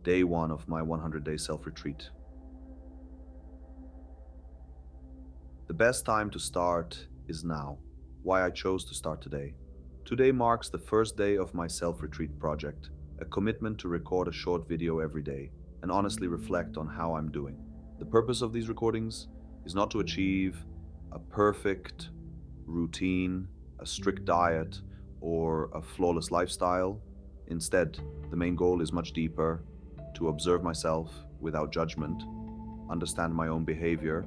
day one of my 100-day self-retreat. The best time to start is now. Why I chose to start today. Today marks the first day of my self-retreat project, a commitment to record a short video every day and honestly reflect on how I'm doing. The purpose of these recordings is not to achieve a perfect routine, a strict diet, or a flawless lifestyle. Instead, the main goal is much deeper: to observe myself without judgment, understand my own behavior,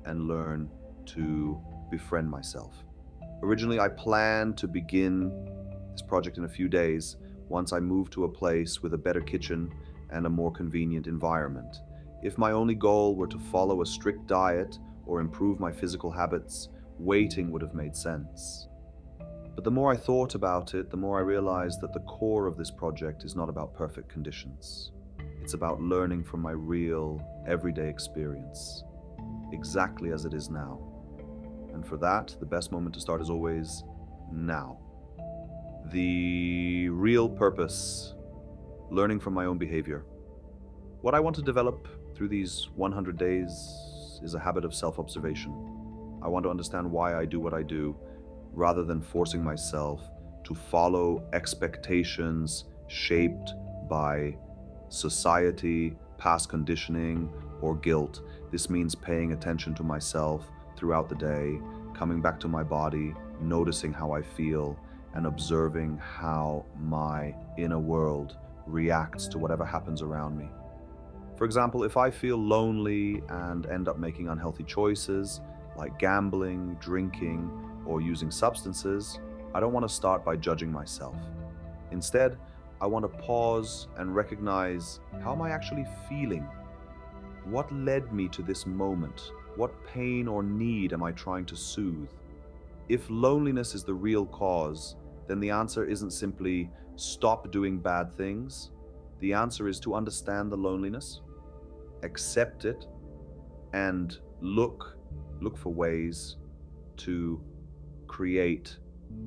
and learn to befriend myself. Originally, I planned to begin this project in a few days once I moved to a place with a better kitchen and a more convenient environment. If my only goal were to follow a strict diet or improve my physical habits, waiting would have made sense. But the more I thought about it, the more I realized that the core of this project is not about perfect conditions. It's about learning from my real, everyday experience, exactly as it is now. And for that, the best moment to start is always now. The real purpose: learning from my own behavior. What I want to develop through these 100 days is a habit of self-observation. I want to understand why I do what I do, rather than forcing myself to follow expectations shaped by society, past conditioning, or guilt. This means paying attention to myself throughout the day, coming back to my body, noticing how I feel, and observing how my inner world reacts to whatever happens around me. For example, if I feel lonely and end up making unhealthy choices, like gambling, drinking, or using substances, I don't want to start by judging myself. Instead, I want to pause and recognize, how am I actually feeling? What led me to this moment? What pain or need am I trying to soothe? If loneliness is the real cause, then the answer isn't simply stop doing bad things. The answer is to understand the loneliness, accept it, and look for ways to create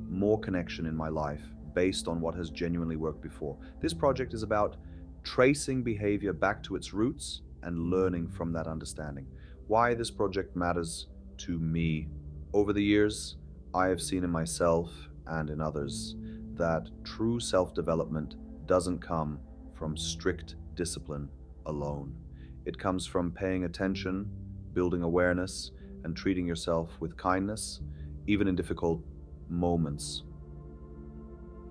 more connection in my life based on what has genuinely worked before. This project is about tracing behavior back to its roots and learning from that understanding. Why this project matters to me. Over the years, I have seen in myself and in others that true self-development doesn't come from strict discipline alone. It comes from paying attention, building awareness, and treating yourself with kindness, even in difficult moments.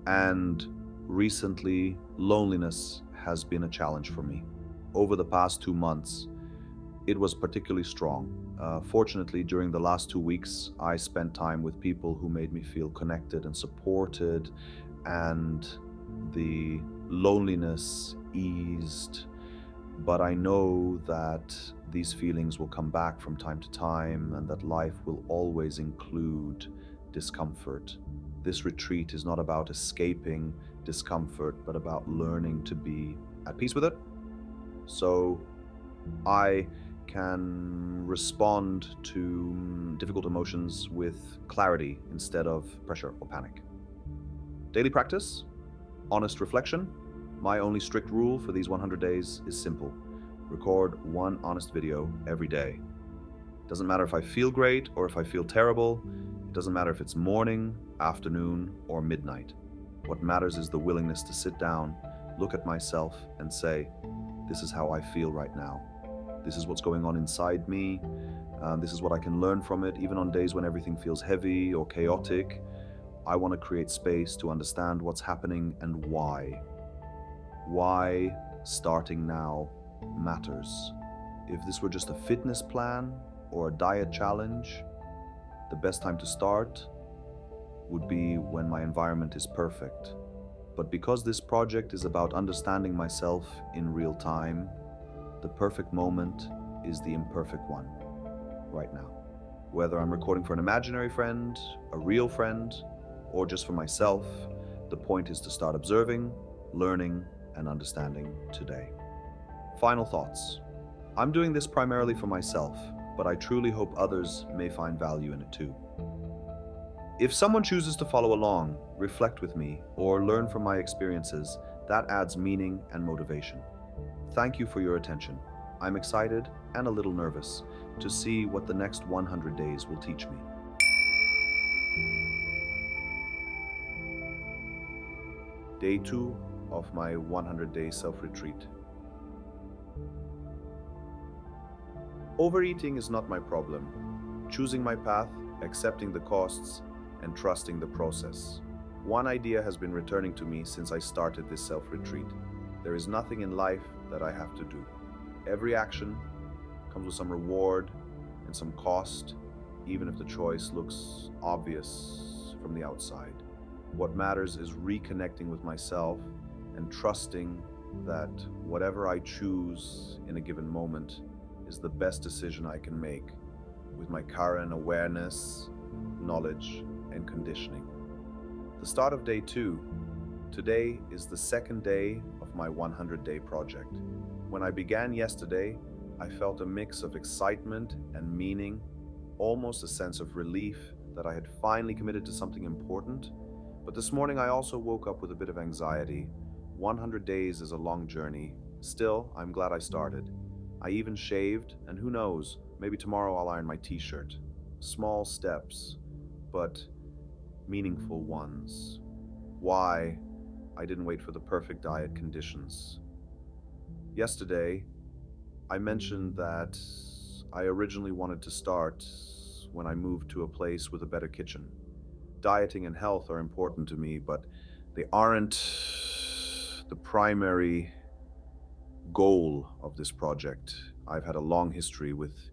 And recently, loneliness has been a challenge for me. Over the past 2 months, it was particularly strong. Fortunately, during the last 2 weeks, I spent time with people who made me feel connected and supported, and the loneliness eased. But I know that these feelings will come back from time to time, and that life will always include discomfort. This retreat is not about escaping discomfort, but about learning to be at peace with it, so I can respond to difficult emotions with clarity instead of pressure or panic. Daily practice, honest reflection. My only strict rule for these 100 days is simple: record one honest video every day. It doesn't matter if I feel great or if I feel terrible. It doesn't matter if it's morning, afternoon, or midnight. What matters is the willingness to sit down, look at myself, and say, this is how I feel right now. This is what's going on inside me. This is what I can learn from it. Even on days when everything feels heavy or chaotic, I want to create space to understand what's happening and why. Why starting now matters. If this were just a fitness plan or a diet challenge, the best time to start would be when my environment is perfect. But because this project is about understanding myself in real time, the perfect moment is the imperfect one, right now. Whether I'm recording for an imaginary friend, a real friend, or just for myself, the point is to start observing, learning, and understanding today. Final thoughts. I'm doing this primarily for myself, but I truly hope others may find value in it too. If someone chooses to follow along, reflect with me, or learn from my experiences, that adds meaning and motivation. Thank you for your attention. I'm excited and a little nervous to see what the next 100 days will teach me. Day 2 of my 100-day self-retreat. Overeating is not my problem. Choosing my path, accepting the costs, and trusting the process. One idea has been returning to me since I started this self-retreat. There is nothing in life that I have to do. Every action comes with some reward and some cost, even if the choice looks obvious from the outside. What matters is reconnecting with myself and trusting that whatever I choose in a given moment is the best decision I can make with my current awareness, knowledge, and conditioning. The start of day 2. Today is the second day of my 100-day project. When I began yesterday, I felt a mix of excitement and meaning, almost a sense of relief that I had finally committed to something important. But this morning I also woke up with a bit of anxiety. 100 days is a long journey. Still, I'm glad I started. I even shaved, and who knows, maybe tomorrow I'll iron my t-shirt. Small steps, but meaningful ones. Why I didn't wait for the perfect diet conditions. Yesterday, I mentioned that I originally wanted to start when I moved to a place with a better kitchen. Dieting and health are important to me, but they aren't the primary goal of this project. I've had a long history with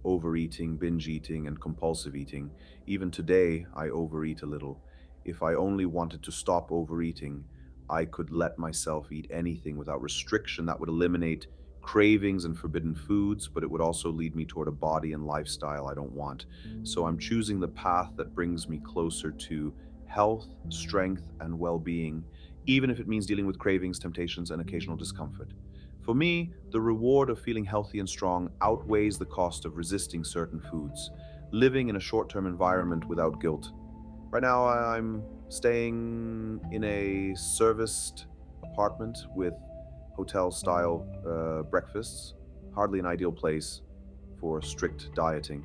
overeating, binge eating, and compulsive eating. Even today, I overeat a little. If I only wanted to stop overeating, I could let myself eat anything without restriction. That would eliminate cravings and forbidden foods, but it would also lead me toward a body and lifestyle I don't want. So I'm choosing the path that brings me closer to health, strength, and well-being, even if it means dealing with cravings, temptations, and occasional discomfort. For me, the reward of feeling healthy and strong outweighs the cost of resisting certain foods, living in a short-term environment without guilt. Right now, I'm staying in a serviced apartment with hotel-style breakfasts, hardly an ideal place for strict dieting.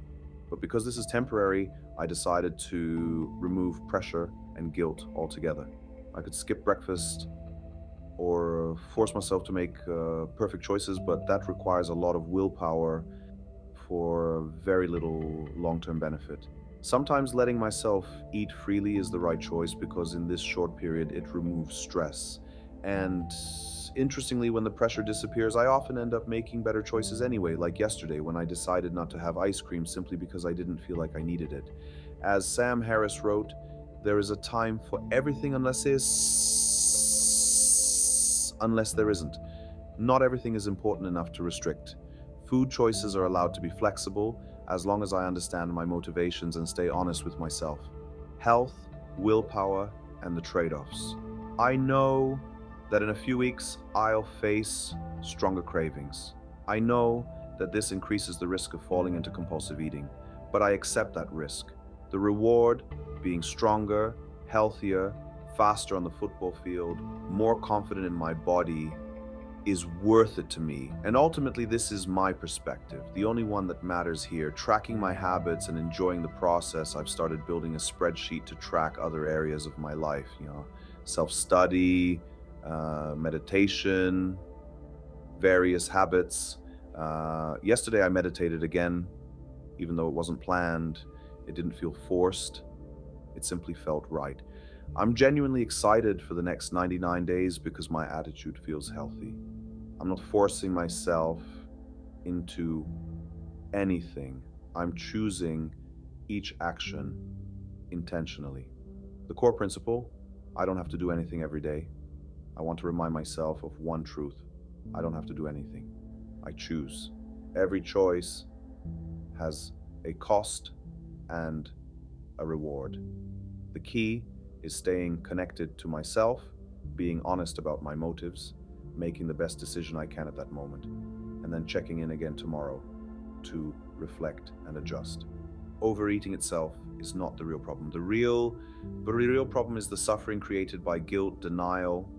But because this is temporary, I decided to remove pressure and guilt altogether. I could skip breakfast or force myself to make perfect choices, but that requires a lot of willpower for very little long-term benefit. Sometimes letting myself eat freely is the right choice because in this short period it removes stress. And interestingly, when the pressure disappears, I often end up making better choices anyway, like yesterday when I decided not to have ice cream simply because I didn't feel like I needed it. As Sam Harris wrote, there is a time for everything unless there isn't. Not everything is important enough to restrict. Food choices are allowed to be flexible as long as I understand my motivations and stay honest with myself. Health, willpower, and the trade-offs. I know that in a few weeks I'll face stronger cravings. I know that this increases the risk of falling into compulsive eating, but I accept that risk. The reward, being stronger, healthier, faster on the football field, more confident in my body, is worth it to me. And ultimately, this is my perspective, the only one that matters here. Tracking my habits and enjoying the process, I've started building a spreadsheet to track other areas of my life, self-study, meditation, various habits. Yesterday, I meditated again, even though it wasn't planned. It didn't feel forced. It simply felt right. I'm genuinely excited for the next 99 days because my attitude feels healthy. I'm not forcing myself into anything. I'm choosing each action intentionally. The core principle, I don't have to do anything every day. I want to remind myself of one truth. I don't have to do anything. I choose. Every choice has a cost and a reward. The key is staying connected to myself, being honest about my motives, making the best decision I can at that moment, and then checking in again tomorrow to reflect and adjust. Overeating itself is not the real problem. The real problem is the suffering created by guilt, denial,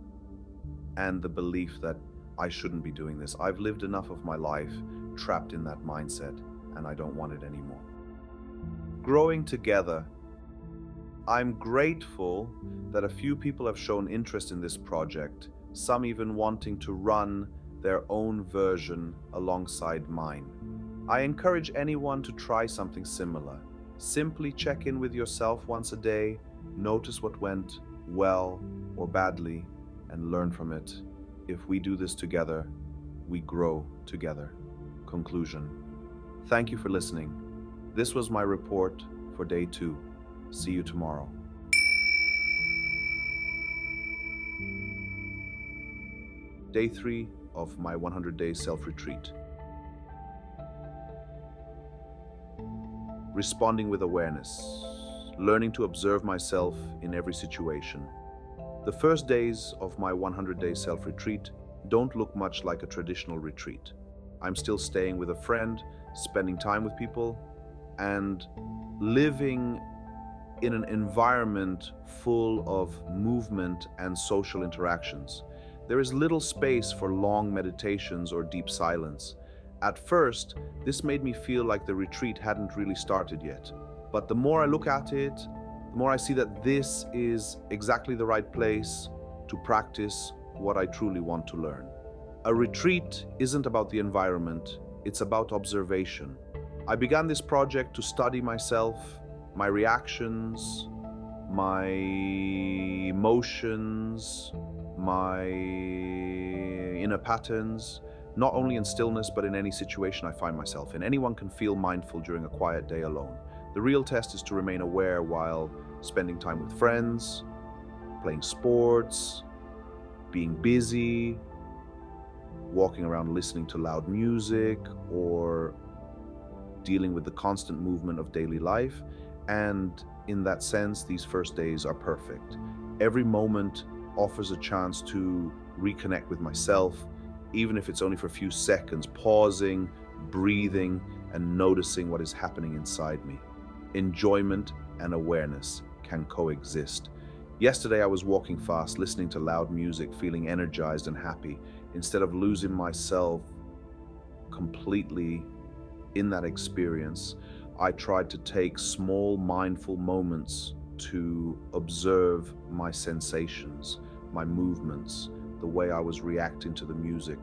and the belief that I shouldn't be doing this. I've lived enough of my life trapped in that mindset, and I don't want it anymore. Growing together. I'm grateful that a few people have shown interest in this project, some even wanting to run their own version alongside mine. I encourage anyone to try something similar. Simply check in with yourself once a day, notice what went well or badly, and learn from it. If we do this together, we grow together. Conclusion. Thank you for listening. This was my report for day 2. See you tomorrow. Day 3 of my 100-day self-retreat. Responding with awareness. Learning to observe myself in every situation. The first days of my 100-day self-retreat don't look much like a traditional retreat. I'm still staying with a friend, spending time with people, and living in an environment full of movement and social interactions. There is little space for long meditations or deep silence. At first, this made me feel like the retreat hadn't really started yet. But the more I look at it, the more I see that this is exactly the right place to practice what I truly want to learn. A retreat isn't about the environment, it's about observation. I began this project to study myself, my reactions, my emotions, my inner patterns, not only in stillness, but in any situation I find myself in. Anyone can feel mindful during a quiet day alone. The real test is to remain aware while spending time with friends, playing sports, being busy, walking around listening to loud music, or dealing with the constant movement of daily life. And in that sense, these first days are perfect. Every moment offers a chance to reconnect with myself, even if it's only for a few seconds, pausing, breathing, and noticing what is happening inside me. Enjoyment and awareness can coexist. Yesterday, I was walking fast, listening to loud music, feeling energized and happy. Instead of losing myself completely in that experience, I tried to take small, mindful moments to observe my sensations, my movements, the way I was reacting to the music.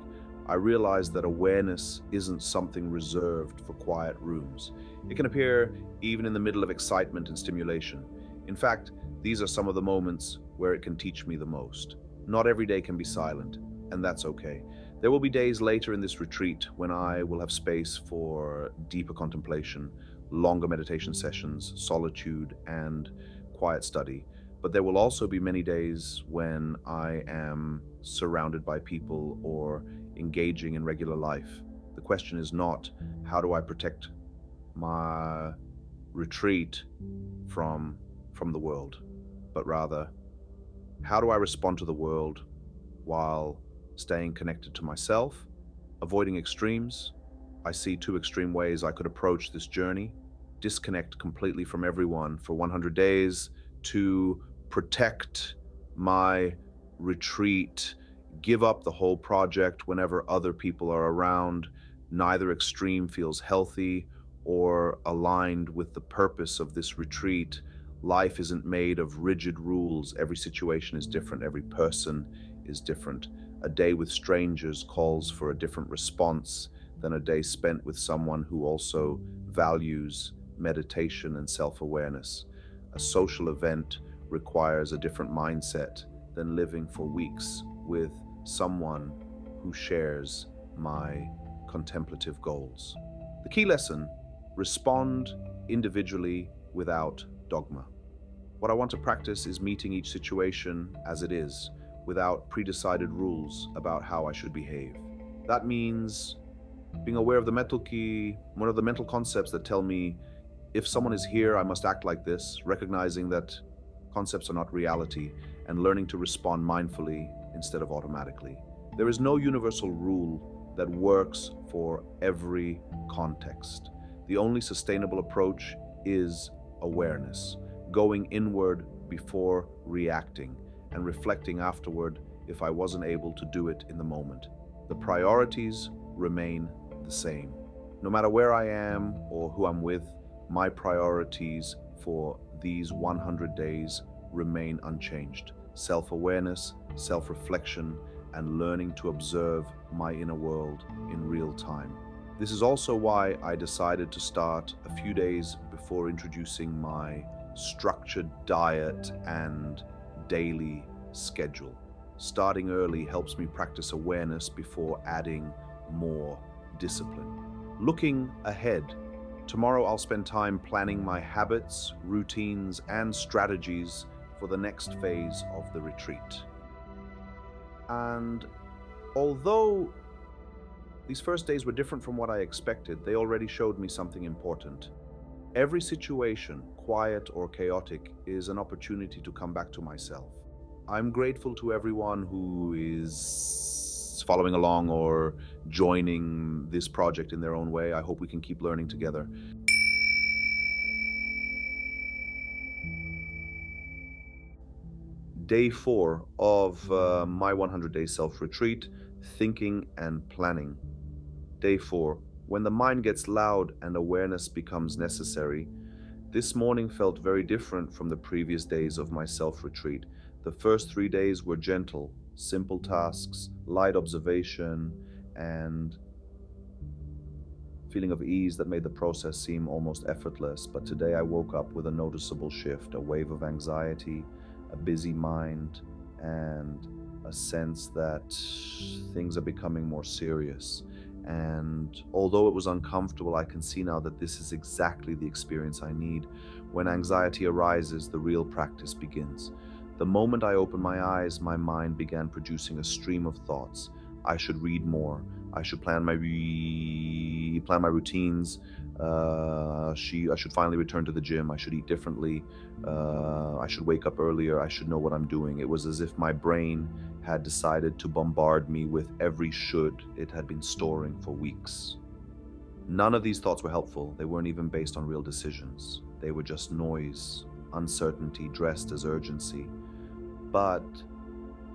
I realized that awareness isn't something reserved for quiet rooms. It can appear even in the middle of excitement and stimulation. In fact, these are some of the moments where it can teach me the most. Not every day can be silent, and that's okay. There will be days later in this retreat when I will have space for deeper contemplation, longer meditation sessions, solitude, and quiet study. But there will also be many days when I am surrounded by people or engaging in regular life. The question is not, how do I protect my retreat from the world, but rather, how do I respond to the world while staying connected to myself, avoiding extremes? I see 2 extreme ways I could approach this journey: disconnect completely from everyone for 100 days, to protect my retreat, give up the whole project whenever other people are around. Neither extreme feels healthy or aligned with the purpose of this retreat. Life isn't made of rigid rules. Every situation is different. Every person is different. A day with strangers calls for a different response than a day spent with someone who also values meditation and self-awareness. A social event requires a different mindset than living for weeks with someone who shares my contemplative goals. The key lesson: respond individually without dogma. What I want to practice is meeting each situation as it is, without pre-decided rules about how I should behave. That means being aware of one of the mental concepts that tell me if someone is here, I must act like this, recognizing that concepts are not reality, and learning to respond mindfully instead of automatically. There is no universal rule that works for every context. The only sustainable approach is awareness, going inward before reacting, and reflecting afterward if I wasn't able to do it in the moment. The priorities remain the same. No matter where I am or who I'm with, my priorities for these 100 days remain unchanged. Self-awareness, self-reflection, and learning to observe my inner world in real time. This is also why I decided to start a few days before introducing my structured diet and daily schedule. Starting early helps me practice awareness before adding more discipline. Looking ahead, tomorrow I'll spend time planning my habits, routines, and strategies for the next phase of the retreat. And although these first days were different from what I expected, they already showed me something important. Every situation, quiet or chaotic, is an opportunity to come back to myself. I'm grateful to everyone who is following along or joining this project in their own way. I hope we can keep learning together. Day 4 of my 100-day self-retreat, thinking and planning. Day 4. When the mind gets loud and awareness becomes necessary. This morning felt very different from the previous days of my self-retreat. The first 3 days were gentle, simple tasks, light observation, and feeling of ease that made the process seem almost effortless. But today I woke up with a noticeable shift, a wave of anxiety, a busy mind, and a sense that things are becoming more serious. And although it was uncomfortable, I can see now that this is exactly the experience I need. When anxiety arises, the real practice begins. The moment I opened my eyes, my mind began producing a stream of thoughts. I should read more. I should plan my routines. I should finally return to the gym. I should eat differently. I should wake up earlier. I should know what I'm doing. It was as if my brain had decided to bombard me with every should it had been storing for weeks. None of these thoughts were helpful. They weren't even based on real decisions. They were just noise, uncertainty dressed as urgency. But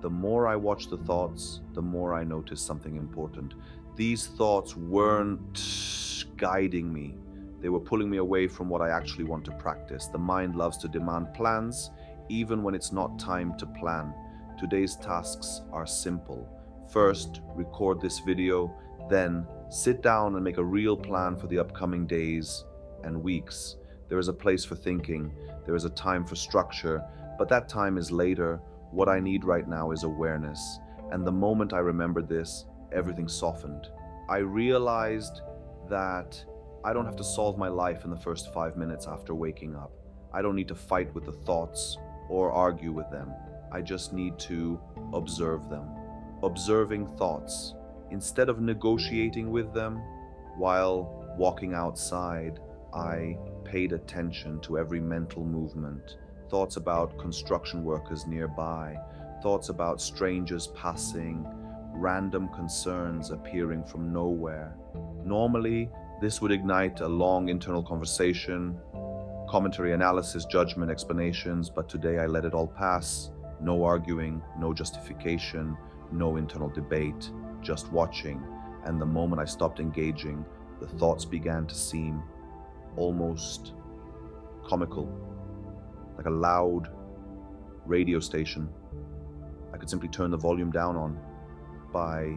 the more I watched the thoughts, the more I noticed something important. These thoughts weren't guiding me. They were pulling me away from what I actually want to practice. The mind loves to demand plans, even when it's not time to plan. Today's tasks are simple. First, record this video, then sit down and make a real plan for the upcoming days and weeks. There is a place for thinking, there is a time for structure, but that time is later. What I need right now is awareness. And the moment I remembered this, everything softened. I realized that I don't have to solve my life in the first 5 minutes after waking up. I don't need to fight with the thoughts or argue with them. I just need to observe them. Observing thoughts. Instead of negotiating with them, while walking outside, I paid attention to every mental movement. Thoughts about construction workers nearby, thoughts about strangers passing, random concerns appearing from nowhere. Normally, this would ignite a long internal conversation, commentary, analysis, judgment, explanations, but today I let it all pass. No arguing, no justification, no internal debate, just watching. And the moment I stopped engaging, the thoughts began to seem almost comical, like a loud radio station I could simply turn the volume down on by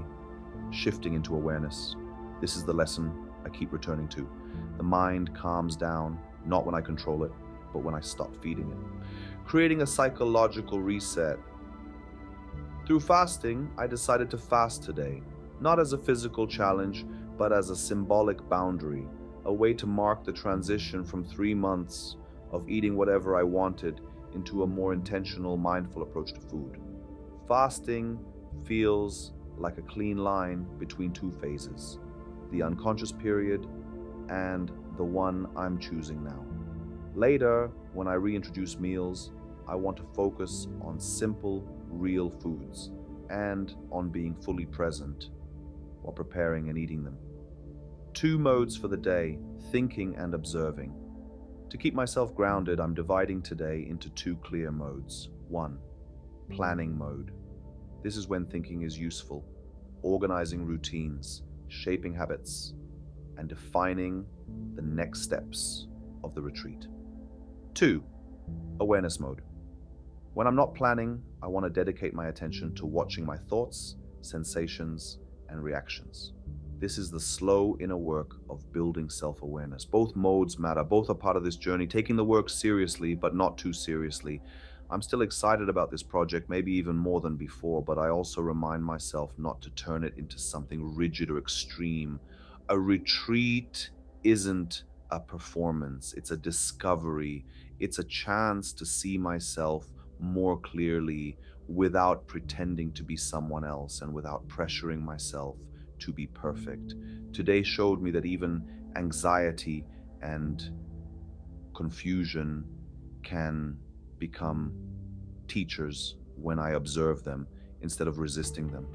shifting into awareness. This is the lesson I keep returning to. The mind calms down, not when I control it, but when I stop feeding it. Creating a psychological reset. Through fasting, I decided to fast today, not as a physical challenge, but as a symbolic boundary, a way to mark the transition from 3 months of eating whatever I wanted into a more intentional, mindful approach to food. Fasting feels like a clean line between two phases, the unconscious period and the one I'm choosing now. Later, when I reintroduce meals, I want to focus on simple, real foods and on being fully present while preparing and eating them. 2 modes for the day, thinking and observing. To keep myself grounded, I'm dividing today into 2 clear modes. 1, planning mode. This is when thinking is useful. organizing routines, shaping habits, and defining the next steps of the retreat. 2. Awareness mode. When I'm not planning, I want to dedicate my attention to watching my thoughts, sensations, and reactions. This is the slow inner work of building self-awareness. Both modes matter. Both are part of this journey, taking the work seriously, but not too seriously. I'm still excited about this project, maybe even more than before, but I also remind myself not to turn it into something rigid or extreme. A retreat isn't a performance, it's a discovery. It's a chance to see myself more clearly without pretending to be someone else and without pressuring myself to be perfect. Today showed me that even anxiety and confusion can become teachers when I observe them instead of resisting them.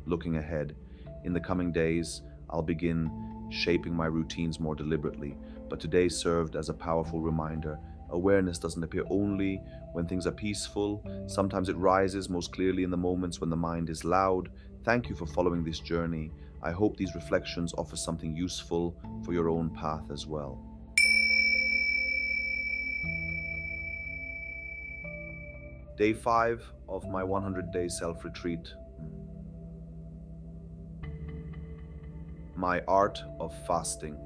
Looking ahead, in the coming days, I'll begin shaping my routines more deliberately, but today served as a powerful reminder. Awareness doesn't appear only when things are peaceful. Sometimes it rises most clearly in the moments when the mind is loud. Thank you for following this journey. I hope these reflections offer something useful for your own path as well. Day 5 of my 100-day self-retreat. My art of fasting.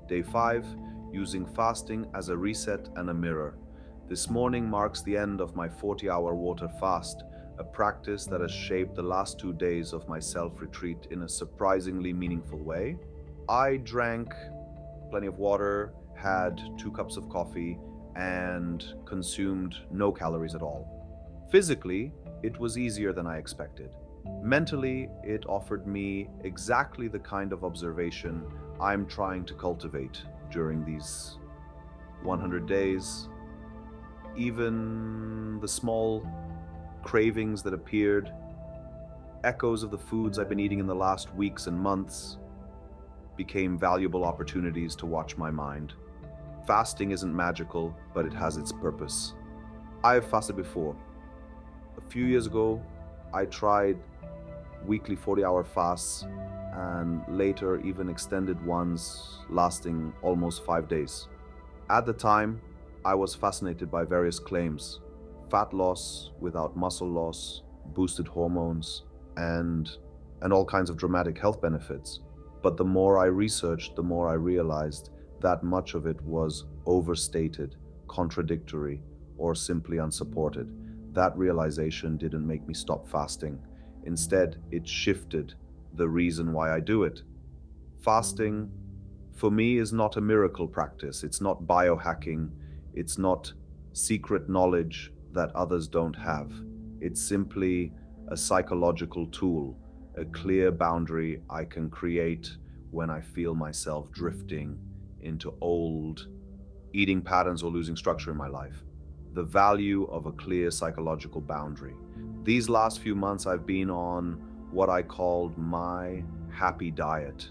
Day 5, using fasting as a reset and a mirror. This morning marks the end of my 40-hour water fast, a practice that has shaped the last 2 days of my self-retreat in a surprisingly meaningful way. I drank plenty of water, had 2 cups of coffee, and consumed no calories at all. Physically, it was easier than I expected. Mentally, it offered me exactly the kind of observation I'm trying to cultivate during these 100 days. Even the small cravings that appeared, echoes of the foods I've been eating in the last weeks and months, became valuable opportunities to watch my mind. Fasting isn't magical, but it has its purpose. I've fasted before. A few years ago, I tried weekly 40-hour fasts and later even extended ones lasting almost 5 days. At the time, I was fascinated by various claims: fat loss without muscle loss, boosted hormones, and all kinds of dramatic health benefits. But the more I researched, the more I realized that much of it was overstated, contradictory, or simply unsupported. That realization didn't make me stop fasting. Instead, it shifted the reason why I do it. Fasting, for me, is not a miracle practice. It's not biohacking. It's not secret knowledge that others don't have. It's simply a psychological tool, a clear boundary I can create when I feel myself drifting into old eating patterns or losing structure in my life. The value of a clear psychological boundary. These last few months, I've been on what I called my happy diet,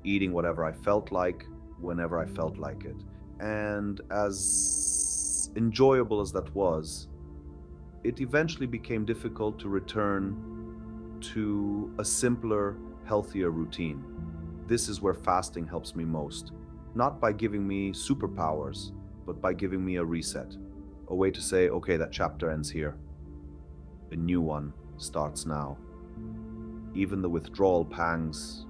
eating whatever I felt like, whenever I felt like it. And as enjoyable as that was, it eventually became difficult to return to a simpler, healthier routine. This is where fasting helps me most. Not by giving me superpowers, but by giving me a reset. A way to say, okay, that chapter ends here. A new one starts now. Even the withdrawal pangs,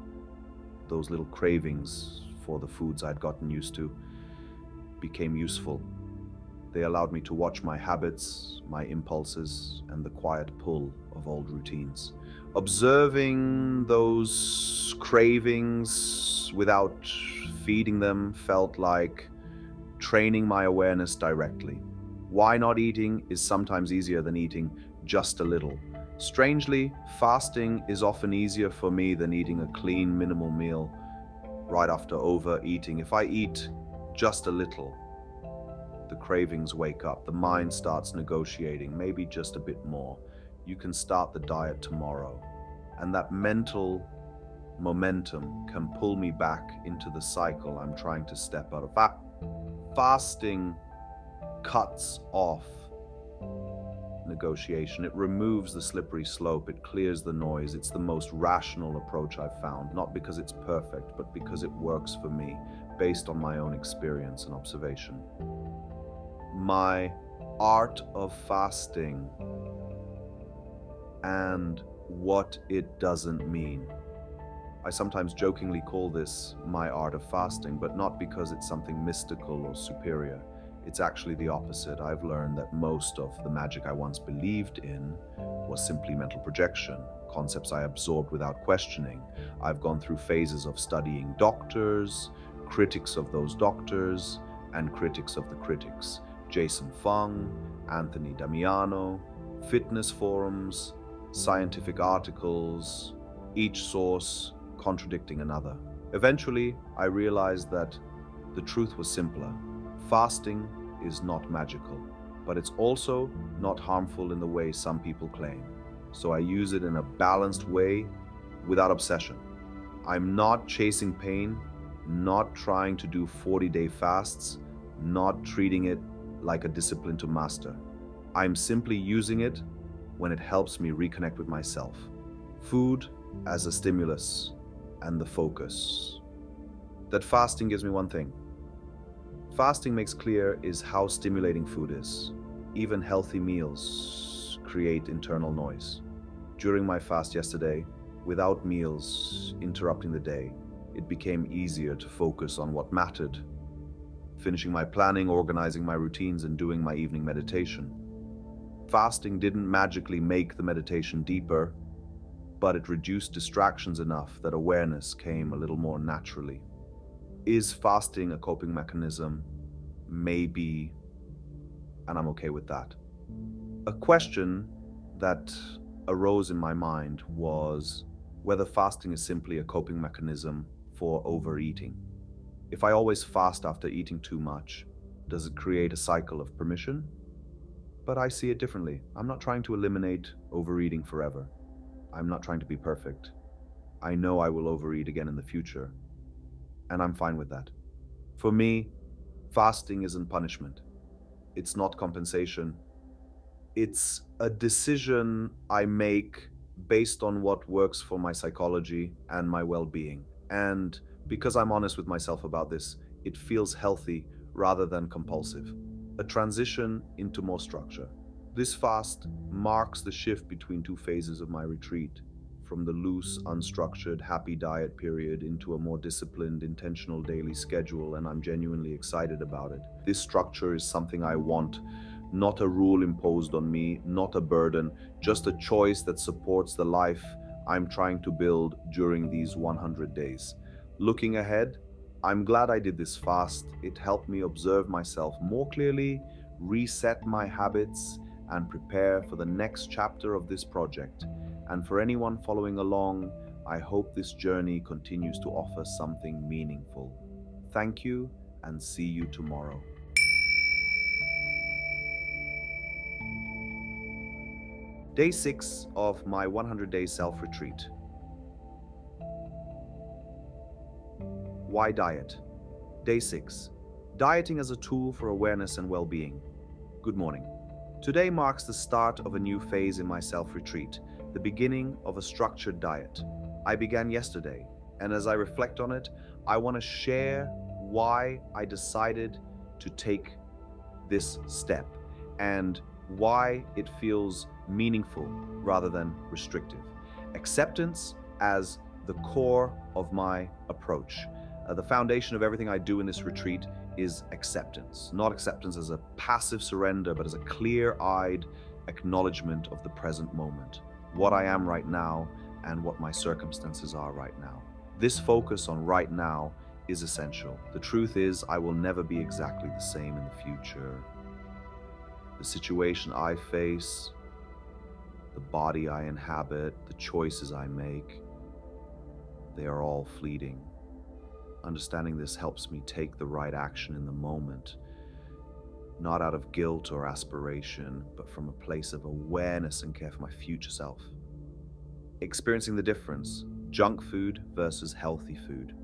those little cravings for the foods I'd gotten used to, became useful. They allowed me to watch my habits, my impulses, and the quiet pull of old routines. Observing those cravings without feeding them felt like training my awareness directly. Why not eating is sometimes easier than eating just a little. Strangely, fasting is often easier for me than eating a clean, minimal meal right after overeating. If I eat just a little, the cravings wake up, the mind starts negotiating, maybe just a bit more. You can start the diet tomorrow. And that mental momentum can pull me back into the cycle I'm trying to step out of. Fasting cuts off negotiation. It removes the slippery slope, it clears the noise. It's the most rational approach I've found, not because it's perfect, but because it works for me, based on my own experience and observation. My art of fasting and what it doesn't mean. I sometimes jokingly call this my art of fasting, but not because it's something mystical or superior. It's actually the opposite. I've learned that most of the magic I once believed in was simply mental projection, concepts I absorbed without questioning. I've gone through phases of studying doctors, critics of those doctors, and critics of the critics. Jason Fung, Anthony Damiano, fitness forums, scientific articles, each source contradicting another. Eventually, I realized that the truth was simpler. Fasting is not magical, but it's also not harmful in the way some people claim. So I use it in a balanced way without obsession. I'm not chasing pain, not trying to do 40-day fasts, not treating it like a discipline to master. I'm simply using it when it helps me reconnect with myself. Food as a stimulus and the focus. That fasting gives me one thing. Fasting makes clear is how stimulating food is. Even healthy meals create internal noise. During my fast yesterday, without meals interrupting the day, it became easier to focus on what mattered. Finishing my planning, organizing my routines, and doing my evening meditation. Fasting didn't magically make the meditation deeper, but it reduced distractions enough that awareness came a little more naturally. Is fasting a coping mechanism? Maybe, and I'm okay with that. A question that arose in my mind was whether fasting is simply a coping mechanism for overeating. If I always fast after eating too much, does it create a cycle of permission? But I see it differently. I'm not trying to eliminate overeating forever. I'm not trying to be perfect. I know I will overeat again in the future, and I'm fine with that. For me, fasting isn't punishment. It's not compensation. It's a decision I make based on what works for my psychology and my well-being. And because I'm honest with myself about this, it feels healthy rather than compulsive. A transition into more structure. This fast marks the shift between two phases of my retreat, from the loose, unstructured, happy diet period into a more disciplined, intentional daily schedule, and I'm genuinely excited about it. This structure is something I want, not a rule imposed on me, not a burden, just a choice that supports the life I'm trying to build during these 100 days. Looking ahead, I'm glad I did this fast. It helped me observe myself more clearly, reset my habits, and prepare for the next chapter of this project. And for anyone following along, I hope this journey continues to offer something meaningful. Thank you, and see you tomorrow. Day 6 of my 100-day self-retreat. Why diet? Day 6. Dieting as a tool for awareness and well-being. Good morning. Today marks the start of a new phase in my self-retreat, the beginning of a structured diet. I began yesterday, and as I reflect on it, I want to share why I decided to take this step and why it feels meaningful rather than restrictive. Acceptance as the core of my approach. The foundation of everything I do in this retreat is acceptance. Not acceptance as a passive surrender, but as a clear-eyed acknowledgement of the present moment, what I am right now and what my circumstances are right now. This focus on right now is essential. The truth is, I will never be exactly the same in the future. The situation I face, the body I inhabit, the choices I make, they are all fleeting. Understanding this helps me take the right action in the moment, not out of guilt or aspiration, but from a place of awareness and care for my future self. Experiencing the difference, junk food versus healthy food.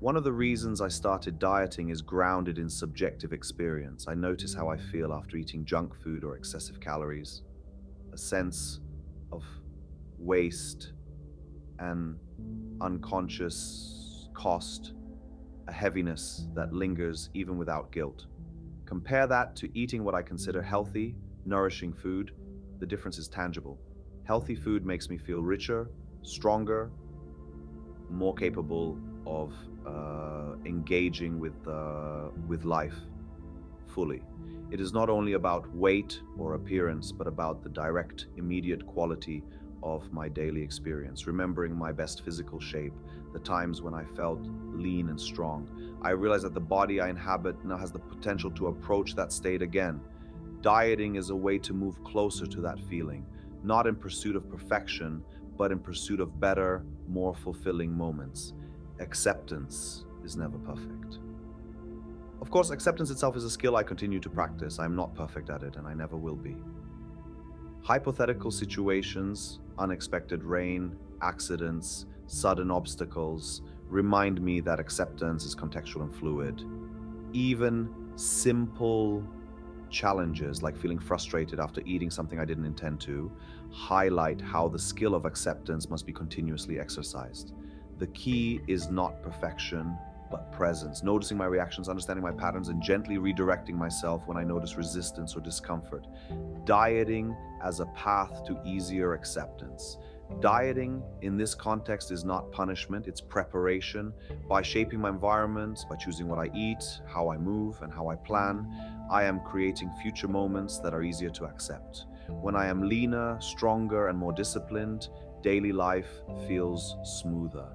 One of the reasons I started dieting is grounded in subjective experience. I notice how I feel after eating junk food or excessive calories, a sense of waste and unconscious cost, a heaviness that lingers even without guilt. Compare that to eating what I consider healthy, nourishing food. The difference is tangible. Healthy food makes me feel richer, stronger, more capable of engaging with life fully. It is not only about weight or appearance, but about the direct, immediate quality of my daily experience. Remembering my best physical shape, the times when I felt lean and strong, I realize that the body I inhabit now has the potential to approach that state again. Dieting is a way to move closer to that feeling, not in pursuit of perfection, but in pursuit of better, more fulfilling moments. Acceptance is never perfect. Of course, acceptance itself is a skill I continue to practice. I'm not perfect at it, and I never will be. Hypothetical situations, unexpected rain, accidents, sudden obstacles remind me that acceptance is contextual and fluid. Even simple challenges, like feeling frustrated after eating something I didn't intend to, highlight how the skill of acceptance must be continuously exercised. The key is not perfection, but presence, noticing my reactions, understanding my patterns, and gently redirecting myself when I notice resistance or discomfort. Dieting as a path to easier acceptance. Dieting in this context is not punishment, it's preparation. By shaping my environment, by choosing what I eat, how I move, and how I plan, I am creating future moments that are easier to accept. When I am leaner, stronger, and more disciplined, daily life feels smoother.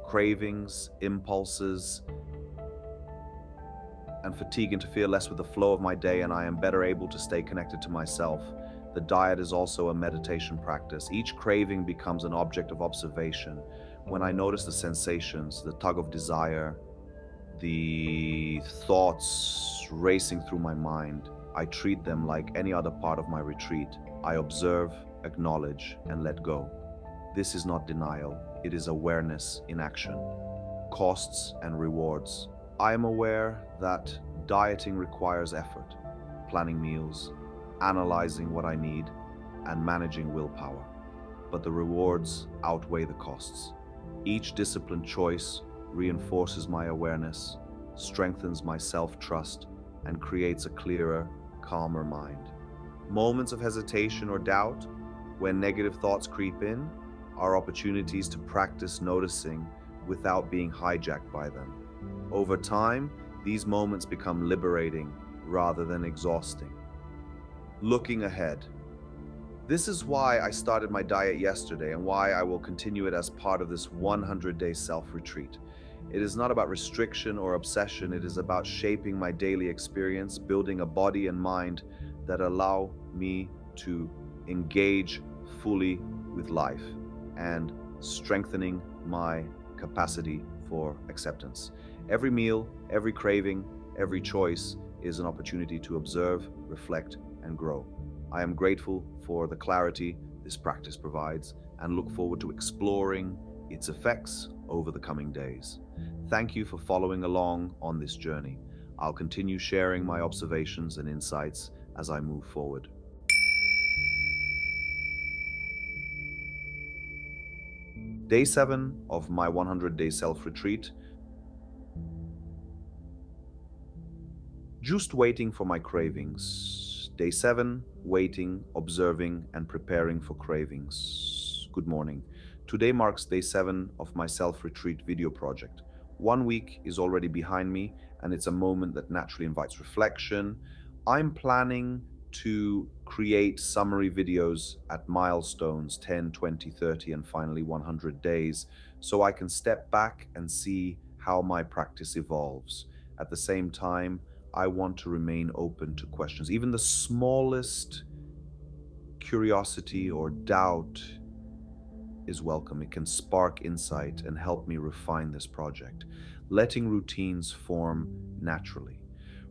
Cravings, impulses, and fatigue interfere less with the flow of my day, and I am better able to stay connected to myself. The diet is also a meditation practice. Each craving becomes an object of observation. When I notice the sensations, the tug of desire, the thoughts racing through my mind, I treat them like any other part of my retreat. I observe, acknowledge, and let go. This is not denial, it is awareness in action. Costs and rewards. I am aware that dieting requires effort, planning meals, analyzing what I need, and managing willpower. But the rewards outweigh the costs. Each disciplined choice reinforces my awareness, strengthens my self-trust, and creates a clearer, calmer mind. Moments of hesitation or doubt, when negative thoughts creep in, are opportunities to practice noticing without being hijacked by them. Over time, these moments become liberating rather than exhausting. Looking ahead. This is why I started my diet yesterday and why I will continue it as part of this 100-day self-retreat. It is not about restriction or obsession, it is about shaping my daily experience, building a body and mind that allow me to engage fully with life, and strengthening my capacity for acceptance. Every meal, every craving, every choice is an opportunity to observe, reflect, and grow. I am grateful for the clarity this practice provides and look forward to exploring its effects over the coming days. Thank you for following along on this journey. I'll continue sharing my observations and insights as I move forward. Day 7 of my 100-day self-retreat. Just waiting for my cravings. Day 7, waiting, observing, and preparing for cravings. Good morning. Today marks day 7 of my self-retreat video project. 1 week is already behind me, and it's a moment that naturally invites reflection. I'm planning to create summary videos at milestones 10, 20, 30, and finally 100 days, so I can step back and see how my practice evolves. At the same time, I want to remain open to questions. Even the smallest curiosity or doubt is welcome. It can spark insight and help me refine this project, letting routines form naturally.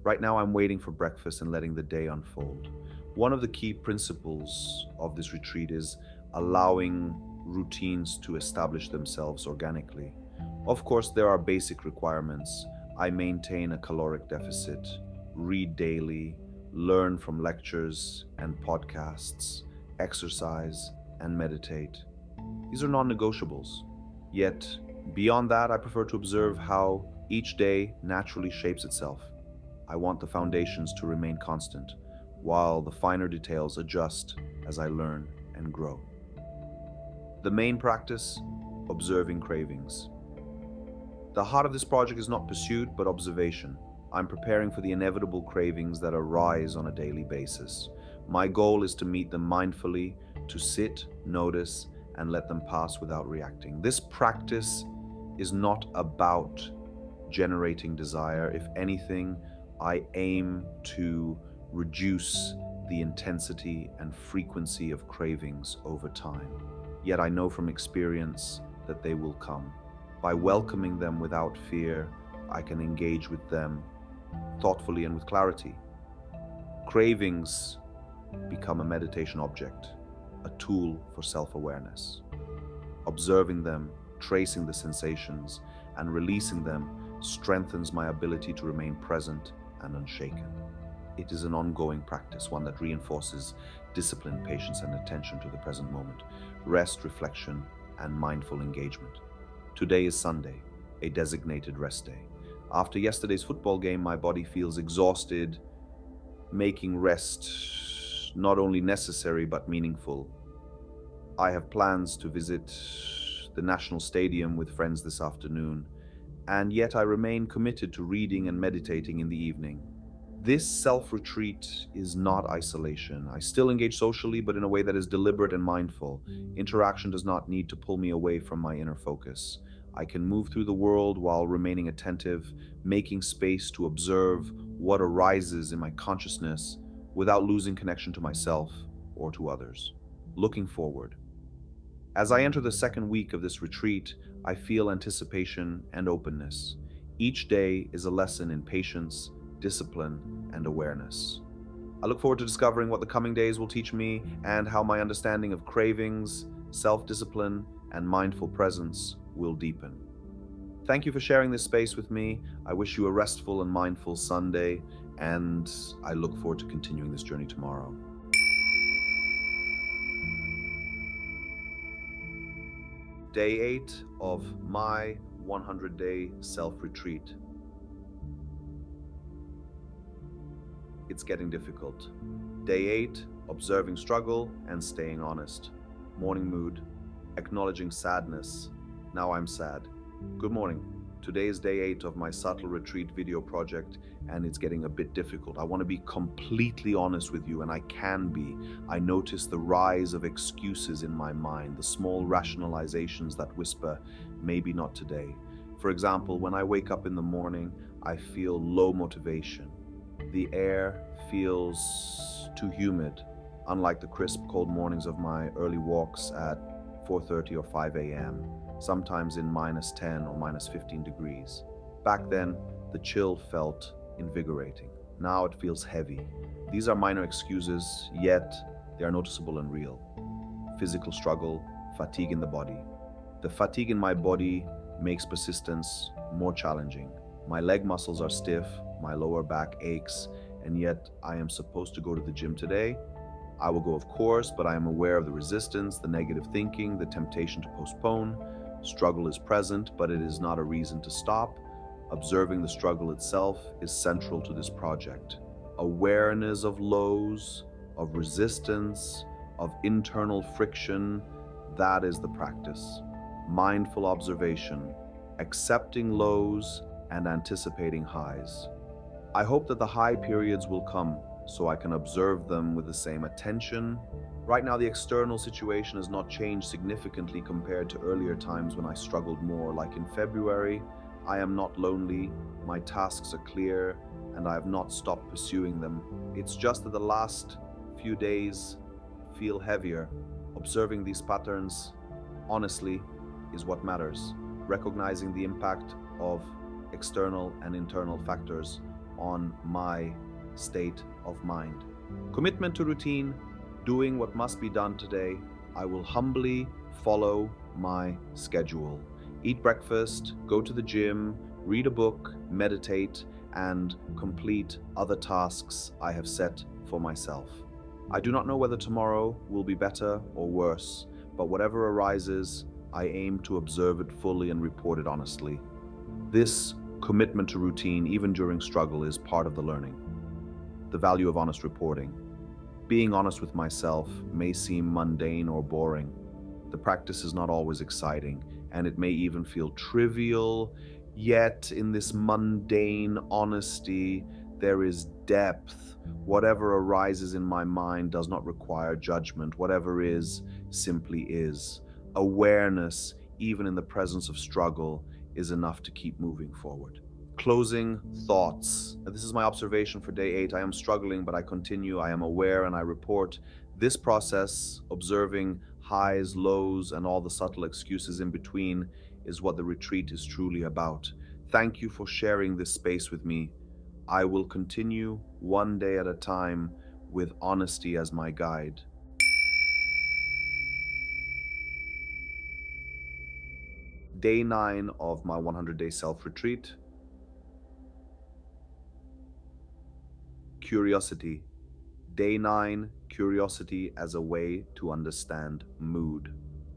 Right now, I'm waiting for breakfast and letting the day unfold. One of the key principles of this retreat is allowing routines to establish themselves organically. Of course, there are basic requirements. I maintain a caloric deficit, read daily, learn from lectures and podcasts, exercise, and meditate. These are non negotiables. Yet, beyond that, I prefer to observe how each day naturally shapes itself. I want the foundations to remain constant, while the finer details adjust as I learn and grow. The main practice: observing cravings. The heart of this project is not pursuit, but observation. I'm preparing for the inevitable cravings that arise on a daily basis. My goal is to meet them mindfully, to sit, notice, and let them pass without reacting. This practice is not about generating desire. If anything, I aim to reduce the intensity and frequency of cravings over time. Yet I know from experience that they will come. By welcoming them without fear, I can engage with them thoughtfully and with clarity. Cravings become a meditation object, a tool for self-awareness. Observing them, tracing the sensations, and releasing them strengthens my ability to remain present and unshaken. It is an ongoing practice, one that reinforces discipline, patience, and attention to the present moment, rest, reflection, and mindful engagement. Today is Sunday, a designated rest day. After yesterday's football game, my body feels exhausted, making rest not only necessary but meaningful. I have plans to visit the National Stadium with friends this afternoon, and yet I remain committed to reading and meditating in the evening. This self-retreat is not isolation. I still engage socially, but in a way that is deliberate and mindful. Interaction does not need to pull me away from my inner focus. I can move through the world while remaining attentive, making space to observe what arises in my consciousness without losing connection to myself or to others. Looking forward. As I enter the second week of this retreat, I feel anticipation and openness. Each day is a lesson in patience, discipline, and awareness. I look forward to discovering what the coming days will teach me and how my understanding of cravings, self-discipline, and mindful presence will deepen. Thank you for sharing this space with me. I wish you a restful and mindful Sunday, and I look forward to continuing this journey tomorrow. Day 8 of my 100-day self-retreat. It's getting difficult. Day 8, observing struggle and staying honest. Morning mood, acknowledging sadness. Now I'm sad. Good morning. Today is day 8 of my subtle retreat video project, and it's getting a bit difficult. I want to be completely honest with you, and I can be. I notice the rise of excuses in my mind, the small rationalizations that whisper, maybe not today. For example, when I wake up in the morning, I feel low motivation. The air feels too humid, unlike the crisp, cold mornings of my early walks at 4:30 or 5 a.m., sometimes in -10 or -15 degrees. Back then, the chill felt invigorating. Now it feels heavy. These are minor excuses, yet they are noticeable and real. Physical struggle, fatigue in the body. The fatigue in my body makes persistence more challenging. My leg muscles are stiff, my lower back aches, and yet I am supposed to go to the gym today. I will go, of course, but I am aware of the resistance, the negative thinking, the temptation to postpone. Struggle is present, but it is not a reason to stop. Observing the struggle itself is central to this project. Awareness of lows, of resistance, of internal friction, that is the practice. Mindful observation, accepting lows and anticipating highs. I hope that the high periods will come so I can observe them with the same attention. Right now, the external situation has not changed significantly compared to earlier times when I struggled more. Like in February, I am not lonely, my tasks are clear, and I have not stopped pursuing them. It's just that the last few days feel heavier. Observing these patterns, honestly, is what matters. Recognizing the impact of external and internal factors on my state of mind. Commitment to routine, doing what must be done today. I will humbly follow my schedule. Eat breakfast, go to the gym, read a book, meditate, and complete other tasks I have set for myself. I do not know whether tomorrow will be better or worse, but whatever arises, I aim to observe it fully and report it honestly. This commitment to routine, even during struggle, is part of the learning. The value of honest reporting. Being honest with myself may seem mundane or boring. The practice is not always exciting, and it may even feel trivial, yet in this mundane honesty, there is depth. Whatever arises in my mind does not require judgment. Whatever is, simply is. Awareness, even in the presence of struggle, is enough to keep moving forward. Closing thoughts. This is my observation for day 8. I am struggling, but I continue. I am aware and I report. This process, observing highs, lows, and all the subtle excuses in between, is what the retreat is truly about. Thank you for sharing this space with me. I will continue one day at a time with honesty as my guide. Day 9 of my 100-day self-retreat. Curiosity. Day 9, curiosity as a way to understand mood.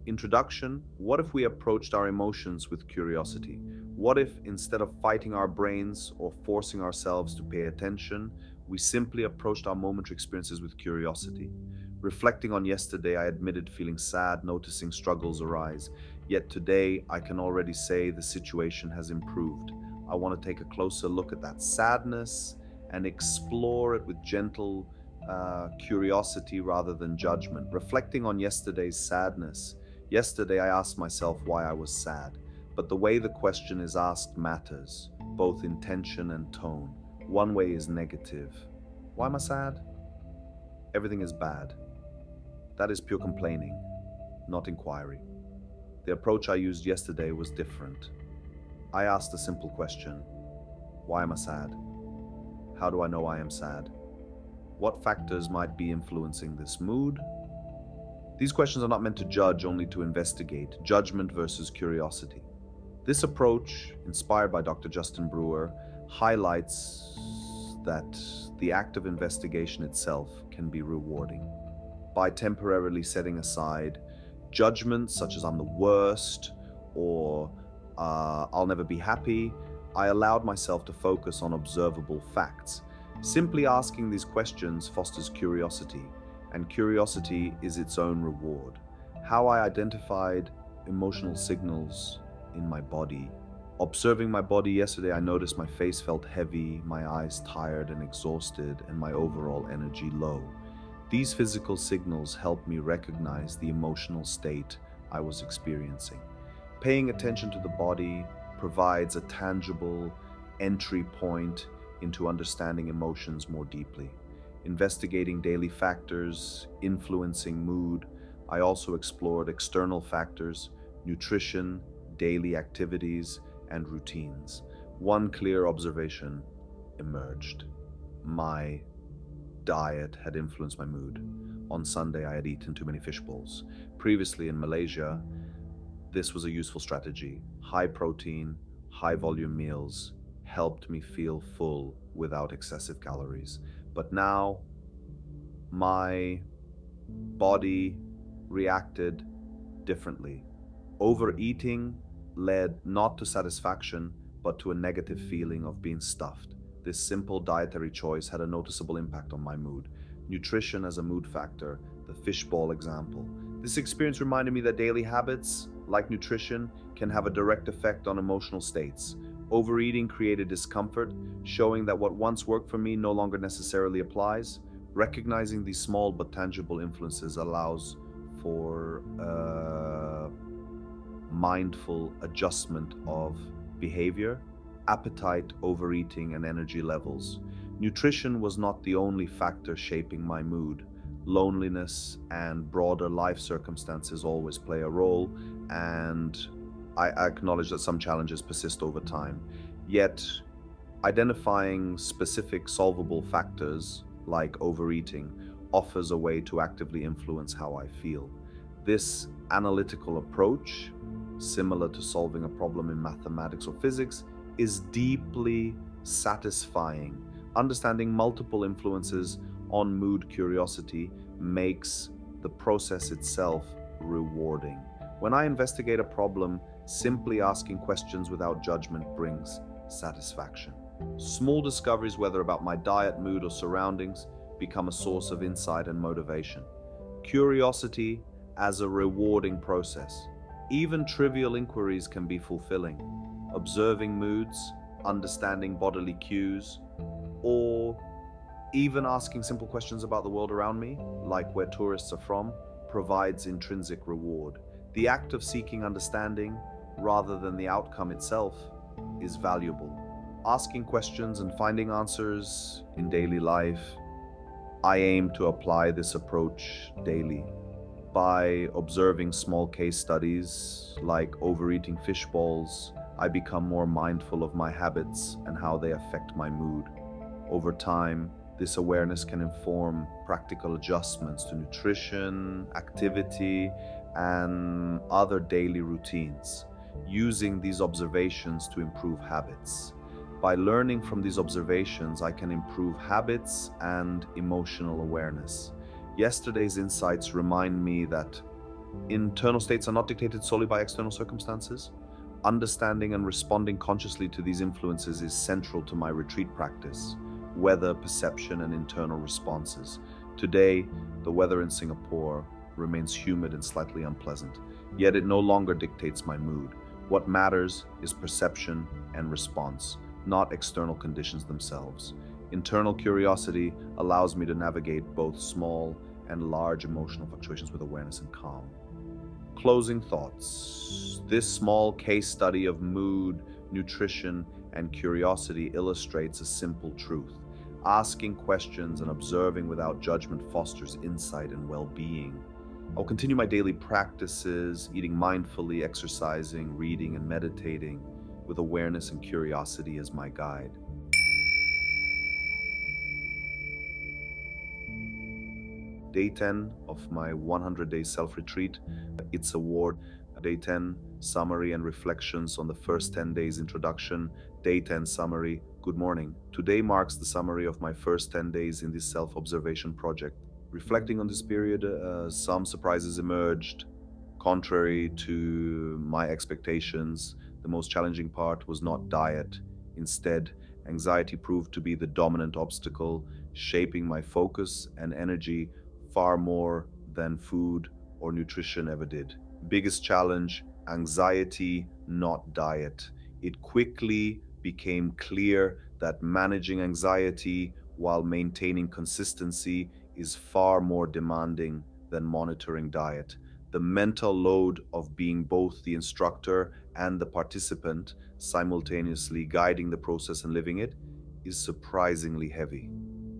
Introduction. What if we approached our emotions with curiosity? What if, instead of fighting our brains or forcing ourselves to pay attention, we simply approached our momentary experiences with curiosity? Reflecting on yesterday, I admitted feeling sad, noticing struggles arise. Yet today, I can already say the situation has improved. I want to take a closer look at that sadness and explore it with gentle curiosity rather than judgment. Reflecting on yesterday's sadness. Yesterday, I asked myself why I was sad, but the way the question is asked matters, both intention and tone. One way is negative. Why am I sad? Everything is bad. That is pure complaining, not inquiry. The approach I used yesterday was different. I asked a simple question. Why am I sad? How do I know I am sad? What factors might be influencing this mood? These questions are not meant to judge, only to investigate. Judgment versus curiosity. This approach, inspired by Dr. Justin Brewer, highlights that the act of investigation itself can be rewarding. By temporarily setting aside judgments such as I'm the worst or I'll never be happy, I allowed myself to focus on observable facts. Simply asking these questions fosters curiosity, and curiosity is its own reward. How I identified emotional signals in my body. Observing my body yesterday, I noticed my face felt heavy, my eyes tired and exhausted, and my overall energy low. These physical signals helped me recognize the emotional state I was experiencing. Paying attention to the body provides a tangible entry point into understanding emotions more deeply. Investigating daily factors influencing mood, I also explored external factors, nutrition, daily activities, and routines. One clear observation emerged. My diet had influenced my mood. On Sunday, I had eaten too many fish balls. Previously in Malaysia, this was a useful strategy. High protein, high volume meals helped me feel full without excessive calories. But now, my body reacted differently. Overeating led not to satisfaction, but to a negative feeling of being stuffed. This simple dietary choice had a noticeable impact on my mood. Nutrition as a mood factor, the fishball example. This experience reminded me that daily habits, like nutrition, can have a direct effect on emotional states. Overeating created discomfort, showing that what once worked for me no longer necessarily applies. Recognizing these small but tangible influences allows for mindful adjustment of behavior, appetite, overeating, and energy levels. Nutrition was not the only factor shaping my mood. Loneliness and broader life circumstances always play a role, and I acknowledge that some challenges persist over time. Yet, identifying specific solvable factors like overeating offers a way to actively influence how I feel. This analytical approach similar to solving a problem in mathematics or physics, is deeply satisfying. Understanding multiple influences on mood curiosity makes the process itself rewarding. When I investigate a problem, simply asking questions without judgment brings satisfaction. Small discoveries, whether about my diet, mood, or surroundings, become a source of insight and motivation. Curiosity as a rewarding process. Even trivial inquiries can be fulfilling. Observing moods, understanding bodily cues, or even asking simple questions about the world around me, like where tourists are from, provides intrinsic reward. The act of seeking understanding, rather than the outcome itself, is valuable. Asking questions and finding answers in daily life, I aim to apply this approach daily. By observing small case studies like overeating fish balls, I become more mindful of my habits and how they affect my mood. Over time, this awareness can inform practical adjustments to nutrition, activity, and other daily routines, using these observations to improve habits. By learning from these observations, I can improve habits and emotional awareness. Yesterday's insights remind me that internal states are not dictated solely by external circumstances. Understanding and responding consciously to these influences is central to my retreat practice, weather perception and internal responses. Today, the weather in Singapore remains humid and slightly unpleasant, yet it no longer dictates my mood. What matters is perception and response, not external conditions themselves. Internal curiosity allows me to navigate both small and large emotional fluctuations with awareness and calm. Closing thoughts. This small case study of mood, nutrition, and curiosity illustrates a simple truth. Asking questions and observing without judgment fosters insight and well-being. I'll continue my daily practices, eating mindfully, exercising, reading, and meditating, with awareness and curiosity as my guide. Day 10 of my 100-day self-retreat. It's award. Day 10 summary and reflections on the first 10 days introduction. Day 10 summary. Good morning. Today marks the summary of my first 10 days in this self-observation project. Reflecting on this period, some surprises emerged. Contrary to my expectations, the most challenging part was not diet. Instead, anxiety proved to be the dominant obstacle, shaping my focus and energy far more than food or nutrition ever did. Biggest challenge, anxiety, not diet. It quickly became clear that managing anxiety while maintaining consistency is far more demanding than monitoring diet. The mental load of being both the instructor and the participant, simultaneously guiding the process and living it, is surprisingly heavy.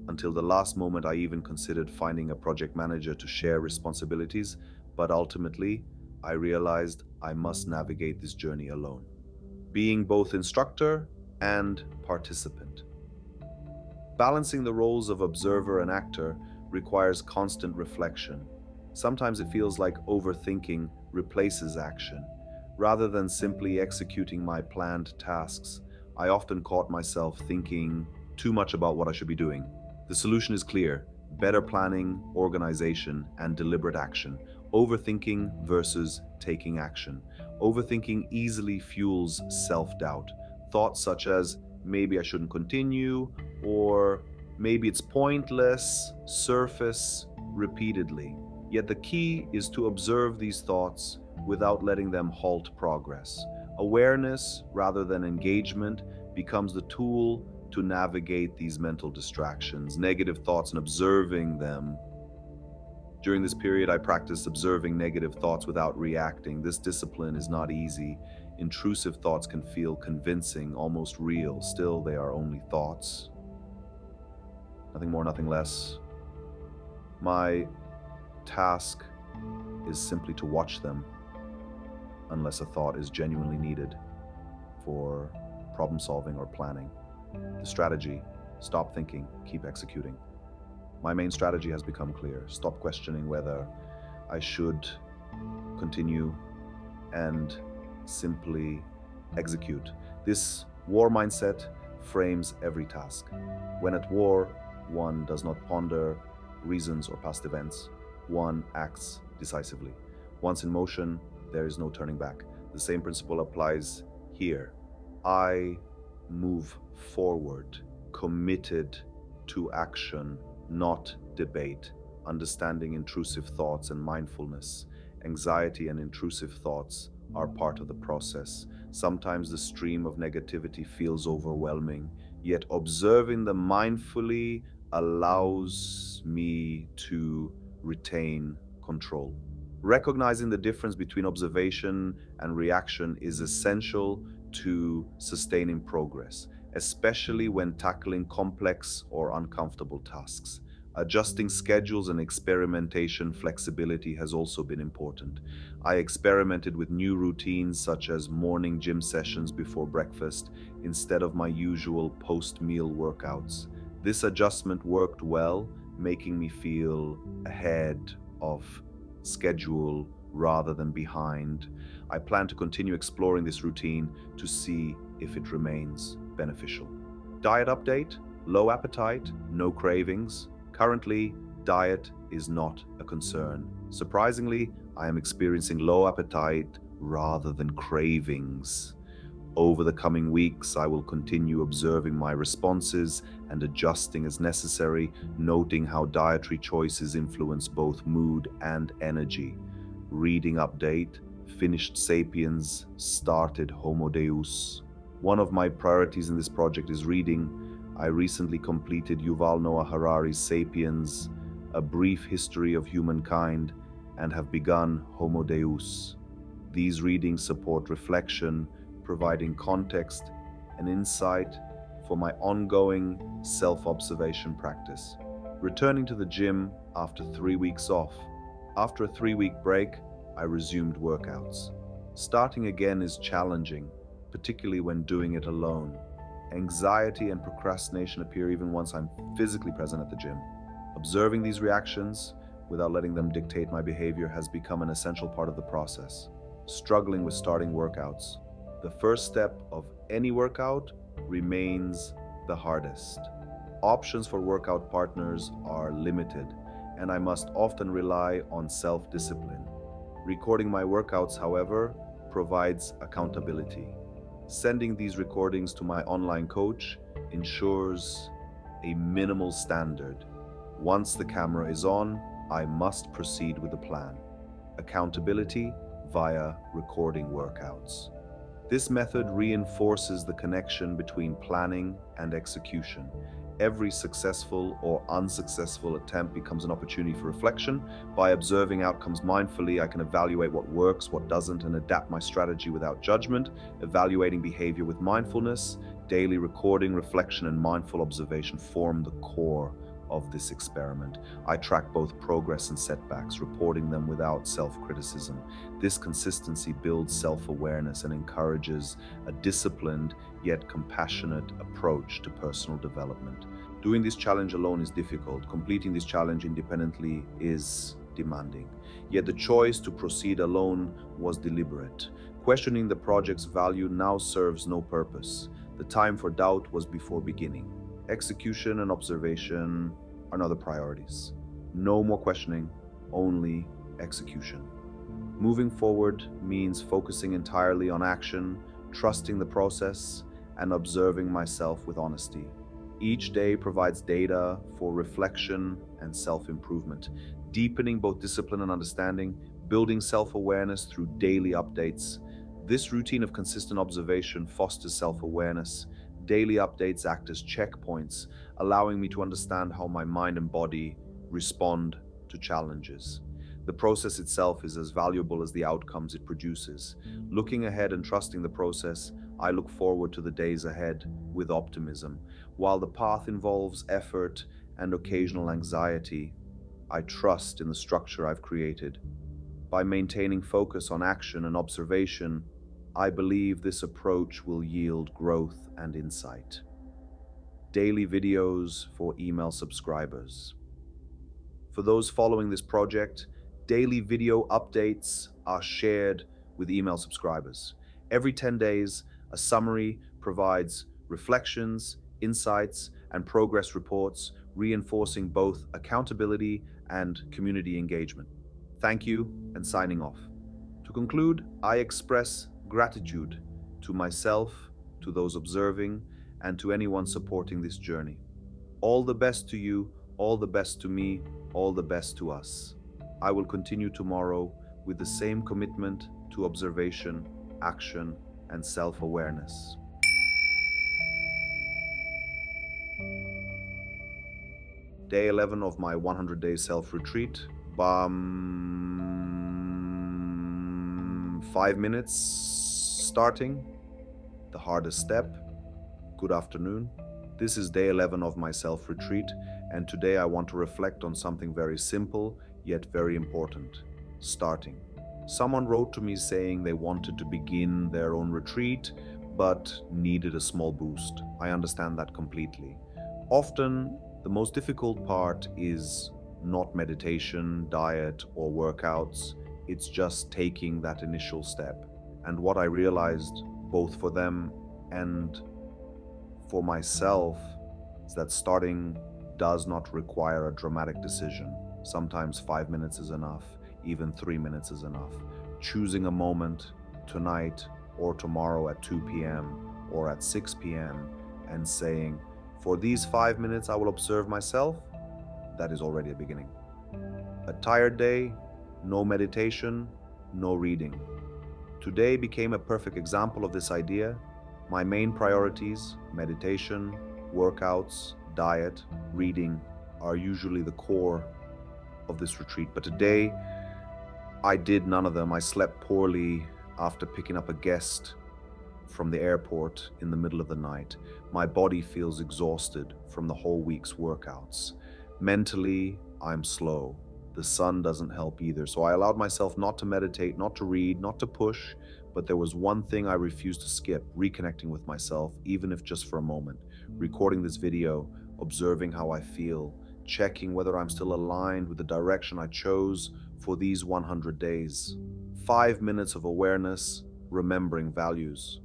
Until the last moment, I even considered finding a project manager to share responsibilities, but ultimately, I realized I must navigate this journey alone, being both instructor and participant. Balancing the roles of observer and actor requires constant reflection. Sometimes it feels like overthinking replaces action. Rather than simply executing my planned tasks, I often caught myself thinking too much about what I should be doing. The solution is clear: better planning, organization, and deliberate action. Overthinking versus taking action. Overthinking easily fuels self-doubt. Thoughts such as, maybe I shouldn't continue, or maybe it's pointless, surface repeatedly. Yet the key is to observe these thoughts without letting them halt progress. Awareness, rather than engagement, becomes the tool to navigate these mental distractions, negative thoughts, and observing them. During this period, I practiced observing negative thoughts without reacting. This discipline is not easy. Intrusive thoughts can feel convincing, almost real. Still, they are only thoughts. Nothing more, nothing less. My task is simply to watch them, unless a thought is genuinely needed for problem solving or planning. The strategy: stop thinking, keep executing. My main strategy has become clear. Stop questioning whether I should continue and simply execute. This war mindset frames every task. When at war, one does not ponder reasons or past events, one acts decisively. Once in motion, there is no turning back. The same principle applies here. I move forward, committed to action, not debate, understanding intrusive thoughts and mindfulness. Anxiety and intrusive thoughts are part of the process. Sometimes the stream of negativity feels overwhelming, yet observing them mindfully allows me to retain control. Recognizing the difference between observation and reaction is essential to sustaining progress, especially when tackling complex or uncomfortable tasks. Adjusting schedules and experimentation flexibility has also been important. I experimented with new routines such as morning gym sessions before breakfast instead of my usual post meal workouts. This adjustment worked well, making me feel ahead of schedule rather than behind. I plan to continue exploring this routine to see if it remains beneficial. Diet update: low appetite, no cravings. Currently, diet is not a concern. Surprisingly, I am experiencing low appetite rather than cravings. Over the coming weeks, I will continue observing my responses and adjusting as necessary, noting how dietary choices influence both mood and energy. Reading update: finished Sapiens, started Homo Deus. One of my priorities in this project is reading. I recently completed Yuval Noah Harari's Sapiens, A Brief History of Humankind, and have begun Homo Deus. These readings support reflection, providing context and insight for my ongoing self-observation practice. Returning to the gym after 3 weeks off. After a 3 week break, I resumed workouts. Starting again is challenging, particularly when doing it alone. Anxiety and procrastination appear even once I'm physically present at the gym. Observing these reactions without letting them dictate my behavior has become an essential part of the process. Struggling with starting workouts. The first step of any workout remains the hardest. Options for workout partners are limited, and I must often rely on self-discipline. Recording my workouts, however, provides accountability. Sending these recordings to my online coach ensures a minimal standard. Once the camera is on, I must proceed with the plan. Accountability via recording workouts. This method reinforces the connection between planning and execution. Every successful or unsuccessful attempt becomes an opportunity for reflection. By observing outcomes mindfully, I can evaluate what works, what doesn't, and adapt my strategy without judgment. Evaluating behavior with mindfulness, daily recording, reflection, and mindful observation form the core of this experiment. I track both progress and setbacks, reporting them without self-criticism. This consistency builds self-awareness and encourages a disciplined yet compassionate approach to personal development. Doing this challenge alone is difficult. Completing this challenge independently is demanding. Yet the choice to proceed alone was deliberate. Questioning the project's value now serves no purpose. The time for doubt was before beginning. Execution and observation are now the priorities. No more questioning, only execution. Moving forward means focusing entirely on action, trusting the process, and observing myself with honesty. Each day provides data for reflection and self-improvement, deepening both discipline and understanding, building self-awareness through daily updates. This routine of consistent observation fosters self-awareness. Daily updates act as checkpoints, allowing me to understand how my mind and body respond to challenges. The process itself is as valuable as the outcomes it produces. Looking ahead and trusting the process, I look forward to the days ahead with optimism. While the path involves effort and occasional anxiety, I trust in the structure I've created. By maintaining focus on action and observation, I believe this approach will yield growth and insight. Daily videos for email subscribers. For those following this project, daily video updates are shared with email subscribers. Every 10 days, a summary provides reflections, insights, and progress reports, reinforcing both accountability and community engagement. Thank you, and signing off. To conclude, I express gratitude to myself, to those observing, and to anyone supporting this journey. All the best to you, all the best to me, all the best to us. I will continue tomorrow with the same commitment to observation, action, and self awareness. Day 11 of my 100-day self retreat. 5 minutes starting. The hardest step. Good afternoon. This is day 11 of my self retreat, and today I want to reflect on something very simple yet very important: starting. Someone wrote to me saying they wanted to begin their own retreat but needed a small boost. I understand that completely. Often, the most difficult part is not meditation, diet, or workouts. It's just taking that initial step. And what I realized, both for them and for myself, is that starting does not require a dramatic decision. Sometimes 5 minutes is enough, even 3 minutes is enough. Choosing a moment tonight or tomorrow at 2 p.m. or at 6 p.m. and saying, for these 5 minutes I will observe myself, that is already a beginning. A tired day, no meditation, no reading. Today became a perfect example of this idea. My main priorities, meditation, workouts, diet, reading, are usually the core of this retreat. But today, I did none of them. I slept poorly after picking up a guest from the airport in the middle of the night. My body feels exhausted from the whole week's workouts. Mentally, I'm slow. The sun doesn't help either. So I allowed myself not to meditate, not to read, not to push, but there was one thing I refused to skip: reconnecting with myself, even if just for a moment. Recording this video, observing how I feel, checking whether I'm still aligned with the direction I chose for these 100 days. 5 minutes of awareness, remembering values.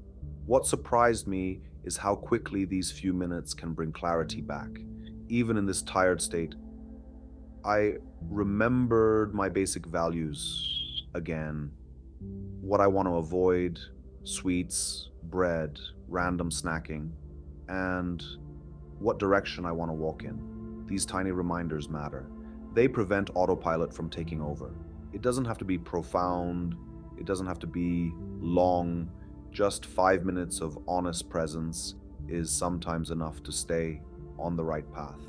What surprised me is how quickly these few minutes can bring clarity back. Even in this tired state, I remembered my basic values again. What I want to avoid: sweets, bread, random snacking, and what direction I want to walk in. These tiny reminders matter. They prevent autopilot from taking over. It doesn't have to be profound, it doesn't have to be long. Just 5 minutes of honest presence is sometimes enough to stay on the right path.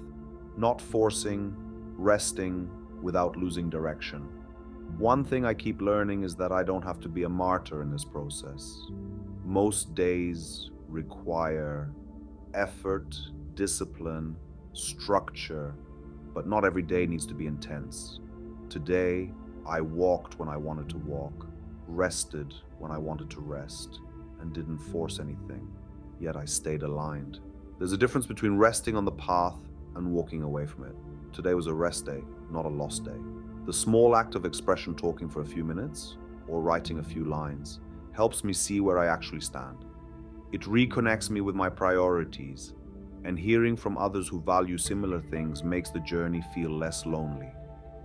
Not forcing, resting without losing direction. One thing I keep learning is that I don't have to be a martyr in this process. Most days require effort, discipline, structure, but not every day needs to be intense. Today, I walked when I wanted to walk, rested when I wanted to rest, and didn't force anything, yet I stayed aligned. There's a difference between resting on the path and walking away from it. Today was a rest day, not a lost day. The small act of expression, talking for a few minutes or writing a few lines, helps me see where I actually stand. It reconnects me with my priorities, and hearing from others who value similar things makes the journey feel less lonely.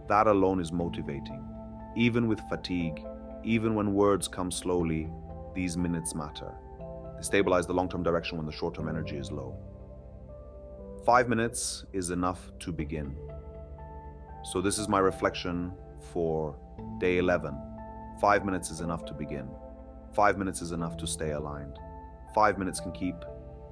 That alone is motivating. Even with fatigue, even when words come slowly, these minutes matter. They stabilize the long-term direction when the short-term energy is low. 5 minutes is enough to begin. So this is my reflection for day 11. 5 minutes is enough to begin. 5 minutes is enough to stay aligned. 5 minutes can keep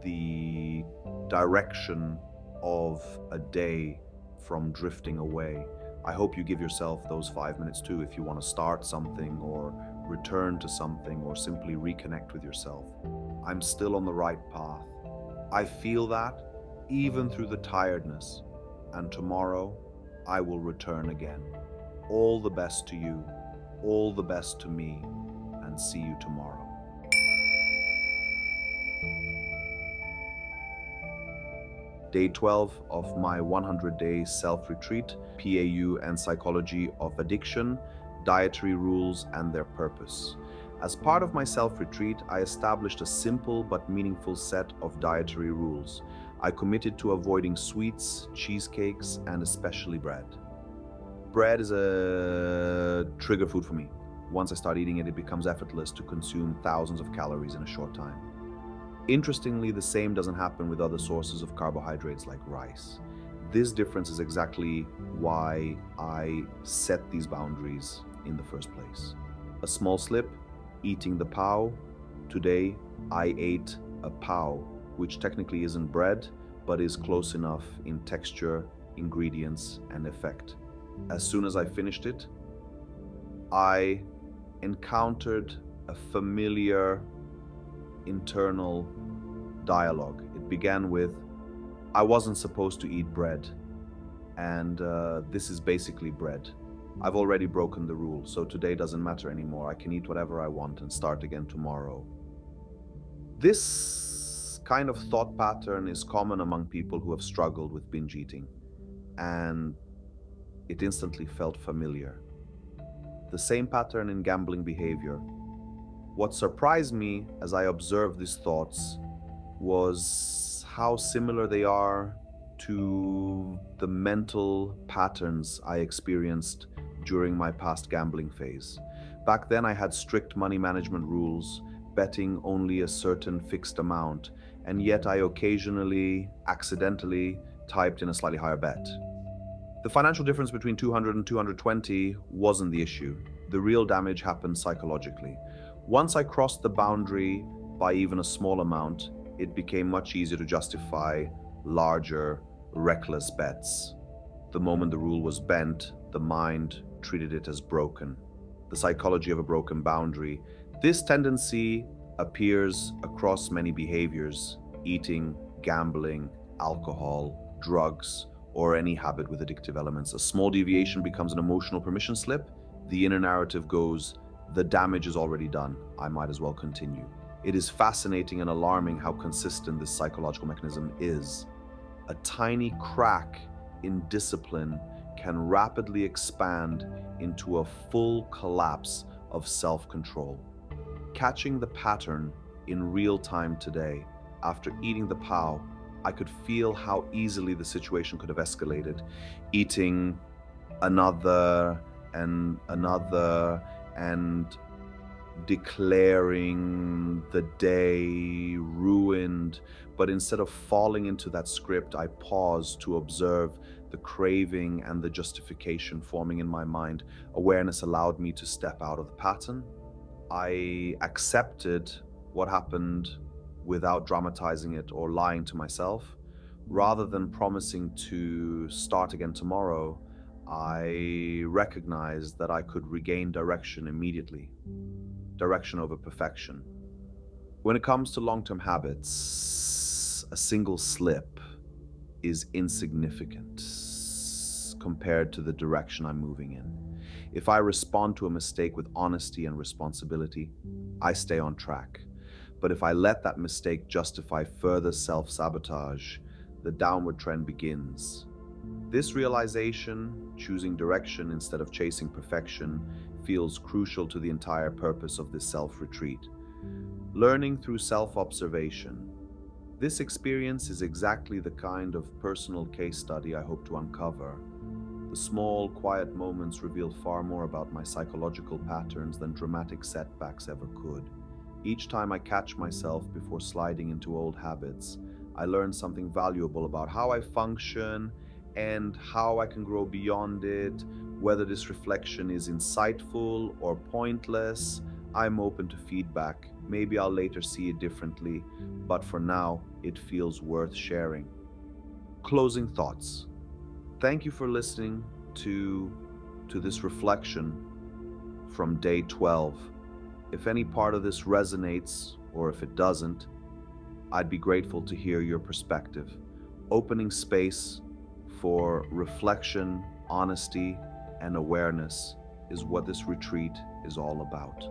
the direction of a day from drifting away. I hope you give yourself those 5 minutes too, if you want to start something or return to something or simply reconnect with yourself. I'm still on the right path. I feel that even through the tiredness, and tomorrow I will return again. All the best to you, all the best to me, and see you tomorrow. Day 12 of my 100-day self-retreat, PAU and Psychology of Addiction, Dietary Rules and Their Purpose. As part of my self-retreat, I established a simple but meaningful set of dietary rules. I committed to avoiding sweets, cheesecakes, and especially bread. Bread is a trigger food for me. Once I start eating it, it becomes effortless to consume thousands of calories in a short time. Interestingly, the same doesn't happen with other sources of carbohydrates like rice. This difference is exactly why I set these boundaries in the first place. A small slip, eating the pao. Today, I ate a pao, which technically isn't bread, but is close enough in texture, ingredients, and effect. As soon as I finished it, I encountered a familiar internal dialogue. It began with, I wasn't supposed to eat bread, and this is basically bread. I've already broken the rule, so today doesn't matter anymore. I can eat whatever I want and start again tomorrow. This kind of thought pattern is common among people who have struggled with binge eating, and it instantly felt familiar. The same pattern in gambling behavior. What surprised me as I observed these thoughts was how similar they are to the mental patterns I experienced during my past gambling phase. Back then, I had strict money management rules, betting only a certain fixed amount, and yet I occasionally, accidentally, typed in a slightly higher bet. The financial difference between 200 and 220 wasn't the issue. The real damage happened psychologically. Once I crossed the boundary by even a small amount, it became much easier to justify larger, reckless bets. The moment the rule was bent, the mind treated it as broken. The psychology of a broken boundary. This tendency appears across many behaviors: eating, gambling, alcohol, drugs, or any habit with addictive elements. A small deviation becomes an emotional permission slip. The inner narrative goes, the damage is already done, I might as well continue. It is fascinating and alarming how consistent this psychological mechanism is. A tiny crack in discipline can rapidly expand into a full collapse of self-control. Catching the pattern in real time today, after eating the pao, I could feel how easily the situation could have escalated. Eating another and another and declaring the day ruined. But instead of falling into that script, I paused to observe the craving and the justification forming in my mind. Awareness allowed me to step out of the pattern. I accepted what happened without dramatizing it or lying to myself. Rather than promising to start again tomorrow, I recognized that I could regain direction immediately. Direction over perfection. When it comes to long-term habits, a single slip is insignificant compared to the direction I'm moving in. If I respond to a mistake with honesty and responsibility, I stay on track. But if I let that mistake justify further self-sabotage, the downward trend begins. This realization, choosing direction instead of chasing perfection, feels crucial to the entire purpose of this self-retreat. Learning through self-observation. This experience is exactly the kind of personal case study I hope to uncover. The small, quiet moments reveal far more about my psychological patterns than dramatic setbacks ever could. Each time I catch myself before sliding into old habits, I learn something valuable about how I function and how I can grow beyond it. Whether this reflection is insightful or pointless, I'm open to feedback. Maybe I'll later see it differently, but for now, it feels worth sharing. Closing thoughts. Thank you for listening to this reflection from day 12. If any part of this resonates, or if it doesn't, I'd be grateful to hear your perspective. Opening space for reflection, honesty, and awareness is what this retreat is all about.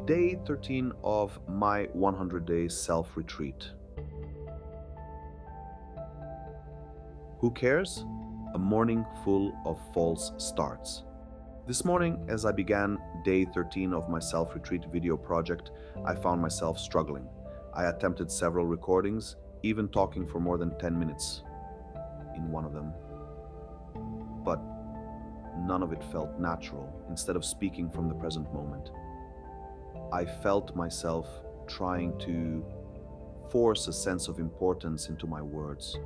Day 13 of my 100 days self-retreat. Who cares? a morning full of false starts. This morning, as I began day 13 of my self-retreat video project, I found myself struggling. I attempted several recordings, even talking for more than 10 minutes in one of them, but none of it felt natural. Instead of speaking from the present moment, I felt myself trying to force a sense of importance into my words,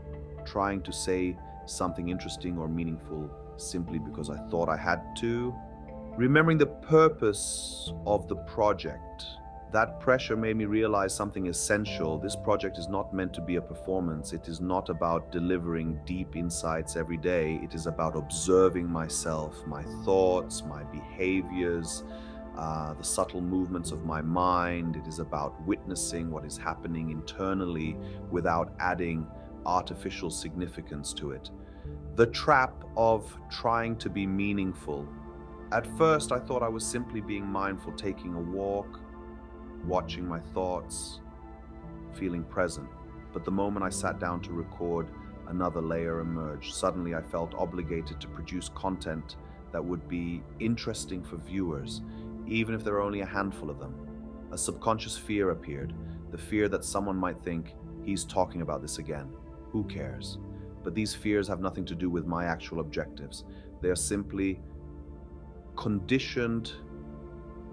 trying to say something interesting or meaningful simply because I thought I had to. Remembering the purpose of the project, that pressure made me realize something essential. This project is not meant to be a performance. It is not about delivering deep insights every day. It is about observing myself, my thoughts, my behaviors, the subtle movements of my mind. It is about witnessing what is happening internally without adding artificial significance to it. The trap of trying to be meaningful. At first, I thought I was simply being mindful, taking a walk, watching my thoughts, feeling present. But the moment I sat down to record, another layer emerged. Suddenly, I felt obligated to produce content that would be interesting for viewers, even if there are only a handful of them. A subconscious fear appeared, the fear that someone might think, he's talking about this again. Who cares? But these fears have nothing to do with my actual objectives. They are simply conditioned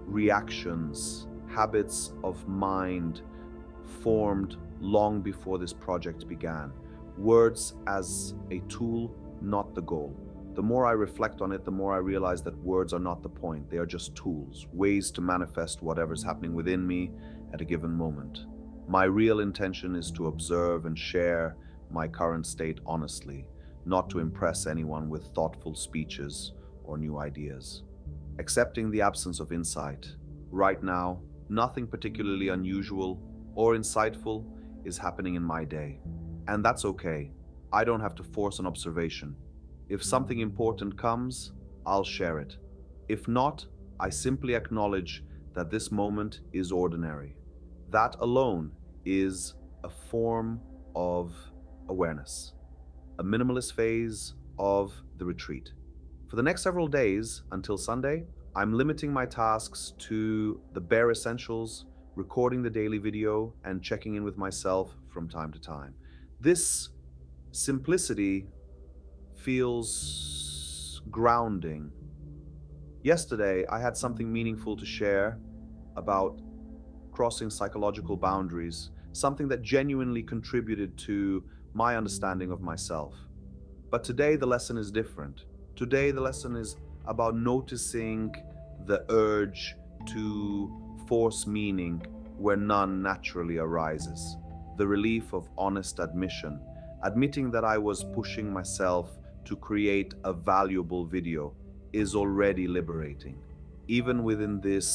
reactions, habits of mind formed long before this project began. Words as a tool, not the goal. The more I reflect on it, the more I realize that words are not the point. They are just tools, ways to manifest whatever's happening within me at a given moment. My real intention is to observe and share my current state honestly, not to impress anyone with thoughtful speeches or new ideas. Accepting the absence of insight. Right now, nothing particularly unusual or insightful is happening in my day. And that's okay. I don't have to force an observation. If something important comes, I'll share it. If not, I simply acknowledge that this moment is ordinary. That alone is a form of awareness, a minimalist phase of the retreat. For the next several days, until Sunday, I'm limiting my tasks to the bare essentials, recording the daily video, and checking in with myself from time to time. This simplicity feels grounding. Yesterday, I had something meaningful to share about crossing psychological boundaries, something that genuinely contributed to my understanding of myself. But today the lesson is different. Today the lesson is about noticing the urge to force meaning where none naturally arises. The relief of honest admission, admitting that I was pushing myself to create a valuable video is already liberating. Even within this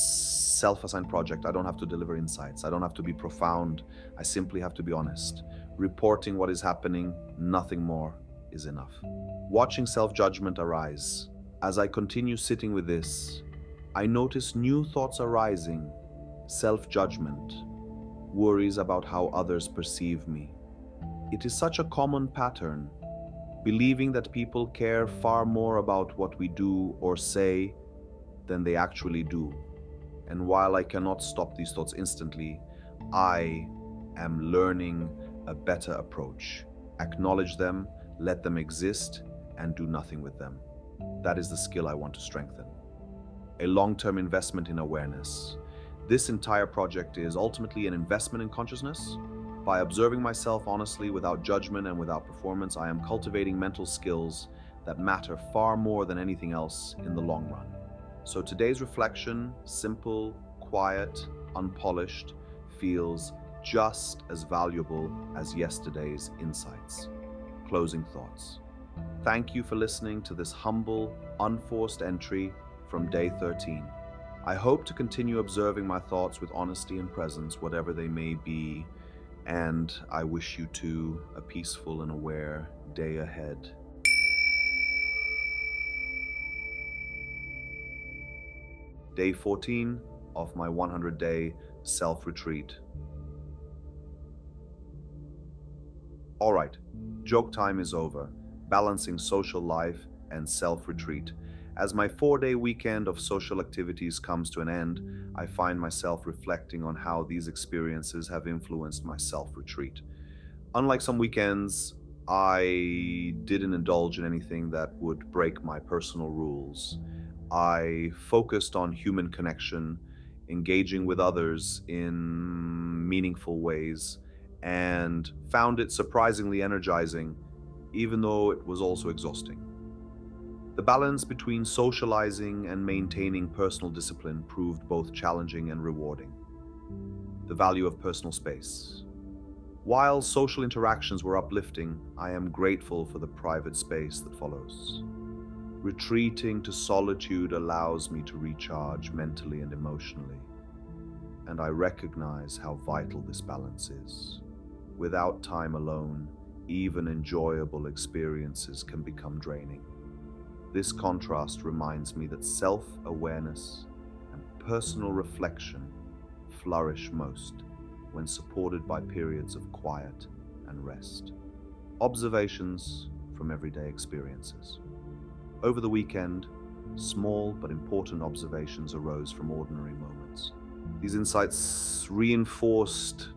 self-assigned project, I don't have to deliver insights. I don't have to be profound. I simply have to be honest. Reporting what is happening, nothing more is enough. Watching self-judgment arise. As I continue sitting with this, I notice new thoughts arising. Self-judgment, worries about how others perceive me. It is such a common pattern, believing that people care far more about what we do or say than they actually do. And while I cannot stop these thoughts instantly, I am learning a better approach. Acknowledge them, let them exist, and do nothing with them. That is the skill I want to strengthen. A long-term investment in awareness. This entire project is ultimately an investment in consciousness. By observing myself honestly, without judgment and without performance, I am cultivating mental skills that matter far more than anything else in the long run. So today's reflection, simple, quiet, unpolished, feels just as valuable as yesterday's insights. Closing thoughts. Thank you for listening to this humble, unforced entry from day 13. I hope to continue observing my thoughts with honesty and presence, whatever they may be, and I wish you too a peaceful and aware day ahead. Day 14 of my 100-day self-retreat. All right, joke time is over. balancing social life and self-retreat. As my 4-day weekend of social activities comes to an end, I find myself reflecting on how these experiences have influenced my self-retreat. Unlike some weekends, I didn't indulge in anything that would break my personal rules. I focused on human connection, engaging with others in meaningful ways, and found it surprisingly energizing, even though it was also exhausting. The balance between socializing and maintaining personal discipline proved both challenging and rewarding. The value of personal space. While social interactions were uplifting, I am grateful for the private space that follows. Retreating to solitude allows me to recharge mentally and emotionally, and I recognize how vital this balance is. Without time alone, even enjoyable experiences can become draining. This contrast reminds me that self-awareness and personal reflection flourish most when supported by periods of quiet and rest. Observations from everyday experiences. Over the weekend, small but important observations arose from ordinary moments. These insights reinforced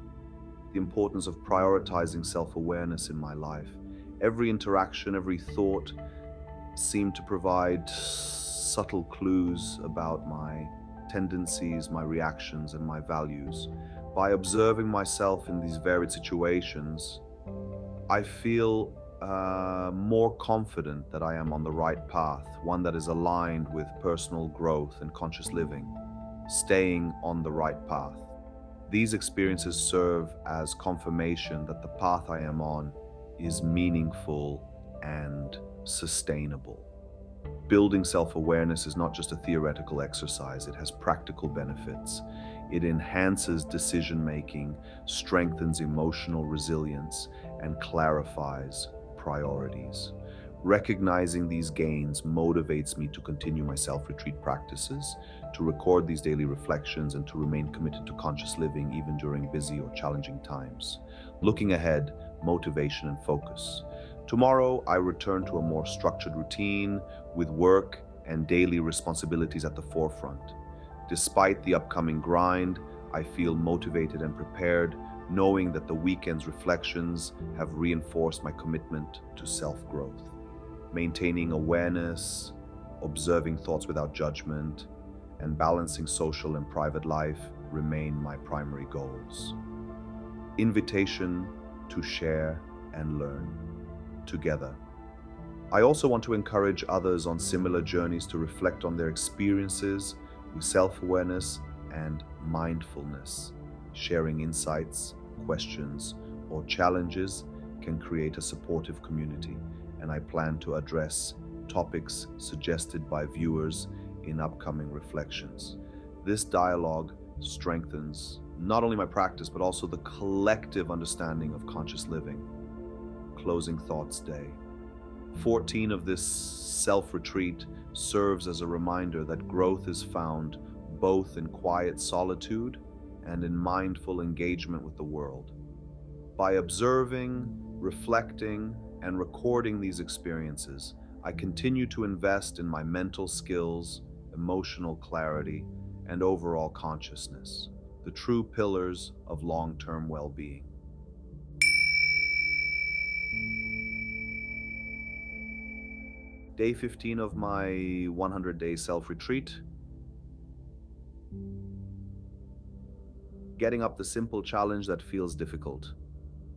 the importance of prioritizing self-awareness in my life. Every interaction, every thought seemed to provide subtle clues about my tendencies, my reactions, and my values. By observing myself in these varied situations, I feel more confident that I am on the right path, one that is aligned with personal growth and conscious living, staying on the right path. These experiences serve as confirmation that the path I am on is meaningful and sustainable. Building self-awareness is not just a theoretical exercise, it has practical benefits. It enhances decision-making, strengthens emotional resilience, and clarifies priorities. Recognizing these gains motivates me to continue my self-retreat practices, to record these daily reflections, and to remain committed to conscious living even during busy or challenging times. Looking ahead, motivation and focus. Tomorrow, I return to a more structured routine with work and daily responsibilities at the forefront. Despite the upcoming grind, I feel motivated and prepared, knowing that the weekend's reflections have reinforced my commitment to self-growth. Maintaining awareness, observing thoughts without judgment, and balancing social and private life remain my primary goals. Invitation to share and learn together. I also want to encourage others on similar journeys to reflect on their experiences with self-awareness and mindfulness. Sharing insights, questions, or challenges can create a supportive community, and I plan to address topics suggested by viewers in upcoming reflections. This dialogue strengthens not only my practice, but also the collective understanding of conscious living. Closing thoughts day. 14 of this self-retreat serves as a reminder that growth is found both in quiet solitude and in mindful engagement with the world. By observing, reflecting, and recording these experiences, I continue to invest in my mental skills, emotional clarity, and overall consciousness, the true pillars of long-term well-being. Day 15 of my 100-day self-retreat. Getting up the simple challenge that feels difficult.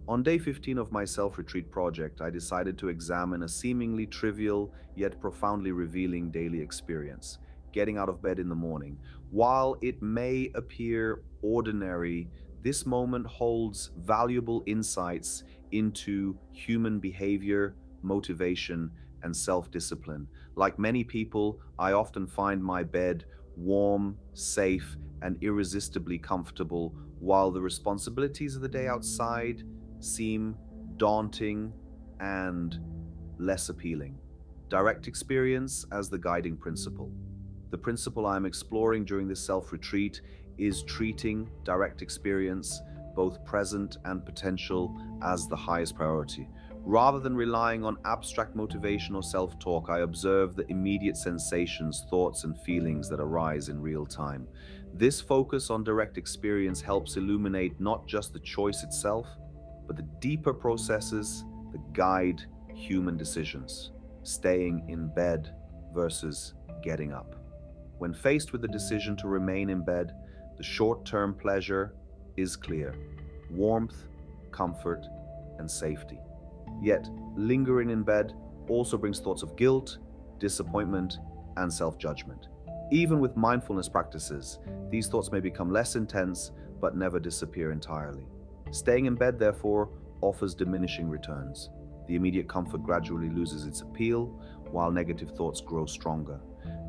On day 15 of my self-retreat project, I decided to examine a seemingly trivial yet profoundly revealing daily experience, getting out of bed in the morning. While it may appear ordinary, this moment holds valuable insights into human behavior, motivation, and self-discipline. Like many people, I often find my bed warm, safe, and irresistibly comfortable, while the responsibilities of the day outside seem daunting and less appealing. Direct experience as the guiding principle. The principle I'm exploring during this self-retreat is treating direct experience, both present and potential, as the highest priority. Rather than relying on abstract motivation or self-talk, I observe the immediate sensations, thoughts, and feelings that arise in real time. This focus on direct experience helps illuminate not just the choice itself, but the deeper processes that guide human decisions, staying in bed versus getting up. When faced with the decision to remain in bed, the short-term pleasure is clear: warmth, comfort, and safety. Yet, lingering in bed also brings thoughts of guilt, disappointment, and self-judgment. Even with mindfulness practices, these thoughts may become less intense but never disappear entirely. Staying in bed, therefore, offers diminishing returns. The immediate comfort gradually loses its appeal, while negative thoughts grow stronger.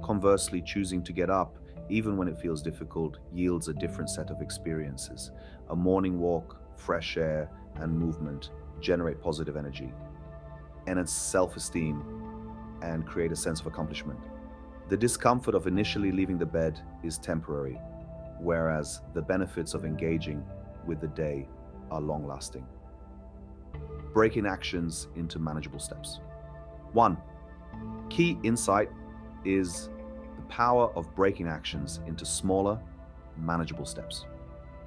Conversely, choosing to get up, even when it feels difficult, yields a different set of experiences. A morning walk, fresh air, and movement generate positive energy, enhance self-esteem, and create a sense of accomplishment. The discomfort of initially leaving the bed is temporary, whereas the benefits of engaging with the day are long-lasting. Breaking actions into manageable steps. 1. Key insight is the power of breaking actions into smaller, manageable steps.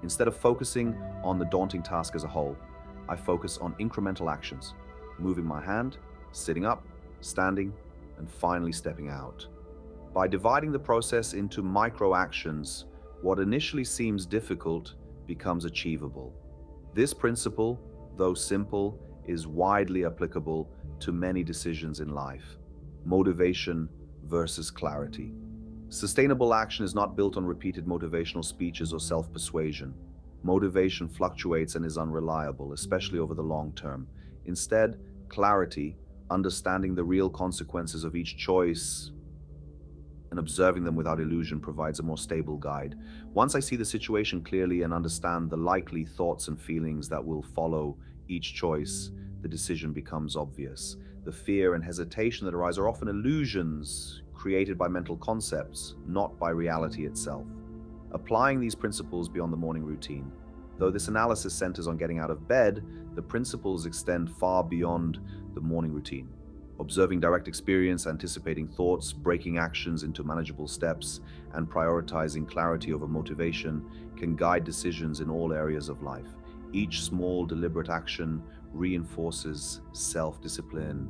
Instead of focusing on the daunting task as a whole, I focus on incremental actions: moving my hand, sitting up, standing, and finally stepping out. By dividing the process into micro actions, what initially seems difficult becomes achievable. This principle, though simple, is widely applicable to many decisions in life. Motivation versus clarity. Sustainable action is not built on repeated motivational speeches or self-persuasion. Motivation fluctuates and is unreliable, especially over the long term. Instead, clarity, understanding the real consequences of each choice and observing them without illusion, provides a more stable guide. Once I see the situation clearly and understand the likely thoughts and feelings that will follow each choice, the decision becomes obvious. The fear and hesitation that arise are often illusions created by mental concepts, not by reality itself. Applying these principles beyond the morning routine. Though this analysis centers on getting out of bed, the principles extend far beyond the morning routine. Observing direct experience, anticipating thoughts, breaking actions into manageable steps, and prioritizing clarity over motivation can guide decisions in all areas of life. Each small, deliberate action reinforces self-discipline,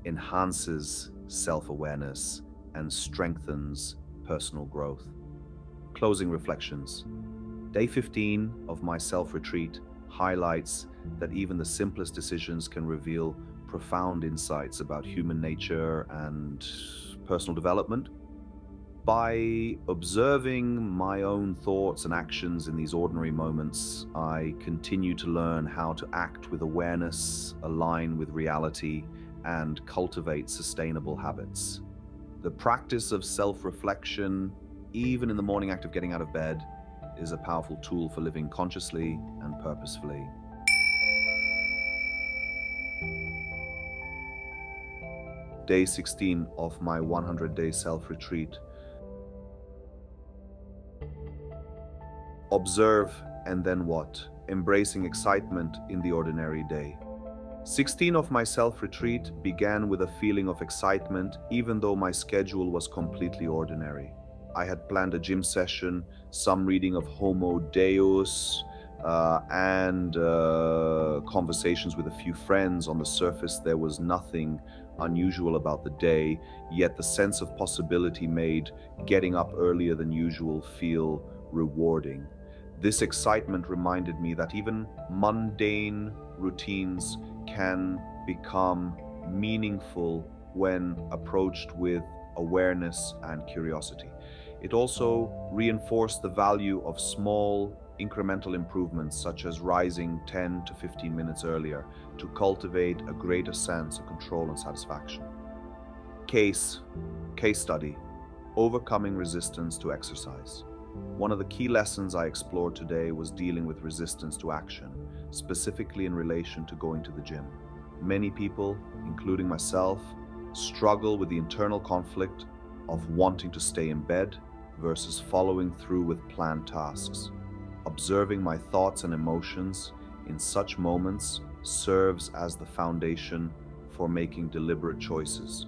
enhances self-awareness, and strengthens personal growth. Closing reflections. Day 15 of my self-retreat highlights that even the simplest decisions can reveal profound insights about human nature and personal development. By observing my own thoughts and actions in these ordinary moments, I continue to learn how to act with awareness, align with reality, and cultivate sustainable habits. The practice of self-reflection, even in the morning act of getting out of bed, is a powerful tool for living consciously and purposefully. Day 16 of my 100-day self-retreat. Observe and then what? Embracing excitement in the ordinary day. 16 of my self-retreat began with a feeling of excitement, even though my schedule was completely ordinary. I had planned a gym session, some reading of Homo Deus, and conversations with a few friends. On the surface, there was nothing unusual about the day, yet the sense of possibility made getting up earlier than usual feel rewarding. This excitement reminded me that even mundane routines can become meaningful when approached with awareness and curiosity. It also reinforced the value of small, incremental improvements, such as rising 10 to 15 minutes earlier, to cultivate a greater sense of control and satisfaction. Case study: overcoming resistance to exercise. One of the key lessons I explored today was dealing with resistance to action, specifically in relation to going to the gym. Many people, including myself, struggle with the internal conflict of wanting to stay in bed versus following through with planned tasks. Observing my thoughts and emotions in such moments serves as the foundation for making deliberate choices.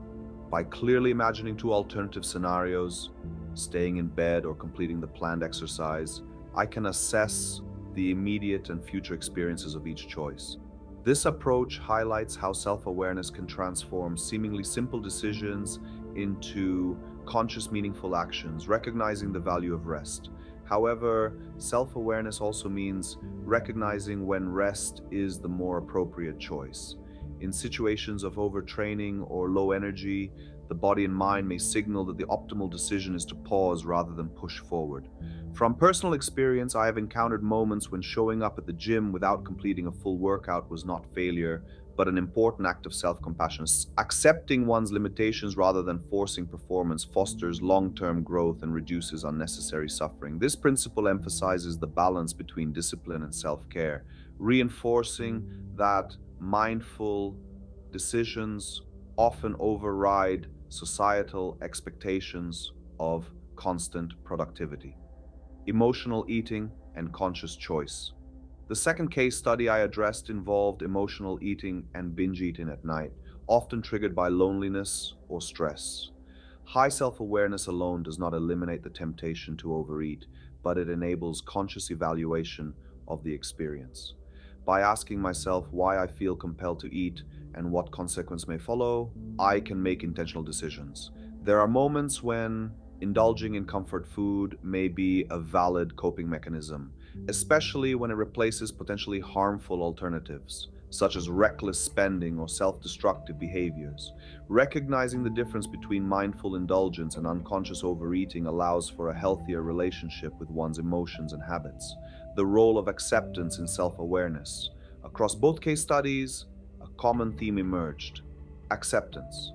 By clearly imagining two alternative scenarios, staying in bed or completing the planned exercise, I can assess the immediate and future experiences of each choice. This approach highlights how self-awareness can transform seemingly simple decisions into conscious, meaningful actions, recognizing the value of rest. However, self-awareness also means recognizing when rest is the more appropriate choice. In situations of overtraining or low energy, the body and mind may signal that the optimal decision is to pause rather than push forward. From personal experience, I have encountered moments when showing up at the gym without completing a full workout was not failure, but an important act of self-compassion. Accepting one's limitations rather than forcing performance fosters long-term growth and reduces unnecessary suffering. This principle emphasizes the balance between discipline and self-care, reinforcing that mindful decisions often override societal expectations of constant productivity. Emotional eating and conscious choice. The second case study I addressed involved emotional eating and binge eating at night, often triggered by loneliness or stress. High self-awareness alone does not eliminate the temptation to overeat, but it enables conscious evaluation of the experience. By asking myself why I feel compelled to eat and what consequence may follow, I can make intentional decisions. There are moments when indulging in comfort food may be a valid coping mechanism, especially when it replaces potentially harmful alternatives, such as reckless spending or self-destructive behaviors. Recognizing the difference between mindful indulgence and unconscious overeating allows for a healthier relationship with one's emotions and habits. The role of acceptance in self-awareness. Across both case studies, a common theme emerged: acceptance.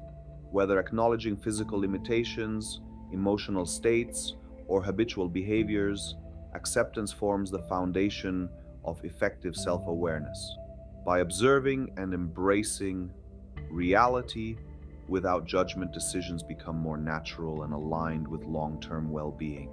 Whether acknowledging physical limitations, emotional states, or habitual behaviors, acceptance forms the foundation of effective self-awareness. By observing and embracing reality without judgment, decisions become more natural and aligned with long-term well-being.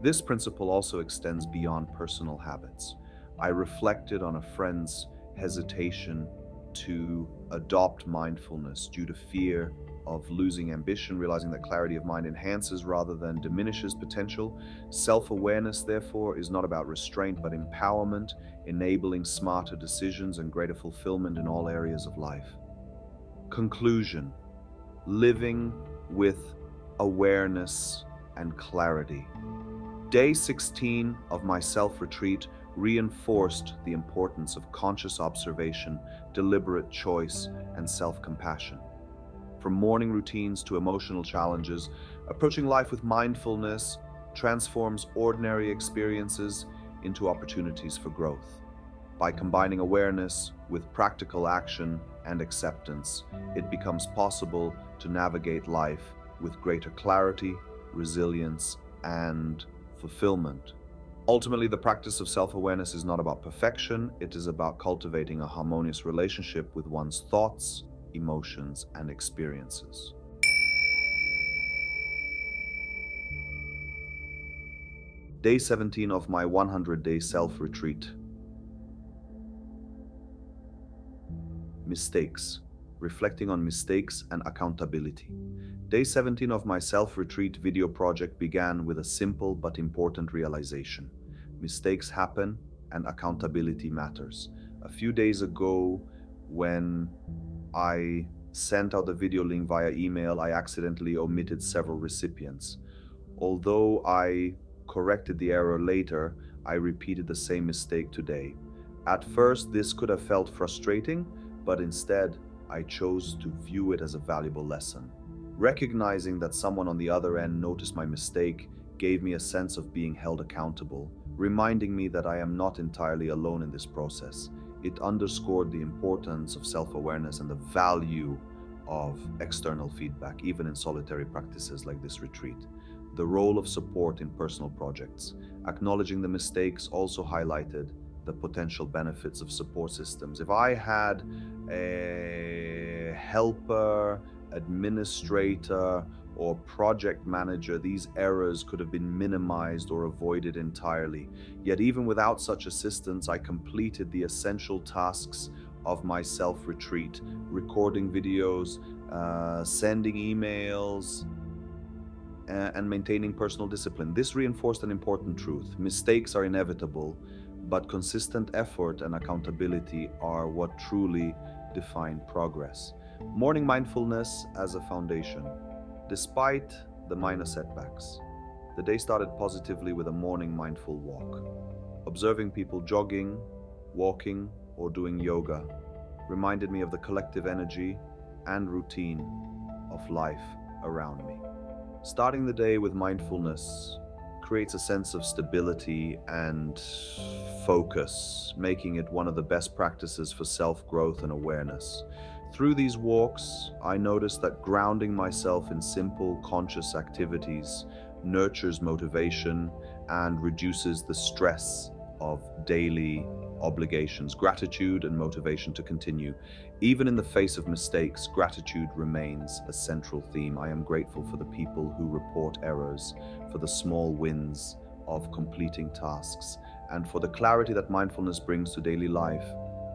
This principle also extends beyond personal habits. I reflected on a friend's hesitation to adopt mindfulness due to fear of losing ambition, realizing that clarity of mind enhances rather than diminishes potential. Self-awareness, therefore, is not about restraint but empowerment, enabling smarter decisions and greater fulfillment in all areas of life. Conclusion: living with awareness and clarity. Day 16 of my self-retreat reinforced the importance of conscious observation, deliberate choice, and self-compassion. From morning routines to emotional challenges, approaching life with mindfulness transforms ordinary experiences into opportunities for growth. By combining awareness with practical action and acceptance, it becomes possible to navigate life with greater clarity, resilience, and fulfillment. Ultimately, the practice of self-awareness is not about perfection, it is about cultivating a harmonious relationship with one's thoughts, emotions, and experiences. Day 17 of my 100-day self-retreat. Mistakes. Reflecting on mistakes and accountability. Day 17 of my self-retreat video project began with a simple but important realization. Mistakes happen and accountability matters. A few days ago, when I sent out the video link via email, I accidentally omitted several recipients. Although I corrected the error later, I repeated the same mistake today. At first, this could have felt frustrating, but instead, I chose to view it as a valuable lesson. Recognizing that someone on the other end noticed my mistake gave me a sense of being held accountable, reminding me that I am not entirely alone in this process. It underscored the importance of self-awareness and the value of external feedback, even in solitary practices like this retreat. The role of support in personal projects. Acknowledging the mistakes also highlighted the potential benefits of support systems. If I had a helper, administrator, or project manager, these errors could have been minimized or avoided entirely. Yet even without such assistance, I completed the essential tasks of my self-retreat, recording videos, sending emails, and maintaining personal discipline. This reinforced an important truth. Mistakes are inevitable, but consistent effort and accountability are what truly define progress. Morning mindfulness as a foundation. Despite the minor setbacks, the day started positively with a morning mindful walk. Observing people jogging, walking, or doing yoga reminded me of the collective energy and routine of life around me. Starting the day with mindfulness creates a sense of stability and focus, making it one of the best practices for self-growth and awareness. Through these walks, I noticed that grounding myself in simple, conscious activities nurtures motivation and reduces the stress of daily obligations, gratitude and motivation to continue. Even in the face of mistakes, gratitude remains a central theme. I am grateful for the people who report errors, for the small wins of completing tasks, and for the clarity that mindfulness brings to daily life.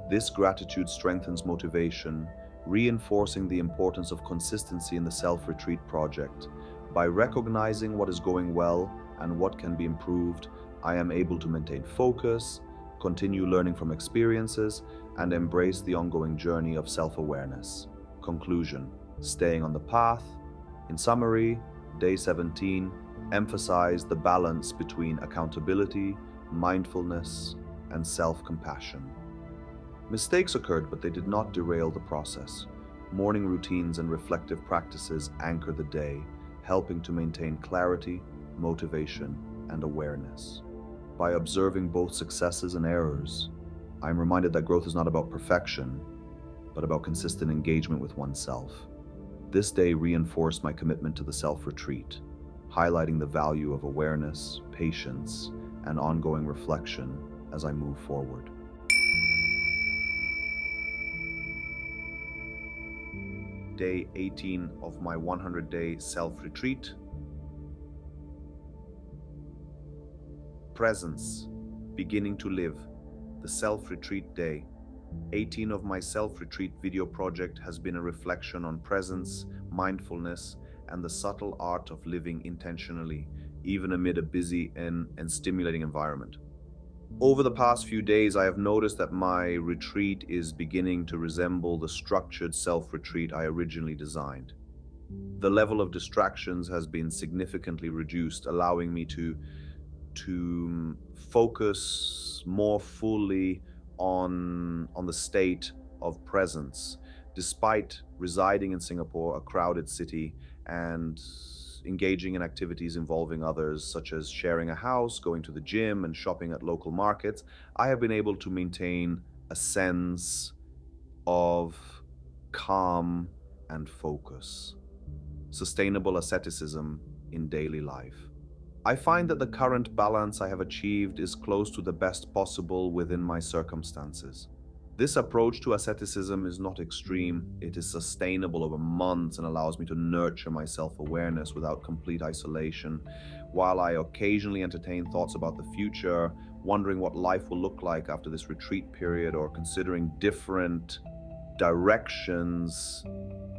This gratitude strengthens motivation, reinforcing the importance of consistency in the self-retreat project. By recognizing what is going well and what can be improved, I am able to maintain focus, continue learning from experiences, and embrace the ongoing journey of self-awareness. Conclusion: staying on the path. In summary, day 17 emphasized the balance between accountability, mindfulness, and self-compassion. Mistakes occurred, but they did not derail the process. Morning routines and reflective practices anchor the day, helping to maintain clarity, motivation, and awareness. By observing both successes and errors, I am reminded that growth is not about perfection, but about consistent engagement with oneself. This day reinforced my commitment to the self-retreat, highlighting the value of awareness, patience, and ongoing reflection as I move forward. Day 18 of my 100-day self-retreat. Presence, beginning to live. The self-retreat day. 18 of my self-retreat video project has been a reflection on presence, mindfulness, and the subtle art of living intentionally, even amid a busy and stimulating environment. Over the past few days, I have noticed that my retreat is beginning to resemble the structured self-retreat I originally designed. The level of distractions has been significantly reduced, allowing me to focus more fully on the state of presence. Despite residing in Singapore, a crowded city, and engaging in activities involving others, such as sharing a house, going to the gym, and shopping at local markets, I have been able to maintain a sense of calm and focus. Sustainable asceticism in daily life. I find that the current balance I have achieved is close to the best possible within my circumstances. This approach to asceticism is not extreme, it is sustainable over months and allows me to nurture my self-awareness without complete isolation. While I occasionally entertain thoughts about the future, wondering what life will look like after this retreat period, or considering different directions,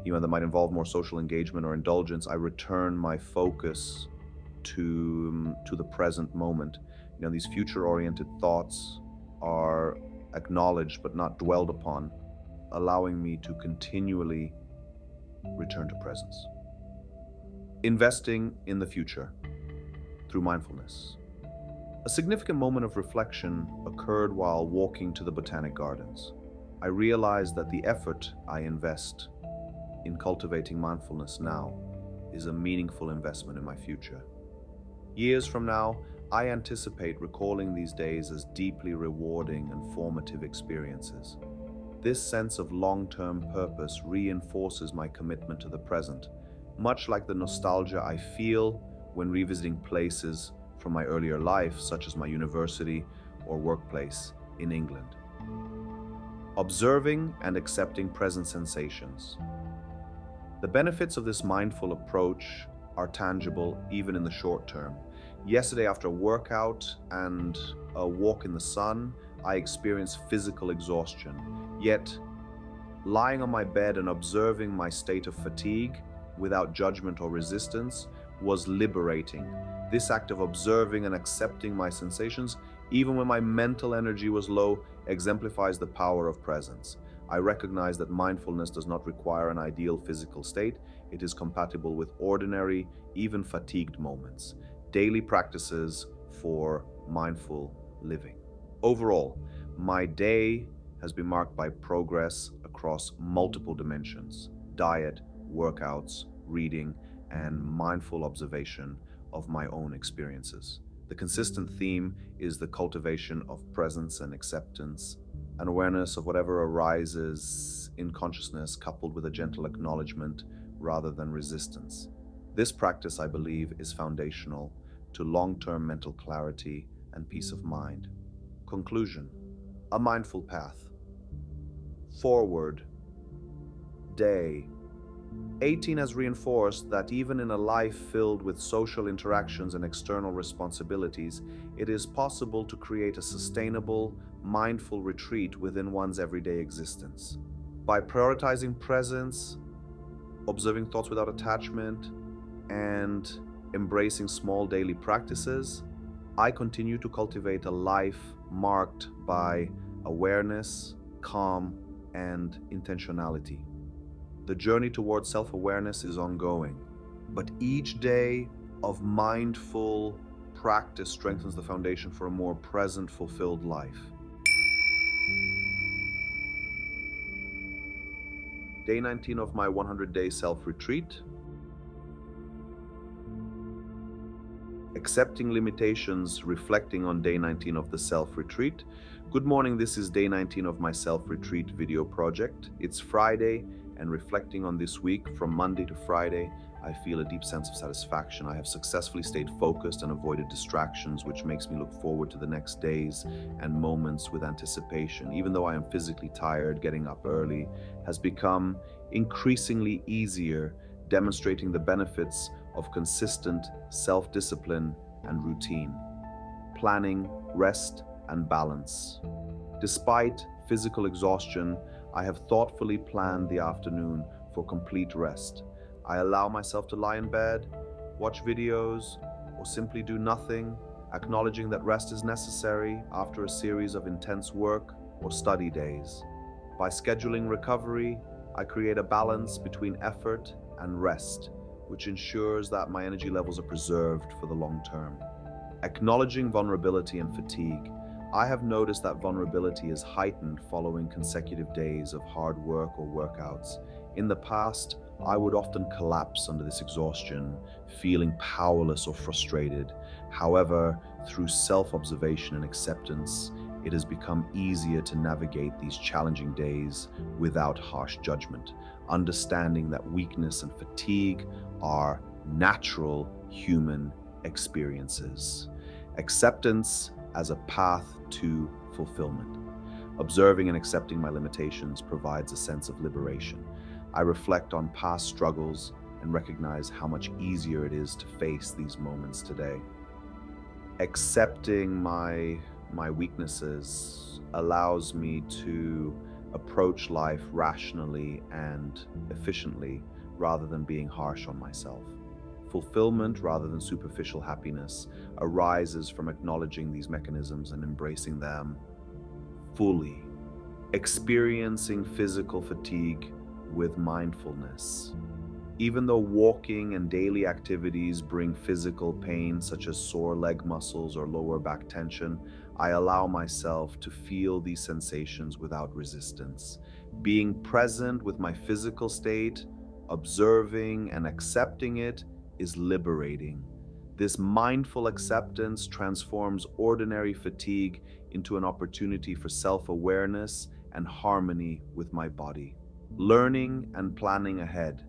that might involve more social engagement or indulgence, I return my focus to the present moment. These future-oriented thoughts are acknowledged but not dwelled upon, allowing me to continually return to presence. Investing in the future through mindfulness. A significant moment of reflection occurred while walking to the Botanic Gardens. I realized that the effort I invest in cultivating mindfulness now is a meaningful investment in my future. Years from now, I anticipate recalling these days as deeply rewarding and formative experiences. This sense of long-term purpose reinforces my commitment to the present, much like the nostalgia I feel when revisiting places from my earlier life, such as my university or workplace in England. Observing and accepting present sensations. The benefits of this mindful approach are tangible even in the short term. Yesterday, after a workout and a walk in the sun, I experienced physical exhaustion. Yet, lying on my bed and observing my state of fatigue without judgment or resistance was liberating. This act of observing and accepting my sensations, even when my mental energy was low, exemplifies the power of presence. I recognize that mindfulness does not require an ideal physical state, it is compatible with ordinary, even fatigued moments. Daily practices for mindful living. Overall, my day has been marked by progress across multiple dimensions: diet, workouts, reading, and mindful observation of my own experiences. The consistent theme is the cultivation of presence and acceptance, an awareness of whatever arises in consciousness, coupled with a gentle acknowledgement rather than resistance. This practice, I believe, is foundational to long term mental clarity and peace of mind. Conclusion: a mindful path. Forward. Day 18 has reinforced that even in a life filled with social interactions and external responsibilities, it is possible to create a sustainable, mindful retreat within one's everyday existence. By prioritizing presence, observing thoughts without attachment, and embracing small daily practices, I continue to cultivate a life marked by awareness, calm, and intentionality. The journey towards self awareness is ongoing, but each day of mindful practice strengthens the foundation for a more present, fulfilled life. Day 19 of my 100-day self retreat. Accepting limitations, reflecting on day 19 of the self retreat. Good morning, this is day 19 of my self retreat video project. It's Friday, and reflecting on this week from Monday to Friday, I feel a deep sense of satisfaction. I have successfully stayed focused and avoided distractions, which makes me look forward to the next days and moments with anticipation. Even though I am physically tired, getting up early has become increasingly easier, demonstrating the benefits of consistent self-discipline and routine, planning, rest, and balance. Despite physical exhaustion, I have thoughtfully planned the afternoon for complete rest. I allow myself to lie in bed, watch videos, or simply do nothing, acknowledging that rest is necessary after a series of intense work or study days. By scheduling recovery, I create a balance between effort and rest, which ensures that my energy levels are preserved for the long term. Acknowledging vulnerability and fatigue. I have noticed that vulnerability is heightened following consecutive days of hard work or workouts. In the past, I would often collapse under this exhaustion, feeling powerless or frustrated. However, through self-observation and acceptance, it has become easier to navigate these challenging days without harsh judgment, understanding that weakness and fatigue are natural human experiences. Acceptance as a path to fulfillment. Observing and accepting my limitations provides a sense of liberation. I reflect on past struggles and recognize how much easier it is to face these moments today. Accepting my weaknesses allows me to approach life rationally and efficiently rather than being harsh on myself. Fulfillment rather than superficial happiness arises from acknowledging these mechanisms and embracing them fully. Experiencing physical fatigue with mindfulness. Even though walking and daily activities bring physical pain such as sore leg muscles or lower back tension, I allow myself to feel these sensations without resistance. Being present with my physical state, observing and accepting it, is liberating. This mindful acceptance transforms ordinary fatigue into an opportunity for self-awareness and harmony with my body. Learning and planning ahead.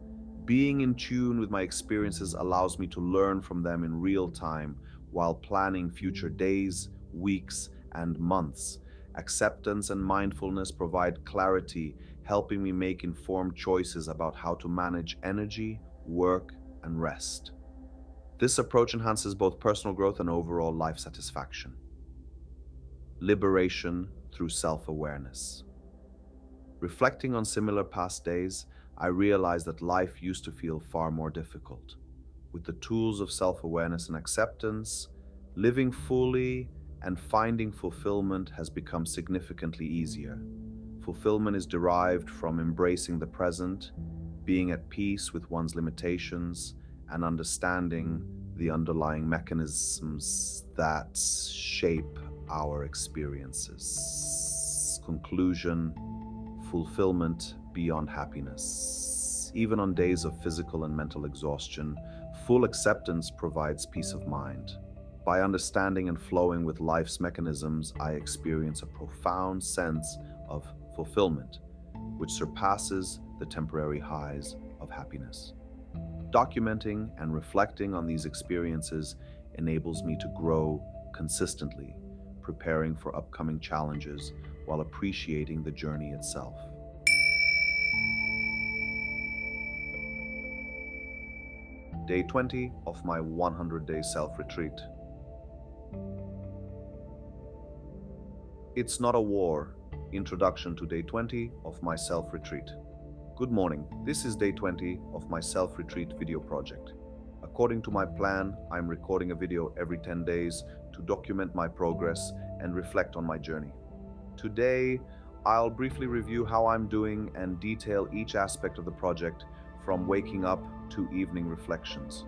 Being in tune with my experiences allows me to learn from them in real time while planning future days, weeks, and months. Acceptance and mindfulness provide clarity, helping me make informed choices about how to manage energy, work, and rest. This approach enhances both personal growth and overall life satisfaction. Liberation through self-awareness. Reflecting on similar past days, I realized that life used to feel far more difficult. With the tools of self-awareness and acceptance, living fully and finding fulfillment has become significantly easier. Fulfillment is derived from embracing the present, being at peace with one's limitations, and understanding the underlying mechanisms that shape our experiences. Conclusion: fulfillment beyond happiness. Even on days of physical and mental exhaustion, full acceptance provides peace of mind. By understanding and flowing with life's mechanisms, I experience a profound sense of fulfillment, which surpasses the temporary highs of happiness. Documenting and reflecting on these experiences enables me to grow consistently, preparing for upcoming challenges while appreciating the journey itself. Day 20 of my 100-day self-retreat. It's not a war. Introduction to day 20 of my self-retreat. Good morning. This is day 20 of my self-retreat video project. According to my plan, I'm recording a video every 10 days to document my progress and reflect on my journey. Today, I'll briefly review how I'm doing and detail each aspect of the project, from waking up to evening reflections.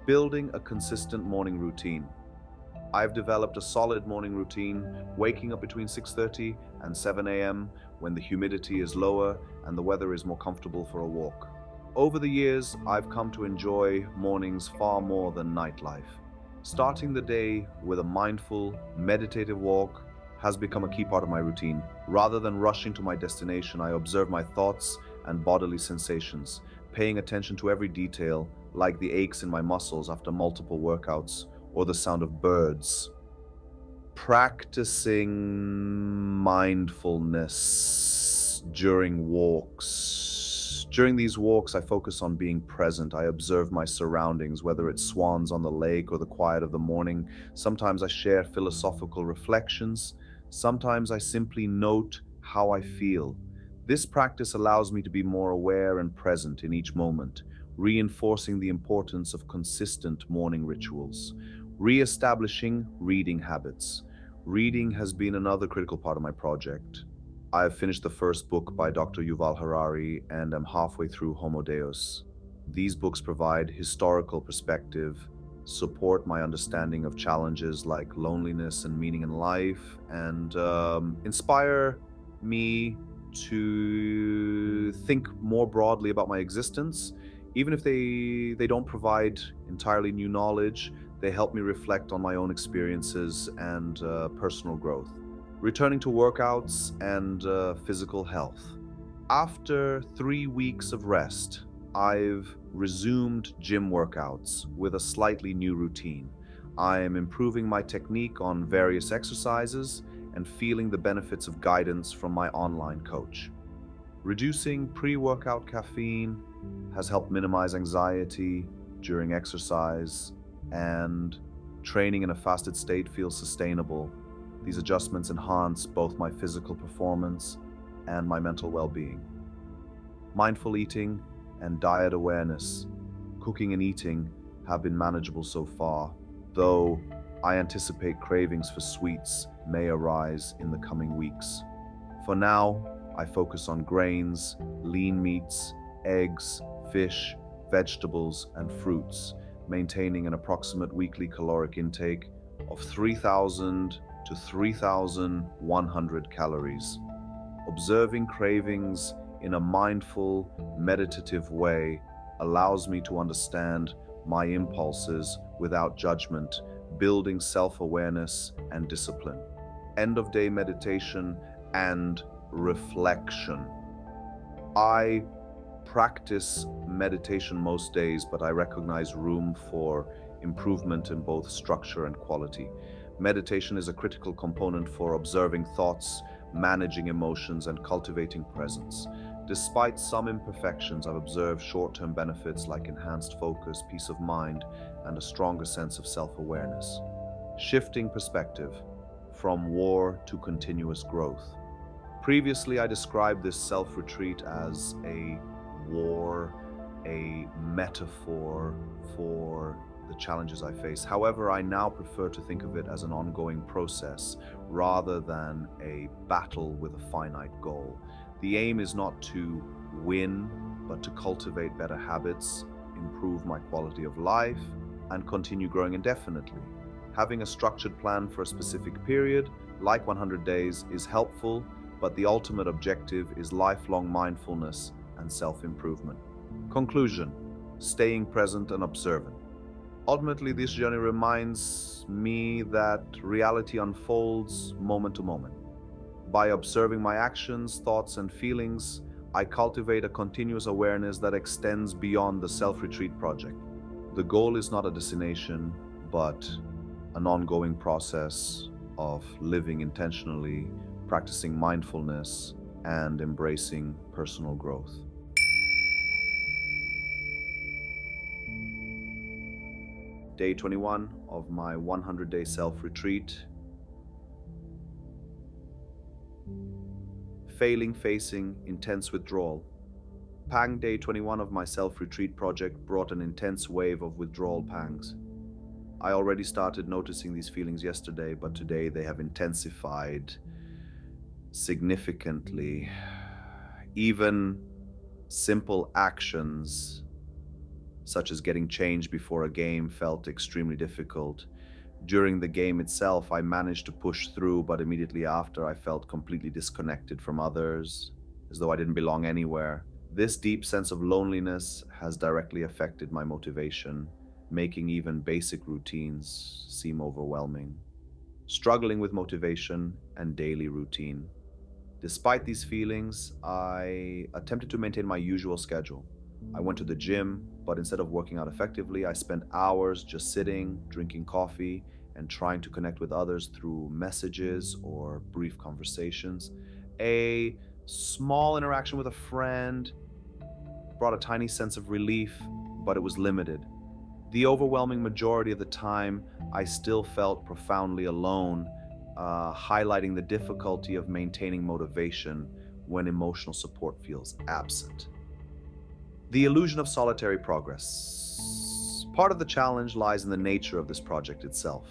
Building a consistent morning routine. I've developed a solid morning routine, waking up between 6:30 and 7 a.m. when the humidity is lower and the weather is more comfortable for a walk. Over the years, I've come to enjoy mornings far more than nightlife. Starting the day with a mindful, meditative walk has become a key part of my routine. Rather than rushing to my destination, I observe my thoughts and bodily sensations, paying attention to every detail, like the aches in my muscles after multiple workouts or the sound of birds. Practicing mindfulness during walks. During these walks, I focus on being present. I observe my surroundings, whether it's swans on the lake or the quiet of the morning. Sometimes I share philosophical reflections. Sometimes I simply note how I feel. This practice allows me to be more aware and present in each moment, reinforcing the importance of consistent morning rituals. Re-establishing reading habits. Reading has been another critical part of my project. I have finished the first book by Dr. Yuval Harari and am halfway through Homo Deus. These books provide historical perspective, support my understanding of challenges like loneliness and meaning in life, and inspire me to think more broadly about my existence. Even if they don't provide entirely new knowledge, they help me reflect on my own experiences and personal growth. Returning to workouts and physical health. After 3 weeks of rest, I've resumed gym workouts with a slightly new routine. I am improving my technique on various exercises and feeling the benefits of guidance from my online coach. Reducing pre-workout caffeine has helped minimize anxiety during exercise, and training in a fasted state feels sustainable. These adjustments enhance both my physical performance and my mental well-being. Mindful eating and diet awareness. Cooking and eating have been manageable so far, though I anticipate cravings for sweets may arise in the coming weeks. For now, I focus on grains, lean meats, eggs, fish, vegetables, and fruits, maintaining an approximate weekly caloric intake of 3,000 to 3,100 calories. Observing cravings in a mindful, meditative way allows me to understand my impulses without judgment, building self-awareness and discipline. End-of-day meditation and reflection. I practice meditation most days, but I recognize room for improvement in both structure and quality. Meditation is a critical component for observing thoughts, managing emotions, and cultivating presence. Despite some imperfections, I've observed short-term benefits like enhanced focus, peace of mind, and a stronger sense of self-awareness. Shifting perspective. from war to continuous growth. Previously, I described this self-retreat as a war, a metaphor for the challenges I face. However, I now prefer to think of it as an ongoing process rather than a battle with a finite goal. The aim is not to win, but to cultivate better habits, improve my quality of life, and continue growing indefinitely. Having a structured plan for a specific period, like 100 days, is helpful, but the ultimate objective is lifelong mindfulness and self-improvement. Conclusion: staying present and observant. Ultimately, this journey reminds me that reality unfolds moment to moment. By observing my actions, thoughts, and feelings, I cultivate a continuous awareness that extends beyond the self-retreat project. The goal is not a destination, but an ongoing process of living intentionally, practicing mindfulness, and embracing personal growth. Day 21 of my 100-day self-retreat. Failing, facing intense withdrawal. Pang day 21 of my self-retreat project brought an intense wave of withdrawal pangs. I already started noticing these feelings yesterday, but today they have intensified significantly. Even simple actions, such as getting changed before a game, felt extremely difficult. During the game itself, I managed to push through, but immediately after, I felt completely disconnected from others, as though I didn't belong anywhere. This deep sense of loneliness has directly affected my motivation, making even basic routines seem overwhelming. Struggling with motivation and daily routine. Despite these feelings, I attempted to maintain my usual schedule. I went to the gym, but instead of working out effectively, I spent hours just sitting, drinking coffee, and trying to connect with others through messages or brief conversations. A small interaction with a friend brought a tiny sense of relief, but it was limited. The overwhelming majority of the time, I still felt profoundly alone, highlighting the difficulty of maintaining motivation when emotional support feels absent. The illusion of solitary progress. Part of the challenge lies in the nature of this project itself.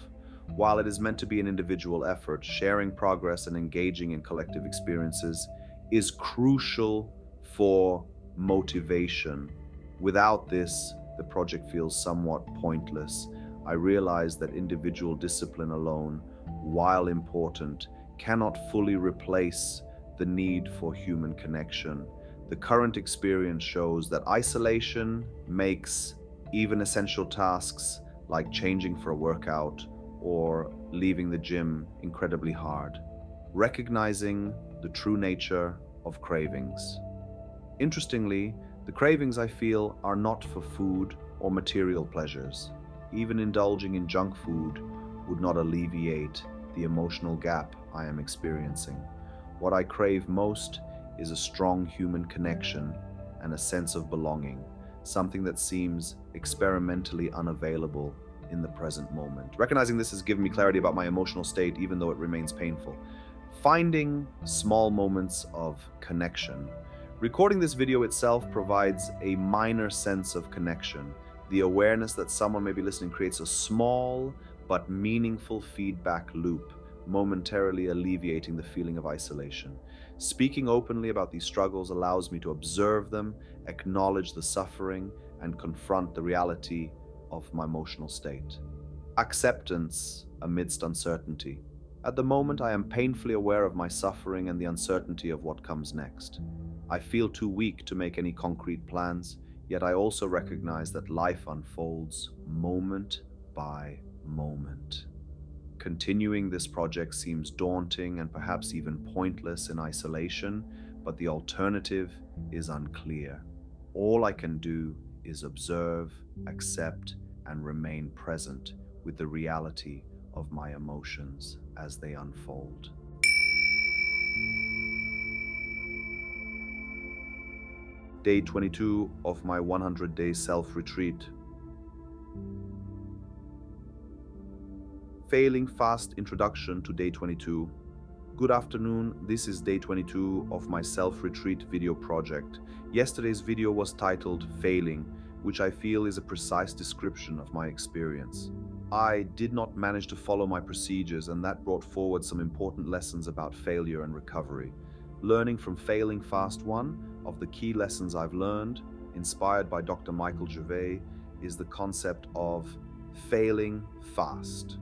While it is meant to be an individual effort, sharing progress and engaging in collective experiences is crucial for motivation. Without this, the project feels somewhat pointless. I realize that individual discipline alone, while important, cannot fully replace the need for human connection. The current experience shows that isolation makes even essential tasks like changing for a workout or leaving the gym incredibly hard. Recognizing the true nature of cravings. Interestingly, the cravings I feel are not for food or material pleasures. Even indulging in junk food would not alleviate the emotional gap I am experiencing. What I crave most is a strong human connection and a sense of belonging, something that seems experimentally unavailable in the present moment. Recognizing this has given me clarity about my emotional state, even though it remains painful. Finding small moments of connection. Recording this video itself provides a minor sense of connection. The awareness that someone may be listening creates a small but meaningful feedback loop, momentarily alleviating the feeling of isolation. Speaking openly about these struggles allows me to observe them, acknowledge the suffering, and confront the reality of my emotional state. Acceptance amidst uncertainty. At the moment, I am painfully aware of my suffering and the uncertainty of what comes next. I feel too weak to make any concrete plans, yet I also recognize that life unfolds moment by moment. Continuing this project seems daunting and perhaps even pointless in isolation, but the alternative is unclear. All I can do is observe, accept, and remain present with the reality of my emotions as they unfold. Day 22 of my 100-day self-retreat. Failing fast introduction to day 22. Good afternoon, this is day 22 of my self-retreat video project. Yesterday's video was titled Failing, which I feel is a precise description of my experience. I did not manage to follow my procedures, and that brought forward some important lessons about failure and recovery. Learning from Failing Fast, one of the key lessons I've learned, inspired by Dr. Michael Gervais, is the concept of failing fast.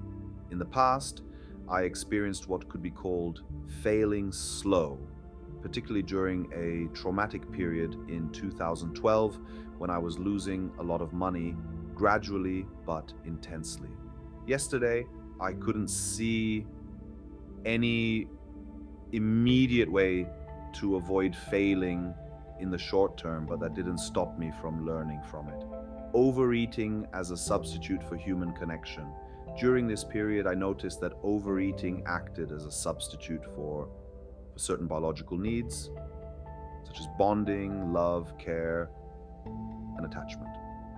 In the past, I experienced what could be called failing slow, particularly during a traumatic period in 2012 when I was losing a lot of money gradually but intensely. Yesterday, I couldn't see any immediate way to avoid failing in the short term, but that didn't stop me from learning from it. Overeating as a substitute for human connection. During this period, I noticed that overeating acted as a substitute for certain biological needs, such as bonding, love, care, and attachment.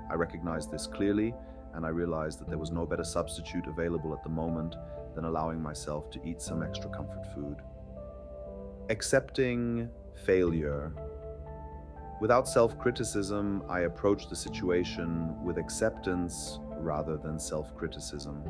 I recognized this clearly, and I realized that there was no better substitute available at the moment than allowing myself to eat some extra comfort food. Accepting failure. Without self-criticism, I approached the situation with acceptance rather than self-criticism.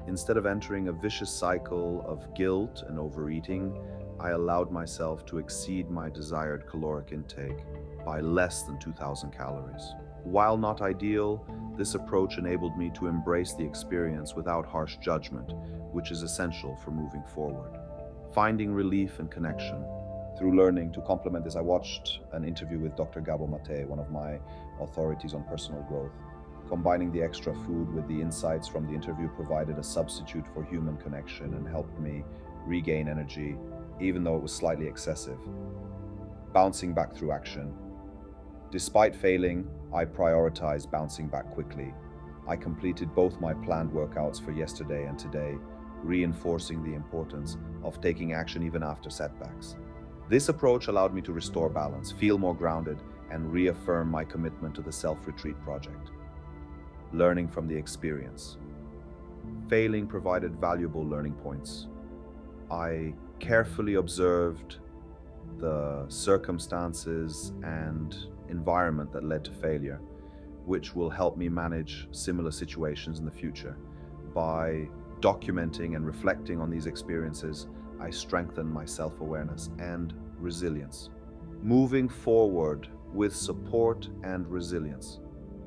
Instead of entering a vicious cycle of guilt and overeating, I allowed myself to exceed my desired caloric intake by less than 2,000 calories. While not ideal, this approach enabled me to embrace the experience without harsh judgment, which is essential for moving forward. Finding relief and connection. Through learning to complement this, I watched an interview with Dr. Gabo Mate, one of my authorities on personal growth. Combining the extra food with the insights from the interview provided a substitute for human connection and helped me regain energy, even though it was slightly excessive. Bouncing back through action. Despite failing, I prioritized bouncing back quickly. I completed both my planned workouts for yesterday and today, reinforcing the importance of taking action even after setbacks. This approach allowed me to restore balance, feel more grounded, and reaffirm my commitment to the self-retreat project. Learning from the experience. Failing provided valuable learning points. I carefully observed the circumstances and environment that led to failure, which will help me manage similar situations in the future. By documenting and reflecting on these experiences, I strengthen my self-awareness and resilience. Moving forward with support and resilience.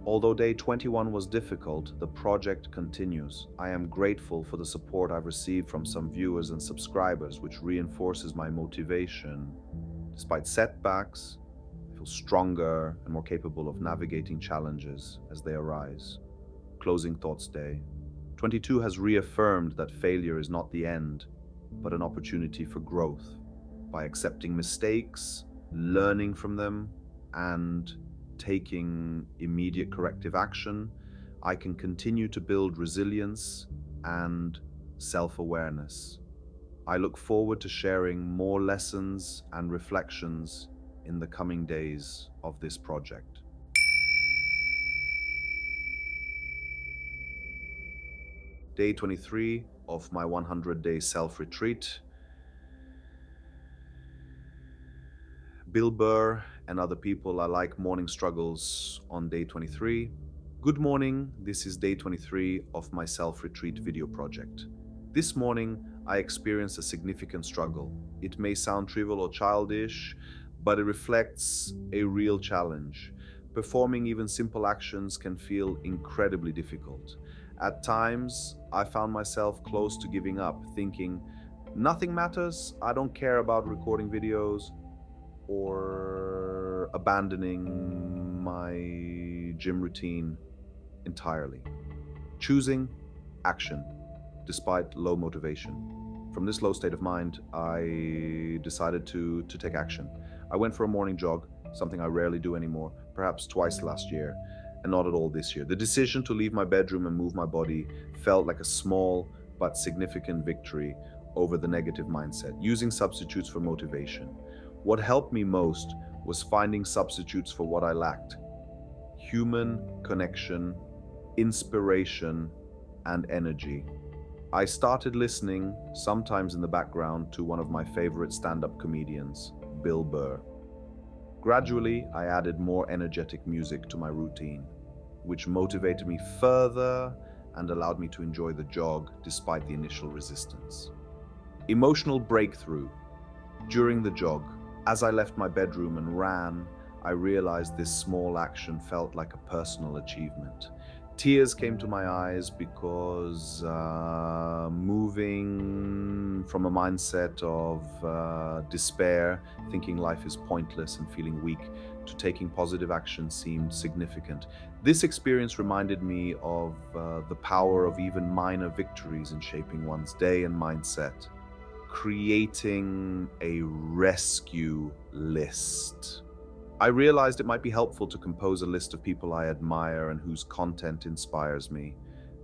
Although day 21 was difficult, the project continues. I am grateful for the support I've received from some viewers and subscribers, which reinforces my motivation. Despite setbacks, I feel stronger and more capable of navigating challenges as they arise. Closing thoughts day. 22 has reaffirmed that failure is not the end, but an opportunity for growth. By accepting mistakes, learning from them, and taking immediate corrective action, I can continue to build resilience and self-awareness. I look forward to sharing more lessons and reflections in the coming days of this project. Day 23 of my 100-day self-retreat. Bill Burr and other people are like morning struggles on day 23. Good morning, this is day 23 of my self-retreat video project. This morning, I experienced a significant struggle. It may sound trivial or childish, but it reflects a real challenge. Performing even simple actions can feel incredibly difficult. At times, I found myself close to giving up, thinking, nothing matters, I don't care about recording videos, or abandoning my gym routine entirely. Choosing action despite low motivation. From this low state of mind, I decided to take action. I went for a morning jog, something I rarely do anymore, perhaps twice last year, and not at all this year. The decision to leave my bedroom and move my body felt like a small but significant victory over the negative mindset, using substitutes for motivation. What helped me most was finding substitutes for what I lacked: human connection, inspiration, and energy. I started listening, sometimes in the background, to one of my favorite stand-up comedians, Bill Burr. Gradually, I added more energetic music to my routine, which motivated me further and allowed me to enjoy the jog despite the initial resistance. Emotional breakthrough. During the jog, as I left my bedroom and ran, I realized this small action felt like a personal achievement. Tears came to my eyes because moving from a mindset of despair, thinking life is pointless and feeling weak, to taking positive action seemed significant. This experience reminded me of the power of even minor victories in shaping one's day and mindset. Creating a rescue list. I realized it might be helpful to compose a list of people I admire and whose content inspires me.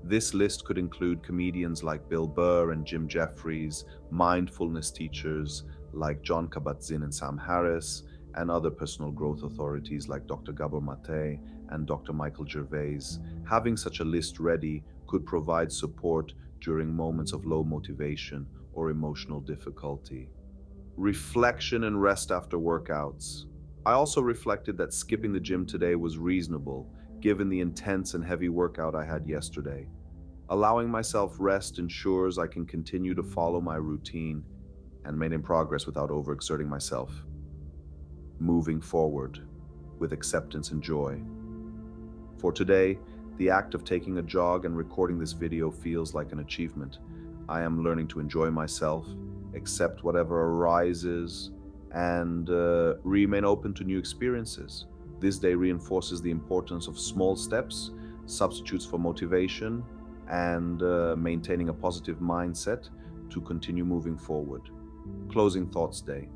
This list could include comedians like Bill Burr and Jim Jeffries, mindfulness teachers like John Kabat-Zinn and Sam Harris, and other personal growth authorities like Dr. Gabor Mate and Dr. Michael Gervais. Having such a list ready could provide support during moments of low motivation or emotional difficulty. Reflection and rest after workouts. I also reflected that skipping the gym today was reasonable, given the intense and heavy workout I had yesterday. Allowing myself rest ensures I can continue to follow my routine and maintain progress without overexerting myself. Moving forward with acceptance and joy. For today, the act of taking a jog and recording this video feels like an achievement. I am learning to enjoy myself, accept whatever arises, and remain open to new experiences. This day reinforces the importance of small steps, substitutes for motivation, and maintaining a positive mindset to continue moving forward. Closing thoughts day.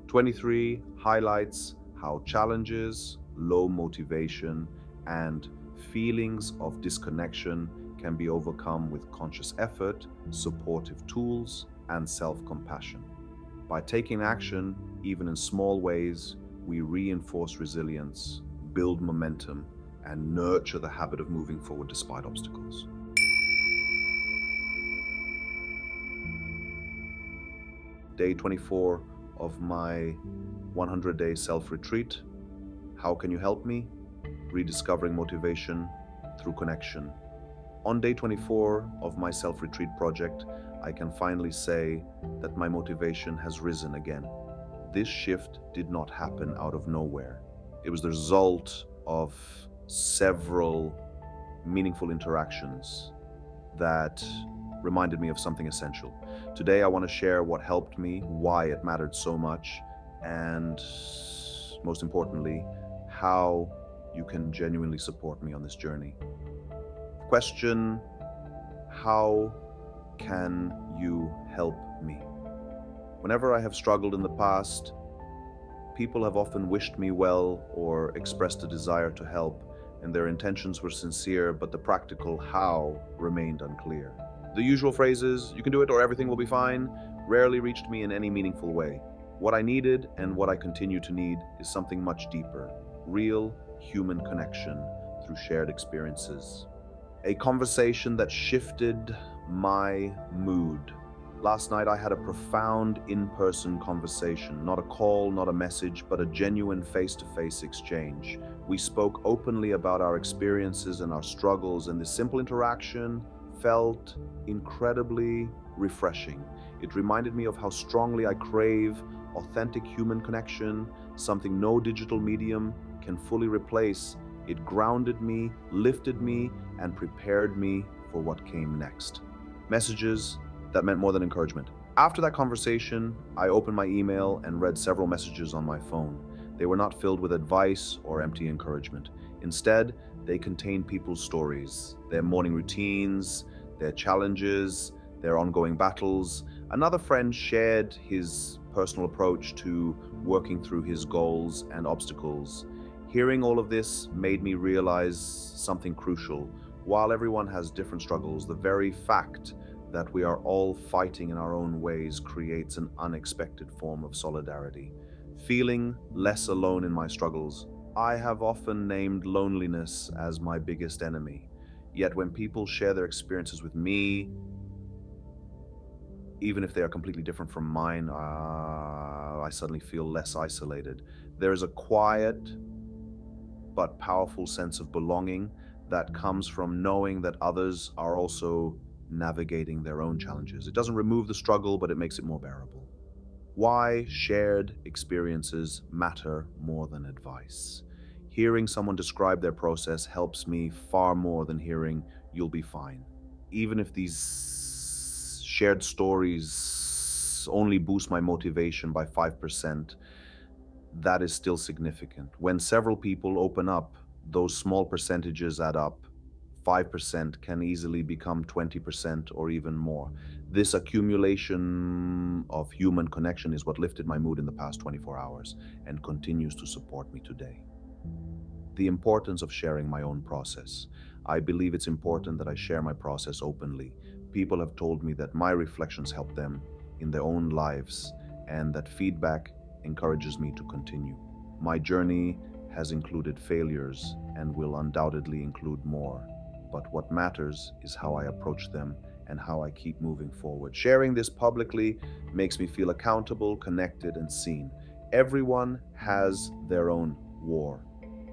23 highlights how challenges, low motivation, and feelings of disconnection can be overcome with conscious effort, supportive tools, and self-compassion. By taking action, even in small ways, we reinforce resilience, build momentum, and nurture the habit of moving forward despite obstacles. Day 24 of my 100-day self-retreat. How can you help me? Rediscovering motivation through connection. On day 24 of my self-retreat project, I can finally say that my motivation has risen again. This shift did not happen out of nowhere. It was the result of several meaningful interactions that reminded me of something essential. Today, I want to share what helped me, why it mattered so much, and most importantly, how you can genuinely support me on this journey. Question: how can you help me? Whenever I have struggled in the past, people have often wished me well or expressed a desire to help, and their intentions were sincere, but the practical how remained unclear. The usual phrases, "you can do it" or "everything will be fine," rarely reached me in any meaningful way. What I needed, and what I continue to need, is something much deeper: real human connection through shared experiences. A conversation that shifted my mood. Last night I had a profound in-person conversation, not a call, not a message, but a genuine face-to-face exchange. We spoke openly about our experiences and our struggles, and this simple interaction felt incredibly refreshing. It reminded me of how strongly I crave authentic human connection, something no digital medium can fully replace. It grounded me, lifted me, and prepared me for what came next. Messages that meant more than encouragement. After that conversation, I opened my email and read several messages on my phone. They were not filled with advice or empty encouragement. Instead, they contained people's stories, their morning routines, their challenges, their ongoing battles. Another friend shared his personal approach to working through his goals and obstacles. Hearing all of this made me realize something crucial. While everyone has different struggles, the very fact that we are all fighting in our own ways creates an unexpected form of solidarity. Feeling less alone in my struggles. I have often named loneliness as my biggest enemy. Yet when people share their experiences with me, Even if they are completely different from mine, I suddenly feel less isolated. There is a quiet but powerful sense of belonging that comes from knowing that others are also navigating their own challenges. It doesn't remove the struggle, but it makes it more bearable. Why shared experiences matter more than advice. Hearing someone describe their process helps me far more than hearing "you'll be fine." Even if these shared stories only boost my motivation by 5%, that is still significant. When several people open up, those small percentages add up. 5% can easily become 20% or even more. This accumulation of human connection is what lifted my mood in the past 24 hours and continues to support me today. The importance of sharing my own process. I believe it's important that I share my process openly. People have told me that my reflections help them in their own lives and that feedback encourages me to continue. My journey has included failures and will undoubtedly include more. But what matters is how I approach them and how I keep moving forward. Sharing this publicly makes me feel accountable, connected, and seen. Everyone has their own war.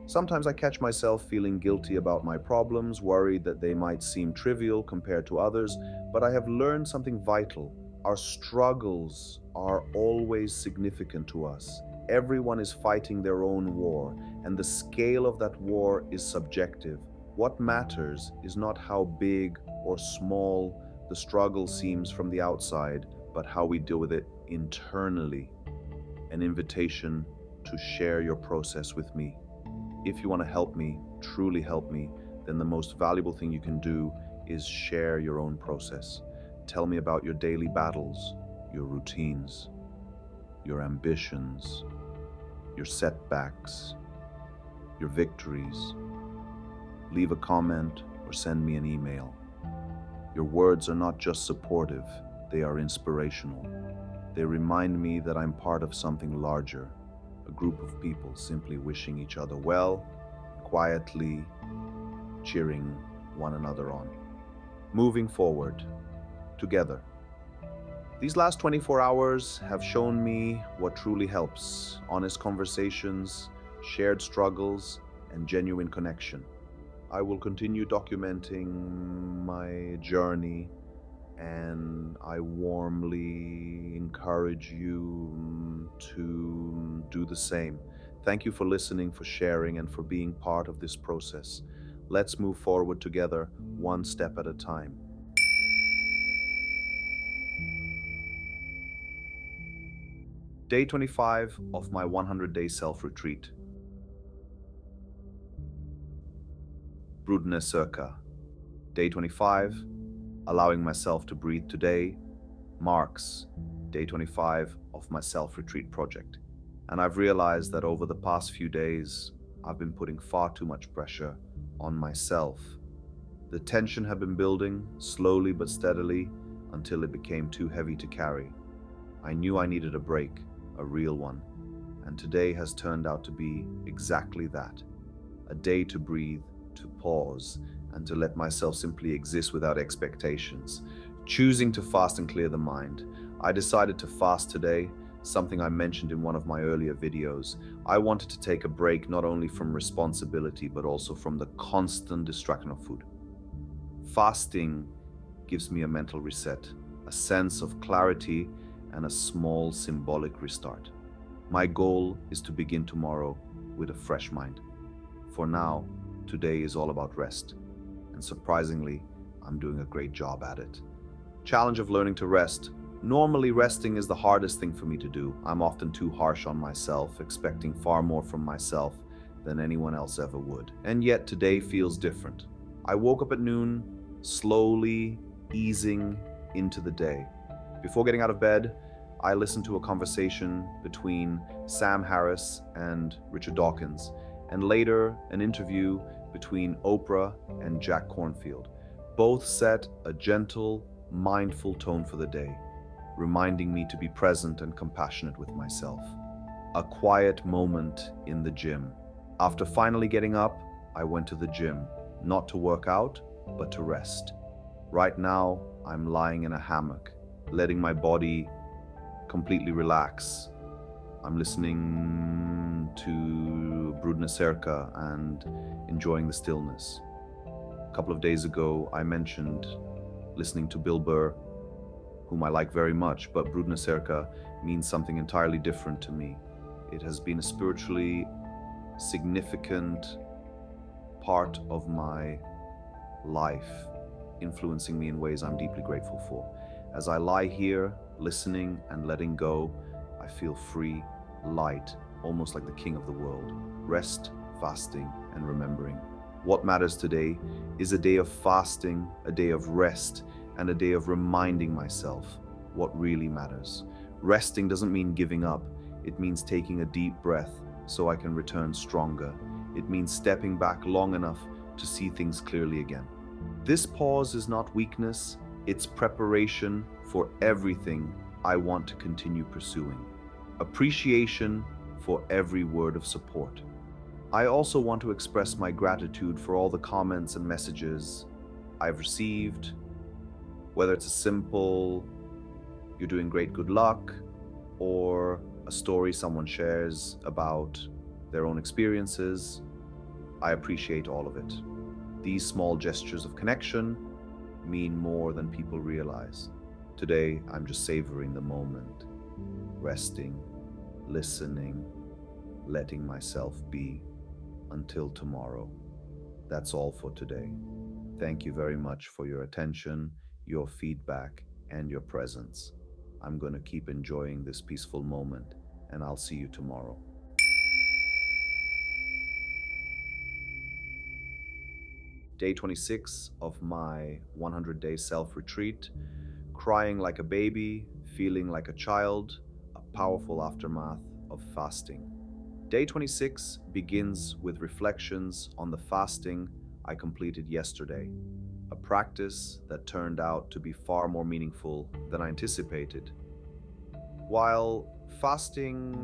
Sometimes I catch myself feeling guilty about my problems, worried that they might seem trivial compared to others, but I have learned something vital. Our struggles are always significant to us. Everyone is fighting their own war, and the scale of that war is subjective. What matters is not how big or small the struggle seems from the outside, but how we deal with it internally. An invitation to share your process with me. If you want to help me, truly help me, then the most valuable thing you can do is share your own process. Tell me about your daily battles, your routines, your ambitions, your setbacks, your victories. Leave a comment or send me an email. Your words are not just supportive, they are inspirational. They remind me that I'm part of something larger, a group of people simply wishing each other well, quietly cheering one another on. Moving forward, together. These last 24 hours have shown me what truly helps: honest conversations, shared struggles, and genuine connection. I will continue documenting my journey, and I warmly encourage you to do the same. Thank you for listening, for sharing, and for being part of this process. Let's move forward together, one step at a time. Day 25 of my 100-day self-retreat. Brudne Circa. Day 25, allowing myself to breathe today, marks day 25 of my self-retreat project. And I've realized that over the past few days, I've been putting far too much pressure on myself. The tension had been building slowly but steadily until it became too heavy to carry. I knew I needed a break, a real one, and today has turned out to be exactly that. A day to breathe, to pause, and to let myself simply exist without expectations. Choosing to fast and clear the mind. I decided to fast today, something I mentioned in one of my earlier videos. I wanted to take a break not only from responsibility, but also from the constant distraction of food. Fasting gives me a mental reset, a sense of clarity, and a small symbolic restart. My goal is to begin tomorrow with a fresh mind. For now, today is all about rest, and surprisingly, I'm doing a great job at it. Challenge of learning to rest. Normally, resting is the hardest thing for me to do. I'm often too harsh on myself, expecting far more from myself than anyone else ever would. And yet today feels different. I woke up at noon, slowly easing into the day. Before getting out of bed, I listened to a conversation between Sam Harris and Richard Dawkins, and later an interview between Oprah and Jack Cornfield. Both set a gentle, mindful tone for the day, reminding me to be present and compassionate with myself. A quiet moment in the gym. After finally getting up, I went to the gym, not to work out, but to rest. Right now, I'm lying in a hammock, letting my body completely relax. I'm listening to Brudna Serka and enjoying the stillness. A couple of days ago, I mentioned listening to Bill Burr, whom I like very much, but Brudna Serka means something entirely different to me. It has been a spiritually significant part of my life, influencing me in ways I'm deeply grateful for. As I lie here, listening and letting go, I feel free, light, almost like the king of the world. Rest, fasting, and remembering. What matters today is a day of fasting, a day of rest, and a day of reminding myself what really matters. Resting doesn't mean giving up. It means taking a deep breath so I can return stronger. It means stepping back long enough to see things clearly again. This pause is not weakness, it's preparation for everything I want to continue pursuing. Appreciation for every word of support. I also want to express my gratitude for all the comments and messages I've received, whether it's a simple, "You're doing great, good luck," or a story someone shares about their own experiences. I appreciate all of it. These small gestures of connection mean more than people realize. Today, I'm just savoring the moment, resting, listening, letting myself be. Until tomorrow. That's all for today. Thank you very much for your attention, your feedback, and your presence. I'm going to keep enjoying this peaceful moment, and I'll see you tomorrow. Day 26 of my 100-day self-retreat. Crying like a baby, feeling like a child, a powerful aftermath of fasting. Day 26 begins with reflections on the fasting I completed yesterday, a practice that turned out to be far more meaningful than I anticipated. While fasting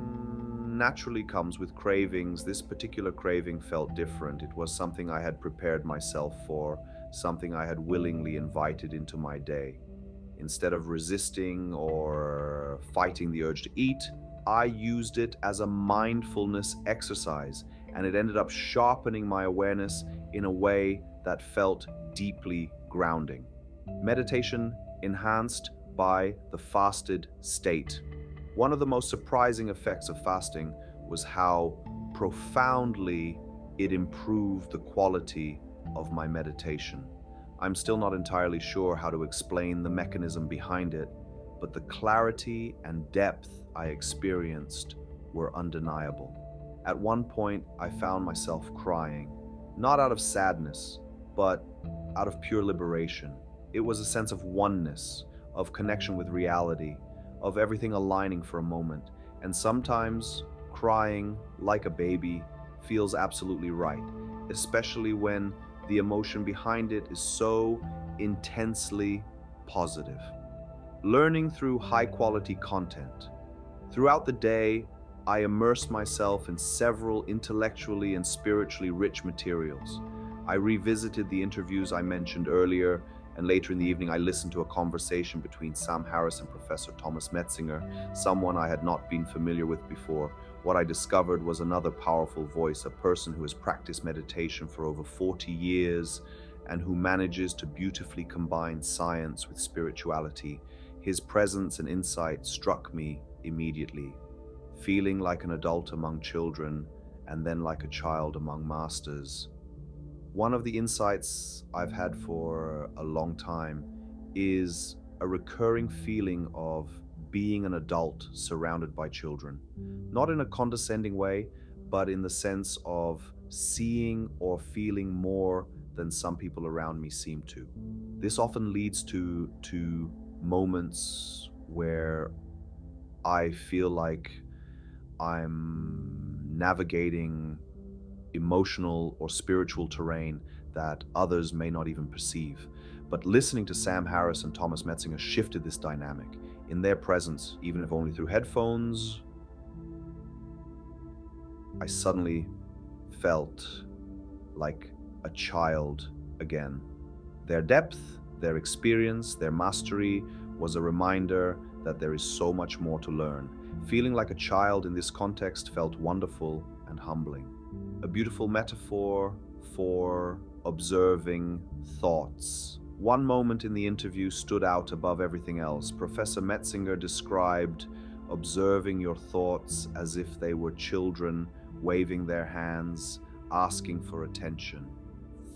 naturally comes with cravings, this particular craving felt different. It was something I had prepared myself for, something I had willingly invited into my day. Instead of resisting or fighting the urge to eat, I used it as a mindfulness exercise, and it ended up sharpening my awareness in a way that felt deeply grounding. Meditation enhanced by the fasted state. One of the most surprising effects of fasting was how profoundly it improved the quality of my meditation. I'm still not entirely sure how to explain the mechanism behind it, but the clarity and depth I experienced were undeniable. At one point, I found myself crying, not out of sadness, but out of pure liberation. It was a sense of oneness, of connection with reality, of everything aligning for a moment. And sometimes crying like a baby feels absolutely right, especially when the emotion behind it is so intensely positive. Learning through high-quality content. Throughout the day, I immersed myself in several intellectually and spiritually rich materials. I revisited the interviews I mentioned earlier, and later in the evening I listened to a conversation between Sam Harris and Professor Thomas Metzinger, someone I had not been familiar with before. What I discovered was another powerful voice, a person who has practiced meditation for over 40 years and who manages to beautifully combine science with spirituality. His presence and insight struck me immediately. Feeling like an adult among children and then like a child among masters. One of the insights I've had for a long time is a recurring feeling of being an adult surrounded by children. Not in a condescending way, but in the sense of seeing or feeling more than some people around me seem to. This often leads to moments where I feel like I'm navigating emotional or spiritual terrain that others may not even perceive. But listening to Sam Harris and Thomas Metzinger shifted this dynamic. In their presence, even if only through headphones, I suddenly felt like a child again. Their depth, their experience, their mastery was a reminder that there is so much more to learn. Feeling like a child in this context felt wonderful and humbling. A beautiful metaphor for observing thoughts. One moment in the interview stood out above everything else. Professor Metzinger described observing your thoughts as if they were children waving their hands, asking for attention.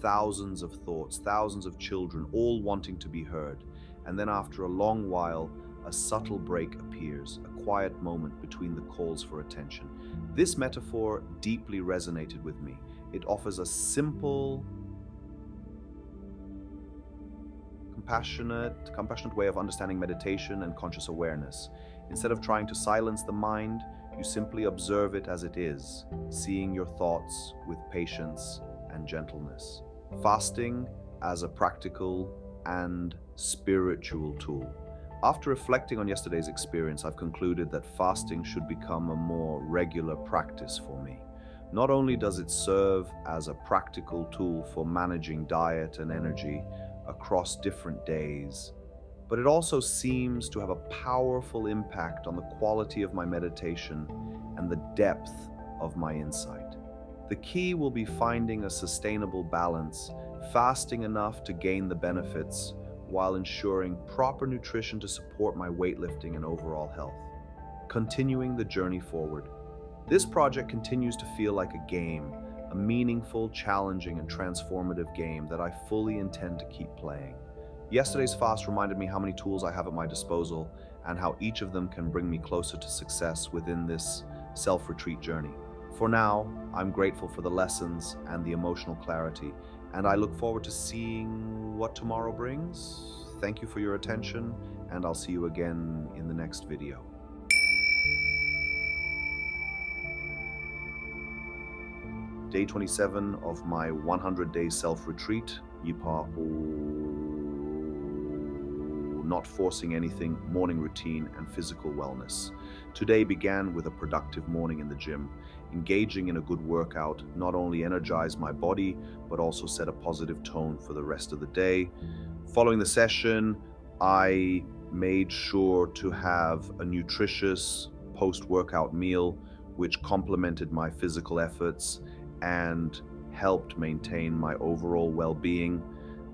Thousands of thoughts, thousands of children, all wanting to be heard. And then after a long while, a subtle break appears, a quiet moment between the calls for attention. This metaphor deeply resonated with me. It offers a simple, compassionate way of understanding meditation and conscious awareness. Instead of trying to silence the mind, you simply observe it as it is, seeing your thoughts with patience and gentleness. Fasting as a practical and spiritual tool. After reflecting on yesterday's experience, I've concluded that fasting should become a more regular practice for me. Not only does it serve as a practical tool for managing diet and energy across different days, but it also seems to have a powerful impact on the quality of my meditation and the depth of my insight. The key will be finding a sustainable balance, fasting enough to gain the benefits while ensuring proper nutrition to support my weightlifting and overall health. Continuing the journey forward. This project continues to feel like a game, a meaningful, challenging, and transformative game that I fully intend to keep playing. Yesterday's fast reminded me how many tools I have at my disposal and how each of them can bring me closer to success within this self-retreat journey. For now, I'm grateful for the lessons and the emotional clarity, and I look forward to seeing what tomorrow brings. Thank you for your attention, and I'll see you again in the next video. Day 27 of my 100-day self-retreat. Yipa not forcing anything, morning routine, and physical wellness. Today began with a productive morning in the gym. Engaging in a good workout not only energized my body, but also set a positive tone for the rest of the day. Following the session, I made sure to have a nutritious post-workout meal, which complemented my physical efforts and helped maintain my overall well-being.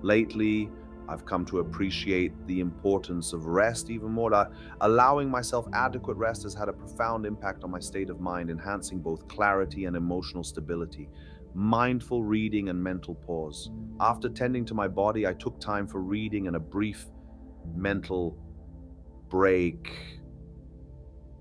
Lately, I've come to appreciate the importance of rest even more. Allowing myself adequate rest has had a profound impact on my state of mind, enhancing both clarity and emotional stability. Mindful reading and mental pause. After tending to my body, I took time for reading and a brief mental break.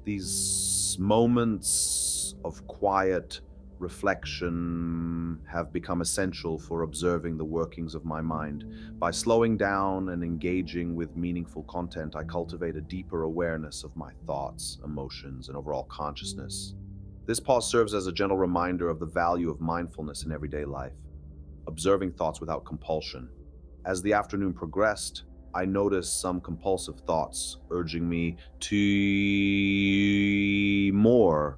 These moments of quiet reflection have become essential for observing the workings of my mind. By slowing down and engaging with meaningful content, I cultivate a deeper awareness of my thoughts, emotions, and overall consciousness. This pause serves as a gentle reminder of the value of mindfulness in everyday life, observing thoughts without compulsion. As the afternoon progressed, I noticed some compulsive thoughts urging me to more.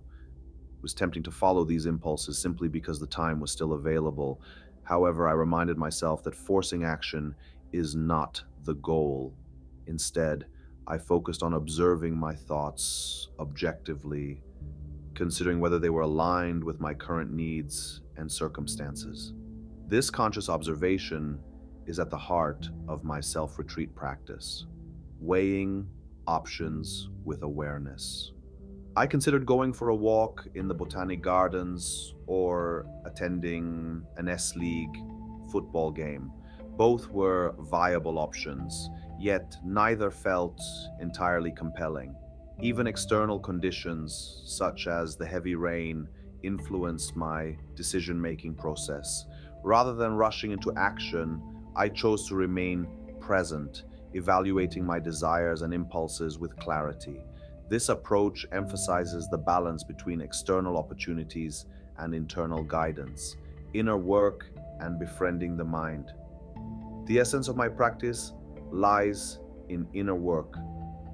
It was tempting to follow these impulses simply because the time was still available. However, I reminded myself that forcing action is not the goal. Instead, I focused on observing my thoughts objectively, considering whether they were aligned with my current needs and circumstances. This conscious observation is at the heart of my self-retreat practice, weighing options with awareness. I considered going for a walk in the Botanic Gardens or attending an S-League football game. Both were viable options, yet neither felt entirely compelling. Even external conditions, such as the heavy rain, influenced my decision-making process. Rather than rushing into action, I chose to remain present, evaluating my desires and impulses with clarity. This approach emphasizes the balance between external opportunities and internal guidance, inner work and befriending the mind. The essence of my practice lies in inner work,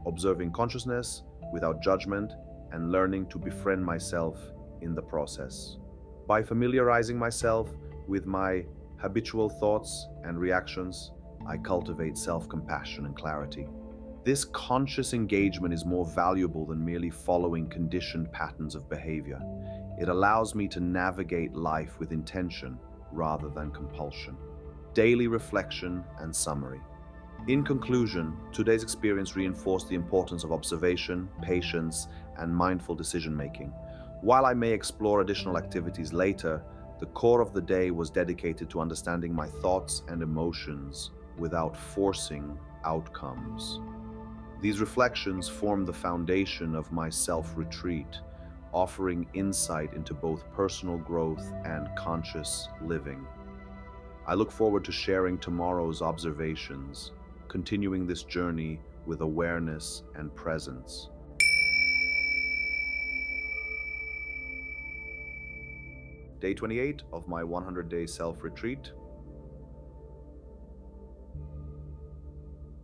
observing consciousness without judgment and learning to befriend myself in the process. By familiarizing myself with my habitual thoughts and reactions, I cultivate self-compassion and clarity. This conscious engagement is more valuable than merely following conditioned patterns of behavior. It allows me to navigate life with intention rather than compulsion. Daily reflection and summary. In conclusion, today's experience reinforced the importance of observation, patience, and mindful decision making. While I may explore additional activities later, the core of the day was dedicated to understanding my thoughts and emotions without forcing outcomes. These reflections form the foundation of my self retreat, offering insight into both personal growth and conscious living. I look forward to sharing tomorrow's observations, continuing this journey with awareness and presence. Day 28 of my 100-day self-retreat.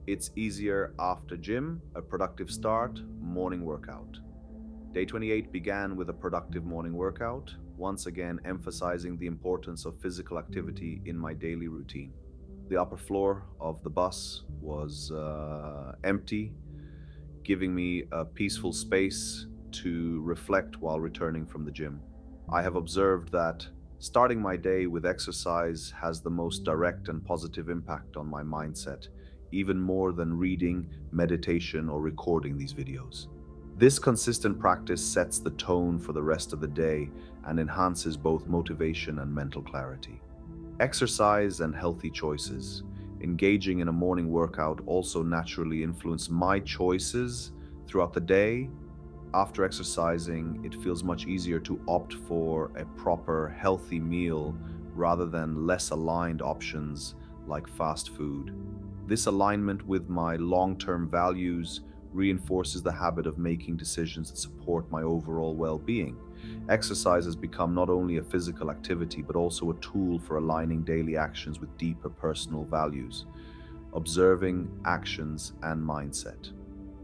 It's easier after gym, a productive start, morning workout. Day 28 began with a productive morning workout, once again emphasizing the importance of physical activity in my daily routine. The upper floor of the bus was empty, giving me a peaceful space to reflect while returning from the gym. I have observed that starting my day with exercise has the most direct and positive impact on my mindset, even more than reading, meditation, or recording these videos. This consistent practice sets the tone for the rest of the day and enhances both motivation and mental clarity. Exercise and healthy choices. Engaging in a morning workout also naturally influence my choices throughout the day. After exercising, it feels much easier to opt for a proper, healthy meal rather than less aligned options like fast food. This alignment with my long-term values reinforces the habit of making decisions that support my overall well-being. Exercise has become not only a physical activity, but also a tool for aligning daily actions with deeper personal values, observing actions and mindset.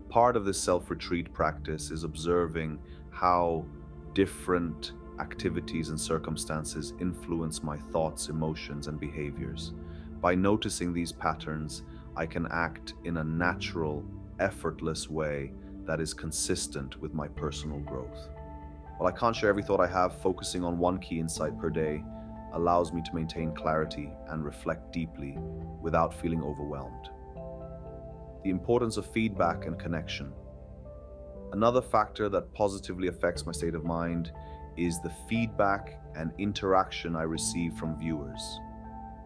Part of this self-retreat practice is observing how different activities and circumstances influence my thoughts, emotions, and behaviors. By noticing these patterns, I can act in a natural, effortless way that is consistent with my personal growth. While I can't share every thought I have, focusing on one key insight per day allows me to maintain clarity and reflect deeply without feeling overwhelmed. The importance of feedback and connection. Another factor that positively affects my state of mind is the feedback and interaction I receive from viewers.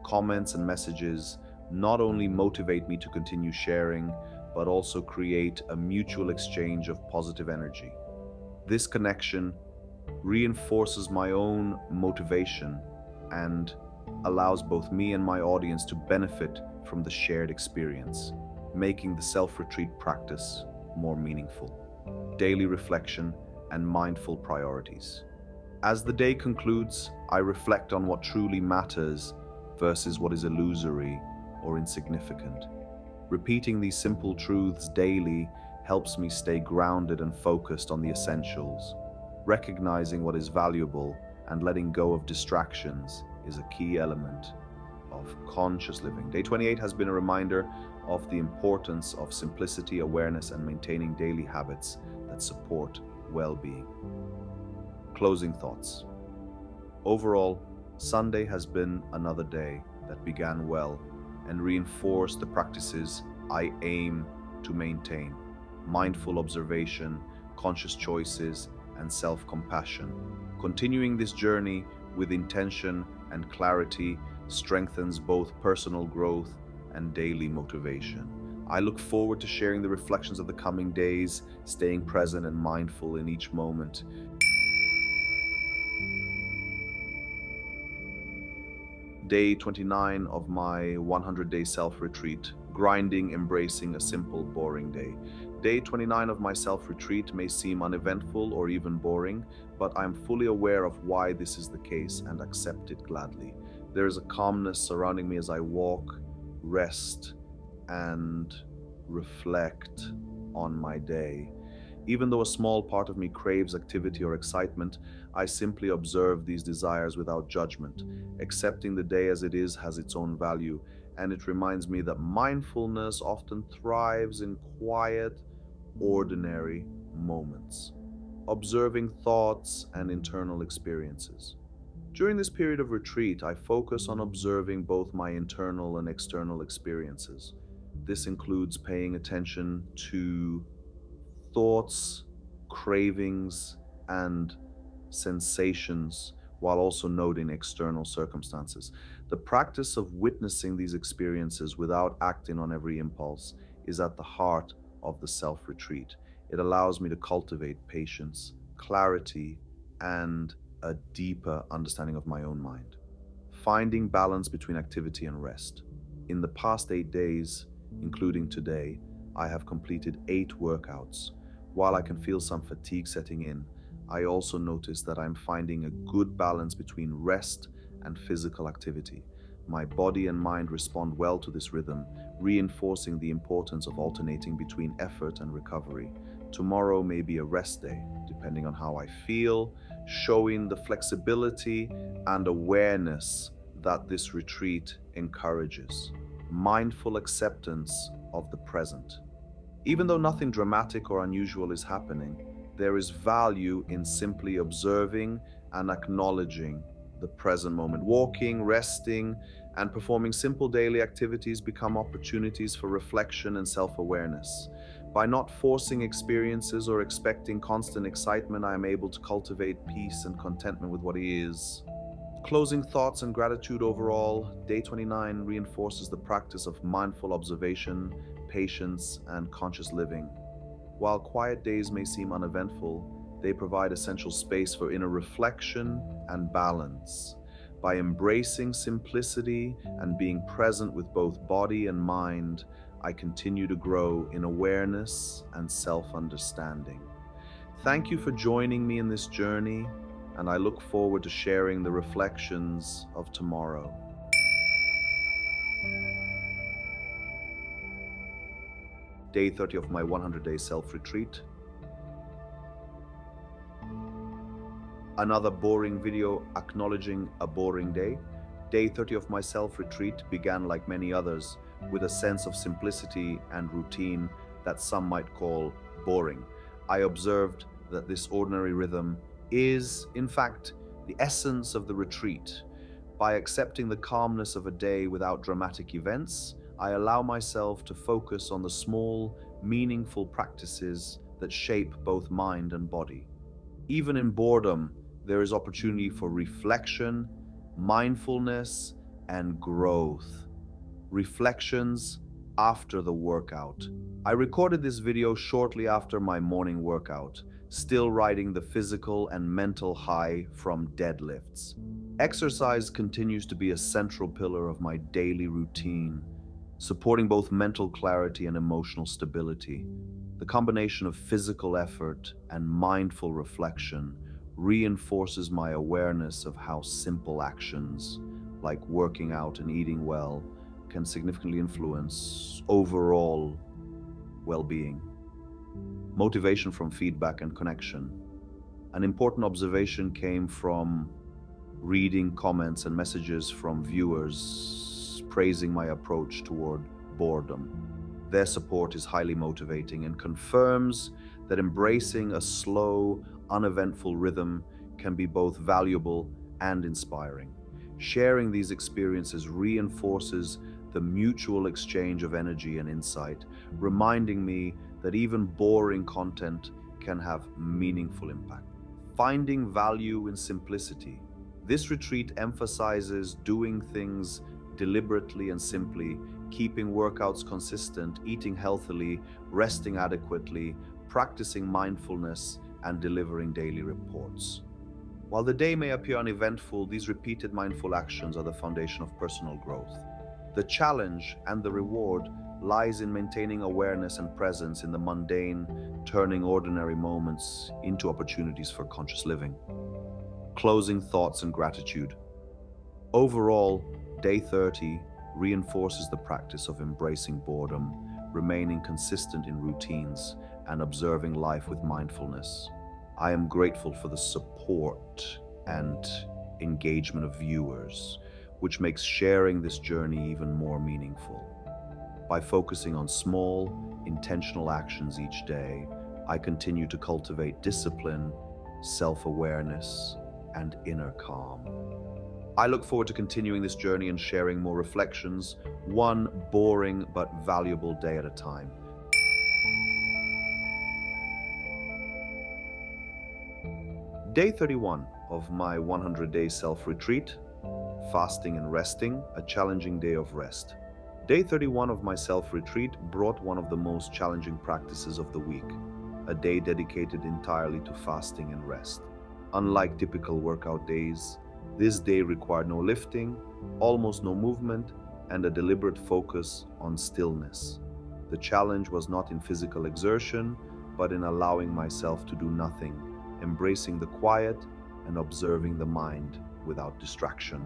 Comments and messages not only motivate me to continue sharing, but also create a mutual exchange of positive energy. This connection reinforces my own motivation and allows both me and my audience to benefit from the shared experience, making the self-retreat practice more meaningful. Daily reflection and mindful priorities. As the day concludes, I reflect on what truly matters versus what is illusory or insignificant. Repeating these simple truths daily helps me stay grounded and focused on the essentials. Recognizing what is valuable and letting go of distractions is a key element of conscious living. Day 28 has been a reminder of the importance of simplicity, awareness, and maintaining daily habits that support well-being. Closing thoughts. Overall, Sunday has been another day that began well and reinforced the practices I aim to maintain: mindful observation, conscious choices, and self-compassion. Continuing this journey with intention and clarity strengthens both personal growth and daily motivation. I look forward to sharing the reflections of the coming days, staying present and mindful in each moment. Day 29 of my 100-day self-retreat, grinding, embracing a simple, boring day. Day 29 of my self-retreat may seem uneventful or even boring, but I'm fully aware of why this is the case and accept it gladly. There is a calmness surrounding me as I walk, rest, and reflect on my day. Even though a small part of me craves activity or excitement, I simply observe these desires without judgment. Accepting the day as it is has its own value, and it reminds me that mindfulness often thrives in quiet, ordinary moments, observing thoughts and internal experiences. During this period of retreat, I focus on observing both my internal and external experiences. This includes paying attention to thoughts, cravings, and sensations while also noting external circumstances. The practice of witnessing these experiences without acting on every impulse is at the heart of the self retreat. It allows me to cultivate patience, clarity, and a deeper understanding of my own mind. Finding balance between activity and rest. In the past 8 days, including today, I have completed 8 workouts. While I can feel some fatigue setting in, I also notice that I'm finding a good balance between rest and physical activity. My body and mind respond well to this rhythm, reinforcing the importance of alternating between effort and recovery. Tomorrow may be a rest day, depending on how I feel, showing the flexibility and awareness that this retreat encourages. Mindful acceptance of the present. Even though nothing dramatic or unusual is happening, there is value in simply observing and acknowledging the present moment. Walking, resting, and performing simple daily activities become opportunities for reflection and self awareness. By not forcing experiences or expecting constant excitement, I am able to cultivate peace and contentment with what is. Closing thoughts and gratitude. Overall, day 29 reinforces the practice of mindful observation, patience, and conscious living. While quiet days may seem uneventful, they provide essential space for inner reflection and balance. By embracing simplicity and being present with both body and mind, I continue to grow in awareness and self understanding. Thank you for joining me in this journey, and I look forward to sharing the reflections of tomorrow. Day 30 of my 100-day self-retreat. Another boring video acknowledging a boring day. Day 30 of my self-retreat began like many others with a sense of simplicity and routine that some might call boring. I observed that this ordinary rhythm is, in fact, the essence of the retreat. By accepting the calmness of a day without dramatic events, I allow myself to focus on the small, meaningful practices that shape both mind and body. Even in boredom, there is opportunity for reflection, mindfulness, and growth. Reflections after the workout. I recorded this video shortly after my morning workout, still riding the physical and mental high from deadlifts. Exercise continues to be a central pillar of my daily routine, supporting both mental clarity and emotional stability. The combination of physical effort and mindful reflection reinforces my awareness of how simple actions, like working out and eating well, can significantly influence overall well-being. Motivation from feedback and connection. An important observation came from reading comments and messages from viewers praising my approach toward boredom. Their support is highly motivating and confirms that embracing a slow, uneventful rhythm can be both valuable and inspiring. Sharing these experiences reinforces the mutual exchange of energy and insight, reminding me that even boring content can have meaningful impact. Finding value in simplicity. This retreat emphasizes doing things deliberately and simply, keeping workouts consistent, eating healthily, resting adequately, practicing mindfulness, and delivering daily reports. While the day may appear uneventful, these repeated mindful actions are the foundation of personal growth. The challenge and the reward lies in maintaining awareness and presence in the mundane, turning ordinary moments into opportunities for conscious living. Closing thoughts and gratitude. Overall, day 30 reinforces the practice of embracing boredom, remaining consistent in routines, and observing life with mindfulness. I am grateful for the support and engagement of viewers. which makes sharing this journey even more meaningful. By focusing on small, intentional actions each day, I continue to cultivate discipline, self awareness, and inner calm. I look forward to continuing this journey and sharing more reflections, one boring but valuable day at a time. Day 31 of my 100-day self-retreat, fasting and resting, a challenging day of rest. Day 31 of my self-retreat brought one of the most challenging practices of the week, a day dedicated entirely to fasting and rest. Unlike typical workout days, this day required no lifting, almost no movement, and a deliberate focus on stillness. The challenge was not in physical exertion, but in allowing myself to do nothing, embracing the quiet and observing the mind without distraction.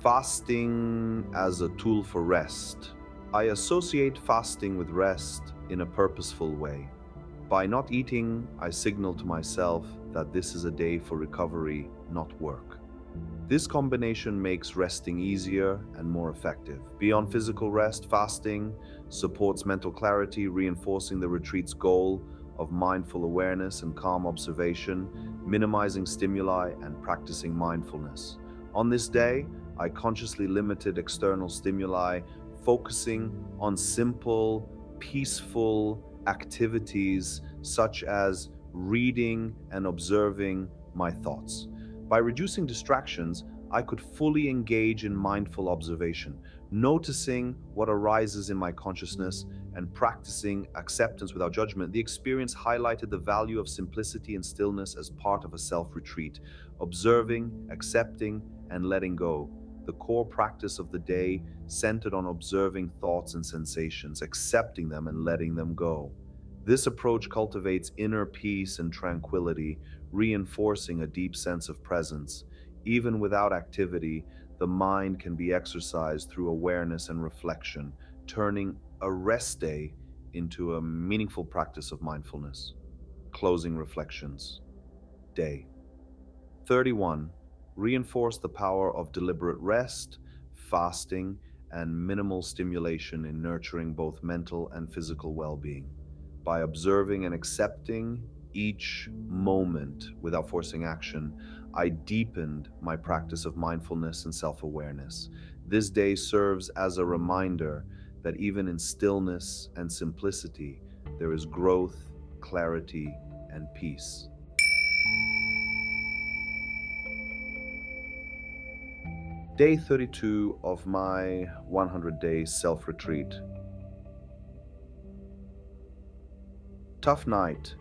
Fasting as a tool for rest. I associate fasting with rest in a purposeful way. By not eating, I signal to myself that this is a day for recovery, not work. This combination makes resting easier and more effective. Beyond physical rest, fasting supports mental clarity, reinforcing the retreat's goal of mindful awareness and calm observation, minimizing stimuli and practicing mindfulness. On this day, I consciously limited external stimuli, focusing on simple, peaceful activities such as reading and observing my thoughts. By reducing distractions, I could fully engage in mindful observation, noticing what arises in my consciousness and practicing acceptance without judgment. The experience highlighted the value of simplicity and stillness as part of a self-retreat, observing, accepting, and letting go. The core practice of the day centered on observing thoughts and sensations, accepting them and letting them go. This approach cultivates inner peace and tranquility, reinforcing a deep sense of presence. Even without activity, the mind can be exercised through awareness and reflection, turning a rest day into a meaningful practice of mindfulness. Closing reflections. Day 31. Reinforce the power of deliberate rest, fasting, and minimal stimulation in nurturing both mental and physical well-being. By observing and accepting each moment without forcing action, I deepened my practice of mindfulness and self-awareness. This day serves as a reminder that even in stillness and simplicity, there is growth, clarity, and peace. Day 32 of my 100-day self-retreat. Tough night,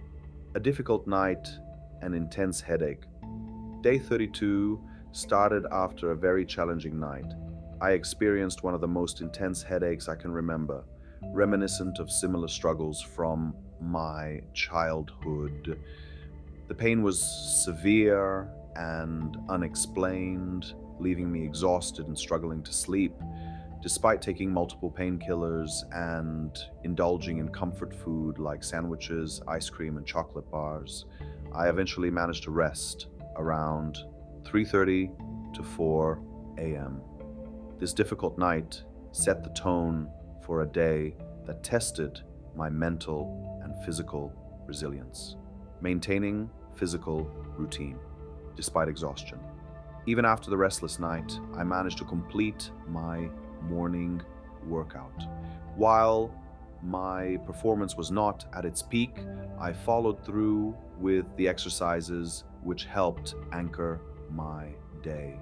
a difficult night, an intense headache. Day 32 started after a very challenging night. I experienced one of the most intense headaches I can remember, reminiscent of similar struggles from my childhood. The pain was severe and unexplained, leaving me exhausted and struggling to sleep. Despite taking multiple painkillers and indulging in comfort food like sandwiches, ice cream, and chocolate bars, I eventually managed to rest around 3:30 to 4 a.m. This difficult night set the tone for a day that tested my mental and physical resilience, maintaining physical routine despite exhaustion. Even after the restless night, I managed to complete my morning workout. While my performance was not at its peak, I followed through with the exercises which helped anchor my day.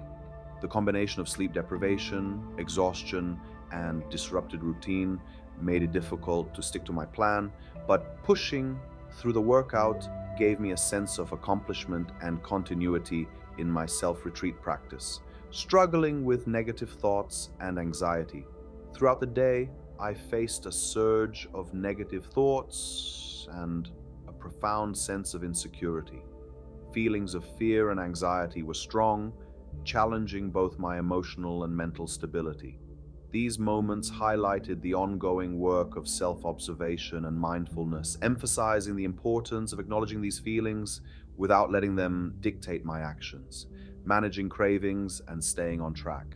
The combination of sleep deprivation, exhaustion, and disrupted routine made it difficult to stick to my plan, but pushing through the workout gave me a sense of accomplishment and continuity in my self-retreat practice, struggling with negative thoughts and anxiety. Throughout the day, I faced a surge of negative thoughts and a profound sense of insecurity. Feelings of fear and anxiety were strong, challenging both my emotional and mental stability. These moments highlighted the ongoing work of self-observation and mindfulness, emphasizing the importance of acknowledging these feelings without letting them dictate my actions, managing cravings, and staying on track.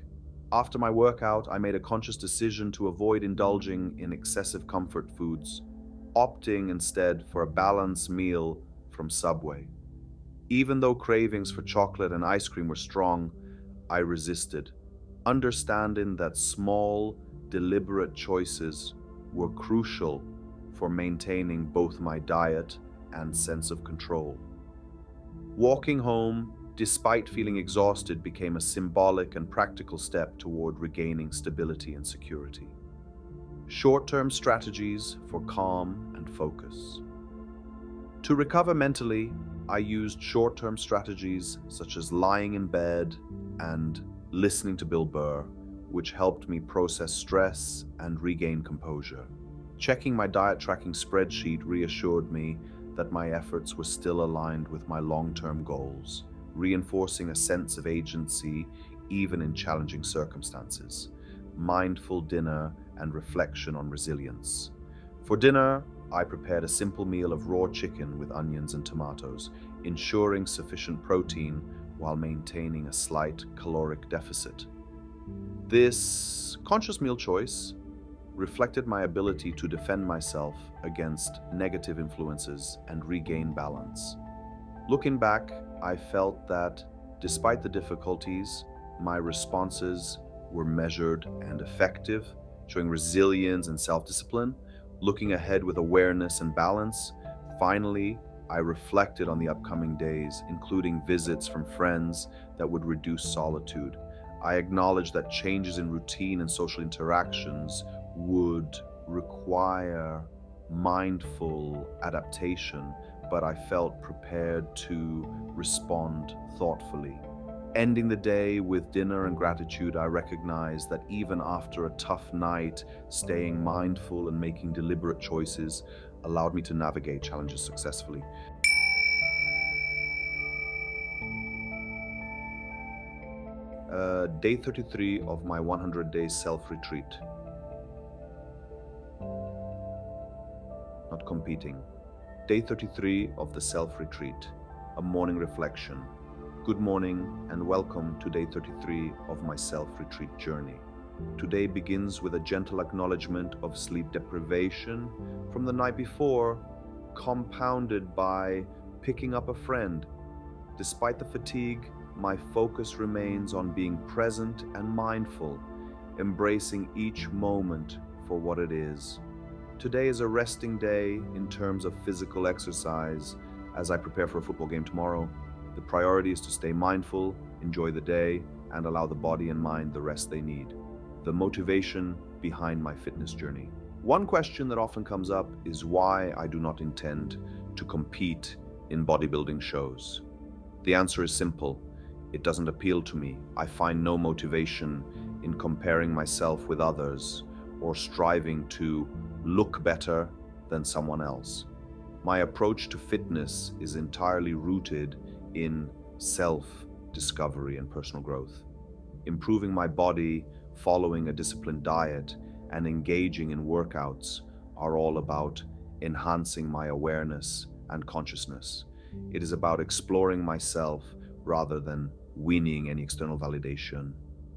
After my workout, I made a conscious decision to avoid indulging in excessive comfort foods, opting instead for a balanced meal from Subway. Even though cravings for chocolate and ice cream were strong, I resisted, understanding that small, deliberate choices were crucial for maintaining both my diet and sense of control. Walking home, despite feeling exhausted, became a symbolic and practical step toward regaining stability and security. Short-term strategies for calm and focus. To recover mentally, I used short-term strategies such as lying in bed and listening to Bill Burr, which helped me process stress and regain composure. Checking my diet tracking spreadsheet reassured me that my efforts were still aligned with my long-term goals, reinforcing a sense of agency even in challenging circumstances. Mindful dinner and reflection on resilience. For dinner, I prepared a simple meal of raw chicken with onions and tomatoes, ensuring sufficient protein while maintaining a slight caloric deficit. This conscious meal choice reflected my ability to defend myself against negative influences and regain balance. Looking back, I felt that despite the difficulties, my responses were measured and effective, showing resilience and self-discipline. Looking ahead with awareness and balance, finally, I reflected on the upcoming days, including visits from friends that would reduce solitude. I acknowledged that changes in routine and social interactions would require mindful adaptation, but I felt prepared to respond thoughtfully. Ending the day with dinner and gratitude, I recognized that even after a tough night, staying mindful and making deliberate choices allowed me to navigate challenges successfully. Day 33 of my 100 days self-retreat. Not competing. Day 33 of the self-retreat. A morning reflection. Good morning and welcome to day 33 of my self-retreat journey. Today begins with a gentle acknowledgement of sleep deprivation from the night before, compounded by picking up a friend. Despite the fatigue, my focus remains on being present and mindful, embracing each moment for what it is. Today is a resting day in terms of physical exercise as I prepare for a football game tomorrow. The priority is to stay mindful, enjoy the day, and allow the body and mind the rest they need. The motivation behind my fitness journey. One question that often comes up is why I do not intend to compete in bodybuilding shows. The answer is simple. It doesn't appeal to me. I find no motivation in comparing myself with others or striving to look better than someone else. My approach to fitness is entirely rooted in self-discovery and personal growth. Improving my body, following a disciplined diet, and engaging in workouts are all about enhancing my awareness and consciousness. It is about exploring myself rather than winning any external validation.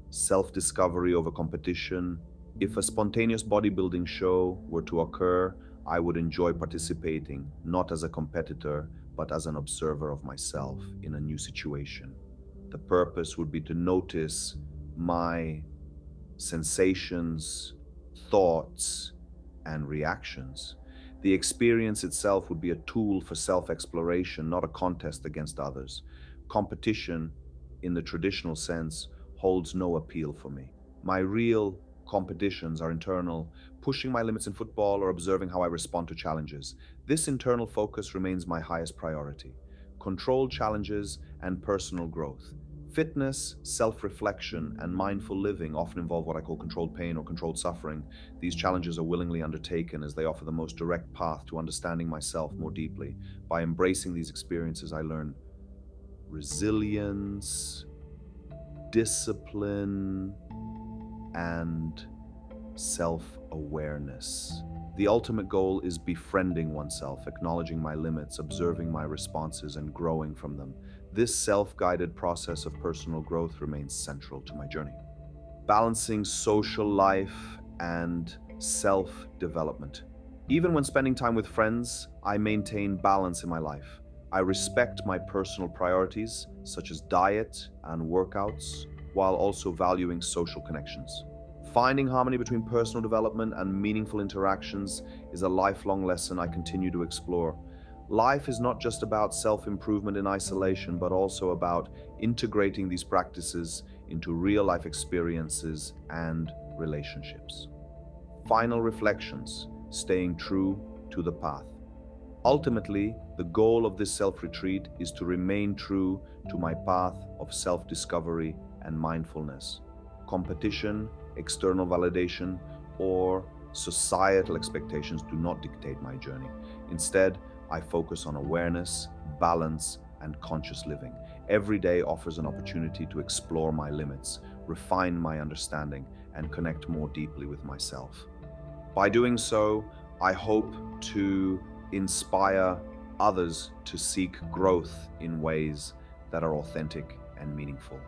Self-discovery over competition. If a spontaneous bodybuilding show were to occur, I would enjoy participating, not as a competitor, but as an observer of myself in a new situation. The purpose would be to notice my sensations, thoughts, and reactions. The experience itself would be a tool for self-exploration, not a contest against others. Competition, in the traditional sense, holds no appeal for me. My real competitions are internal, pushing my limits in football or observing how I respond to challenges. This internal focus remains my highest priority. Controlled challenges and personal growth. Fitness, self-reflection, and mindful living often involve what I call controlled pain or controlled suffering. These challenges are willingly undertaken as they offer the most direct path to understanding myself more deeply. By embracing these experiences, I learn resilience, discipline, and self-awareness. The ultimate goal is befriending oneself, acknowledging my limits, observing my responses, and growing from them. This self-guided process of personal growth remains central to my journey. balancing social life and self-development. Even when spending time with friends, I maintain balance in my life. I respect my personal priorities, such as diet and workouts, while also valuing social connections. Finding harmony between personal development and meaningful interactions is a lifelong lesson I continue to explore. Life is not just about self-improvement in isolation, but also about integrating these practices into real-life experiences and relationships. Final reflections, staying true to the path. Ultimately, the goal of this self-retreat is to remain true to my path of self-discovery and mindfulness. Competition, external validation, or societal expectations do not dictate my journey. Instead, I focus on awareness, balance, and conscious living. Every day offers an opportunity to explore my limits, refine my understanding, and connect more deeply with myself. By doing so, I hope to inspire others to seek growth in ways that are authentic and meaningful.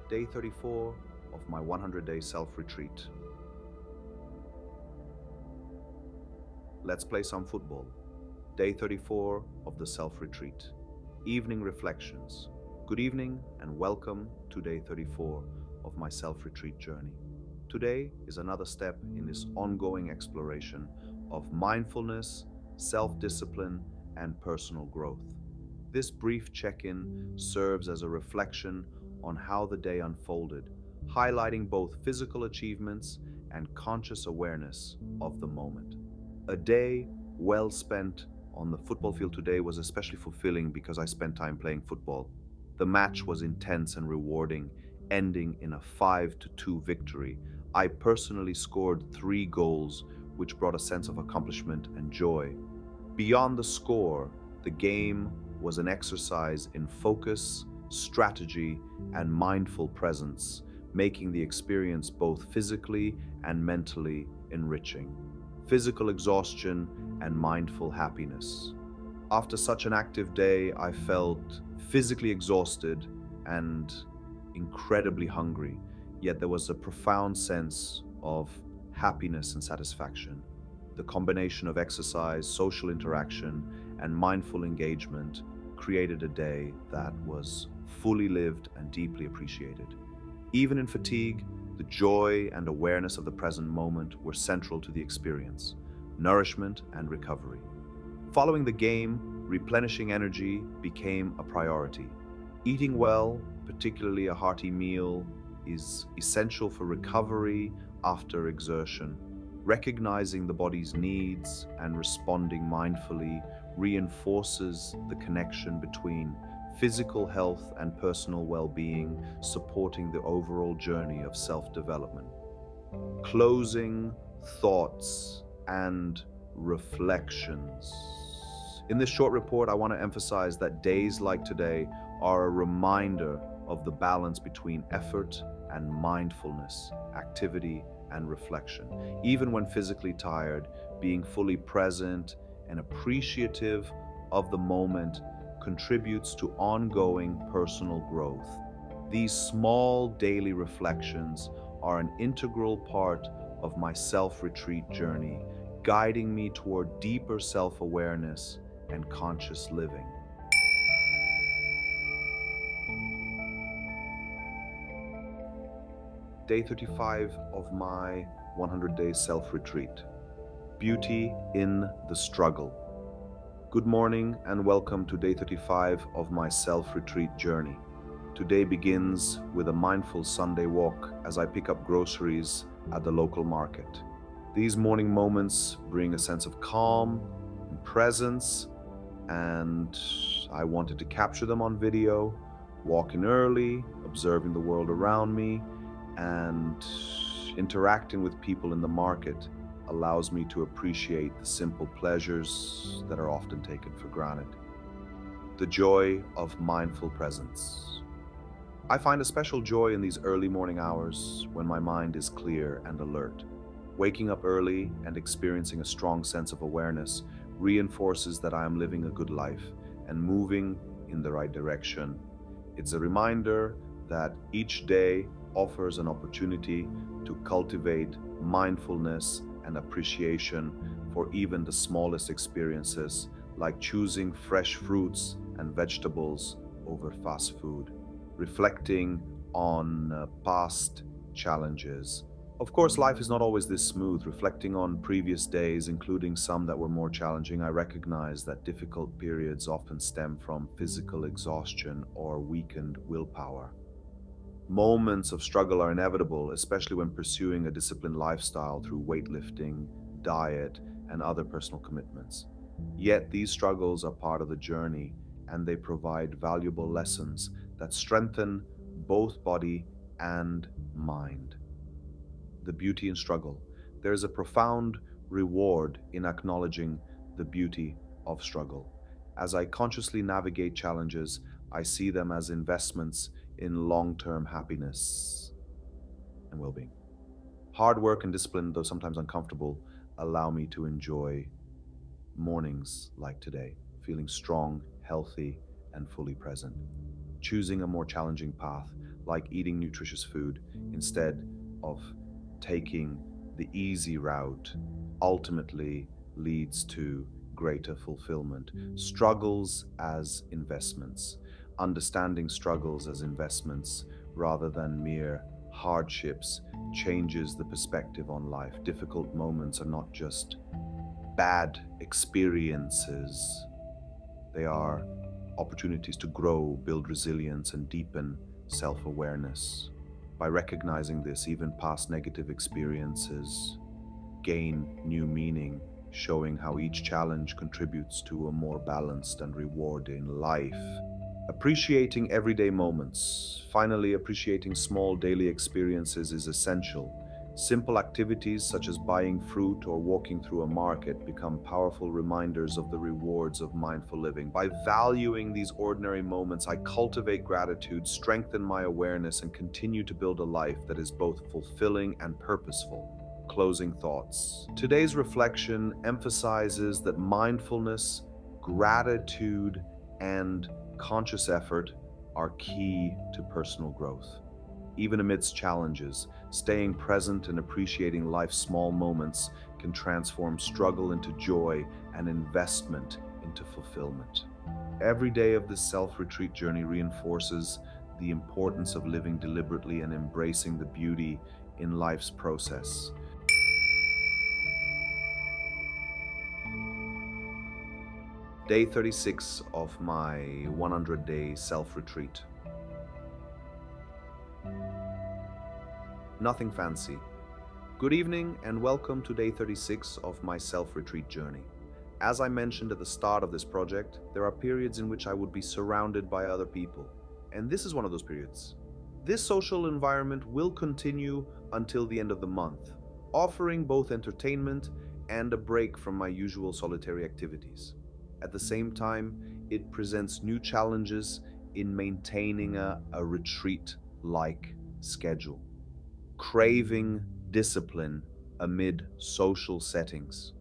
Day 34 of my 100-day self-retreat. Let's play some football. Day 34 of the self-retreat. Evening reflections. Good evening and welcome to day 34 of my self-retreat journey. Today is another step in this ongoing exploration of mindfulness, self-discipline, and personal growth. This brief check-in serves as a reflection on how the day unfolded, highlighting both physical achievements and conscious awareness of the moment. A day well spent on the football field today was especially fulfilling because I spent time playing football. The match was intense and rewarding, ending in a 5-2 victory. I personally scored 3 goals, which brought a sense of accomplishment and joy. Beyond the score, the game was an exercise in focus, strategy, and mindful presence, making the experience both physically and mentally enriching. Physical exhaustion and mindful happiness. After such an active day, I felt physically exhausted and incredibly hungry, yet there was a profound sense of happiness and satisfaction. The combination of exercise, social interaction, and mindful engagement created a day that was fully lived and deeply appreciated. Even in fatigue, the joy and awareness of the present moment were central to the experience, nourishment and recovery. Following the game, replenishing energy became a priority. Eating well, particularly a hearty meal, is essential for recovery after exertion. Recognizing the body's needs and responding mindfully reinforces the connection between physical health and personal well-being, supporting the overall journey of self-development. Closing thoughts and reflections. In this short report, I want to emphasize that days like today are a reminder of the balance between effort and mindfulness, activity and reflection. Even when physically tired, being fully present and appreciative of the moment contributes to ongoing personal growth. These small daily reflections are an integral part of my self-retreat journey, guiding me toward deeper self-awareness and conscious living. Day 35 of my 100-day self-retreat. Beauty in the struggle. Good morning and welcome to day 35 of my self-retreat journey. Today begins with a mindful Sunday walk as I pick up groceries at the local market. These morning moments bring a sense of calm and presence, and I wanted to capture them on video, walking early, observing the world around me, and interacting with people in the market allows me to appreciate the simple pleasures that are often taken for granted. The joy of mindful presence. I find a special joy in these early morning hours when my mind is clear and alert. Waking up early and experiencing a strong sense of awareness reinforces that I am living a good life and moving in the right direction. It's a reminder that each day offers an opportunity to cultivate mindfulness and appreciation for even the smallest experiences, like choosing fresh fruits and vegetables over fast food, reflecting on past challenges. Of course, life is not always this smooth. Reflecting on previous days, including some that were more challenging, I recognize that difficult periods often stem from physical exhaustion or weakened willpower. Moments of struggle are inevitable, especially when pursuing a disciplined lifestyle through weightlifting, diet, and other personal commitments. Yet these struggles are part of the journey, and they provide valuable lessons that strengthen both body and mind. The beauty in struggle. There is a profound reward in acknowledging the beauty of struggle. As I consciously navigate challenges, I see them as investments in long term happiness and well being. Hard work and discipline, though sometimes uncomfortable, allow me to enjoy mornings like today, feeling strong, healthy, and fully present. Choosing a more challenging path, like eating nutritious food instead of taking the easy route, ultimately leads to greater fulfillment. Struggles as investments. Understanding struggles as investments rather than mere hardships changes the perspective on life. Difficult moments are not just bad experiences, they are opportunities to grow, build resilience, and deepen self awareness. By recognizing this, even past negative experiences gain new meaning, showing how each challenge contributes to a more balanced and rewarding life. Appreciating everyday moments. Finally, appreciating small daily experiences is essential. Simple activities such as buying fruit or walking through a market become powerful reminders of the rewards of mindful living. By valuing these ordinary moments, I cultivate gratitude, strengthen my awareness, and continue to build a life that is both fulfilling and purposeful. Closing thoughts. Today's reflection emphasizes that mindfulness, gratitude, and conscious effort are key to personal growth. Even amidst challenges, staying present and appreciating life's small moments can transform struggle into joy and investment into fulfillment. Every day of this self retreat journey reinforces the importance of living deliberately and embracing the beauty in life's process. Day 36 of my 100-day self retreat. Nothing fancy. Good evening and welcome to day 36 of my self-retreat journey. As I mentioned at the start of this project, there are periods in which I would be surrounded by other people, and this is one of those periods. This social environment will continue until the end of the month, offering both entertainment and a break from my usual solitary activities. At the same time, it presents new challenges in maintaining a retreat-like schedule. Craving discipline amid social settings.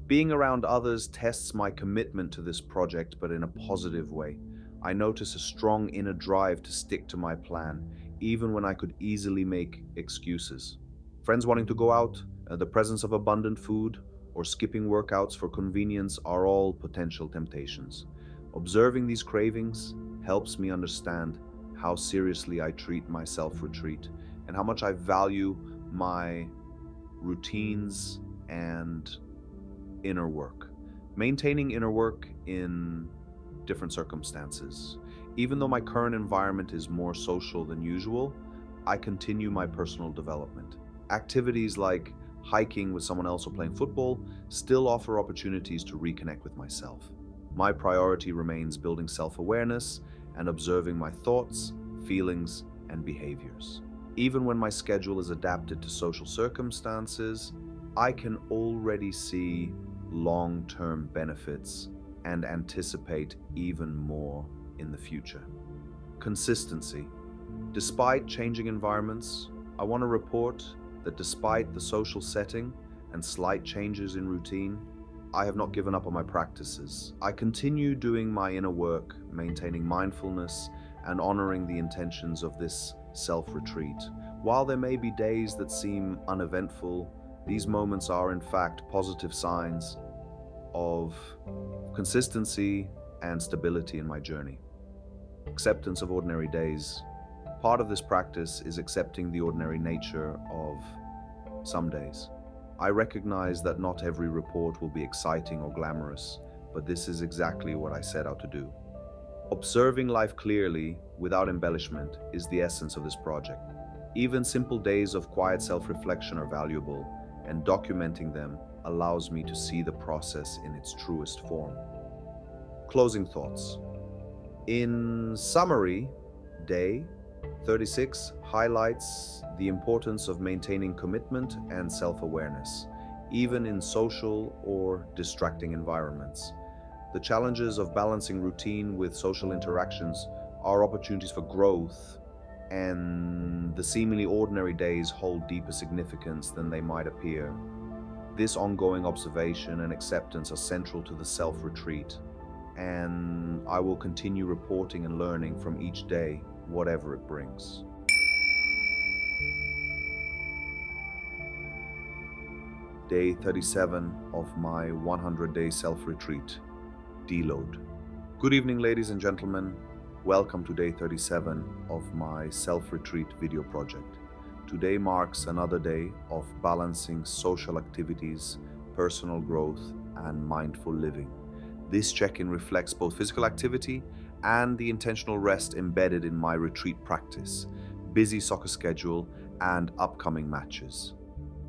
Being around others tests my commitment to this project, but in a positive way. I notice a strong inner drive to stick to my plan, even when I could easily make excuses. Friends wanting to go out, the presence of abundant food, or skipping workouts for convenience are all potential temptations. Observing these cravings helps me understand how seriously I treat my self-retreat and how much I value my routines and inner work. Maintaining inner work in different circumstances. Even though my current environment is more social than usual, I continue my personal development. Activities like hiking with someone else or playing football still offer opportunities to reconnect with myself. My priority remains building self-awareness and observing my thoughts, feelings, and behaviors. Even when my schedule is adapted to social circumstances, I can already see long-term benefits and anticipate even more in the future. Consistency. Despite changing environments, I want to report that despite the social setting and slight changes in routine, I have not given up on my practices. I continue doing my inner work, maintaining mindfulness and honoring the intentions of this self-retreat. While there may be days that seem uneventful, these moments are in fact positive signs of consistency and stability in my journey. Acceptance of ordinary days. Part of this practice is accepting the ordinary nature of some days. I recognize that not every report will be exciting or glamorous, but this is exactly what I set out to do. Observing life clearly, without embellishment, is the essence of this project. Even simple days of quiet self-reflection are valuable, and documenting them allows me to see the process in its truest form. Closing thoughts. In summary, Day 36 highlights the importance of maintaining commitment and self-awareness, even in social or distracting environments. The challenges of balancing routine with social interactions are opportunities for growth, and the seemingly ordinary days hold deeper significance than they might appear. This ongoing observation and acceptance are central to the self-retreat, and I will continue reporting and learning from each day, whatever it brings. Day 37 of my 100-day self-retreat. Deload. Good evening, ladies and gentlemen. Welcome to day 37 of my self-retreat video project. Today marks another day of balancing social activities, personal growth, and mindful living. This check-in reflects both physical activity and the intentional rest embedded in my retreat practice, busy soccer schedule, and upcoming matches.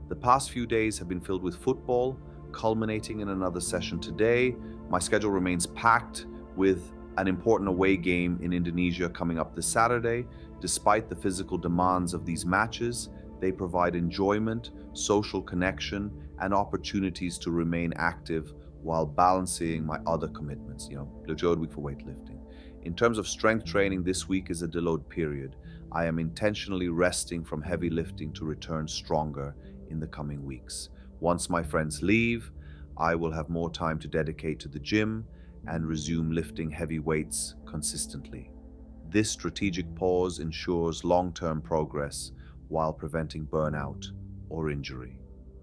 The past few days have been filled with football, culminating in another session today. My schedule remains packed with an important away game in Indonesia coming up this Saturday. Despite the physical demands of these matches, they provide enjoyment, social connection, and opportunities to remain active while balancing my other commitments, the week for weightlifting. In terms of strength training, this week is a deload period. I am intentionally resting from heavy lifting to return stronger in the coming weeks. Once my friends leave, I will have more time to dedicate to the gym and resume lifting heavy weights consistently. This strategic pause ensures long-term progress while preventing burnout or injury.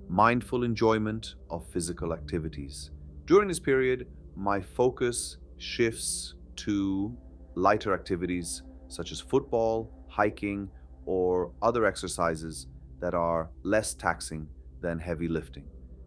Mindful enjoyment of physical activities. During this period, my focus shifts to lighter activities such as football, hiking, or other exercises that are less taxing than heavy lifting.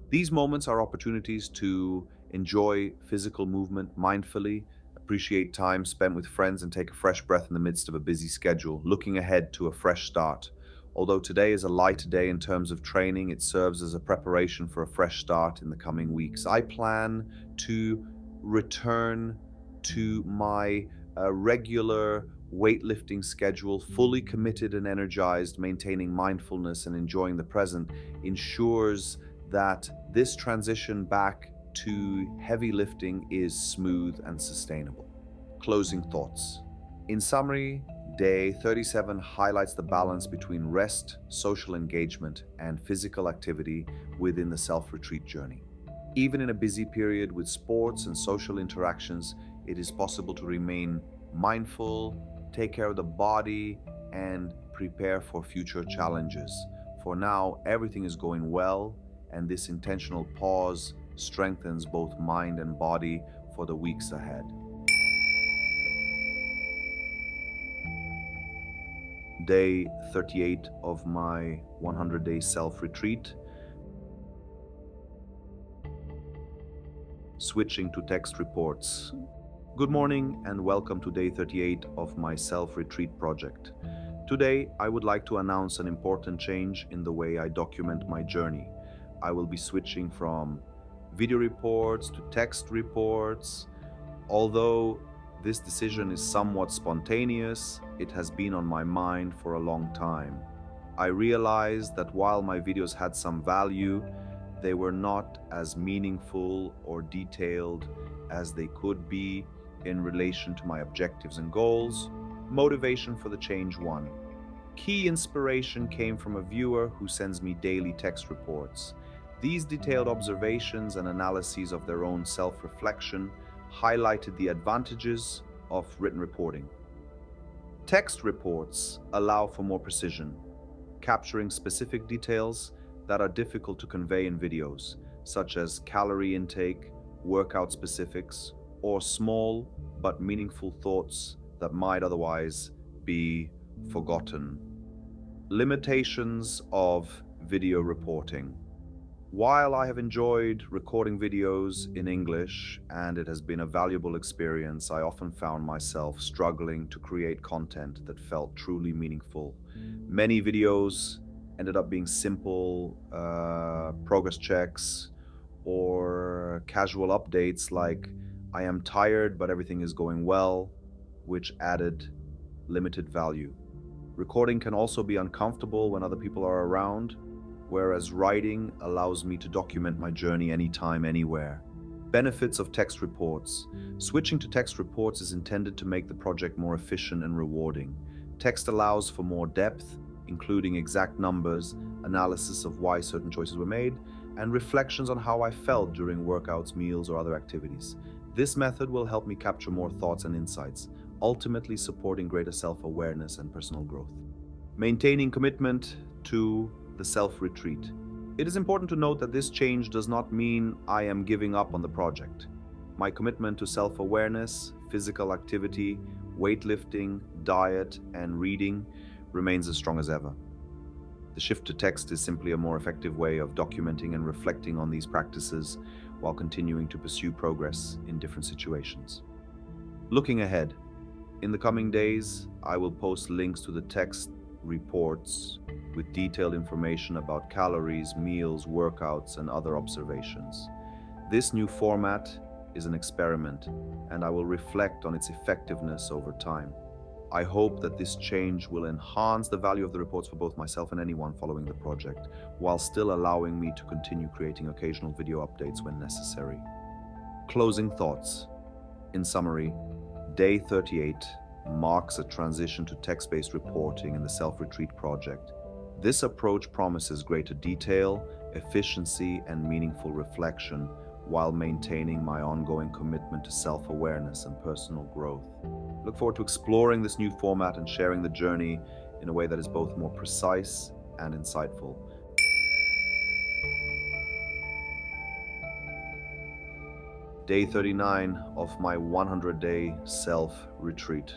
These moments are opportunities to enjoy physical movement mindfully, appreciate time spent with friends, and take a fresh breath in the midst of a busy schedule, looking ahead to a fresh start. Although today is a light day in terms of training, it serves as a preparation for a fresh start in the coming weeks. I plan to return to my regular weightlifting schedule, fully committed and energized. Maintaining mindfulness and enjoying the present ensures that this transition back to heavy lifting is smooth and sustainable. Closing thoughts. In summary, Day 37 highlights the balance between rest, social engagement, and physical activity within the self-retreat journey. Even in a busy period with sports and social interactions, it is possible to remain mindful, take care of the body, and prepare for future challenges. For now, everything is going well, and this intentional pause strengthens both mind and body for the weeks ahead. Day 38 of my 100-day self-retreat. Switching to text reports. Good morning and welcome to day 38 of my self-retreat project. Today, I would like to announce an important change in the way I document my journey. I will be switching from video reports to text reports. Although this decision is somewhat spontaneous, it has been on my mind for a long time. I realized that while my videos had some value, they were not as meaningful or detailed as they could be in relation to my objectives and goals. Motivation for the change won. Key inspiration came from a viewer who sends me daily text reports. These detailed observations and analyses of their own self-reflection highlighted the advantages of written reporting. Text reports allow for more precision, capturing specific details that are difficult to convey in videos, such as calorie intake, workout specifics, or small but meaningful thoughts that might otherwise be forgotten. Limitations of video reporting. While I have enjoyed recording videos in English and it has been a valuable experience, I often found myself struggling to create content that felt truly meaningful. Many videos ended up being simple progress checks or casual updates like, I am tired, but everything is going well, which added limited value. Recording can also be uncomfortable when other people are around, whereas writing allows me to document my journey anytime, anywhere. Benefits of text reports. Switching to text reports is intended to make the project more efficient and rewarding. Text allows for more depth, including exact numbers, analysis of why certain choices were made, and reflections on how I felt during workouts, meals, or other activities. This method will help me capture more thoughts and insights, ultimately supporting greater self-awareness and personal growth. Maintaining commitment to the self-retreat. It is important to note that this change does not mean I am giving up on the project. My commitment to self-awareness, physical activity, weightlifting, diet, and reading remains as strong as ever. The shift to text is simply a more effective way of documenting and reflecting on these practices while continuing to pursue progress in different situations. Looking ahead, in the coming days, I will post links to the text reports with detailed information about calories, meals, workouts, and other observations. This new format is an experiment, and I will reflect on its effectiveness over time. I hope that this change will enhance the value of the reports for both myself and anyone following the project, while still allowing me to continue creating occasional video updates when necessary. Closing thoughts. In summary, Day 38 marks a transition to text-based reporting in the Self-Retreat project. This approach promises greater detail, efficiency, and meaningful reflection while maintaining my ongoing commitment to self-awareness and personal growth. I look forward to exploring this new format and sharing the journey in a way that is both more precise and insightful. Day 39 of my 100-day self-retreat.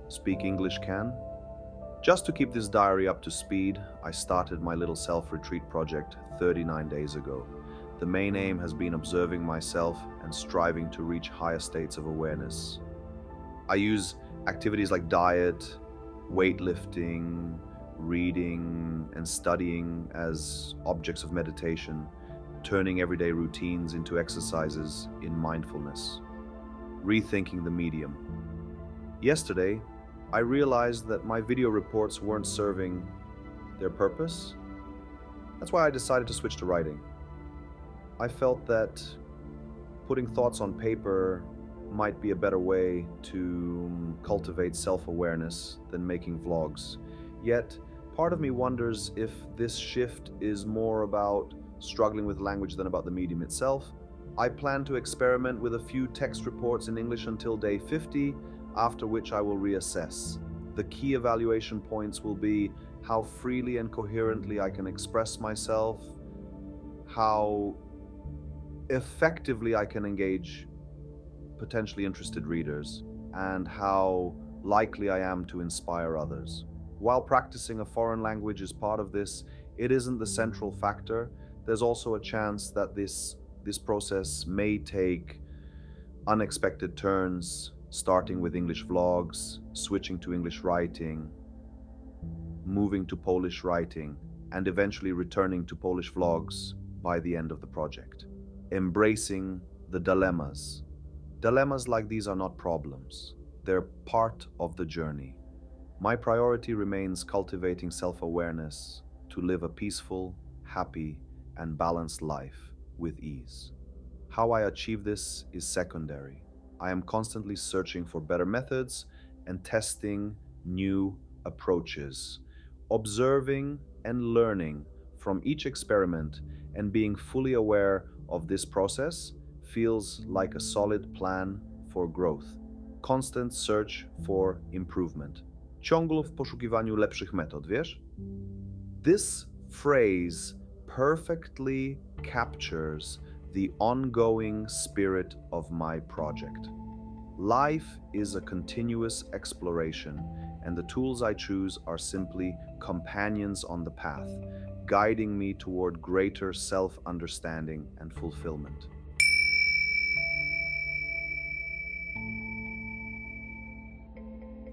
Speak English can? Just to keep this diary up to speed, I started my little self-retreat project 39 days ago. The main aim has been observing myself and striving to reach higher states of awareness. I use activities like diet, weightlifting, reading, and studying as objects of meditation, turning everyday routines into exercises in mindfulness. Rethinking the medium. Yesterday, I realized that my video reports weren't serving their purpose. That's why I decided to switch to writing. I felt that putting thoughts on paper might be a better way to cultivate self-awareness than making vlogs. Yet, part of me wonders if this shift is more about struggling with language than about the medium itself. I plan to experiment with a few text reports in English until day 50, after which I will reassess. The key evaluation points will be how freely and coherently I can express myself, how effectively I can engage potentially interested readers, and how likely I am to inspire others. While practicing a foreign language is part of this, it isn't the central factor. There's also a chance that this process may take unexpected turns, starting with English vlogs, switching to English writing, moving to Polish writing, and eventually returning to Polish vlogs by the end of the project. Embracing the dilemmas. Dilemmas like these are not problems. They're part of the journey. My priority remains cultivating self-awareness to live a peaceful, happy, and balanced life with ease. How I achieve this is secondary. I am constantly searching for better methods and testing new approaches, Observing and learning from each experiment and being fully aware of this process feels like a solid plan for growth. Constant search for improvement. Ciągle w poszukiwaniu lepszych metod, wiesz? This phrase perfectly captures the ongoing spirit of my project. Life is a continuous exploration, and the tools I choose are simply companions on the path, guiding me toward greater self understanding and fulfillment.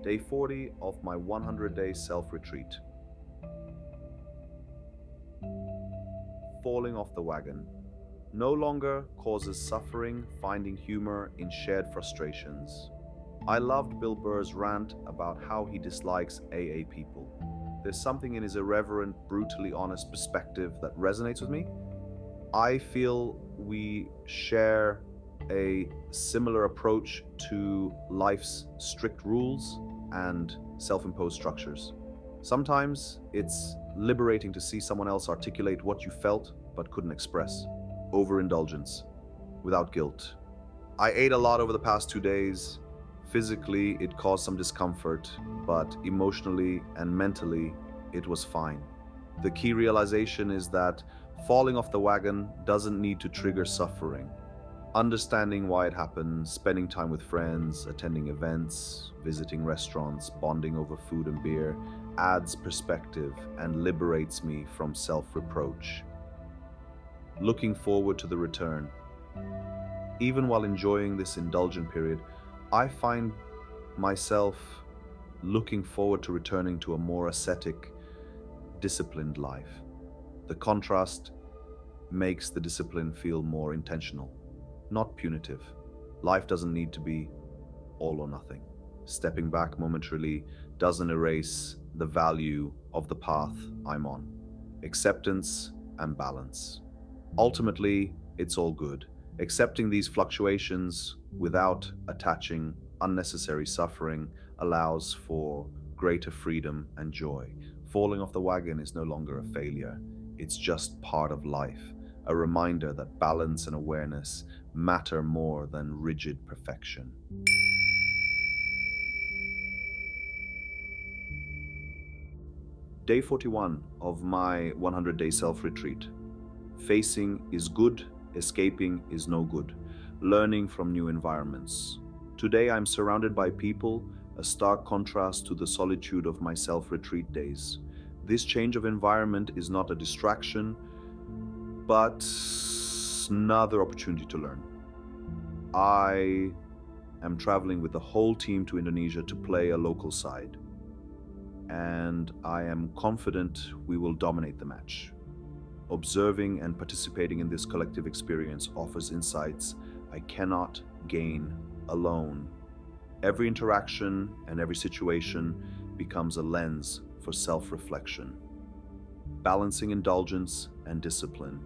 Day 40 of my 100-day self retreat. Falling off the wagon no longer causes suffering, finding humor in shared frustrations. I loved Bill Burr's rant about how he dislikes AA people. There's something in his irreverent, brutally honest perspective that resonates with me. I feel we share a similar approach to life's strict rules and self imposed structures. Sometimes it's liberating to see someone else articulate what you felt but couldn't express. Overindulgence, without guilt. I ate a lot over the past 2 days. Physically, it caused some discomfort, but emotionally and mentally, it was fine. The key realization is that falling off the wagon doesn't need to trigger suffering. Understanding why it happened, spending time with friends, attending events, visiting restaurants, bonding over food and beer, adds perspective and liberates me from self-reproach. Looking forward to the return. Even while enjoying this indulgent period, I find myself looking forward to returning to a more ascetic, disciplined life. The contrast makes the discipline feel more intentional, not punitive. Life doesn't need to be all or nothing. Stepping back momentarily doesn't erase the value of the path I'm on. Acceptance and balance. Ultimately, it's all good. Accepting these fluctuations without attaching unnecessary suffering allows for greater freedom and joy. Falling off the wagon is no longer a failure, it's just part of life, a reminder that balance and awareness matter more than rigid perfection. Day 41 of my 100-day self-retreat. Facing is good, escaping is no good. Learning from new environments. Today I'm surrounded by people, a stark contrast to the solitude of my self-retreat days. This change of environment is not a distraction, but another opportunity to learn. I am traveling with the whole team to Indonesia to play a local side, and I am confident we will dominate the match. Observing and participating in this collective experience offers insights I cannot gain alone. Every interaction and every situation becomes a lens for self-reflection, balancing indulgence and discipline.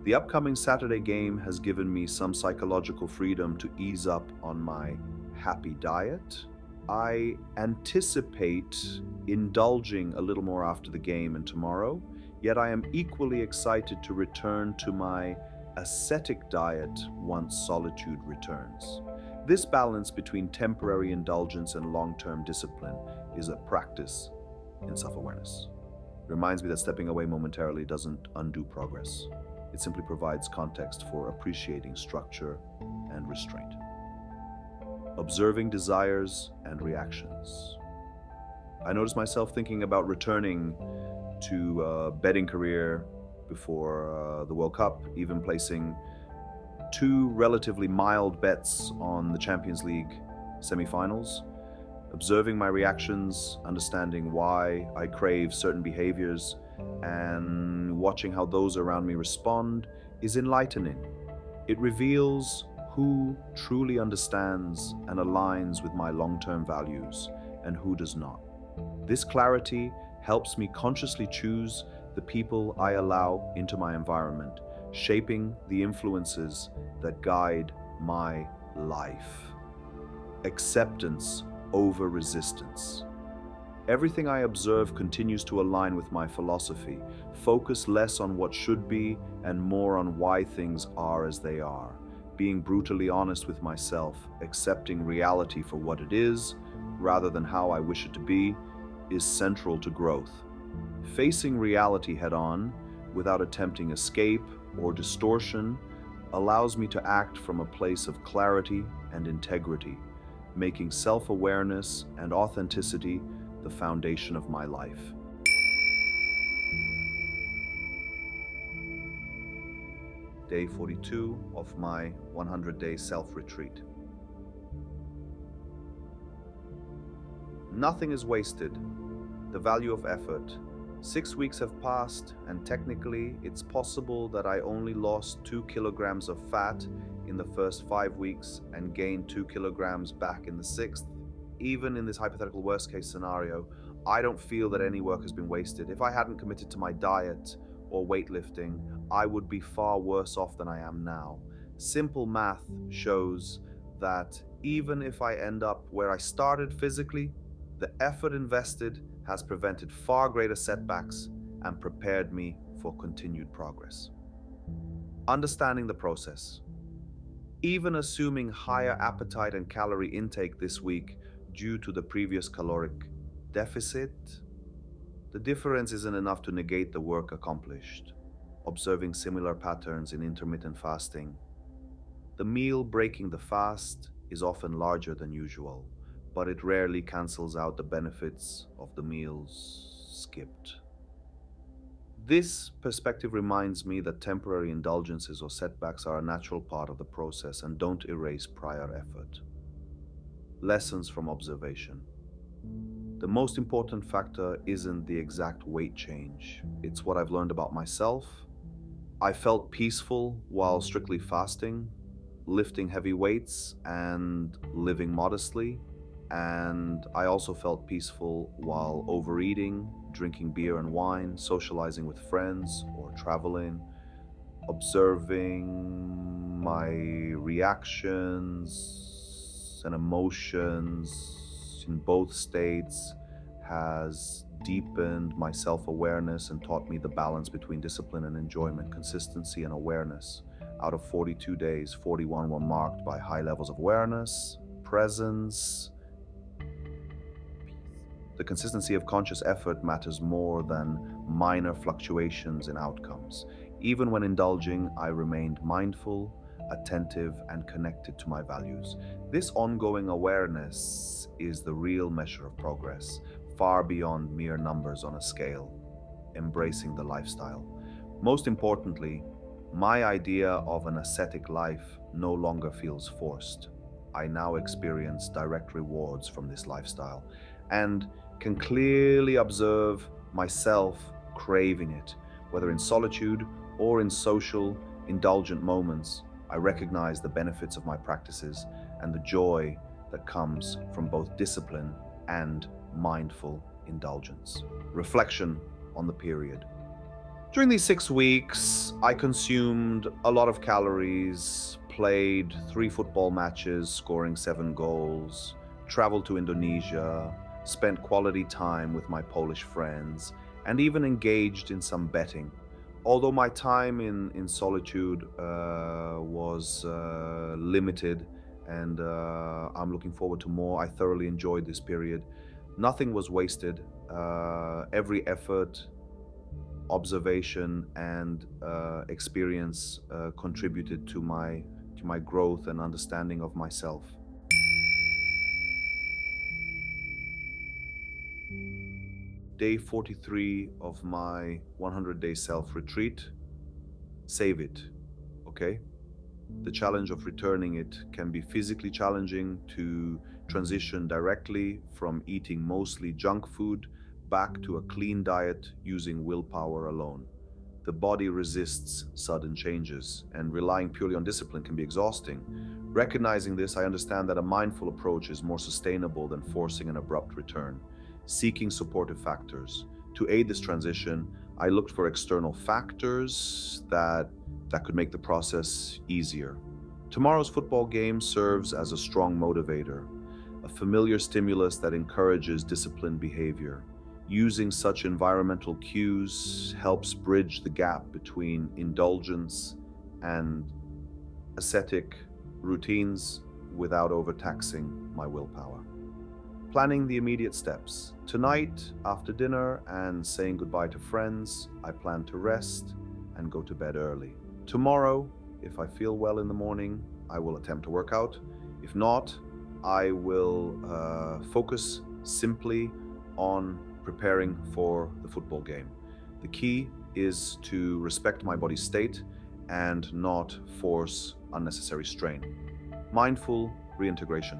The upcoming Saturday game has given me some psychological freedom to ease up on my happy diet. I anticipate indulging a little more after the game and tomorrow, yet I am equally excited to return to my ascetic diet once solitude returns. This balance between temporary indulgence and long-term discipline is a practice in self-awareness. Reminds me that stepping away momentarily doesn't undo progress. It simply provides context for appreciating structure and restraint. Observing desires and reactions. I notice myself thinking about returning to a betting career before the World Cup, even placing 2 relatively mild bets on the Champions League semifinals. Observing my reactions, understanding why I crave certain behaviors, and watching how those around me respond is enlightening. It reveals who truly understands and aligns with my long-term values and who does not. This clarity helps me consciously choose the people I allow into my environment, shaping the influences that guide my life. Acceptance over resistance. Everything I observe continues to align with my philosophy. Focus less on what should be and more on why things are as they are. Being brutally honest with myself, accepting reality for what it is, rather than how I wish it to be, is central to growth. Facing reality head on, without attempting escape or distortion, allows me to act from a place of clarity and integrity, making self-awareness and authenticity the foundation of my life. Day 42 of my 100-day self-retreat. Nothing is wasted. The value of effort. 6 weeks have passed, and technically, it's possible that I only lost 2 kilograms of fat in the first 5 weeks and gained 2 kilograms back in the sixth. Even in this hypothetical worst case scenario, I don't feel that any work has been wasted. If I hadn't committed to my diet or weightlifting, I would be far worse off than I am now. Simple math shows that even if I end up where I started physically, the effort invested has prevented far greater setbacks and prepared me for continued progress. Understanding the process. Even assuming higher appetite and calorie intake this week due to the previous caloric deficit, the difference isn't enough to negate the work accomplished. Observing similar patterns in intermittent fasting. The meal breaking the fast is often larger than usual, but it rarely cancels out the benefits of the meals skipped. This perspective reminds me that temporary indulgences or setbacks are a natural part of the process and don't erase prior effort. Lessons from observation. The most important factor isn't the exact weight change, it's what I've learned about myself. I felt peaceful while strictly fasting, lifting heavy weights and living modestly. And I also felt peaceful while overeating, drinking beer and wine, socializing with friends, or traveling. Observing my reactions and emotions in both states has deepened my self-awareness and taught me the balance between discipline and enjoyment, consistency and awareness. Out of 42 days, 41 were marked by high levels of awareness, presence. The consistency of conscious effort matters more than minor fluctuations in outcomes. Even when indulging, I remained mindful, attentive, and connected to my values. This ongoing awareness is the real measure of progress, far beyond mere numbers on a scale. Embracing the lifestyle. Most importantly, my idea of an ascetic life no longer feels forced. I now experience direct rewards from this lifestyle and can clearly observe myself craving it, whether in solitude or in social, indulgent moments. I recognize the benefits of my practices and the joy that comes from both discipline and mindful indulgence. Reflection on the period. During these 6 weeks, I consumed a lot of calories, played 3 football matches, scoring 7 goals, traveled to Indonesia, spent quality time with my Polish friends, and even engaged in some betting. Although my time in solitude was limited and I'm looking forward to more, I thoroughly enjoyed this period. Nothing was wasted. Every effort, observation, and experience contributed to my growth and understanding of myself. Day 43 of my 100-day self-retreat. Save it, okay? The challenge of returning it can be physically challenging to transition directly from eating mostly junk food back to a clean diet using willpower alone. The body resists sudden changes, and relying purely on discipline can be exhausting. Recognizing this, I understand that a mindful approach is more sustainable than forcing an abrupt return. Seeking supportive factors. To aid this transition, I looked for external factors that could make the process easier. Tomorrow's football game serves as a strong motivator. a familiar stimulus that encourages disciplined behavior. Using such environmental cues helps bridge the gap between indulgence and ascetic routines without overtaxing my willpower. Planning the immediate steps. Tonight, after dinner and saying goodbye to friends, I plan to rest and go to bed early. Tomorrow, if I feel well in the morning, I will attempt to work out. If not, I will focus simply on preparing for the football game. The key is to respect my body's state and not force unnecessary strain. Mindful reintegration.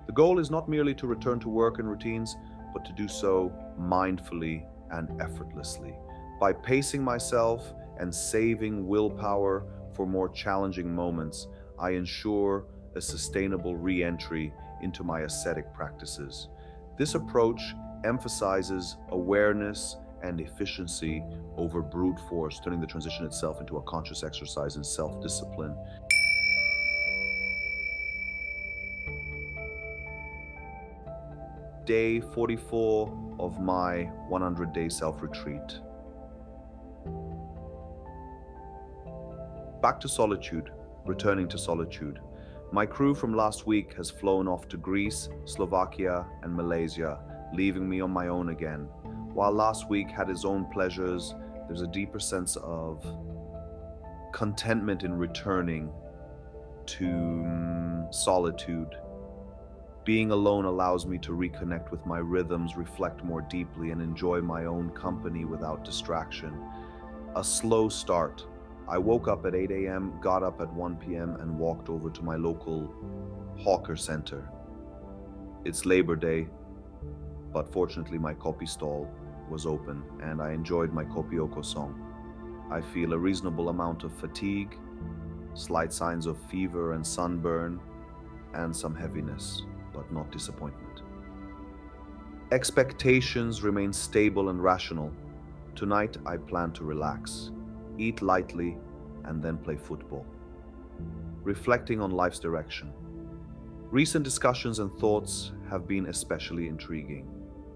The goal is not merely to return to work and routines, but to do so mindfully and effortlessly. By pacing myself and saving willpower for more challenging moments, I ensure a sustainable re-entry into my ascetic practices. This approach emphasizes awareness and efficiency over brute force, turning the transition itself into a conscious exercise in self-discipline. Day 44 of my 100-day self-retreat. Back to solitude, returning to solitude. My crew from last week has flown off to Greece, Slovakia, and Malaysia, leaving me on my own again. While last week had its own pleasures, there's a deeper sense of contentment in returning to solitude. Being alone allows me to reconnect with my rhythms, reflect more deeply, and enjoy my own company without distraction. A slow start. I woke up at 8 a.m., got up at 1 p.m., and walked over to my local hawker center. It's Labor Day, but fortunately my kopi stall was open, and I enjoyed my kopi o kosong. I feel a reasonable amount of fatigue, slight signs of fever and sunburn, and some heaviness, but not disappointment. Expectations remain stable and rational. Tonight I plan to relax, eat lightly, and then play football. Reflecting on life's direction. Recent discussions and thoughts have been especially intriguing.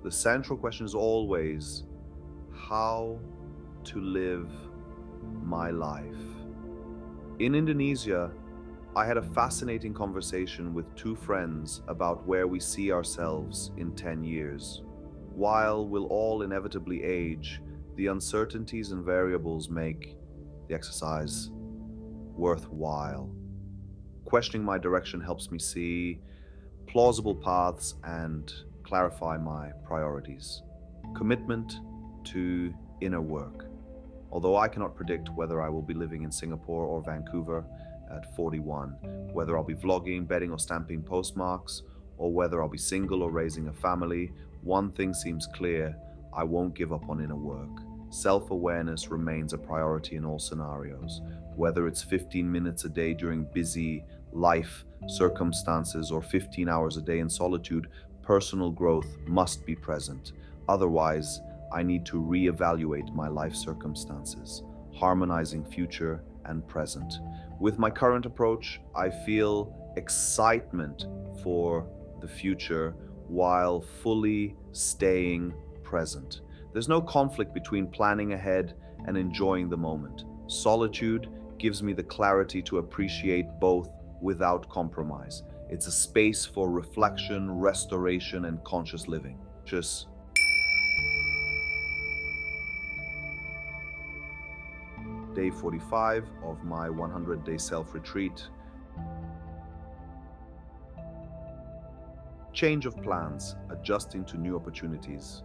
The central question is always how to live my life. In Indonesia, I had a fascinating conversation with two friends about where we see ourselves in 10 years. While we'll all inevitably age, the uncertainties and variables make the exercise worthwhile. Questioning my direction helps me see plausible paths and clarify my priorities. Commitment to inner work. Although I cannot predict whether I will be living in Singapore or Vancouver at 41, whether I'll be vlogging, betting or stamping postmarks, or whether I'll be single or raising a family, one thing seems clear: I won't give up on inner work. Self-awareness remains a priority in all scenarios. Whether it's 15 minutes a day during busy life circumstances or 15 hours a day in solitude, personal growth must be present. Otherwise, I need to reevaluate my life circumstances, harmonizing future and present. With my current approach, I feel excitement for the future while fully staying present. There's no conflict between planning ahead and enjoying the moment. Solitude gives me the clarity to appreciate both without compromise. It's a space for reflection, restoration, and conscious living. Just Day 45 of my 100-day self-retreat. Change of plans, adjusting to new opportunities.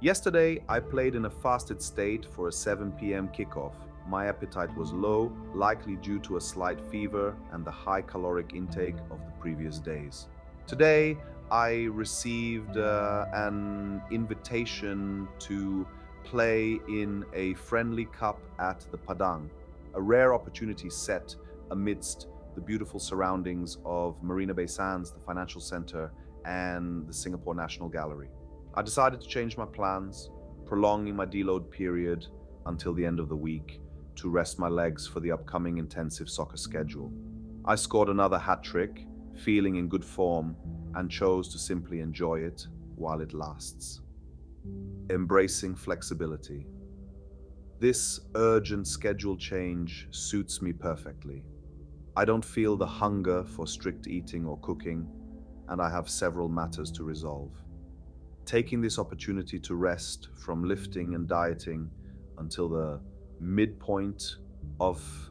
Yesterday, I played in a fasted state for a 7 p.m. kickoff. My appetite was low, likely due to a slight fever and the high caloric intake of the previous days. Today, I received an invitation to play in a friendly cup at the Padang, a rare opportunity set amidst the beautiful surroundings of Marina Bay Sands, the financial center, and the Singapore National Gallery. I decided to change my plans, prolonging my deload period until the end of the week to rest my legs for the upcoming intensive soccer schedule. I scored another hat trick, feeling in good form, and chose to simply enjoy it while it lasts. Embracing flexibility. This urgent schedule change suits me perfectly. I don't feel the hunger for strict eating or cooking, and I have several matters to resolve. Taking this opportunity to rest from lifting and dieting until the midpoint of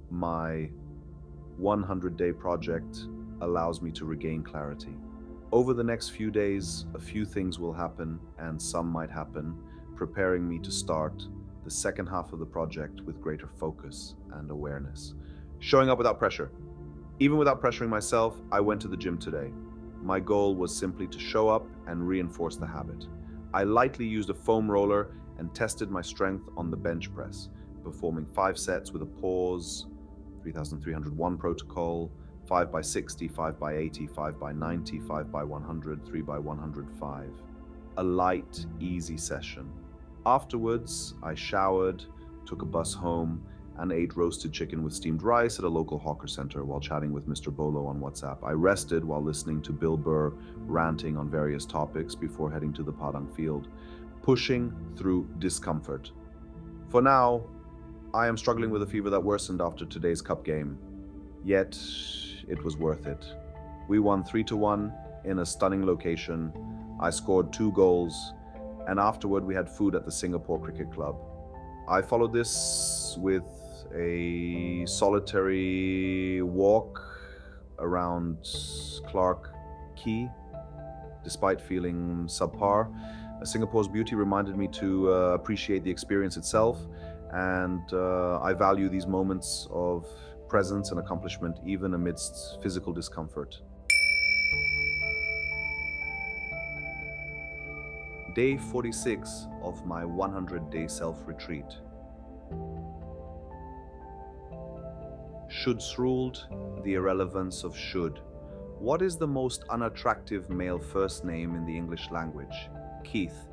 my 100-day project allows me to regain clarity. Over the next few days, a few things will happen, and some might happen, preparing me to start the second half of the project with greater focus and awareness. Showing up without pressure. Even without pressuring myself, I went to the gym today. My goal was simply to show up and reinforce the habit. I lightly used a foam roller and tested my strength on the bench press, performing 5 sets with a pause, 3301 protocol, 5 by 60, 5 by 80, 5 by 90, 5 by 100, 3 by 105. A light, easy session. Afterwards, I showered, took a bus home, and ate roasted chicken with steamed rice at a local hawker center while chatting with Mr. Bolo on WhatsApp. I rested while listening to Bill Burr ranting on various topics before heading to the Padang field, pushing through discomfort. For now, I am struggling with a fever that worsened after today's cup game, yet it was worth it. We won 3-1 in a stunning location. I scored 2 goals, and afterward we had food at the Singapore Cricket Club. I followed this with a solitary walk around Clark Quay, despite feeling subpar. Singapore's beauty reminded me to appreciate the experience itself, and I value these moments of presence and accomplishment even amidst physical discomfort. Day 46 of my 100-day self-retreat. Shoulds ruled, the irrelevance of should. What is the most unattractive male first name in the English language? Keith.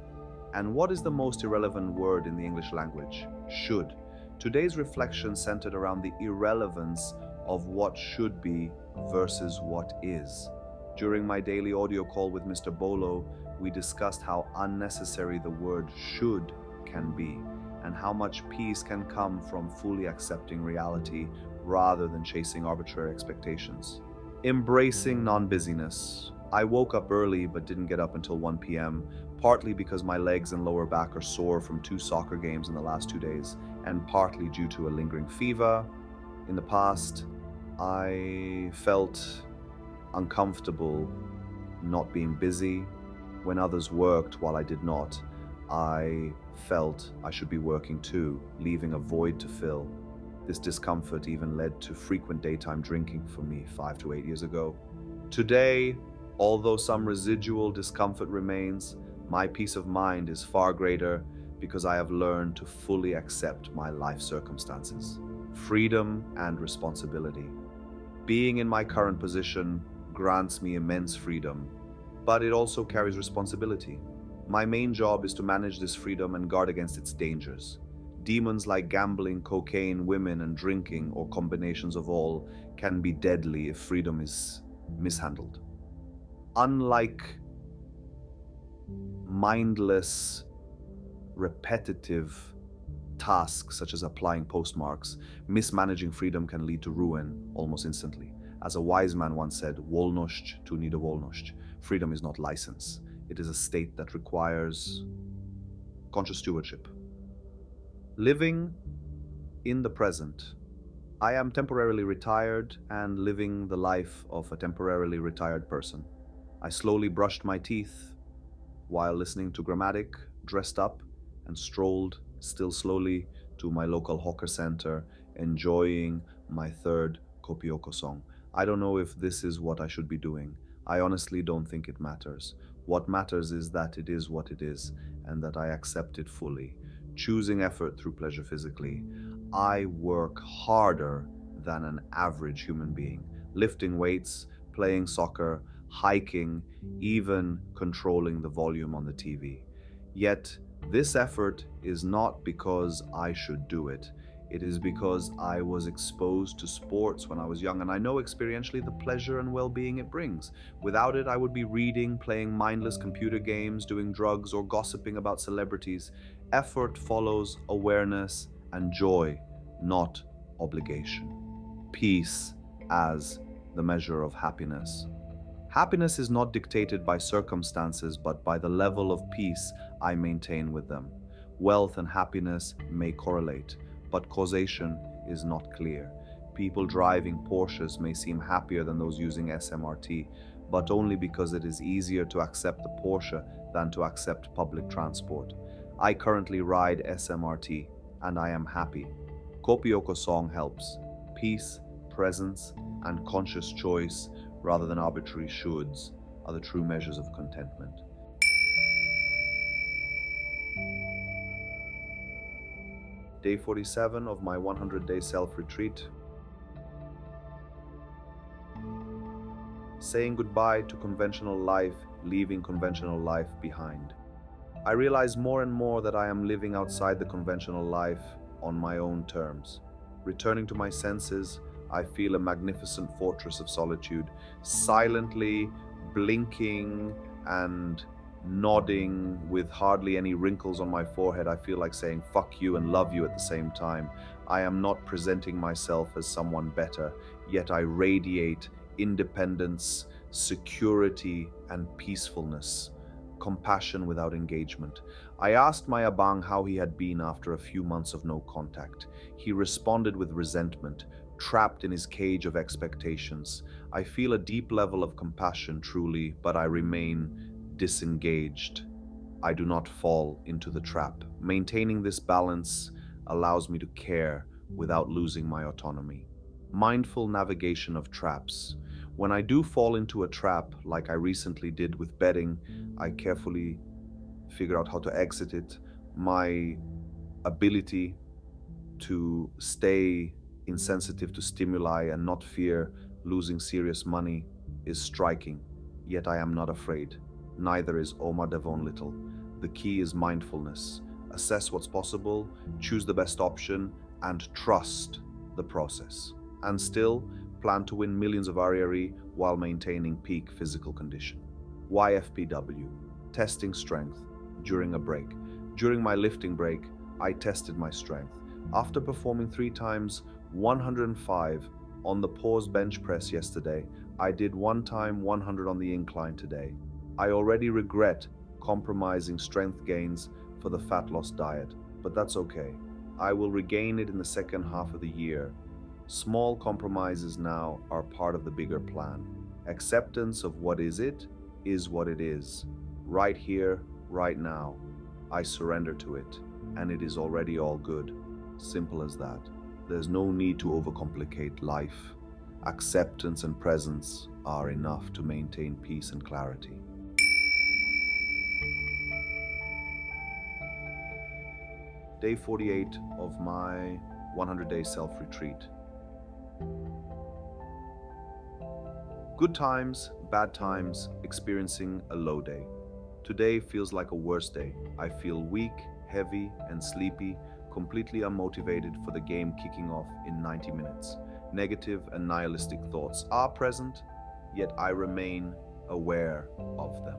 And what is the most irrelevant word in the English language? Should. Today's reflection centered around the irrelevance of what should be versus what is. During my daily audio call with Mr. Bolo, we discussed how unnecessary the word should can be, and how much peace can come from fully accepting reality rather than chasing arbitrary expectations. Embracing non-busyness. I woke up early but didn't get up until 1 p.m., partly because my legs and lower back are sore from 2 soccer games in the last 2 days, and partly due to a lingering fever. In the past, I felt uncomfortable not being busy. When others worked while I did not, I felt I should be working too, leaving a void to fill. This discomfort even led to frequent daytime drinking for me 5 to 8 years ago. Today, although some residual discomfort remains, my peace of mind is far greater because I have learned to fully accept my life circumstances, freedom and responsibility. Being in my current position grants me immense freedom, but it also carries responsibility. My main job is to manage this freedom and guard against its dangers. Demons like gambling, cocaine, women, and drinking, or combinations of all, can be deadly if freedom is mishandled. Unlike mindless, repetitive tasks such as applying postmarks, mismanaging freedom can lead to ruin almost instantly. As a wise man once said, "Wolność tu nie dowolność." Freedom is not license. It is a state that requires conscious stewardship. Living in the present. I am temporarily retired and living the life of a temporarily retired person. I slowly brushed my teeth while listening to Grammatic, dressed up, and strolled, still slowly, to my local hawker center, enjoying my 3rd Kopioko song. I don't know if this is what I should be doing. I honestly don't think it matters. What matters is that it is what it is, and that I accept it fully. Choosing effort through pleasure physically. I work harder than an average human being, lifting weights, playing soccer, hiking, even controlling the volume on the TV. Yet, this effort is not because I should do it. It is because I was exposed to sports when I was young, and I know experientially the pleasure and well being it brings. Without it, I would be reading, playing mindless computer games, doing drugs, or gossiping about celebrities. Effort follows awareness and joy, not obligation. Peace as the measure of happiness. Happiness is not dictated by circumstances, but by the level of peace I maintain with them. Wealth and happiness may correlate, but causation is not clear. People driving Porsches may seem happier than those using SMRT, but only because it is easier to accept the Porsche than to accept public transport. I currently ride SMRT, and I am happy. Kopioko song helps. Peace, presence, and conscious choice rather than arbitrary shoulds are the true measures of contentment. Day 47 of my 100-day self-retreat. Saying goodbye to conventional life, leaving conventional life behind. I realize more and more that I am living outside the conventional life on my own terms. Returning to my senses, I feel a magnificent fortress of solitude, silently blinking and nodding with hardly any wrinkles on my forehead. I feel like saying fuck you and love you at the same time. I am not presenting myself as someone better, yet I radiate independence, security, and peacefulness. Compassion without engagement. I asked my abang how he had been after a few months of no contact. He responded with resentment, trapped in his cage of expectations. I feel a deep level of compassion, truly, but I remain disengaged. I do not fall into the trap. Maintaining this balance allows me to care without losing my autonomy. Mindful navigation of traps. When I do fall into a trap, like I recently did with betting, I carefully figure out how to exit it. My ability to stay insensitive to stimuli and not fear losing serious money is striking, yet I am not afraid. Neither is Omar Devon Little. The key is mindfulness. Assess what's possible, choose the best option, and trust the process. And still, plan to win millions of RRE while maintaining peak physical condition. YFPW, testing strength during a break. During my lifting break, I tested my strength. After performing 3 times 105 on the pause bench press yesterday, I did 1 time 100 on the incline today. I already regret compromising strength gains for the fat loss diet, but that's okay. I will regain it in the second half of the year. Small compromises now are part of the bigger plan. Acceptance of what is what it is. Right here, right now. I surrender to it, and it is already all good. Simple as that. There's no need to overcomplicate life. Acceptance and presence are enough to maintain peace and clarity. Day 48 of my 100-day self-retreat. Good times, bad times, experiencing a low day. Today feels like a worse day. I feel weak, heavy, and sleepy, completely unmotivated for the game kicking off in 90 minutes. Negative and nihilistic thoughts are present, yet I remain aware of them.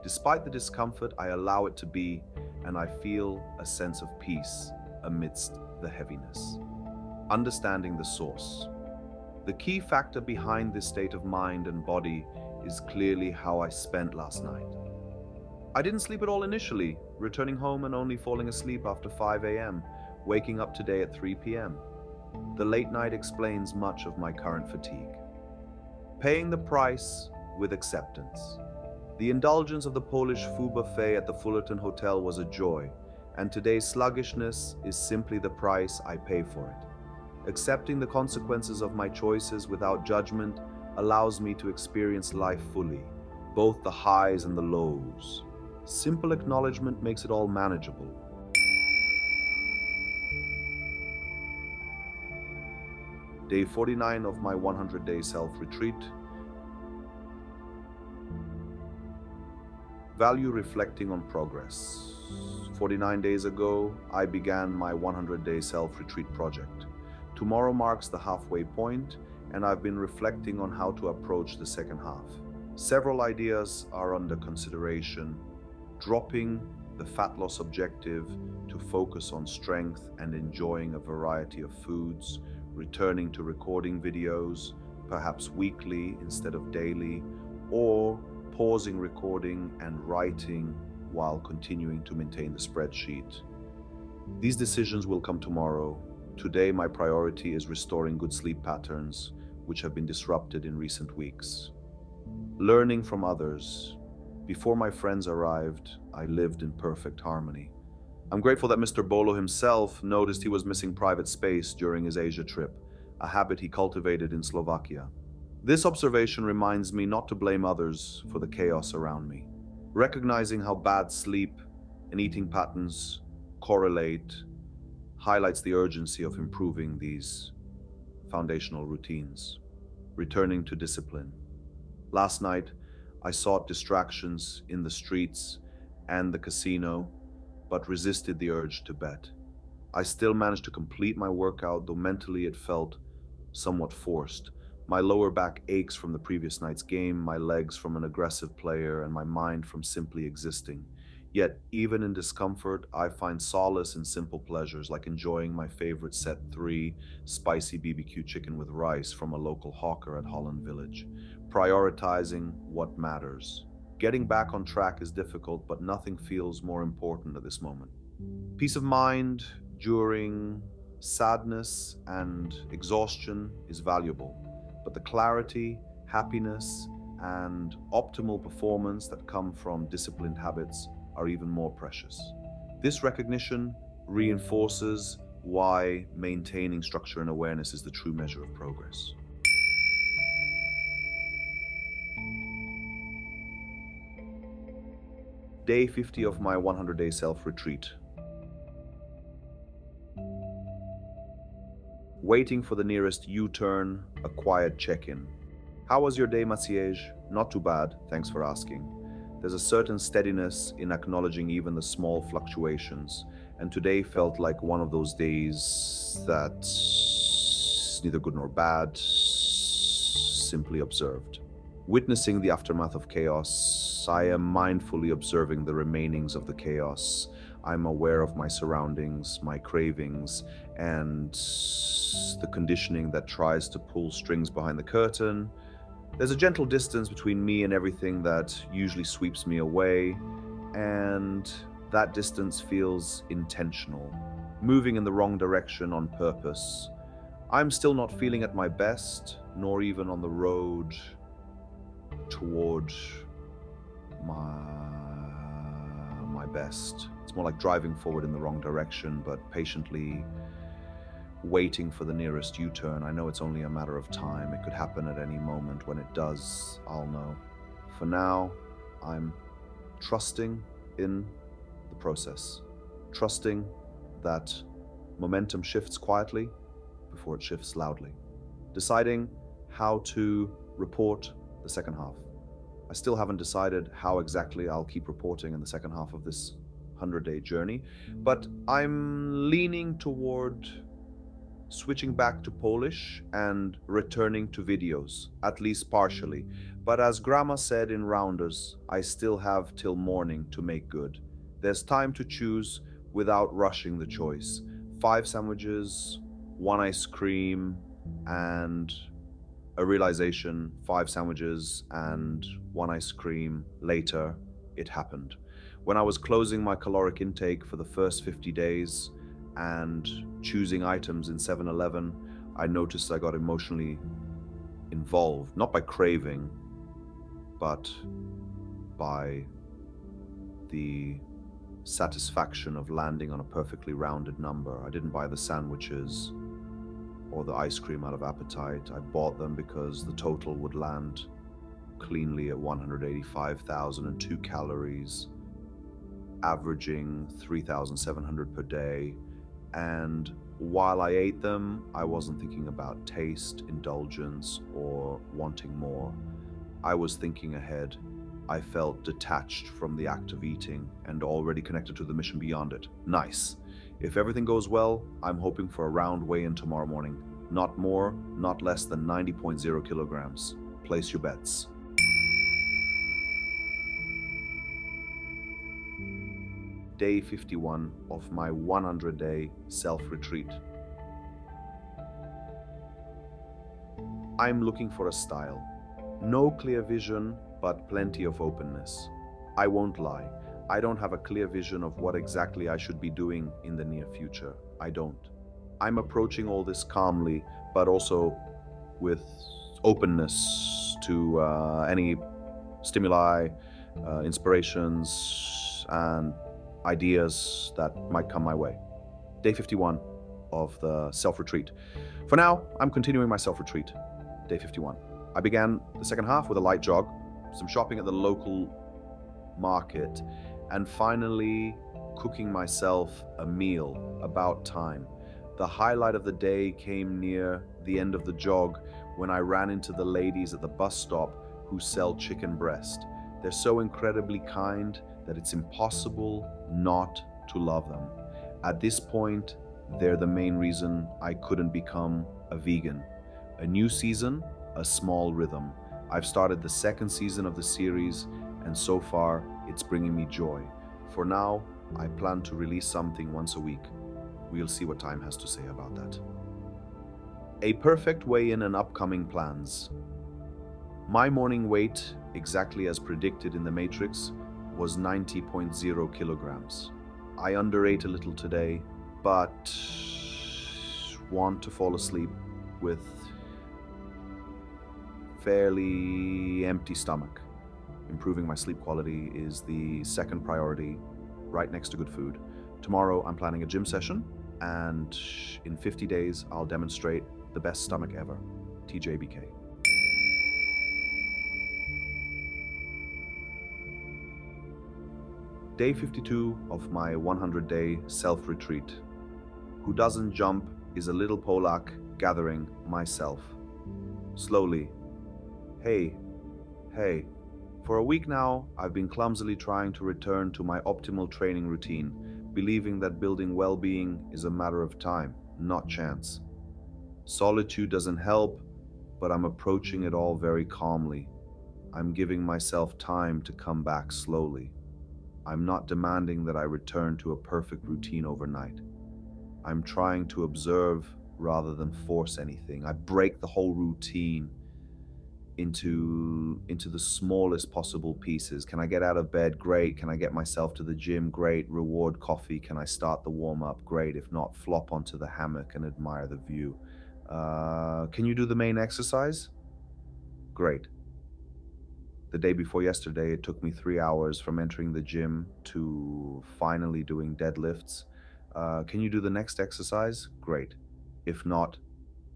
Despite the discomfort, I allow it to be, and I feel a sense of peace amidst the heaviness. Understanding the source. The key factor behind this state of mind and body is clearly how I spent last night. I didn't sleep at all initially, returning home and only falling asleep after 5 a.m., waking up today at 3 p.m. The late night explains much of my current fatigue. Paying the price with acceptance. The indulgence of the Polish food buffet at the Fullerton Hotel was a joy, and today's sluggishness is simply the price I pay for it. Accepting the consequences of my choices without judgment allows me to experience life fully, both the highs and the lows. Simple acknowledgement makes it all manageable. Day 49 of my 100-day self-retreat. Value reflecting on progress. 49 days ago, I began my 100-day self-retreat project. Tomorrow marks the halfway point, and I've been reflecting on how to approach the second half. Several ideas are under consideration: dropping the fat loss objective to focus on strength and enjoying a variety of foods, returning to recording videos, perhaps weekly instead of daily, or pausing recording and writing while continuing to maintain the spreadsheet. These decisions will come tomorrow. Today, my priority is restoring good sleep patterns, which have been disrupted in recent weeks. Learning from others. Before my friends arrived, I lived in perfect harmony. I'm grateful that Mr. Bolo himself noticed he was missing private space during his Asia trip, a habit he cultivated in Slovakia. This observation reminds me not to blame others for the chaos around me. Recognizing how bad sleep and eating patterns correlate highlights the urgency of improving these foundational routines. Returning to discipline. Last night, I sought distractions in the streets and the casino, but resisted the urge to bet. I still managed to complete my workout, though mentally it felt somewhat forced. My lower back aches from the previous night's game, my legs from an aggressive player, and my mind from simply existing. Yet, even in discomfort, I find solace in simple pleasures like enjoying my favorite set 3 spicy BBQ chicken with rice from a local hawker at Holland Village. Prioritizing what matters. Getting back on track is difficult, but nothing feels more important at this moment. Peace of mind during sadness and exhaustion is valuable, but the clarity, happiness, and optimal performance that come from disciplined habits are even more precious. This recognition reinforces why maintaining structure and awareness is the true measure of progress. Day 50 of my 100-day self-retreat. Waiting for the nearest U-turn, a quiet check-in. How was your day, Maciej? Not too bad, thanks for asking. There's a certain steadiness in acknowledging even the small fluctuations, and today felt like one of those days that's neither good nor bad, simply observed. Witnessing the aftermath of chaos, I am mindfully observing the remainings of the chaos. I'm aware of my surroundings, my cravings, and the conditioning that tries to pull strings behind the curtain. There's a gentle distance between me and everything that usually sweeps me away, and that distance feels intentional, moving in the wrong direction on purpose. I'm still not feeling at my best, nor even on the road toward my best. It's more like driving forward in the wrong direction, but patiently waiting for the nearest U-turn. I know it's only a matter of time. It could happen at any moment. When it does, I'll know. For now, I'm trusting in the process, trusting that momentum shifts quietly before it shifts loudly, deciding how to report the second half. I still haven't decided how exactly I'll keep reporting in the second half of this 100-day journey, but I'm leaning toward switching back to Polish and returning to videos, at least partially. But as Grandma said in Rounders, I still have till morning to make good. There's time to choose without rushing the choice. 5 sandwiches, 1 ice cream, and a realization. 5 sandwiches and 1 ice cream later, it happened. When I was closing my caloric intake for the first 50 days and choosing items in 7-Eleven, I noticed I got emotionally involved, not by craving, but by the satisfaction of landing on a perfectly rounded number. I didn't buy the sandwiches or the ice cream out of appetite. I bought them because the total would land cleanly at 185,002 calories, averaging 3,700 per day. And while I ate them, I wasn't thinking about taste, indulgence, or wanting more. I was thinking ahead. I felt detached from the act of eating and already connected to the mission beyond it. Nice. If everything goes well, I'm hoping for a round weigh-in tomorrow morning. Not more, not less than 90.0 kilograms. Place your bets. Day 51 of my 100-day self-retreat. I'm looking for a style. No clear vision, but plenty of openness. I won't lie, I don't have a clear vision of what exactly I should be doing in the near future. I don't. I'm approaching all this calmly, but also with openness to any stimuli, inspirations, and ideas that might come my way. Day 51 of the self-retreat. For now, I'm continuing my self-retreat. Day 51. I began the second half with a light jog, some shopping at the local market, and finally cooking myself a meal. About time. The highlight of the day came near the end of the jog when I ran into the ladies at the bus stop who sell chicken breast. They're so incredibly kind that it's impossible not to love them. At this point, they're the main reason I couldn't become a vegan. A new season, a small rhythm. I've started the second season of the series, and so far, it's bringing me joy. For now, I plan to release something once a week. We'll see what time has to say about that. A perfect weigh-in and upcoming plans. My morning weight, exactly as predicted in the Matrix, was 90.0 kilograms. I underate a little today, but want to fall asleep with fairly empty stomach. Improving my sleep quality is the second priority, right next to good food. Tomorrow I'm planning a gym session, and in 50 days I'll demonstrate the best stomach ever. TJBK. Day 52 of my 100-day self-retreat. Who doesn't jump is a little Polak gathering myself. Slowly. Hey. For a week now, I've been clumsily trying to return to my optimal training routine, believing that building well-being is a matter of time, not chance. Solitude doesn't help, but I'm approaching it all very calmly. I'm giving myself time to come back slowly. I'm not demanding that I return to a perfect routine overnight. I'm trying to observe rather than force anything. I break the whole routine into the smallest possible pieces. Can I get out of bed? Great. Can I get myself to the gym? Great. Reward coffee. Can I start the warm-up? Great. If not, flop onto the hammock and admire the view. Can you do the main exercise? Great. The day before yesterday, it took me 3 hours from entering the gym to finally doing deadlifts. Can you do the next exercise? Great. If not,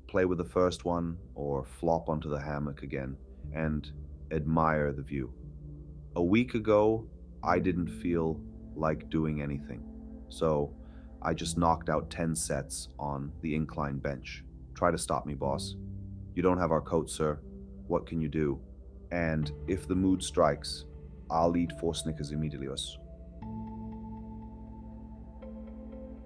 play with the first one or flop onto the hammock again and admire the view. A week ago, I didn't feel like doing anything. So I just knocked out 10 sets on the incline bench. Try to stop me, boss. You don't have our coat, sir. What can you do? And if the mood strikes, I'll eat 4 Snickers immediately.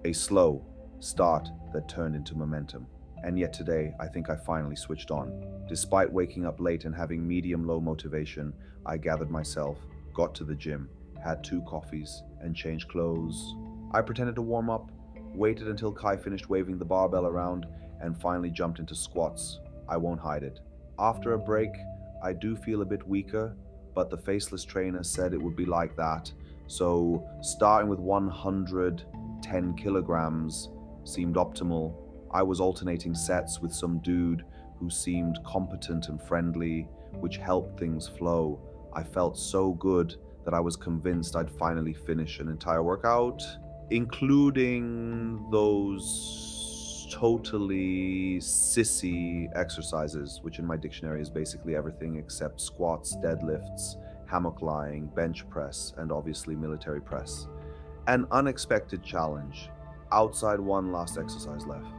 A slow start that turned into momentum. And yet today, I think I finally switched on. Despite waking up late and having medium-low motivation, I gathered myself, got to the gym, had 2 coffees, and changed clothes. I pretended to warm up, waited until Kai finished waving the barbell around, and finally jumped into squats. I won't hide it. After a break, I do feel a bit weaker, but the faceless trainer said it would be like that. So starting with 110 kilograms seemed optimal. I was alternating sets with some dude who seemed competent and friendly, which helped things flow. I felt so good that I was convinced I'd finally finish an entire workout, including those totally sissy exercises, which in my dictionary is basically everything except squats, deadlifts, hammock lying, bench press, and obviously military press. An unexpected challenge. Outside one last exercise left.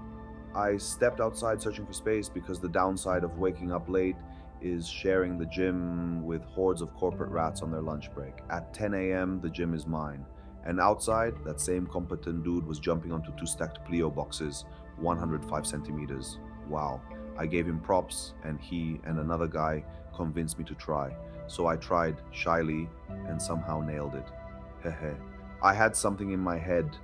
I stepped outside searching for space because the downside of waking up late is sharing the gym with hordes of corporate rats on their lunch break. At 10 a.m., the gym is mine. And outside, that same competent dude was jumping onto two stacked Plio boxes, 105 centimeters. Wow. I gave him props, and he and another guy convinced me to try. So I tried shyly and somehow nailed it. Hehe. I had something in my head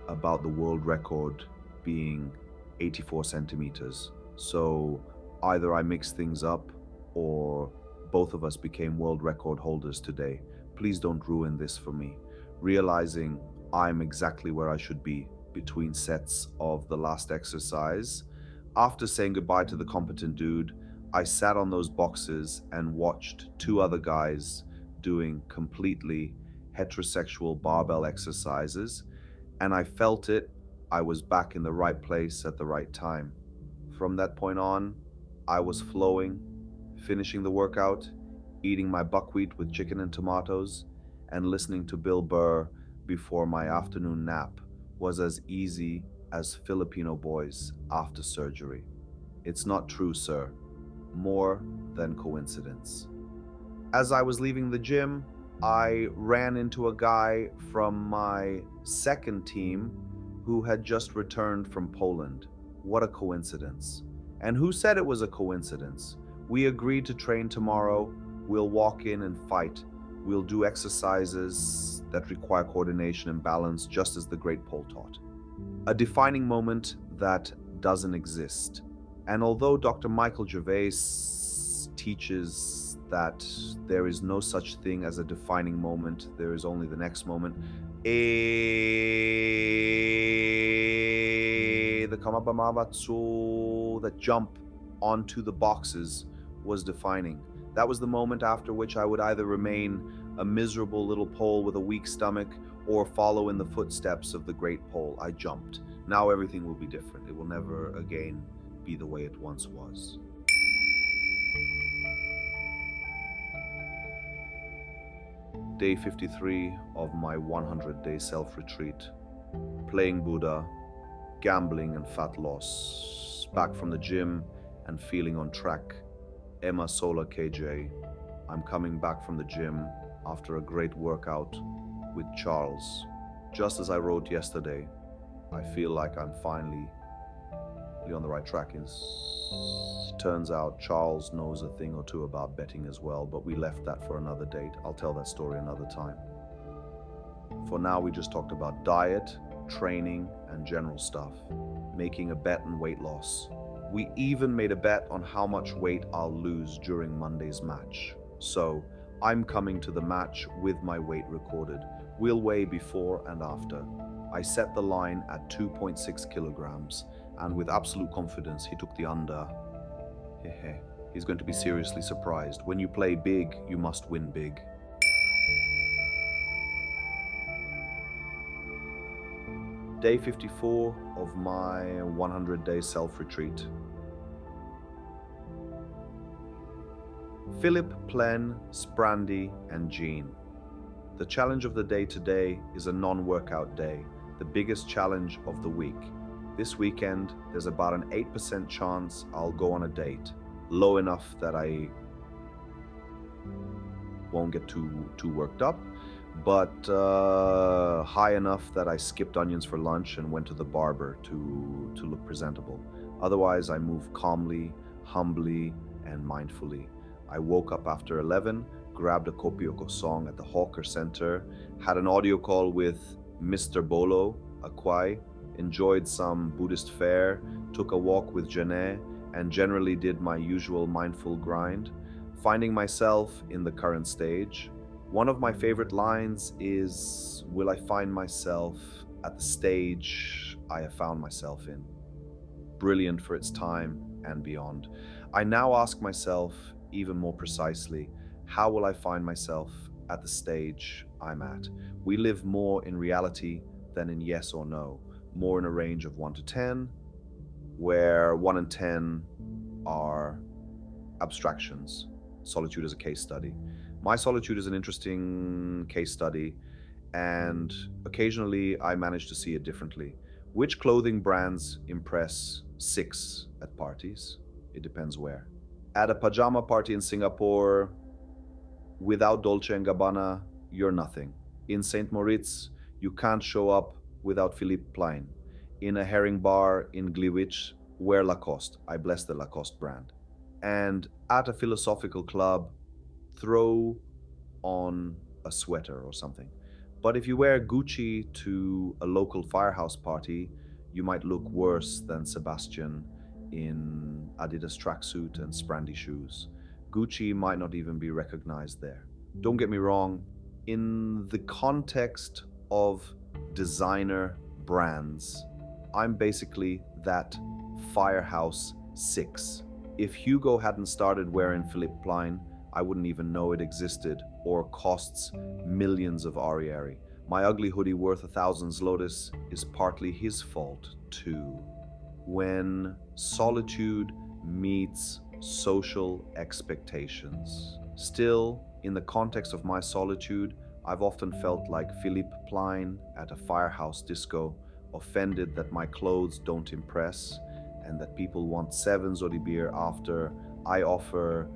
about the world record being 84 centimeters. So either I mixed things up or both of us became world record holders today. Please don't ruin this for me. Realizing I'm exactly where I should be between sets of the last exercise. After saying goodbye to the competent dude, I sat on those boxes and watched two other guys doing completely heterosexual barbell exercises, and I felt it. I was back in the right place at the right time. From that point on, I was flowing, finishing the workout, eating my buckwheat with chicken and tomatoes, and listening to Bill Burr before my afternoon nap was as easy as Filipino boys after surgery. It's not true, sir. More than coincidence. As I was leaving the gym, I ran into a guy from my second team who had just returned from Poland. What a coincidence. And who said it was a coincidence? We agreed to train tomorrow. We'll walk in and fight. We'll do exercises that require coordination and balance, just as the great Pole taught. A defining moment that doesn't exist. And although Dr. Michael Gervais teaches that there is no such thing as a defining moment, there is only the next moment, the kamabamabatsu, that jump onto the boxes, was defining. That was the moment after which I would either remain a miserable little pole with a weak stomach or follow in the footsteps of the great pole. I jumped. Now everything will be different. It will never again be the way it once was. Day 53 of my 100-day self-retreat. Playing Buddha, gambling and fat loss. Back from the gym and feeling on track. Emma Sola KJ. I'm coming back from the gym after a great workout with Charles. Just as I wrote yesterday, I feel like I'm finally on the right track. Turns out Charles knows a thing or two about betting as well, but we left that for another date. I'll tell that story another time. For now, we just talked about diet, training, and general stuff. Making a bet on weight loss. We even made a bet on how much weight I'll lose during Monday's match. So, I'm coming to the match with my weight recorded. We'll weigh before and after. I set the line at 2.6 kilograms, and with absolute confidence, he took the under. Hehe. He's going to be seriously surprised. When you play big, you must win big. Day 54 of my 100-day self-retreat. Philip, Plen, Sprandy, and Jean. The challenge of the day today is a non-workout day, the biggest challenge of the week. This weekend, there's about an 8% chance I'll go on a date, low enough that I won't get too worked up, but high enough that I skipped onions for lunch and went to the barber to look presentable. Otherwise, I move calmly, humbly, and mindfully. I woke up after 11, grabbed a kopioko song at the Hawker Center, had an audio call with Mr. Bolo, Akwai, enjoyed some Buddhist fare, took a walk with Janae, and generally did my usual mindful grind. Finding myself in the current stage. One of my favorite lines is, will I find myself at the stage I have found myself in? Brilliant for its time and beyond. I now ask myself even more precisely, how will I find myself at the stage I'm at? We live more in reality than in yes or no, more in a range of 1 to 10, where 1 and 10 are abstractions. Solitude is a case study. My solitude is an interesting case study, and occasionally I manage to see it differently. Which clothing brands impress 6 at parties? It depends where. At a pajama party in Singapore, without Dolce& and Gabbana, you're nothing. In St. Moritz, you can't show up without Philippe Plein. In a herring bar in Gliwice, wear Lacoste. I bless the Lacoste brand. And at a philosophical club, throw on a sweater or something. But if you wear Gucci to a local firehouse party, you might look worse than Sebastian in Adidas tracksuit and Sprandy shoes. Gucci might not even be recognized there. Don't get me wrong, in the context of designer brands, I'm basically that Firehouse 6. If Hugo hadn't started wearing Philippe Plein, I wouldn't even know it existed or costs millions of Ariary. My ugly hoodie worth 1,000 zlotys is partly his fault too. When solitude meets social expectations. Still, in the context of my solitude, I've often felt like Philippe Plein at a firehouse disco, offended that my clothes don't impress and that people want 7 zloty beer after I offer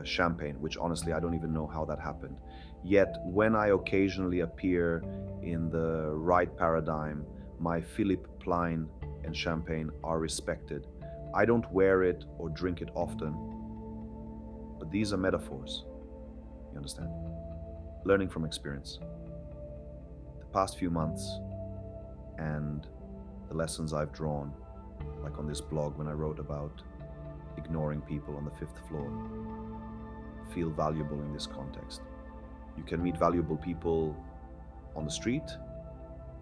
champagne, which honestly I don't even know how that happened. Yet when I occasionally appear in the right paradigm, my Philippe Plein and champagne are respected. I don't wear it or drink it often, but these are metaphors. You understand? Learning from experience. The past few months and the lessons I've drawn, like on this blog when I wrote about ignoring people on the 5th floor, feel valuable in this context. You can meet valuable people on the street,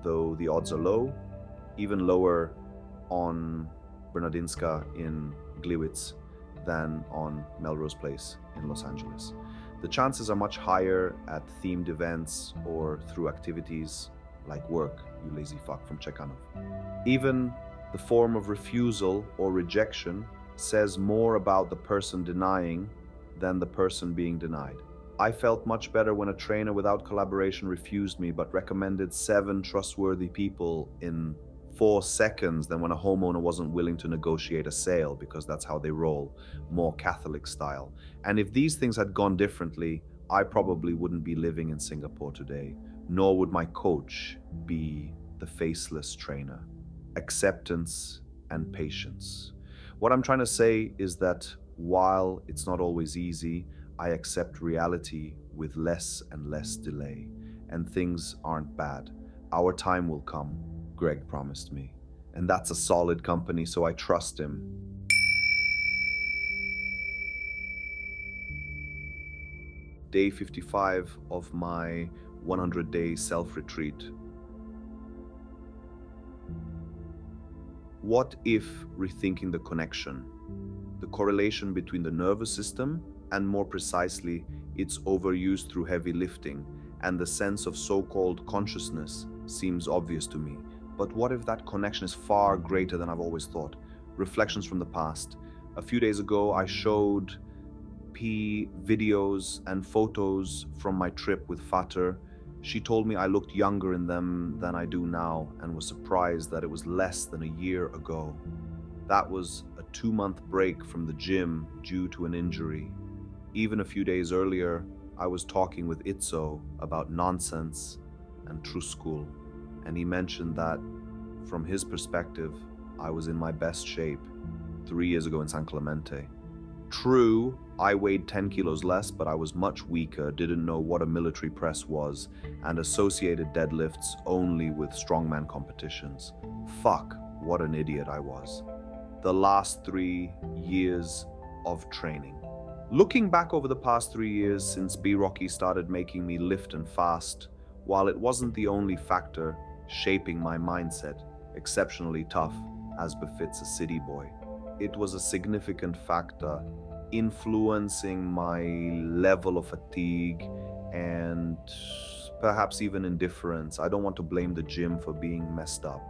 though the odds are low, even lower on Bernardinska in Gliwice than on Melrose Place in Los Angeles. The chances are much higher at themed events or through activities like work, you lazy fuck from Chekhanov. Even the form of refusal or rejection says more about the person denying than the person being denied. I felt much better when a trainer without collaboration refused me but recommended 7 trustworthy people in 4 seconds than when a homeowner wasn't willing to negotiate a sale, because that's how they roll, more Catholic style. And if these things had gone differently, I probably wouldn't be living in Singapore today, nor would my coach be the faceless trainer. Acceptance and patience. What I'm trying to say is that while it's not always easy, I accept reality with less and less delay, and things aren't bad. Our time will come, Greg promised me, and that's a solid company, so I trust him. Day 55 of my 100-day self-retreat. What if rethinking the connection, the correlation between the nervous system and, more precisely, its overuse through heavy lifting, and the sense of so-called consciousness seems obvious to me. But what if that connection is far greater than I've always thought? Reflections from the past. A few days ago, I showed P videos and photos from my trip with Fater. She told me I looked younger in them than I do now and was surprised that it was less than a year ago. That was a 2-month break from the gym due to an injury. Even a few days earlier, I was talking with Itzo about nonsense and true school, and he mentioned that, from his perspective, I was in my best shape 3 years ago in San Clemente. True, I weighed 10 kilos less, but I was much weaker, didn't know what a military press was, and associated deadlifts only with strongman competitions. Fuck, what an idiot I was. The last 3 years of training. Looking back over the past 3 years since B-Rocky started making me lift and fast, while it wasn't the only factor shaping my mindset, exceptionally tough, as befits a city boy, it was a significant factor influencing my level of fatigue and perhaps even indifference. I don't want to blame the gym for being messed up.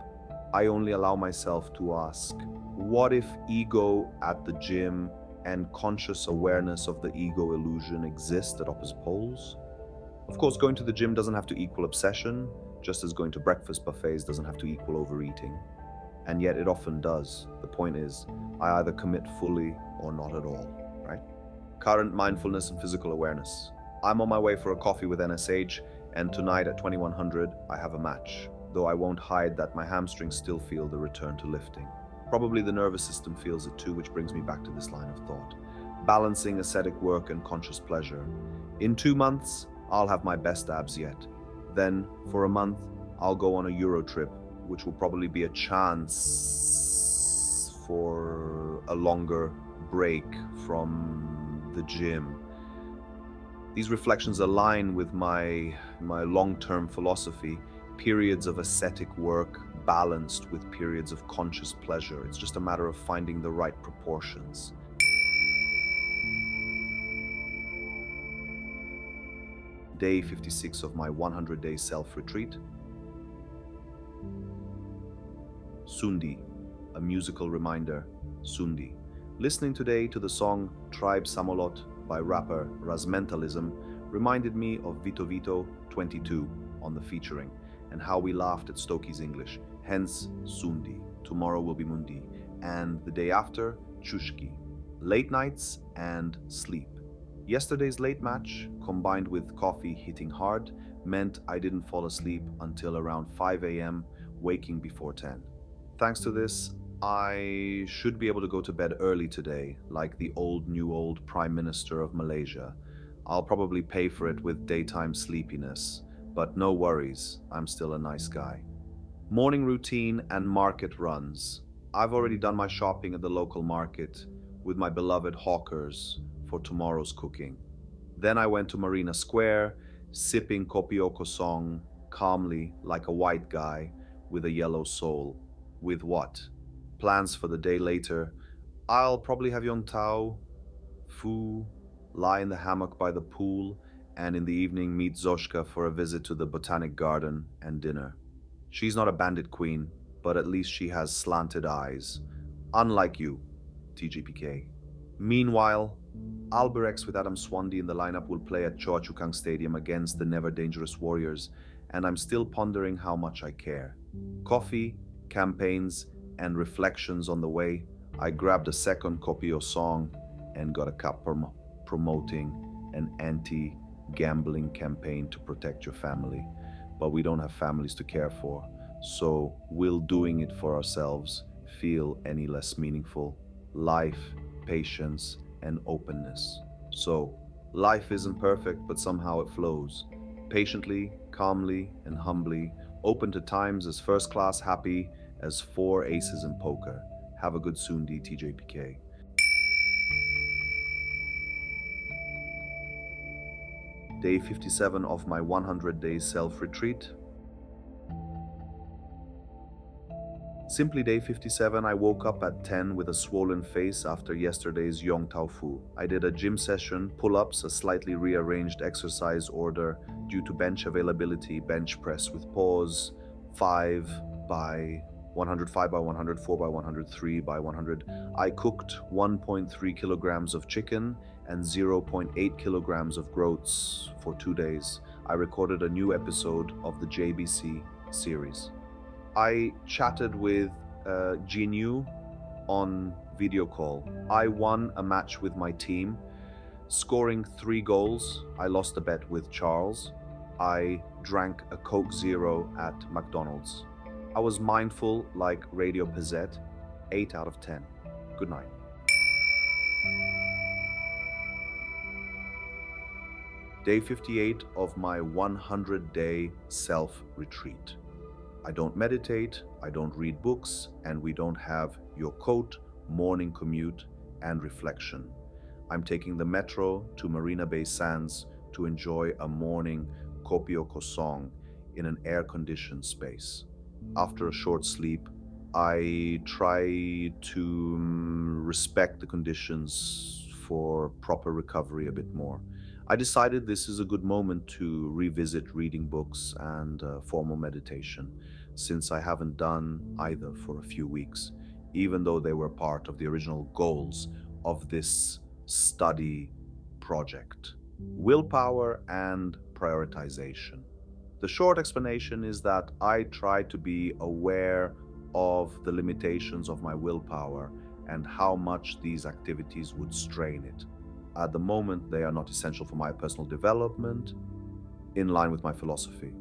I only allow myself to ask, what if ego at the gym and conscious awareness of the ego illusion exist at opposite poles? Of course, going to the gym doesn't have to equal obsession, just as going to breakfast buffets doesn't have to equal overeating. And yet it often does. The point is, I either commit fully or not at all, current mindfulness and physical awareness. I'm on my way for a coffee with NSH, and tonight at 2100 I have a match, though I won't hide that my hamstrings still feel the return to lifting. Probably the nervous system feels it too, which brings me back to this line of thought. Balancing ascetic work and conscious pleasure. In 2 months, I'll have my best abs yet. Then, for a month, I'll go on a Euro trip, which will probably be a chance for a longer break from the gym. These reflections align with my long-term philosophy, periods of ascetic work balanced with periods of conscious pleasure. It's just a matter of finding the right proportions. Day 56 of my 100-day self-retreat. Sundi, a musical reminder, Sundi. Listening today to the song Tribe Samolot by rapper Razmentalism reminded me of Vito Vito 22 on the featuring and how we laughed at Stokey's English, hence Sundi, tomorrow will be Mundi, and the day after, Chushki, late nights and sleep. Yesterday's late match, combined with coffee hitting hard, meant I didn't fall asleep until around 5 a.m., waking before 10. Thanks to this, I should be able to go to bed early today, like the new old Prime Minister of Malaysia. I'll probably pay for it with daytime sleepiness, but no worries, I'm still a nice guy. Morning routine and market runs. I've already done my shopping at the local market with my beloved hawkers for tomorrow's cooking. Then I went to Marina Square, sipping kopioko song calmly like a white guy with a yellow soul. With what? Plans for the day later. I'll probably have Yong Tao, Fu, lie in the hammock by the pool, and in the evening meet Zoshka for a visit to the botanic garden and dinner. She's not a bandit queen, but at least she has slanted eyes. Unlike you, TGPK. Meanwhile, Albirex with Adam Swandy in the lineup will play at Choa Chu Kang Stadium against the Never Dangerous Warriors, and I'm still pondering how much I care. Coffee, campaigns, and reflections on the way. I grabbed a second copy of song and got a cup promoting an anti-gambling campaign to protect your family. But we don't have families to care for, so will doing it for ourselves feel any less meaningful? Life, patience, and openness. So, life isn't perfect, but somehow it flows. Patiently, calmly, and humbly, open to times as first-class happy as 4 aces in poker. Have a good Sundi, TJPK. Day 57 of my 100-day self-retreat. Simply day 57, I woke up at 10 with a swollen face after yesterday's Yong Tau Fu. I did a gym session, pull-ups, a slightly rearranged exercise order due to bench availability, bench press with pause, 5 by 100, 5 by 100, 4 by 100, 3 by 100. I cooked 1.3 kilograms of chicken and 0.8 kilograms of groats for 2 days. I recorded a new episode of the JBC series. I chatted with Jinyu on video call. I won a match with my team, scoring 3 goals. I lost a bet with Charles. I drank a Coke Zero at McDonald's. I was mindful like Radio Pizzette, 8 out of 10. Good night. Day 58 of my 100-day self-retreat. I don't meditate, I don't read books, and we don't have your coat, morning commute, and reflection. I'm taking the metro to Marina Bay Sands to enjoy a morning kopioko song in an air-conditioned space. After a short sleep, I try to respect the conditions for proper recovery a bit more. I decided this is a good moment to revisit reading books and formal meditation, since I haven't done either for a few weeks, even though they were part of the original goals of this study project. Willpower and prioritization. The short explanation is that I try to be aware of the limitations of my willpower and how much these activities would strain it. At the moment, they are not essential for my personal development, in line with my philosophy.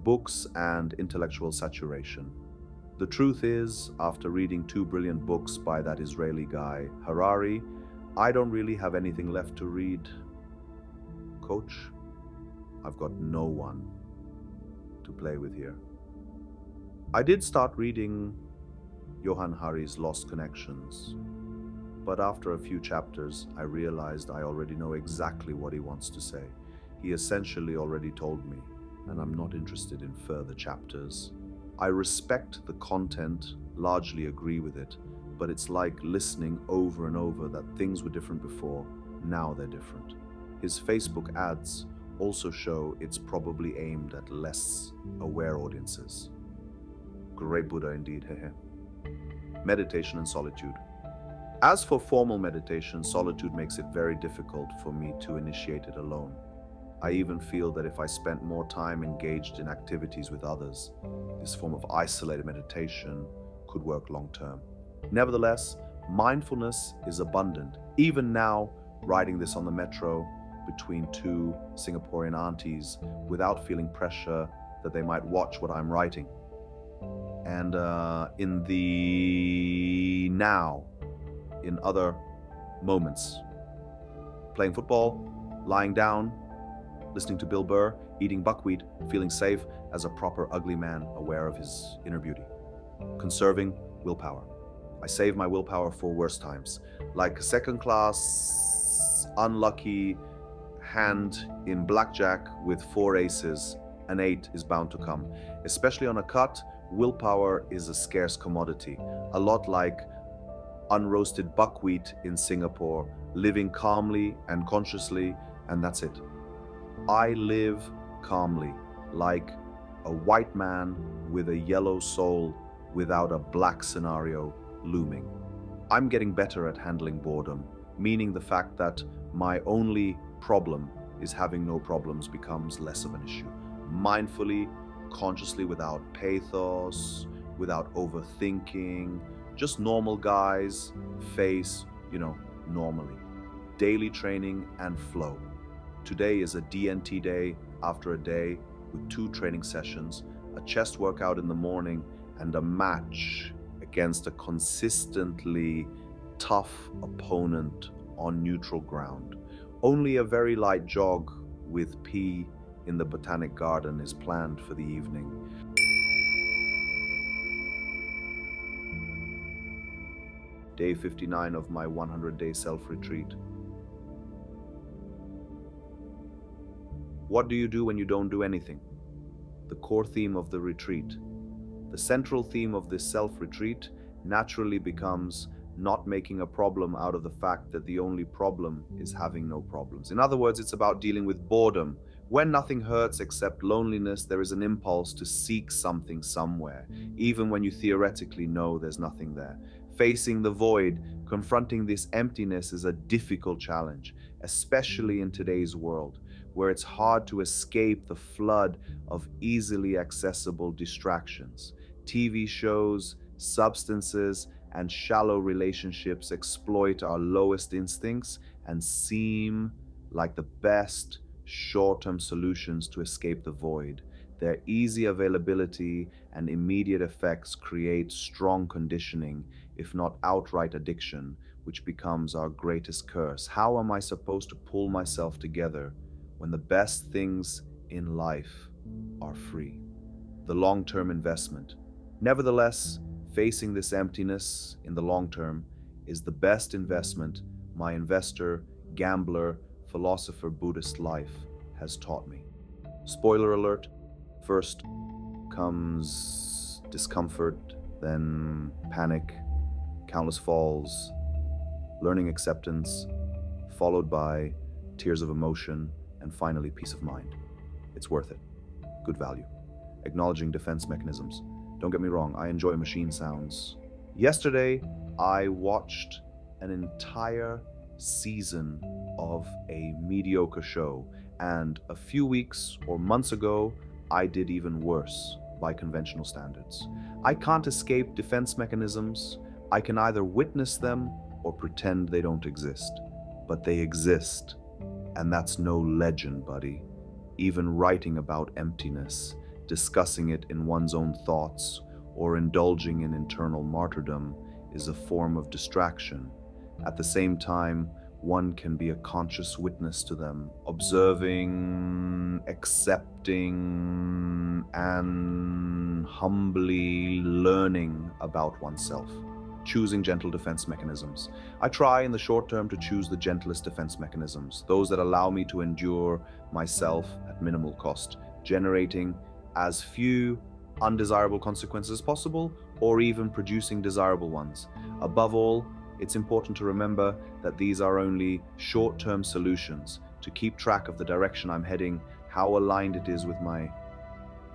Books and intellectual saturation. The truth is, after reading two brilliant books by that Israeli guy, Harari, I don't really have anything left to read. Coach, I've got no one to play with here. I did start reading Johann Hari's Lost Connections, but after a few chapters, I realized I already know exactly what he wants to say. He essentially already told me, and I'm not interested in further chapters. I respect the content, largely agree with it, but it's like listening over and over that things were different before, now they're different. His Facebook ads also show it's probably aimed at less aware audiences. Great Buddha indeed, hehe. Meditation and solitude. As for formal meditation, solitude makes it very difficult for me to initiate it alone. I even feel that if I spent more time engaged in activities with others, this form of isolated meditation could work long term. Nevertheless, mindfulness is abundant. Even now, riding this on the metro between two Singaporean aunties without feeling pressure that they might watch what I'm writing. And in the now, in other moments, playing football, lying down, listening to Bill Burr, eating buckwheat, feeling safe as a proper ugly man aware of his inner beauty. Conserving willpower. I save my willpower for worse times. Like a second class, unlucky hand in blackjack with 4 aces, an 8 is bound to come. Especially on a cut, willpower is a scarce commodity. A lot like unroasted buckwheat in Singapore, living calmly and consciously, and that's it. I live calmly, like a white man with a yellow soul without a black scenario looming. I'm getting better at handling boredom, meaning the fact that my only problem is having no problems becomes less of an issue. Mindfully, consciously, without pathos, without overthinking, just normal guys face, normally. Daily training and flow. Today is a DNT day after a day with 2 training sessions, a chest workout in the morning, and a match against a consistently tough opponent on neutral ground. Only a very light jog with pee in the botanic garden is planned for the evening. Day 59 of my 100-day self-retreat. What do you do when you don't do anything? The core theme of the retreat. The central theme of this self-retreat naturally becomes not making a problem out of the fact that the only problem is having no problems. In other words, it's about dealing with boredom. When nothing hurts except loneliness, there is an impulse to seek something somewhere, even when you theoretically know there's nothing there. Facing the void, confronting this emptiness is a difficult challenge, especially in today's world, where it's hard to escape the flood of easily accessible distractions. TV shows, substances, and shallow relationships exploit our lowest instincts and seem like the best short-term solutions to escape the void. Their easy availability and immediate effects create strong conditioning, if not outright addiction, which becomes our greatest curse. How am I supposed to pull myself together when the best things in life are free? The long-term investment. Nevertheless, facing this emptiness in the long term is the best investment my investor, gambler, philosopher, Buddhist life has taught me. Spoiler alert, first comes discomfort, then panic, countless falls, learning acceptance, followed by tears of emotion, and finally peace of mind. It's worth it. Good value. Acknowledging defense mechanisms. Don't get me wrong, I enjoy machine sounds. Yesterday, I watched an entire season of a mediocre show, and a few weeks or months ago, I did even worse by conventional standards. I can't escape defense mechanisms. I can either witness them or pretend they don't exist. but they exist. And that's no legend, buddy. Even writing about emptiness, discussing it in one's own thoughts, or indulging in internal martyrdom is a form of distraction. At the same time, one can be a conscious witness to them, observing, accepting, and humbly learning about oneself. Choosing gentle defense mechanisms. I try in the short term to choose the gentlest defense mechanisms, those that allow me to endure myself at minimal cost, generating as few undesirable consequences as possible, or even producing desirable ones. Above all, it's important to remember that these are only short-term solutions to keep track of the direction I'm heading, how aligned it is with my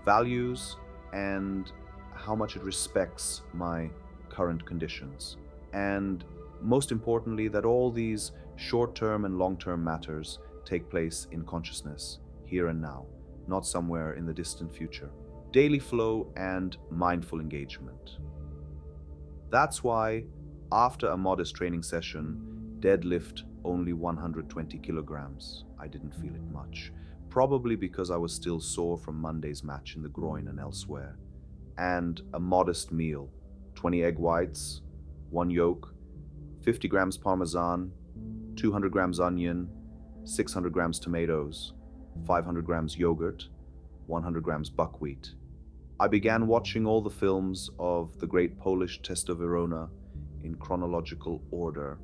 values, and how much it respects my current conditions. And most importantly, that all these short-term and long-term matters take place in consciousness, here and now, not somewhere in the distant future. Daily flow and mindful engagement. That's why, after a modest training session, deadlift only 120 kilograms, I didn't feel it much. Probably because I was still sore from Monday's match in the groin and elsewhere. And a modest meal, 20 egg whites, 1 yolk, 50 grams parmesan, 200 grams onion, 600 grams tomatoes, 500 grams yogurt, 100 grams buckwheat. I began watching all the films of the great Polish Testosterone in chronological order.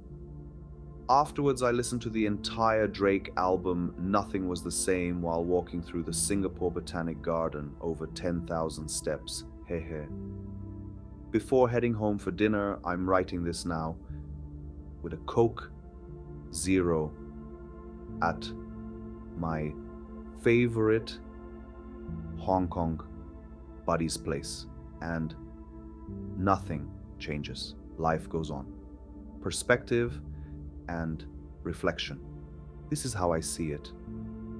Afterwards, I listened to the entire Drake album Nothing Was the Same while walking through the Singapore Botanic Garden over 10,000 steps. Hehe. Before heading home for dinner, I'm writing this now with a Coke Zero at my favorite Hong Kong buddy's place, and nothing changes. Life goes on. Perspective and reflection. This is how I see it.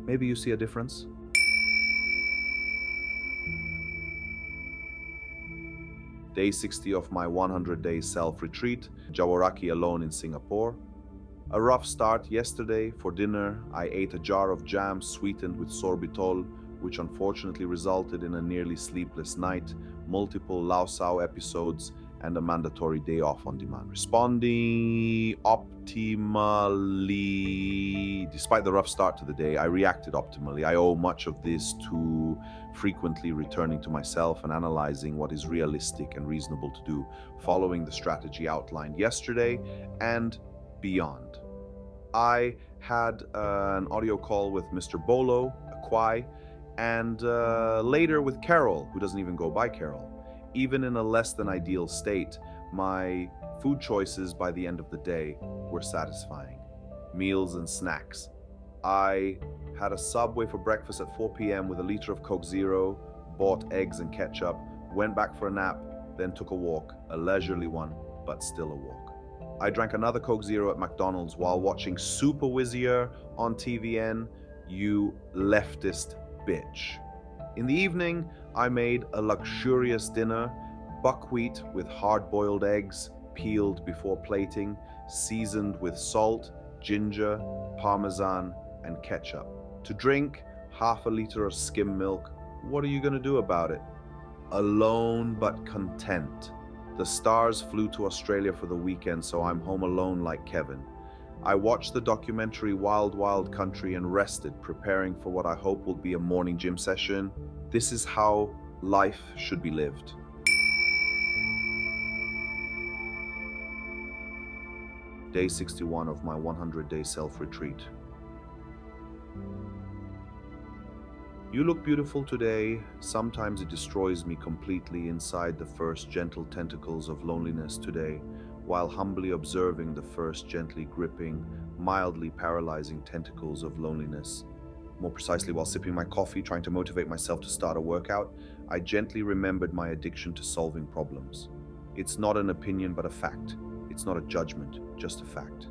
Maybe you see a difference? Day 60 of my 100-day self-retreat, Jaworaki alone in Singapore. A rough start yesterday. For dinner, I ate a jar of jam sweetened with sorbitol, which unfortunately resulted in a nearly sleepless night, multiple Lao Sao episodes, and a mandatory day off on demand. Responding optimally. Despite the rough start to the day, I reacted optimally. I owe much of this to frequently returning to myself and analyzing what is realistic and reasonable to do, following the strategy outlined yesterday and beyond. I had an audio call with Mr. Bolo, a Kwai, and later with Carol, who doesn't even go by Carol. Even in a less than ideal state, my food choices by the end of the day were satisfying. Meals and snacks. I had a Subway for breakfast at 4 p.m. with a liter of Coke Zero, bought eggs and ketchup, went back for a nap, then took a walk, a leisurely one, but still a walk. I drank another Coke Zero at McDonald's while watching Super Wizzier on TVN, you leftist bitch. In the evening, I made a luxurious dinner, buckwheat with hard-boiled eggs, peeled before plating, seasoned with salt, ginger, parmesan, and ketchup. To drink, half a liter of skim milk. What are you going to do about it? Alone but content. The stars flew to Australia for the weekend, so I'm home alone like Kevin. I watched the documentary Wild Wild Country and rested, preparing for what I hope will be a morning gym session. This is how life should be lived. Day 61 of my 100-day self-retreat. You look beautiful today. Sometimes it destroys me completely inside the first gentle tentacles of loneliness today, while humbly observing the first gently gripping, mildly paralyzing tentacles of loneliness. More precisely, while sipping my coffee, trying to motivate myself to start a workout, I gently remembered my addiction to solving problems. It's not an opinion, but a fact. It's not a judgment, just a fact.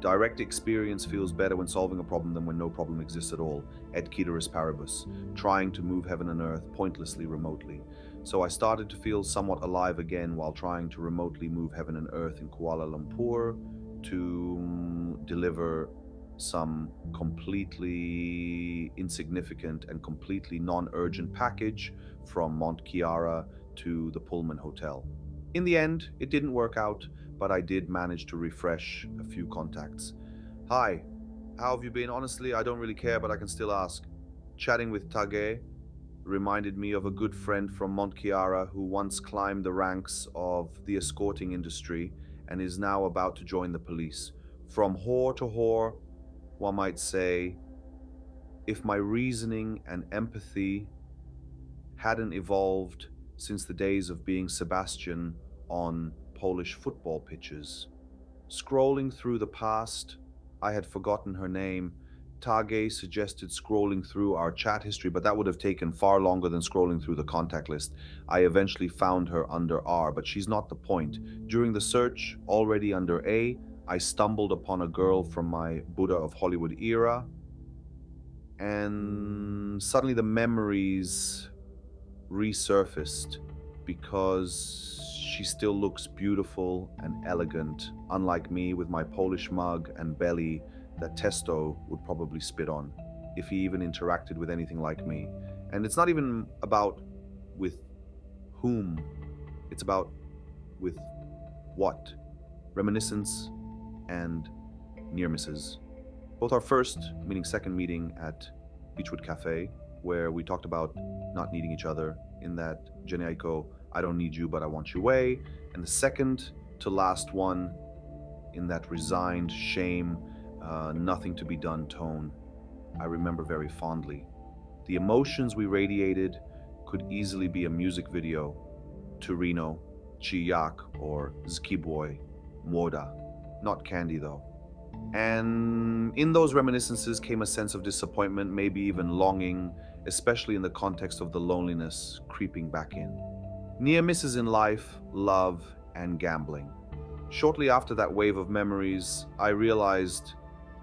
Direct experience feels better when solving a problem than when no problem exists at all, et ceteris paribus, trying to move heaven and earth pointlessly remotely. So I started to feel somewhat alive again while trying to remotely move heaven and earth in Kuala Lumpur to deliver some completely insignificant and completely non-urgent package from Mont Chiara to the Pullman Hotel. In the end, it didn't work out, but I did manage to refresh a few contacts. Hi, how have you been? Honestly, I don't really care, but I can still ask. Chatting with Tage reminded me of a good friend from Mont Chiara who once climbed the ranks of the escorting industry and is now about to join the police. From whore to whore, one might say, if my reasoning and empathy hadn't evolved since the days of being Sebastian on Polish football pitches. Scrolling through the past, I had forgotten her name. Tage suggested scrolling through our chat history, but that would have taken far longer than scrolling through the contact list. I eventually found her under R, but she's not the point. During the search, already under A, I stumbled upon a girl from my Buddha of Hollywood era, and suddenly the memories resurfaced because she still looks beautiful and elegant, unlike me with my Polish mug and belly that Testo would probably spit on if he even interacted with anything like me. And it's not even about with whom, it's about with what. Reminiscence and near misses. Both our first, meaning second meeting at Beechwood Cafe, where we talked about not needing each other in that Generico, I don't need you, but I want you way. And the second to last one in that resigned, shame, nothing to be done tone, I remember very fondly. The emotions we radiated could easily be a music video to Reno, Chiyak, or Zkiboy, Moda. Not Candy, though. And in those reminiscences came a sense of disappointment, maybe even longing, especially in the context of the loneliness creeping back in. Near misses in life, love, and gambling. Shortly after that wave of memories, I realized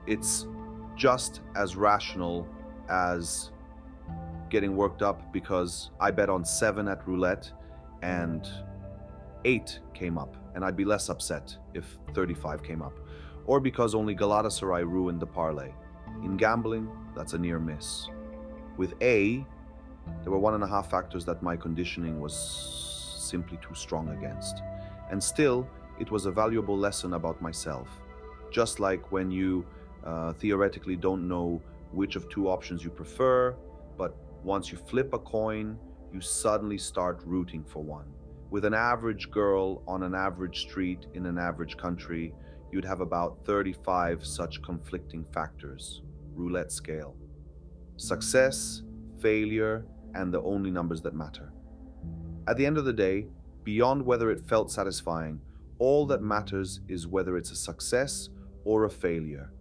it's just as rational as getting worked up because I bet on 7 at roulette and 8 came up, and I'd be less upset if 35 came up. Or because only Galatasaray ruined the parlay. In gambling, that's a near miss. With A, there were 1.5 factors that my conditioning was simply too strong against. And still, it was a valuable lesson about myself. Just like when you theoretically don't know which of 2 options you prefer, but once you flip a coin, you suddenly start rooting for one. With an average girl on an average street in an average country, you'd have about 35 such conflicting factors. Roulette scale. Success, failure, and the only numbers that matter. At the end of the day, beyond whether it felt satisfying, all that matters is whether it's a success or a failure,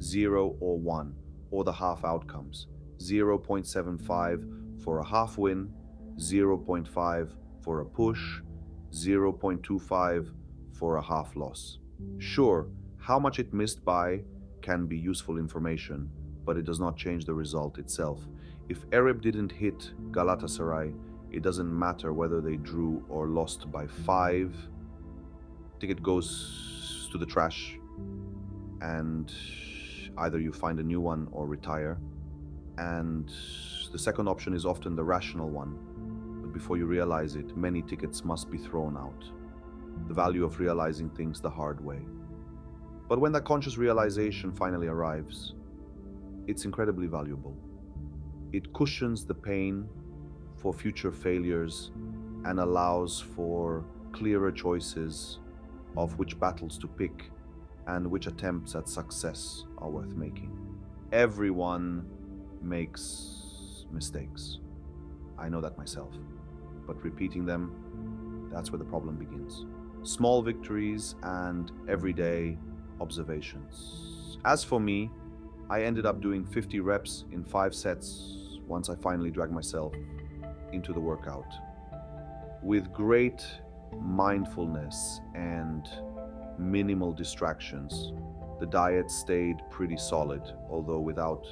0 or 1, or the half outcomes, 0.75 for a half win, 0.5 for a push, 0.25 for a half loss. Sure, how much it missed by can be useful information, but it does not change the result itself. If Ereb didn't hit Galatasaray, it doesn't matter whether they drew or lost by 5. Ticket goes to the trash, and either you find a new one or retire. And the second option is often the rational one. But before you realize it, many tickets must be thrown out. The value of realizing things the hard way. But when that conscious realization finally arrives, it's incredibly valuable. It cushions the pain for future failures and allows for clearer choices of which battles to pick and which attempts at success are worth making. Everyone makes mistakes. I know that myself. But repeating them, that's where the problem begins. Small victories and everyday observations. As for me, I ended up doing 50 reps in 5 sets once I finally dragged myself into the workout. With great mindfulness and minimal distractions, the diet stayed pretty solid, although without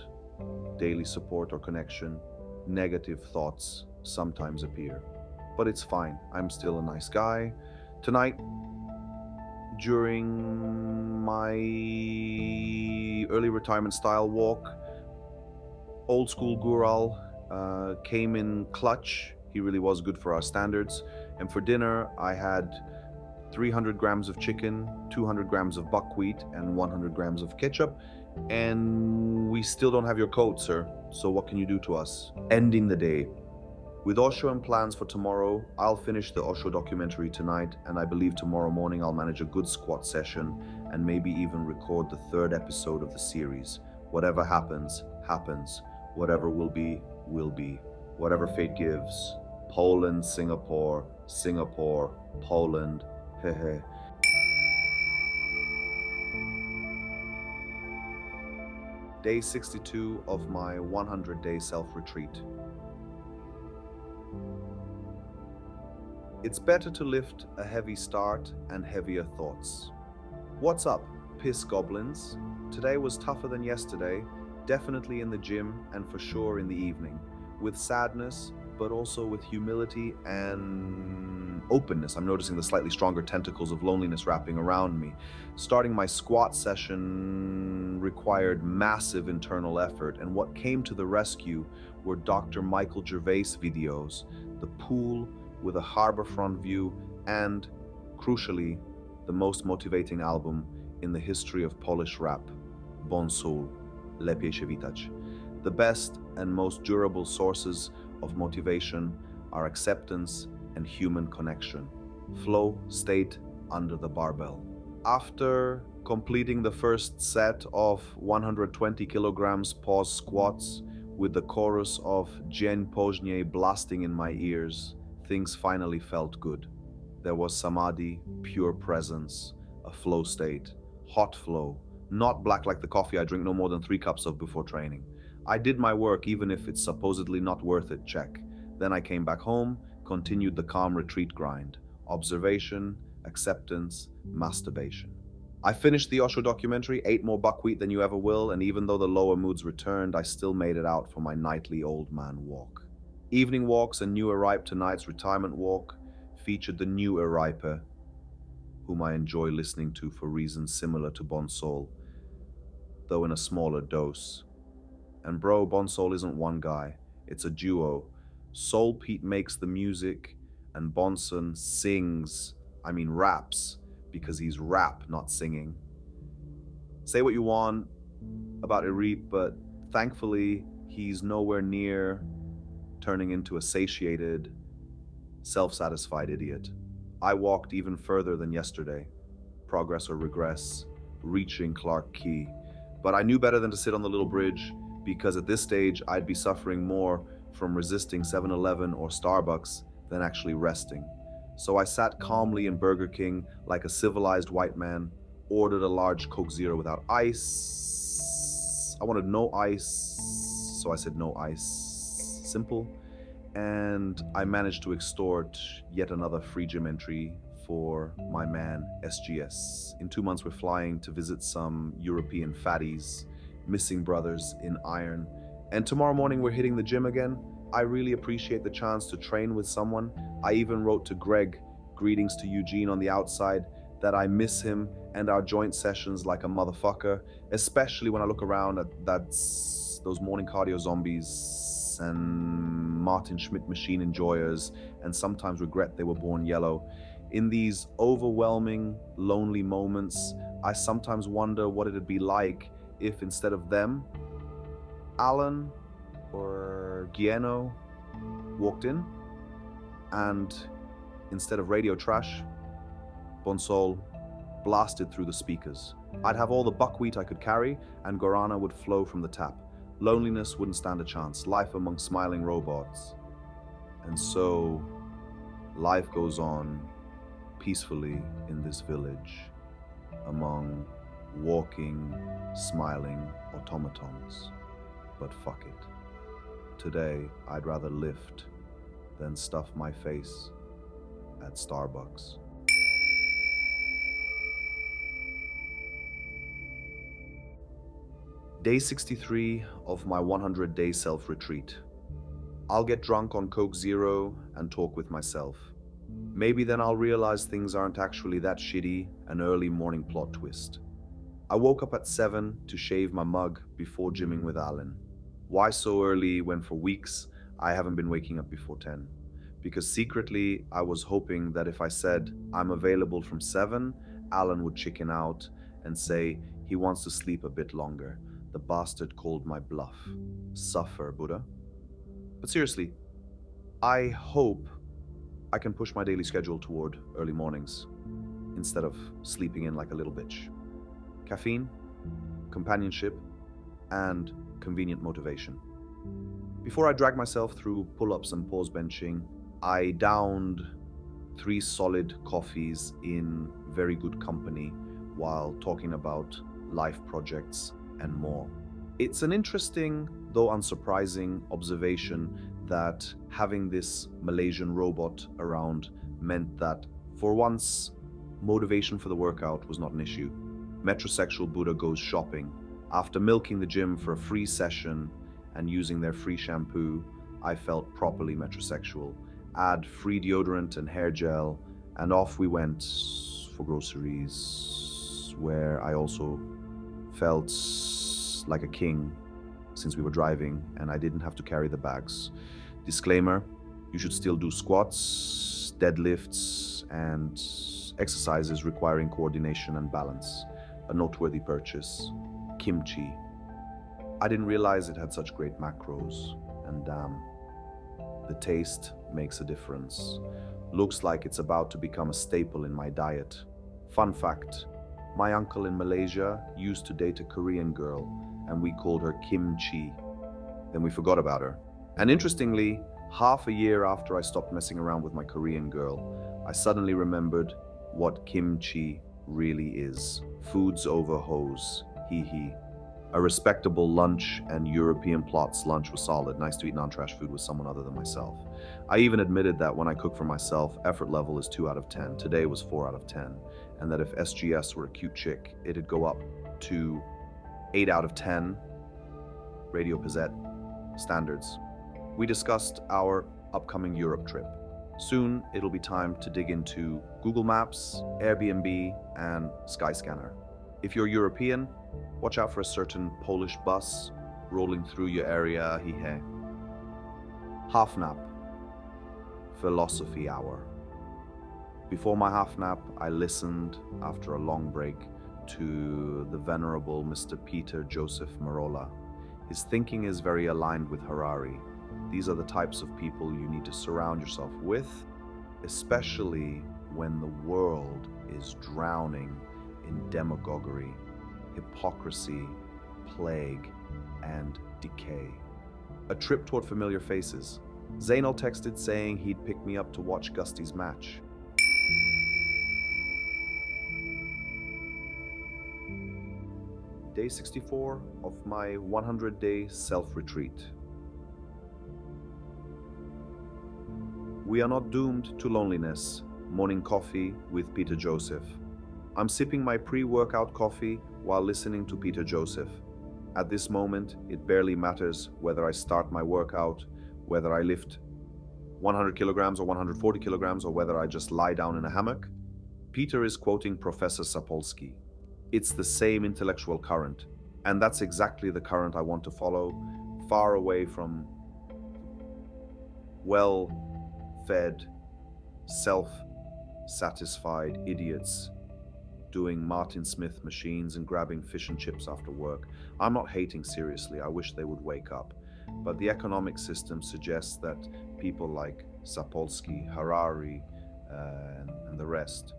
daily support or connection, negative thoughts sometimes appear. But it's fine, I'm still a nice guy. Tonight, During my early retirement style walk, old school Gural came in clutch. He really was good for our standards. And for dinner, I had 300 grams of chicken, 200 grams of buckwheat, and 100 grams of ketchup. And we still don't have your code, sir. So what can you do to us? Ending the day. With Osho and plans for tomorrow, I'll finish the Osho documentary tonight, and I believe tomorrow morning I'll manage a good squat session and maybe even record the third episode of the series. Whatever happens, happens. Whatever will be, will be. Whatever fate gives. Poland, Singapore, Singapore, Poland. Hehe. Day 62 of my 100-day self-retreat. It's better to lift a heavy start and heavier thoughts. What's up, piss goblins? Today was tougher than yesterday, definitely in the gym and for sure in the evening, with sadness, but also with humility and openness. I'm noticing the slightly stronger tentacles of loneliness wrapping around me. Starting my squat session required massive internal effort, and what came to the rescue were Dr. Michael Gervais videos, the pool with a harborfront view, and, crucially, the most motivating album in the history of Polish rap, Bon Soul, Lepiej się witać. The best and most durable sources of motivation are acceptance and human connection. Flow state under the barbell. After completing the first set of 120 kilograms pause squats with the chorus of Dzień Później blasting in my ears, things finally felt good. There was samadhi, pure presence, a flow state, hot flow, not black like the coffee I drink no more than 3 cups of before training. I did my work even if it's supposedly not worth it, check. Then I came back home, continued the calm retreat grind. Observation, acceptance, masturbation. I finished the Osho documentary, ate more buckwheat than you ever will, and even though the lower moods returned, I still made it out for my nightly old man walk. Evening walks and new arripe tonight's retirement walk featured the new arriper, whom I enjoy listening to for reasons similar to Bon Sol, though in a smaller dose. And bro, Bon Sol isn't one guy, it's a duo. Soul Pete makes the music, and Bonson raps, because he's rap, not singing. Say what you want about Erip, but thankfully he's nowhere near turning into a satiated, self-satisfied idiot. I walked even further than yesterday, progress or regress, reaching Clark Key. But I knew better than to sit on the little bridge, because at this stage I'd be suffering more from resisting 7-Eleven or Starbucks than actually resting. So I sat calmly in Burger King like a civilized white man, ordered a large Coke Zero without ice. I wanted no ice, so I said no ice. Simple. And I managed to extort yet another free gym entry for my man SGS. In 2 months we're flying to visit some European fatties, missing brothers in iron. And tomorrow morning we're hitting the gym again. I really appreciate the chance to train with someone. I even wrote to Greg, greetings to Eugene on the outside, that I miss him and our joint sessions like a motherfucker, especially when I look around at those morning cardio zombies and Martin Schmidt machine enjoyers, and sometimes regret they were born yellow. In these overwhelming, lonely moments, I sometimes wonder what it'd be like if instead of them, Alan or Guieno walked in, and instead of radio trash, Bonsol blasted through the speakers. I'd have all the buckwheat I could carry, and Guarana would flow from the tap. Loneliness wouldn't stand a chance. Life among smiling robots. And so, life goes on peacefully in this village, among walking, smiling automatons. But fuck it. Today, I'd rather lift than stuff my face at Starbucks. Day 63 of my 100-day self-retreat. I'll get drunk on Coke Zero and talk with myself. Maybe then I'll realize things aren't actually that shitty, an early morning plot twist. I woke up at 7 to shave my mug before gymming with Alan. Why so early when for weeks I haven't been waking up before 10? Because secretly I was hoping that if I said I'm available from 7, Alan would chicken out and say he wants to sleep a bit longer. The bastard called my bluff. Suffer, Buddha. But seriously, I hope I can push my daily schedule toward early mornings instead of sleeping in like a little bitch. Caffeine, companionship, and convenient motivation. Before I dragged myself through pull-ups and pause benching, I downed 3 solid coffees in very good company while talking about life projects and more. It's an interesting, though unsurprising, observation that having this Malaysian robot around meant that, for once, motivation for the workout was not an issue. Metrosexual Buddha goes shopping. After milking the gym for a free session and using their free shampoo, I felt properly metrosexual. Add free deodorant and hair gel, and off we went for groceries, where I also felt like a king since we were driving and I didn't have to carry the bags. Disclaimer, you should still do squats, deadlifts, and exercises requiring coordination and balance. A noteworthy purchase, kimchi. I didn't realize it had such great macros, and damn, the taste makes a difference. Looks like it's about to become a staple in my diet. Fun fact, my uncle in Malaysia used to date a Korean girl, and we called her Kimchi. Then we forgot about her. And interestingly, half a year after I stopped messing around with my Korean girl, I suddenly remembered what kimchi really is. Foods over hose. Hee hee. A respectable lunch, and European plots lunch was solid. Nice to eat non-trash food with someone other than myself. I even admitted that when I cook for myself, effort level is 2 out of 10. Today was 4 out of 10. And that if SGS were a cute chick, it'd go up to 8 out of 10. Radio Pizzette standards. We discussed our upcoming Europe trip. Soon, it'll be time to dig into Google Maps, Airbnb, and Skyscanner. If you're European, watch out for a certain Polish bus rolling through your area. Hihe. Half nap. Philosophy hour. Before my half nap, I listened, after a long break, to the venerable Mr. Peter Joseph Marola. His thinking is very aligned with Harari. These are the types of people you need to surround yourself with, especially when the world is drowning in demagoguery, hypocrisy, plague, and decay. A trip toward familiar faces. Zainal texted saying he'd pick me up to watch Gusty's match. Day 64 of my 100-day self-retreat. We are not doomed to loneliness. Morning coffee with Peter Joseph. I'm sipping my pre-workout coffee while listening to Peter Joseph. At this moment, it barely matters whether I start my workout, whether I lift 100 kilograms or 140 kilograms, or whether I just lie down in a hammock. Peter is quoting Professor Sapolsky. It's the same intellectual current, and that's exactly the current I want to follow, far away from well-fed, self-satisfied idiots doing Martin Smith machines and grabbing fish and chips after work. I'm not hating, seriously, I wish they would wake up. But the economic system suggests that people like Sapolsky, Harari, and the rest,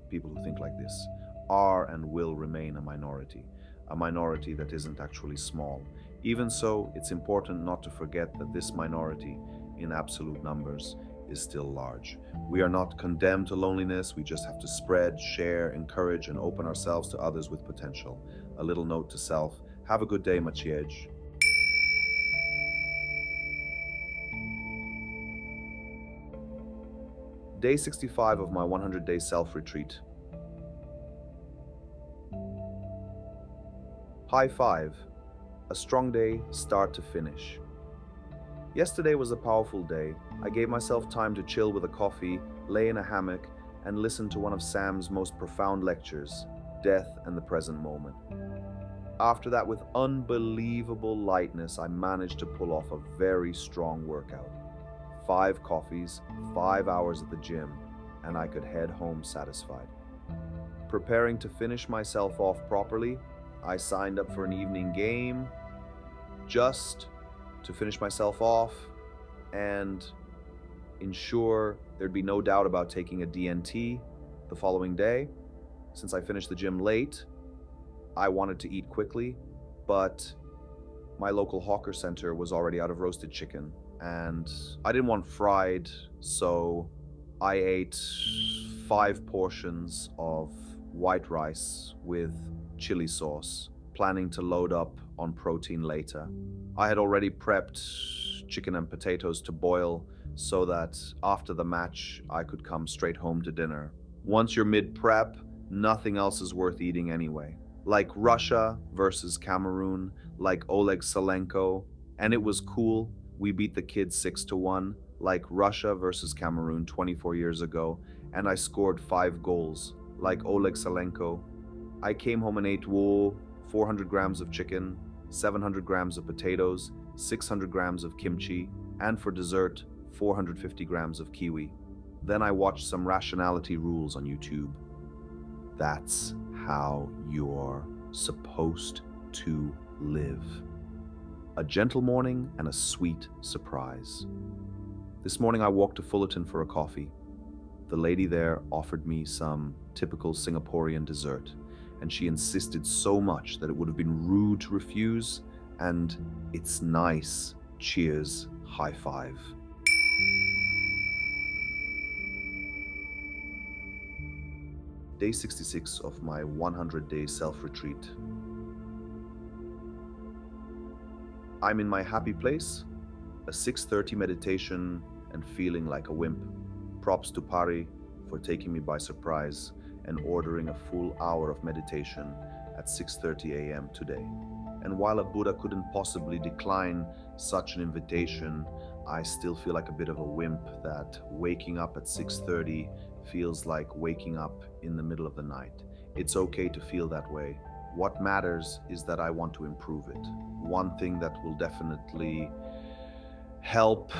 people who think like this, are and will remain a minority that isn't actually small. Even so, it's important not to forget that this minority, in absolute numbers, is still large. We are not condemned to loneliness, we just have to spread, share, encourage, and open ourselves to others with potential. A little note to self, have a good day, Maciej. Day 65 of my 100-day self-retreat. High five. A strong day, start to finish. Yesterday was a powerful day. I gave myself time to chill with a coffee lay in a hammock, and listen to one of Sam's most profound lectures, Death and the Present Moment. After that, with unbelievable lightness, I managed to pull off a very strong workout. 5 coffees, 5 hours at the gym, and I could head home satisfied. Preparing to finish myself off properly, I signed up for an evening game just to finish myself off and ensure there'd be no doubt about taking a DNT the following day. Since I finished the gym late, I wanted to eat quickly, but my local hawker center was already out of roasted chicken, and I didn't want fried, so I ate 5 portions of white rice with chili sauce, planning to load up on protein later. I had already prepped chicken and potatoes to boil so that after the match I could come straight home to dinner. Once you're mid-prep, nothing else is worth eating anyway. Like Russia versus Cameroon, like Oleg Salenko, and it was cool. We beat the kids 6-1, like Russia versus Cameroon 24 years ago, and I scored 5 goals, like Oleg Salenko. I came home and ate 400 grams of chicken, 700 grams of potatoes, 600 grams of kimchi, and for dessert, 450 grams of kiwi. Then I watched some rationality rules on YouTube. That's how you're supposed to live. A gentle morning and a sweet surprise. This morning I walked to Fullerton for a coffee. The lady there offered me some typical Singaporean dessert, and she insisted so much that it would have been rude to refuse, and it's nice. Cheers, high five. Day 66 of my 100-day self-retreat. I'm in my happy place, a 6:30 meditation and feeling like a wimp. Props to Pari for taking me by surprise and ordering a full hour of meditation at 6:30 a.m. today. And while a Buddha couldn't possibly decline such an invitation, I still feel like a bit of a wimp that waking up at 6:30 feels like waking up in the middle of the night. It's okay to feel that way. What matters is that I want to improve it. One thing that will definitely help,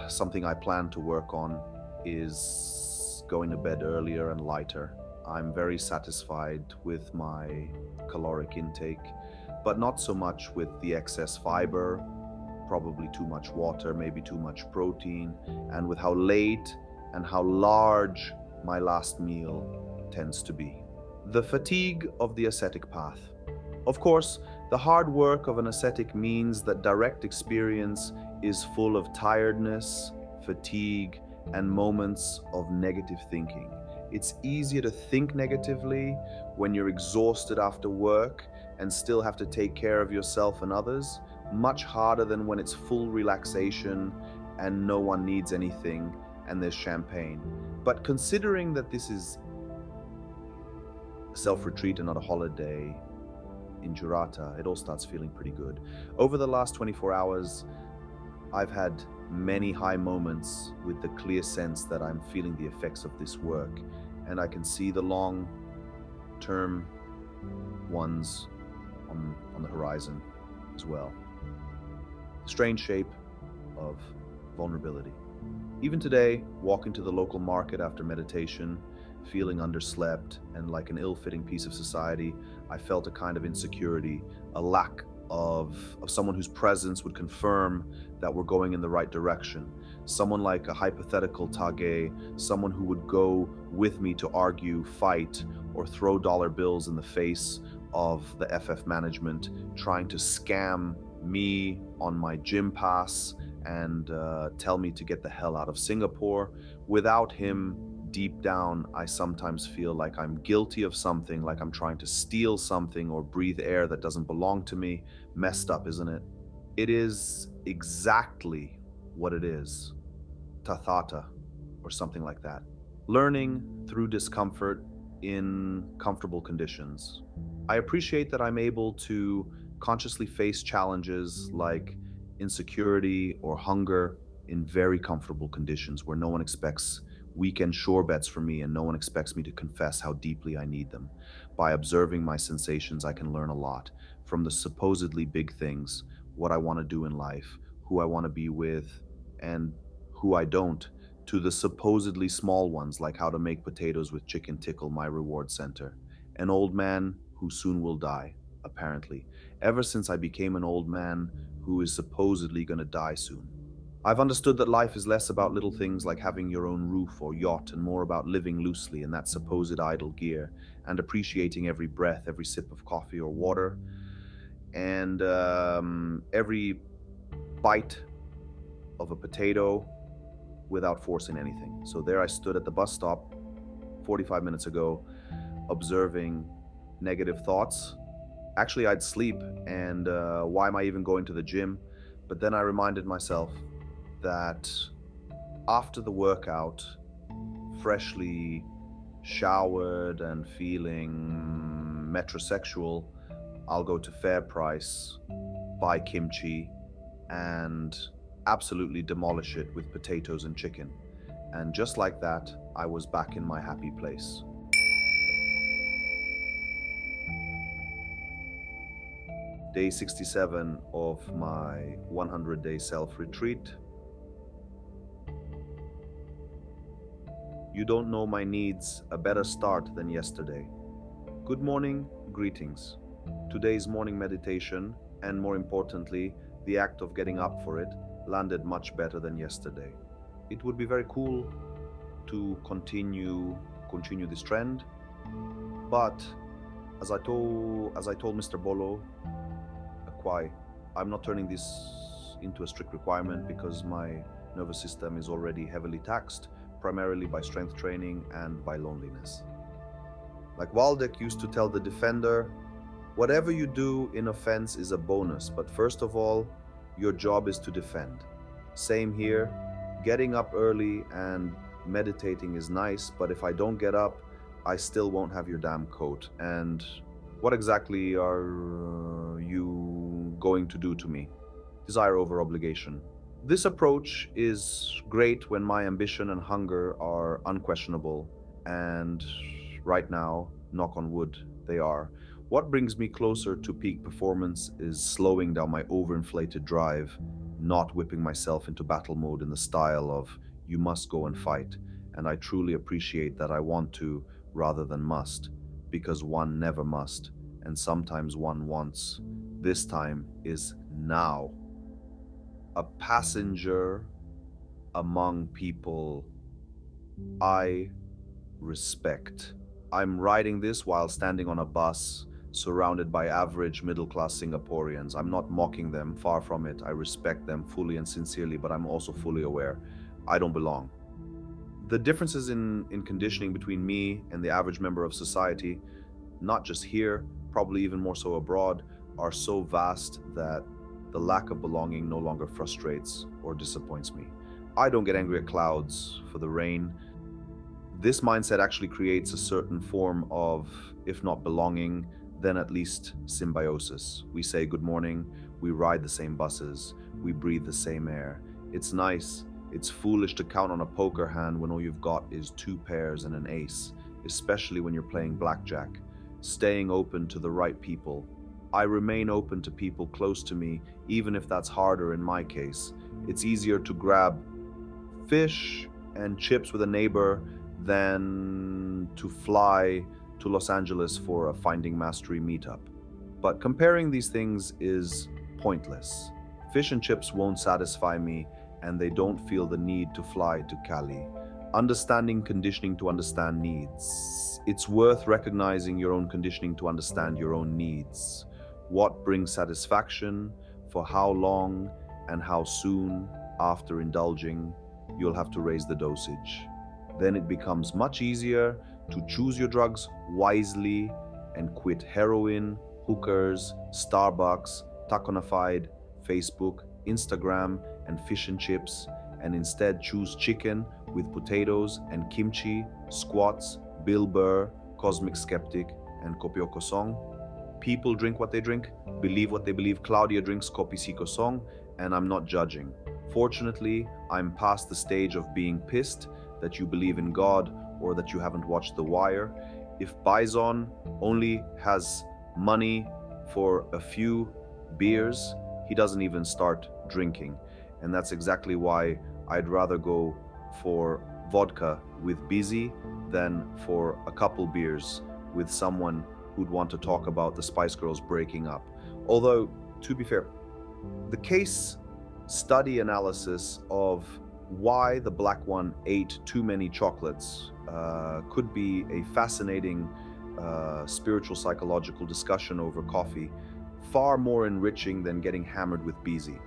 something I plan to work on, is going to bed earlier and lighter. I'm very satisfied with my caloric intake, but not so much with the excess fiber, probably too much water, maybe too much protein, and with how late and how large my last meal tends to be. The fatigue of the ascetic path. Of course, the hard work of an ascetic means that direct experience is full of tiredness, fatigue, and moments of negative thinking. It's easier to think negatively when you're exhausted after work and still have to take care of yourself and others, much harder than when it's full relaxation and no one needs anything and there's champagne. But considering that this is self-retreat and not a holiday in Jurata, it all starts feeling pretty good. Over the last 24 hours, I've had many high moments with the clear sense that I'm feeling the effects of this work, and I can see the long-term ones on the horizon as well. Strange shape of vulnerability. Even today, walking to the local market after meditation, feeling underslept and like an ill-fitting piece of society, I felt a kind of insecurity, a lack of someone whose presence would confirm that we're going in the right direction. Someone like a hypothetical Tage, someone who would go with me to argue, fight, or throw dollar bills in the face of the FF management, trying to scam me on my gym pass and tell me to get the hell out of Singapore. Without him, deep down, I sometimes feel like I'm guilty of something, like I'm trying to steal something or breathe air that doesn't belong to me. Messed up, isn't it? It is exactly what it is. Tathata, or something like that. Learning through discomfort in comfortable conditions. I appreciate that I'm able to consciously face challenges like insecurity or hunger in very comfortable conditions where no one expects weekend shore bets for me, and no one expects me to confess how deeply I need them. By observing my sensations, I can learn a lot from the supposedly big things, what I want to do in life, who I want to be with, and who I don't, to the supposedly small ones like how to make potatoes with chicken tickle my reward center. An old man who soon will die, apparently, ever since I became an old man who is supposedly going to die soon. I've understood that life is less about little things like having your own roof or yacht and more about living loosely in that supposed idle gear and appreciating every breath, every sip of coffee or water, and every bite of a potato without forcing anything. So there I stood at the bus stop 45 minutes ago, observing negative thoughts. Actually, I'd sleep, and why am I even going to the gym? But then I reminded myself that after the workout, freshly showered and feeling metrosexual, I'll go to Fair Price, buy kimchi, and absolutely demolish it with potatoes and chicken. And just like that, I was back in my happy place. Day 67 of my 100-day self-retreat. You don't know my needs a better start than yesterday. Good morning, greetings. Today's morning meditation, and more importantly, the act of getting up for it, landed much better than yesterday. It would be very cool to continue this trend, but as I told Mr. Bolo, Kwai, I'm not turning this into a strict requirement because my nervous system is already heavily taxed, primarily by strength training and by loneliness. Like Waldeck used to tell the defender, whatever you do in offense is a bonus, but first of all, your job is to defend. Same here, getting up early and meditating is nice, but if I don't get up, I still won't have your damn coat. And what exactly are you going to do to me? Desire over obligation. This approach is great when my ambition and hunger are unquestionable, and right now, knock on wood, they are. What brings me closer to peak performance is slowing down my overinflated drive, not whipping myself into battle mode in the style of, you must go and fight, and I truly appreciate that I want to rather than must, because one never must, and sometimes one wants. This time is now. A passenger among people I respect. I'm writing this while standing on a bus, surrounded by average middle-class Singaporeans. I'm not mocking them, far from it. I respect them fully and sincerely, but I'm also fully aware I don't belong. The differences in conditioning between me and the average member of society, not just here, probably even more so abroad, are so vast that the lack of belonging no longer frustrates or disappoints me. I don't get angry at clouds for the rain. This mindset actually creates a certain form of, if not belonging, then at least symbiosis. We say good morning, we ride the same buses, we breathe the same air. It's nice. It's foolish to count on a poker hand when all you've got is two pairs and an ace, especially when you're playing blackjack. Staying open to the right people. I remain open to people close to me, even if that's harder in my case. It's easier to grab fish and chips with a neighbor than to fly to Los Angeles for a Finding Mastery meetup. But comparing these things is pointless. Fish and chips won't satisfy me, and they don't feel the need to fly to Cali. Understanding conditioning to understand needs. It's worth recognizing your own conditioning to understand your own needs. What brings satisfaction, for how long, and how soon after indulging, you'll have to raise the dosage. Then it becomes much easier to choose your drugs wisely and quit heroin, hookers, Starbucks, Taconafide, Facebook, Instagram, and fish and chips, and instead choose chicken with potatoes and kimchi, squats, Bill Burr, Cosmic Skeptic, and Kopio Kosong. People drink what they drink, believe what they believe. Claudia drinks Kopi Si Kosong, and I'm not judging. Fortunately, I'm past the stage of being pissed that you believe in God or that you haven't watched The Wire. If Bison only has money for a few beers, he doesn't even start drinking. And that's exactly why I'd rather go for vodka with Busy than for a couple beers with someone who'd want to talk about the Spice Girls breaking up. Although, to be fair, the case study analysis of why the black one ate too many chocolates could be a fascinating spiritual psychological discussion over coffee, far more enriching than getting hammered with BZ.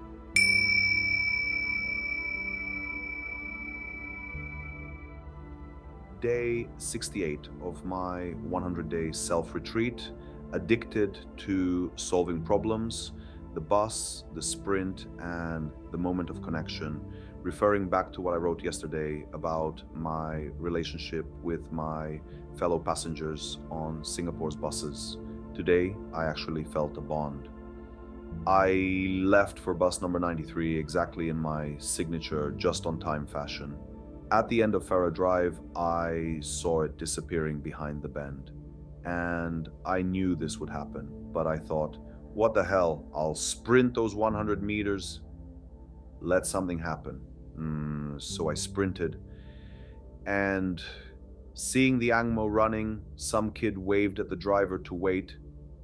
Day 68 of my 100-day self-retreat, addicted to solving problems, the bus, the sprint, and the moment of connection, referring back to what I wrote yesterday about my relationship with my fellow passengers on Singapore's buses. Today, I actually felt a bond. I left for bus number 93 exactly in my signature just-on-time fashion. At the end of Farah Drive, I saw it disappearing behind the bend. And I knew this would happen, but I thought, what the hell, I'll sprint those 100 meters, let something happen. So I sprinted, and seeing the Angmo running, some kid waved at the driver to wait,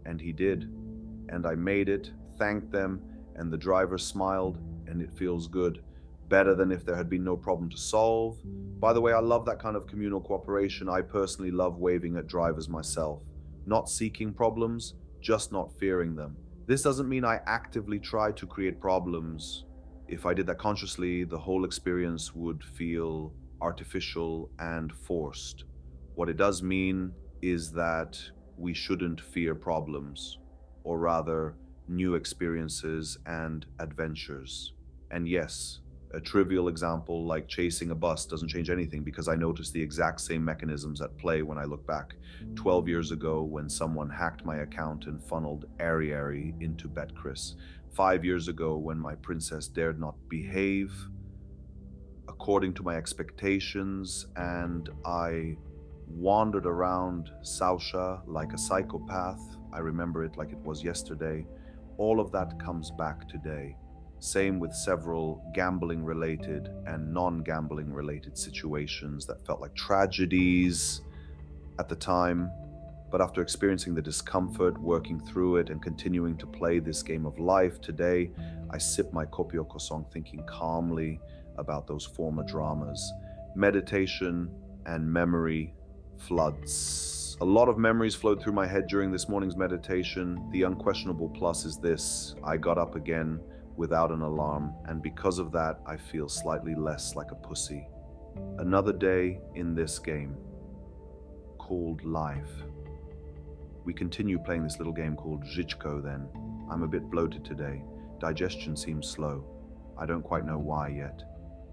and he did. And I made it, thanked them, and the driver smiled, and it feels good. Better than if there had been no problem to solve. By the way, I love that kind of communal cooperation. I personally love waving at drivers myself. Not seeking problems, just not fearing them. This doesn't mean I actively try to create problems. If I did that consciously, the whole experience would feel artificial and forced. What it does mean is that we shouldn't fear problems, or rather, new experiences and adventures. And yes, a trivial example like chasing a bus doesn't change anything because I noticed the exact same mechanisms at play when I look back 12 years ago when someone hacked my account and funneled Ari into BetCris. 5 years ago when my princess dared not behave according to my expectations and I wandered around Sausha like a psychopath. I remember it like it was yesterday. All of that comes back today. Same with several gambling related and non-gambling related situations that felt like tragedies at the time. But after experiencing the discomfort, working through it, and continuing to play this game of life today, I sip my kopio kosong thinking calmly about those former dramas. Meditation and memory floods. A lot of memories flowed through my head during this morning's meditation. The unquestionable plus is this: I got up again without an alarm, and because of that, I feel slightly less like a pussy. Another day in this game called life. We continue playing this little game called Zhichko then. I'm a bit bloated today. Digestion seems slow. I don't quite know why yet.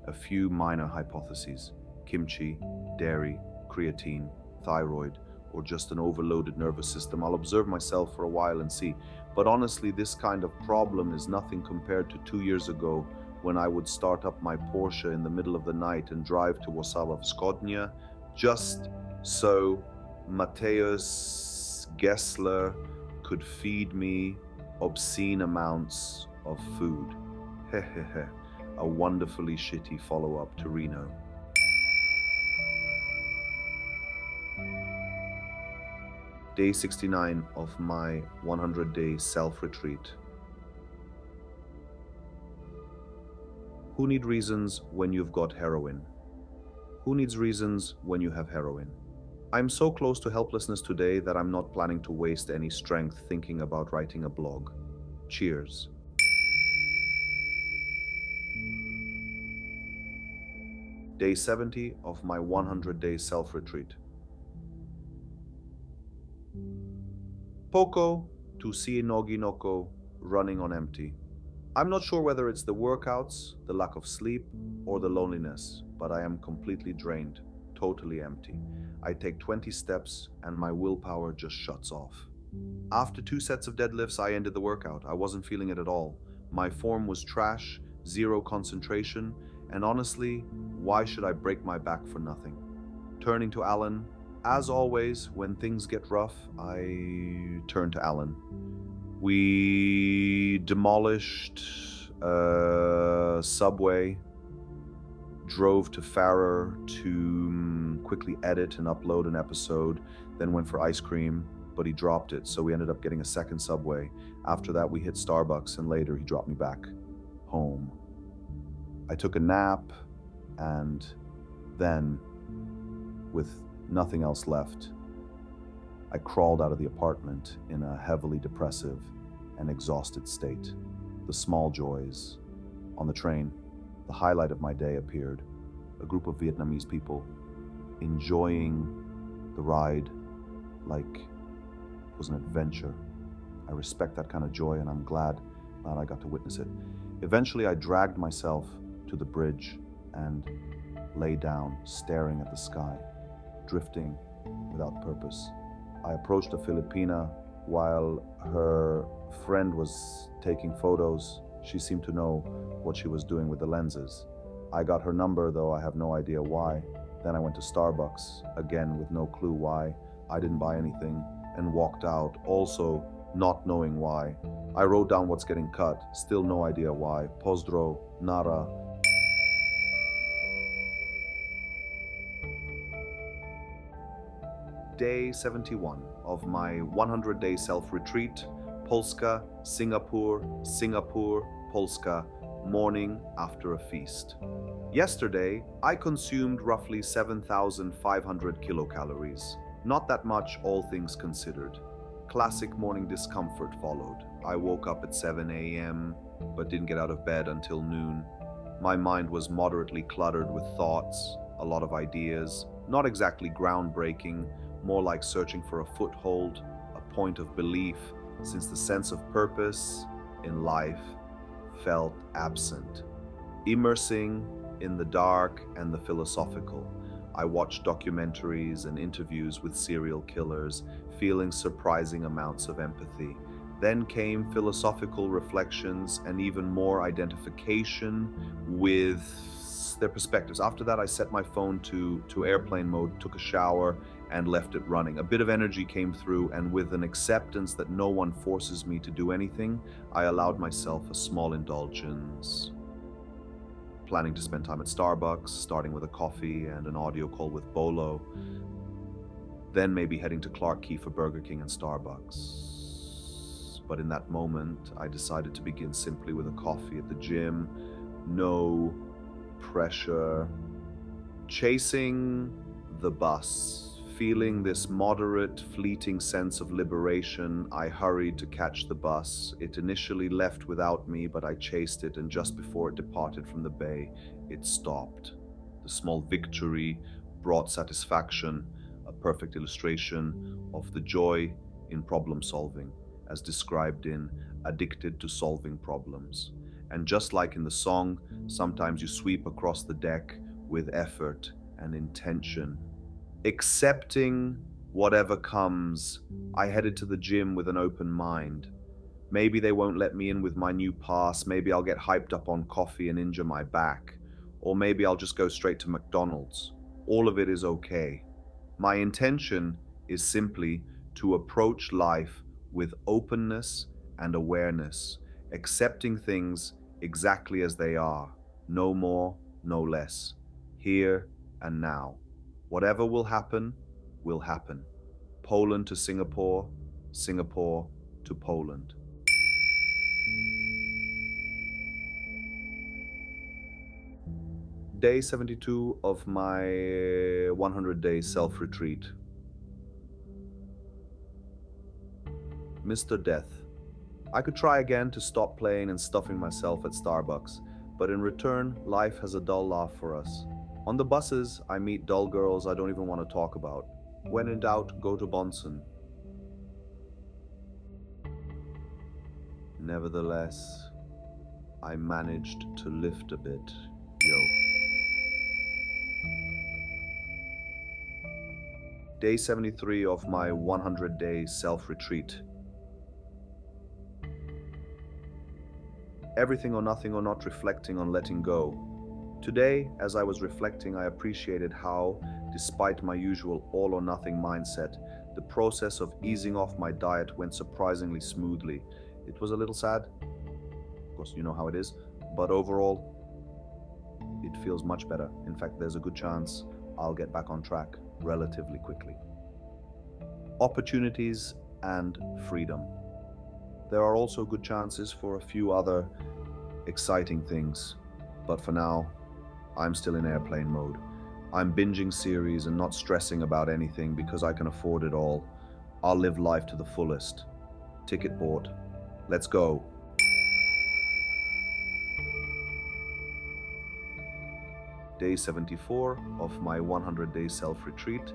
A few minor hypotheses: kimchi, dairy, creatine, thyroid, or just an overloaded nervous system. I'll observe myself for a while and see. But honestly, this kind of problem is nothing compared to 2 years ago when I would start up my Porsche in the middle of the night and drive to Warszawa Wschodnia just so Mateusz Gessler could feed me obscene amounts of food. Hehehe, a wonderfully shitty follow-up to Reno. Day 69 of my 100-day self-retreat. Who needs reasons when you've got heroin? Who needs reasons when you have heroin? I'm so close to helplessness today that I'm not planning to waste any strength thinking about writing a blog. Cheers. Day 70 of my 100-day self-retreat. Poko to see Nogi Noko running on empty. I'm not sure whether it's the workouts, the lack of sleep, or the loneliness, but I am completely drained, totally empty. I take 20 steps and my willpower just shuts off. After 2 sets of deadlifts, I ended the workout. I wasn't feeling it at all. My form was trash, zero concentration, And honestly, why should I break my back for nothing? Turning to Alan, as always, when things get rough, I turn to Alan. We demolished a subway, drove to Farrer to quickly edit and upload an episode, then went for ice cream, but he dropped it, so we ended up getting a second subway. After that, we hit Starbucks, and later he dropped me back home. I took a nap, and then, with nothing else left, I crawled out of the apartment in a heavily depressive and exhausted state. The small joys. On the train, the highlight of my day appeared. A group of Vietnamese people enjoying the ride like it was an adventure. I respect that kind of joy, and I'm glad that I got to witness it. Eventually, I dragged myself to the bridge and lay down, staring at the sky, drifting without purpose. I approached a Filipina while her friend was taking photos. She seemed to know what she was doing with the lenses. I got her number, though I have no idea why. Then I went to Starbucks, again with no clue why. I didn't buy anything and walked out, also not knowing why. I wrote down what's getting cut, still no idea why. Pozdro, Nara. Day 71 of my 100-day self-retreat, Polska, Singapore, Singapore, Polska, morning after a feast. Yesterday, I consumed roughly 7,500 kilocalories. Not that much, all things considered. Classic morning discomfort followed. I woke up at 7 a.m., but didn't get out of bed until noon. My mind was moderately cluttered with thoughts, a lot of ideas, not exactly groundbreaking, more like searching for a foothold, a point of belief, since the sense of purpose in life felt absent. Immersing in the dark and the philosophical, I watched documentaries and interviews with serial killers, feeling surprising amounts of empathy. Then came philosophical reflections and even more identification with their perspectives. After that, I set my phone to airplane mode, took a shower, and left it running. A bit of energy came through, and with an acceptance that no one forces me to do anything, I allowed myself a small indulgence. Planning to spend time at Starbucks, starting with a coffee and an audio call with Bolo, then maybe heading to Clark Quay for Burger King and Starbucks. But in that moment, I decided to begin simply with a coffee at the gym. No pressure. Chasing the bus. Feeling this moderate, fleeting sense of liberation, I hurried to catch the bus. It initially left without me, but I chased it, and just before it departed from the bay, it stopped. The small victory brought satisfaction, a perfect illustration of the joy in problem solving, as described in Addicted to Solving Problems. And just like in the song, sometimes you sweep across the deck with effort and intention. Accepting whatever comes, I headed to the gym with an open mind. Maybe they won't let me in with my new pass, maybe I'll get hyped up on coffee and injure my back, or maybe I'll just go straight to McDonald's. All of it is okay. My intention is simply to approach life with openness and awareness, accepting things exactly as they are, no more, no less, here and now. Whatever will happen, will happen. Poland to Singapore, Singapore to Poland. Day 72 of my 100-day self-retreat. Mr. Death. I could try again to stop playing and stuffing myself at Starbucks, but in return, life has a dull laugh for us. On the buses, I meet dull girls I don't even want to talk about. When in doubt, go to Bonson. Nevertheless, I managed to lift a bit. Yo. Day 73 of my 100-day self-retreat. Everything or nothing, or not reflecting on letting go. Today, as I was reflecting, I appreciated how, despite my usual all or nothing mindset, the process of easing off my diet went surprisingly smoothly. It was a little sad, of course, you know how it is, but overall, it feels much better. In fact, there's a good chance I'll get back on track relatively quickly. Opportunities and freedom. There are also good chances for a few other exciting things, but for now, I'm still in airplane mode. I'm binging series and not stressing about anything because I can afford it all. I'll live life to the fullest. Ticket bought. Let's go. Day 74 of my 100-day self-retreat.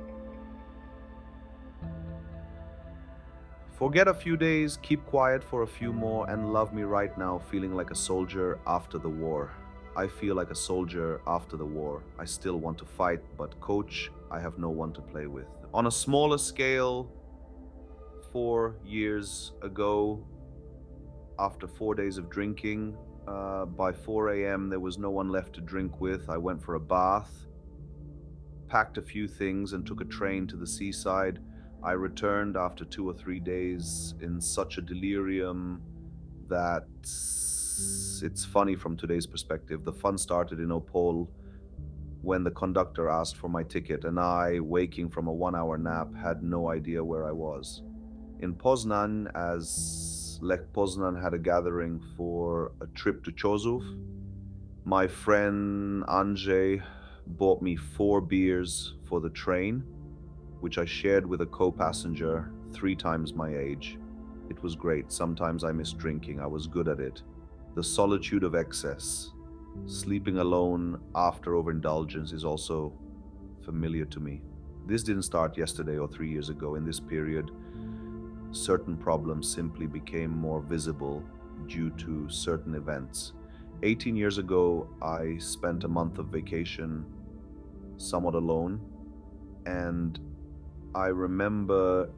Forget a few days, keep quiet for a few more, and love me right now, feeling like a soldier after the war. I feel like a soldier after the war. I still want to fight, but coach, I have no one to play with. On a smaller scale, 4 years ago, after 4 days of drinking, by 4 a.m., there was no one left to drink with. I went for a bath, packed a few things, and took a train to the seaside. I returned after 2 or 3 days in such a delirium that it's funny from today's perspective. The fun started in Opole when the conductor asked for my ticket, and I, waking from a 1 hour nap, had no idea where I was. In Poznan, as Lech Poznan had a gathering for a trip to Chozów, my friend Andrzej bought me 4 beers for the train, which I shared with a co-passenger 3 times my age. It was great. Sometimes I missed drinking. I was good at it. The solitude of excess, sleeping alone after overindulgence, is also familiar to me. This didn't start yesterday or 3 years ago. In this period, certain problems simply became more visible due to certain events. 18 years ago, I spent a month of vacation somewhat alone, and I remember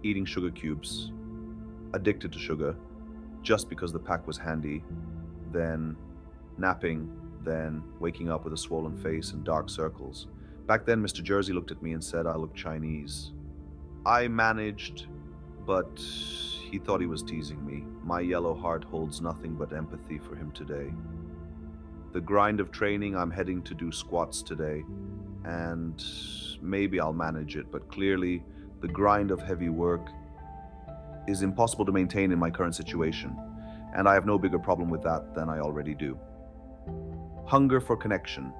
eating sugar cubes, addicted to sugar, just because the pack was handy, then napping, then waking up with a swollen face and dark circles. Back then, Mr. Jersey looked at me and said I looked Chinese. I managed, but he thought he was teasing me. My yellow heart holds nothing but empathy for him today. The grind of training, I'm heading to do squats today, and maybe I'll manage it, but clearly the grind of heavy work is impossible to maintain in my current situation, and I have no bigger problem with that than I already do. Hunger for connection.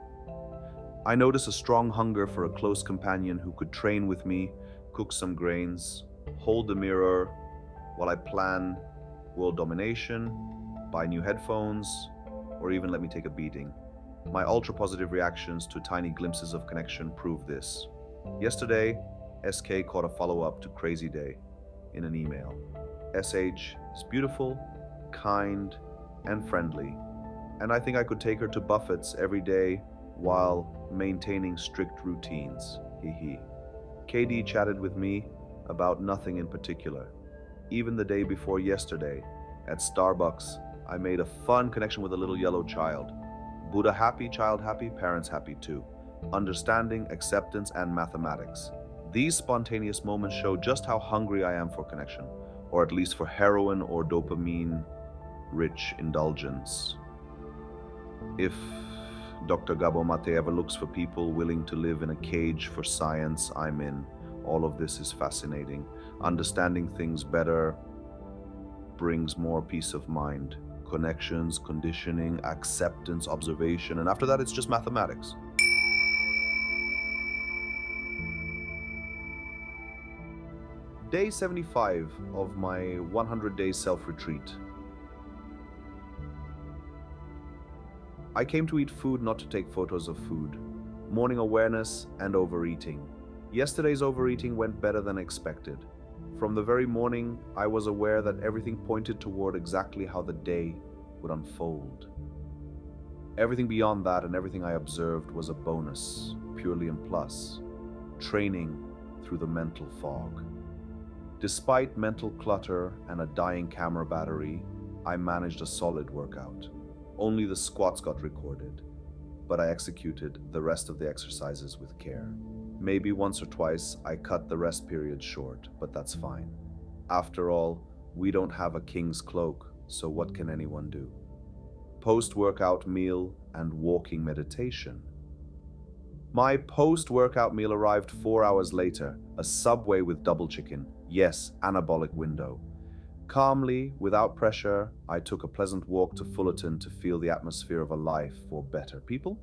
I notice a strong hunger for a close companion who could train with me, cook some grains, hold the mirror while I plan world domination, buy new headphones, or even let me take a beating. My ultra-positive reactions to tiny glimpses of connection prove this. Yesterday, SK caught a follow-up to Crazy Day in an email. SH is beautiful, kind, and friendly, and I think I could take her to Buffett's every day while maintaining strict routines. Hee. KD chatted with me about nothing in particular. Even the day before yesterday, at Starbucks, I made a fun connection with a little yellow child. Buddha happy, child happy, parents happy too. Understanding, acceptance, and mathematics. These spontaneous moments show just how hungry I am for connection, or at least for heroin or dopamine-rich indulgence. If Dr. Gabo Mate ever looks for people willing to live in a cage for science, I'm in. All of this is fascinating. Understanding things better brings more peace of mind. Connections, conditioning, acceptance, observation, and after that it's just mathematics. Day 75 of my 100-day self-retreat. I came to eat food, not to take photos of food. Morning awareness and overeating. Yesterday's overeating went better than expected. From the very morning, I was aware that everything pointed toward exactly how the day would unfold. Everything beyond that and everything I observed was a bonus, purely in plus. Training through the mental fog. Despite mental clutter and a dying camera battery, I managed a solid workout. Only the squats got recorded. but I executed the rest of the exercises with care. Maybe once or twice I cut the rest period short, but that's fine. After all, we don't have a king's cloak, so what can anyone do? Post-workout meal and walking meditation. My post-workout meal arrived 4 hours later, a Subway with double chicken. Yes, anabolic window. Calmly, without pressure, I took a pleasant walk to Fullerton to feel the atmosphere of a life for better people,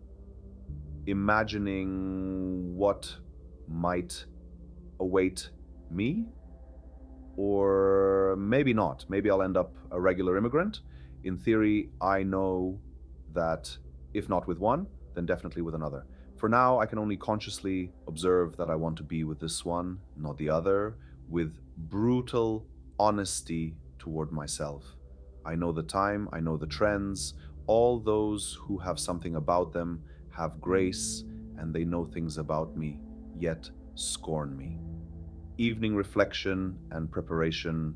imagining what might await me. Or maybe not. Maybe I'll end up a regular immigrant. In theory, I know that if not with one, then definitely with another. For now, I can only consciously observe that I want to be with this one, not the other, with brutal honesty toward myself. I know the time, I know the trends. All those who have something about them have grace, and they know things about me, yet scorn me. Evening reflection and preparation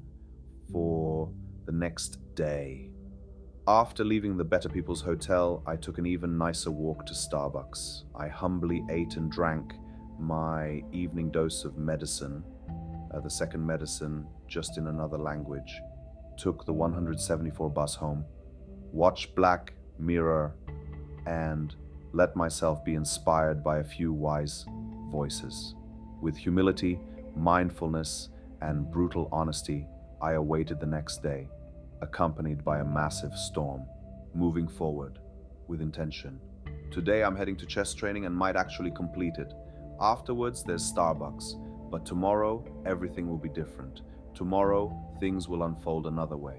for the next day. After leaving the Better People's Hotel, I took an even nicer walk to Starbucks. I humbly ate and drank my evening dose of medicine, the second medicine, just in another language. Took the 174 bus home, watched Black Mirror, and let myself be inspired by a few wise voices. With humility, mindfulness, and brutal honesty, I awaited the next day, accompanied by a massive storm, moving forward with intention. Today I'm heading to chest training and might actually complete it. Afterwards, there's Starbucks, but tomorrow everything will be different. Tomorrow, things will unfold another way.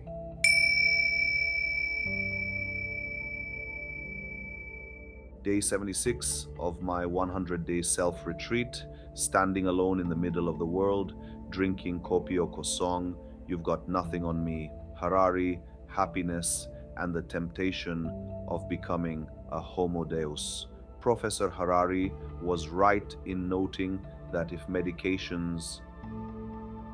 Day 76 of my 100-day self-retreat, standing alone in the middle of the world, drinking Kopio Kosong, You've Got Nothing on Me, Harari, Happiness, and the Temptation of Becoming a Homo Deus. Professor Harari was right in noting that if medications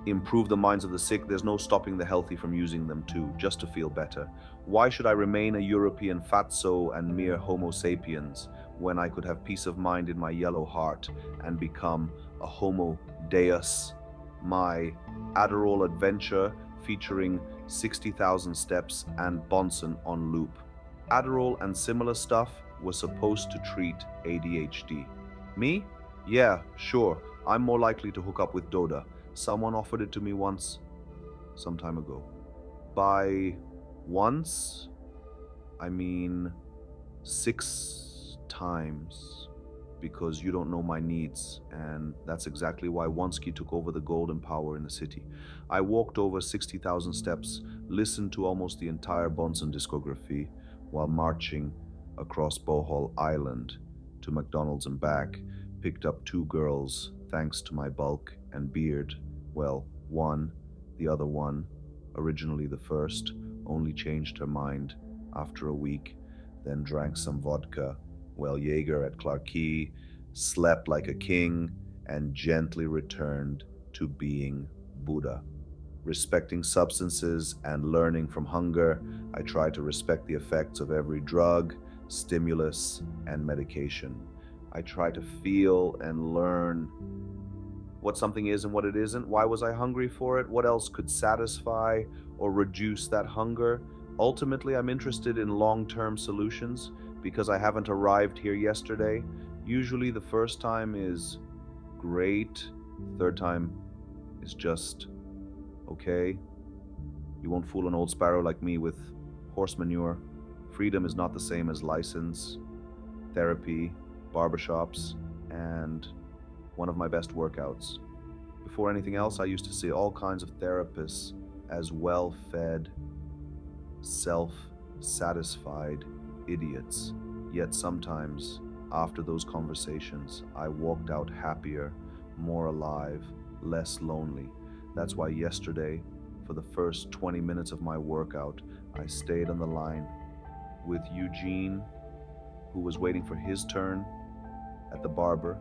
improve the minds of the sick, there's no stopping the healthy from using them too, just to feel better. Why should I remain a European fatso and mere Homo sapiens when I could have peace of mind in my yellow heart and become a Homo Deus? My Adderall adventure featuring 60,000 steps and Bonson on loop. Adderall and similar stuff was supposed to treat ADHD. Me? Yeah, sure. I'm more likely to hook up with Doda. Someone offered it to me once, some time ago. By once, I mean 6 times, because you don't know my needs, and that's exactly why Wonsky took over the golden power in the city. I walked over 60,000 steps, listened to almost the entire Bonson discography while marching across Bohol Island to McDonald's and back, picked up 2 girls thanks to my bulk and beard. Well, one, the other one, originally the first, only changed her mind after a week, then drank some vodka, well, Jaeger at Clarkey, slept like a king, and gently returned to being Buddha. Respecting substances and learning from hunger, I try to respect the effects of every drug, stimulus, and medication. I try to feel and learn what something is and what it isn't. Why was I hungry for it? What else could satisfy or reduce that hunger? Ultimately, I'm interested in long-term solutions because I haven't arrived here yesterday. Usually the first time is great, third time is just okay. You won't fool an old sparrow like me with horse manure. Freedom is not the same as license, therapy, barbershops, and one of my best workouts. Before anything else, I used to see all kinds of therapists as well-fed, self-satisfied idiots. Yet sometimes, after those conversations, I walked out happier, more alive, less lonely. That's why yesterday, for the first 20 minutes of my workout, I stayed on the line with Eugene, who was waiting for his turn at the barber.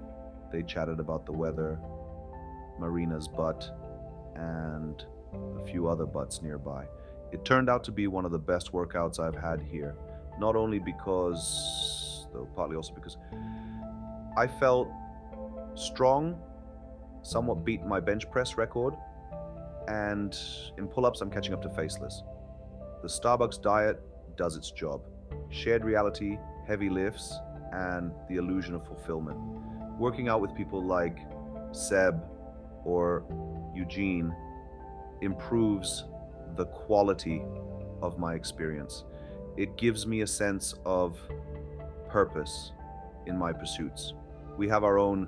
They chatted about the weather, Marina's butt, and a few other butts nearby. It turned out to be one of the best workouts I've had here, not only because though, partly also because I felt strong, somewhat beat my bench press record, and in pull-ups I'm catching up to faceless. The Starbucks diet does its job. Shared reality, heavy lifts, and the illusion of fulfillment. Working out with people like Seb or Eugene improves the quality of my experience. It gives me a sense of purpose in my pursuits. We have our own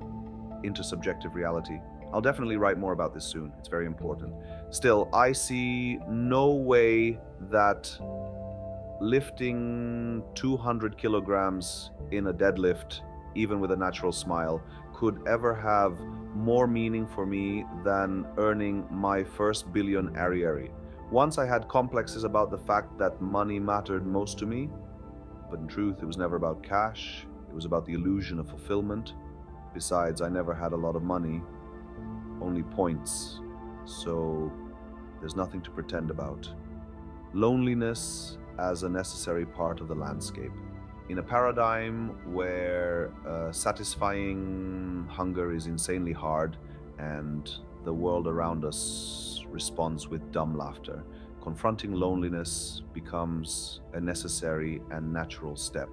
intersubjective reality. I'll definitely write more about this soon. It's very important. Still, I see no way that lifting 200 kilograms in a deadlift, even with a natural smile, could ever have more meaning for me than earning my first billion Ariary. Once I had complexes about the fact that money mattered most to me, but in truth, it was never about cash. It was about the illusion of fulfillment. Besides, I never had a lot of money, only points, so there's nothing to pretend about. Loneliness as a necessary part of the landscape. In a paradigm where satisfying hunger is insanely hard and the world around us responds with dumb laughter, confronting loneliness becomes a necessary and natural step.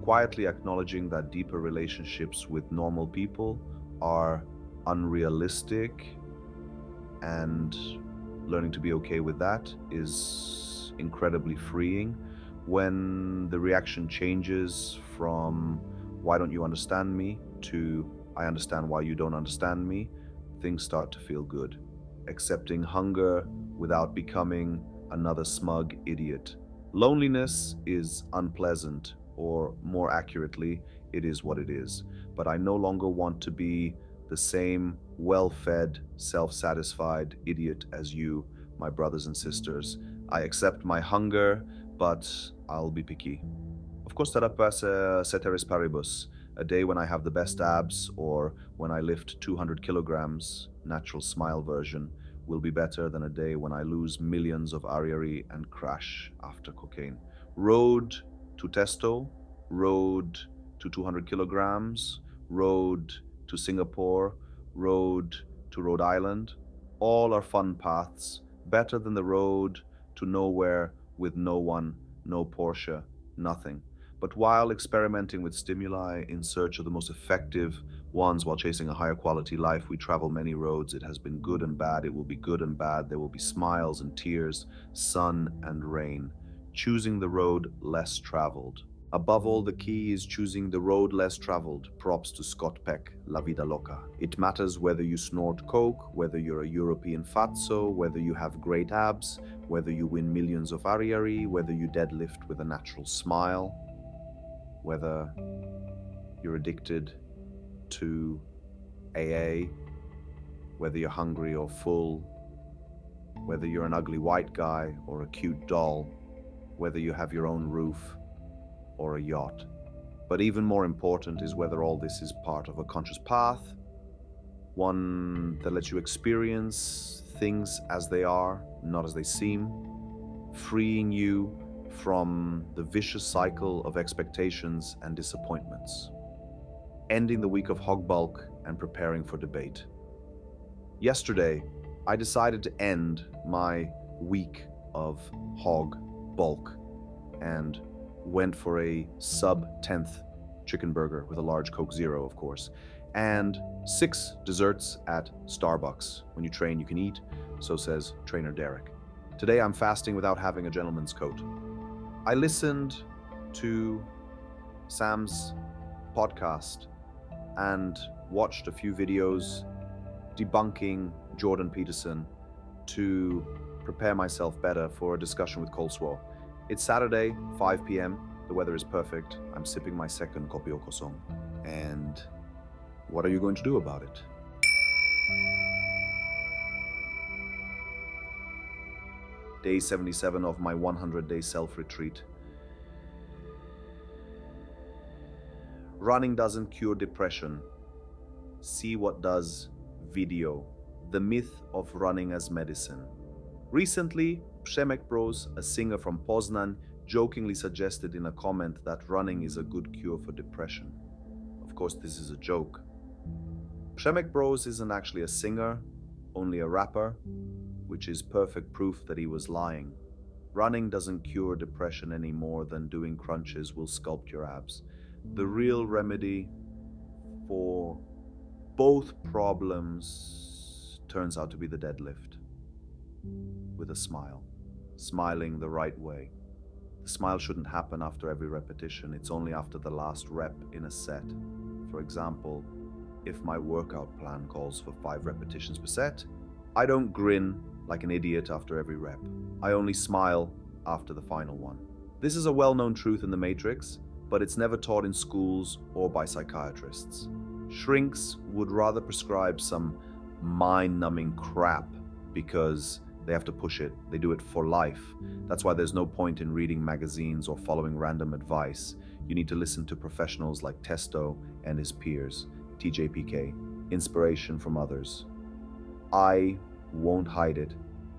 Quietly acknowledging that deeper relationships with normal people are unrealistic and learning to be okay with that is incredibly freeing. When the reaction changes from "why don't you understand me" to "I understand why you don't understand me," things start to feel good. Accepting hunger without becoming another smug idiot. Loneliness is unpleasant, or more accurately, it is what it is. But I no longer want to be the same well-fed, self-satisfied idiot as you, my brothers and sisters. I accept my hunger, but I'll be picky. Of course, that ceteris paribus, a day when I have the best abs or when I lift 200 kilograms, natural smile version, will be better than a day when I lose millions of Ariary and crash after cocaine. Road to Testo, road to 200 kilograms, road to Singapore, road to Rhode Island, all are fun paths, better than the road to nowhere with no one, no Porsche, nothing. But while experimenting with stimuli in search of the most effective ones while chasing a higher quality life, we travel many roads. It has been good and bad. It will be good and bad. There will be smiles and tears, sun and rain. Choosing the road less traveled. Above all, the key is choosing the road less traveled. Props to Scott Peck, La Vida Loca. It matters whether you snort coke, whether you're a European fatso, whether you have great abs, whether you win millions of Ariary, whether you deadlift with a natural smile, whether you're addicted to AA, whether you're hungry or full, whether you're an ugly white guy or a cute doll, whether you have your own roof or a yacht. But even more important is whether all this is part of a conscious path, one that lets you experience things as they are, not as they seem, freeing you from the vicious cycle of expectations and disappointments, ending the week of hog bulk and preparing for debate. Yesterday, I decided to end my week of hog bulk and went for a sub-10th chicken burger with a large Coke Zero, of course, and 6 desserts at Starbucks. When you train, you can eat, so says trainer Derek. Today, I'm fasting without having a gentleman's coat. I listened to Sam's podcast and watched a few videos debunking Jordan Peterson to prepare myself better for a discussion with Coleslaw. It's Saturday, 5 p.m. The weather is perfect. I'm sipping my second kopi o kosong. And what are you going to do about it? Day 77 of my 100-day self-retreat. Running doesn't cure depression. See what does video. The myth of running as medicine. Recently, Przemek Bros, a singer from Poznan, jokingly suggested in a comment that running is a good cure for depression. Of course, this is a joke. Przemek Bros isn't actually a singer, only a rapper, which is perfect proof that he was lying. Running doesn't cure depression any more than doing crunches will sculpt your abs. The real remedy for both problems turns out to be the deadlift. With a smile. Smiling the right way. The smile shouldn't happen after every repetition, it's only after the last rep in a set. For example, if my workout plan calls for 5 repetitions per set, I don't grin like an idiot after every rep. I only smile after the final one. This is a well-known truth in the Matrix, but it's never taught in schools or by psychiatrists. Shrinks would rather prescribe some mind-numbing crap because they have to push it. They do it for life. That's why there's no point in reading magazines or following random advice. You need to listen to professionals like Testo and his peers, TJPK, inspiration from others. I won't hide it.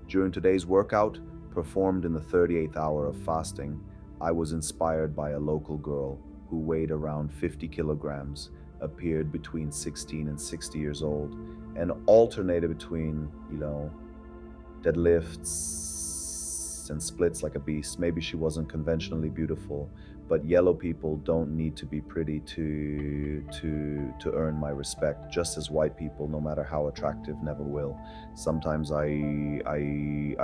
During today's workout, performed in the 38th hour of fasting, I was inspired by a local girl who weighed around 50 kilograms, appeared between 16 and 60 years old, and alternated between, deadlifts and splits like a beast. Maybe she wasn't conventionally beautiful, but yellow people don't need to be pretty to earn my respect, just as white people, no matter how attractive, never will. Sometimes I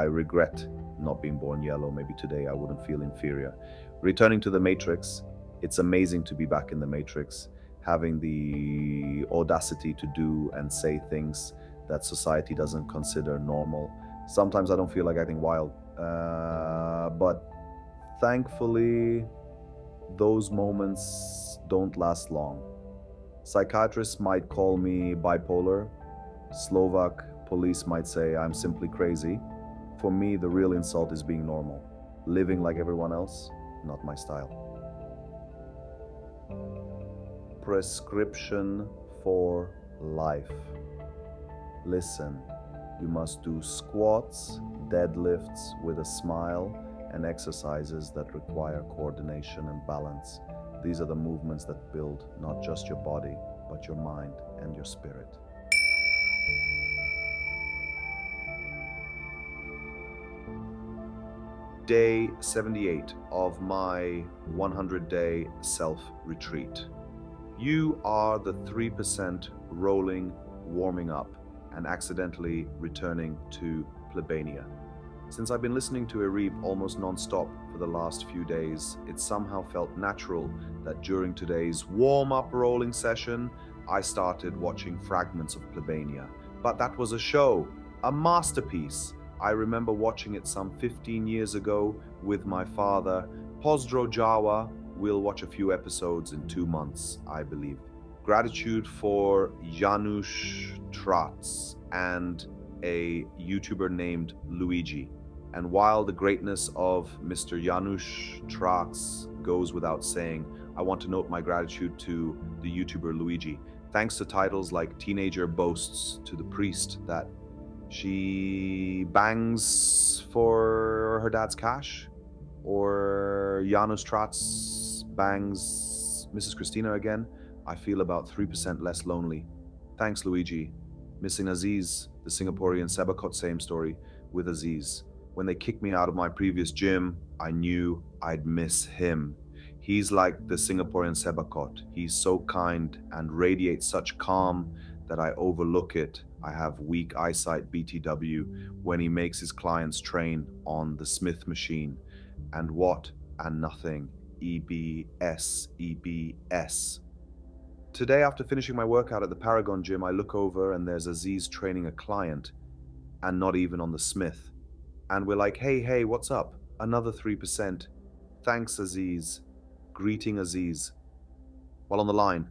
regret not being born yellow. Maybe today I wouldn't feel inferior. Returning to the Matrix, it's amazing to be back in the Matrix, having the audacity to do and say things that society doesn't consider normal. Sometimes I don't feel like acting wild, but thankfully, those moments don't last long. Psychiatrists might call me bipolar. Slovak police might say I'm simply crazy. For me, the real insult is being normal. Living like everyone else, not my style. Prescription for life. Listen, you must do squats, deadlifts with a smile, and exercises that require coordination and balance. These are the movements that build not just your body, but your mind and your spirit. Day 78 of my 100-day self-retreat. You are the 3% rolling, warming up, and accidentally returning to plebania. Since I've been listening to Erib almost non-stop for the last few days, it somehow felt natural that during today's warm-up rolling session, I started watching fragments of Plebania. But that was a show, a masterpiece. I remember watching it some 15 years ago with my father. Pozdro Jawa, we'll watch a few episodes in 2 months, I believe. Gratitude for Janusz Trats and a YouTuber named Luigi. And while the greatness of Mr. Janusz Trats goes without saying, I want to note my gratitude to the YouTuber Luigi. Thanks to titles like Teenager Boasts to the Priest that she bangs for her dad's cash, or Janusz Trats bangs Mrs. Christina again, I feel about 3% less lonely. Thanks, Luigi. Missing Aziz, the Singaporean Sebakot, same story with Aziz. When they kicked me out of my previous gym, I knew I'd miss him. He's like the Singaporean Sebakot. He's so kind and radiates such calm that I overlook it. I have weak eyesight BTW when he makes his clients train on the Smith machine. And what and nothing. EBS, EBS. Today, after finishing my workout at the Paragon gym, I look over and there's Aziz training a client, and not even on the Smith. And we're like, hey, what's up? Another 3%. Thanks, Aziz. Greeting Aziz. While on the line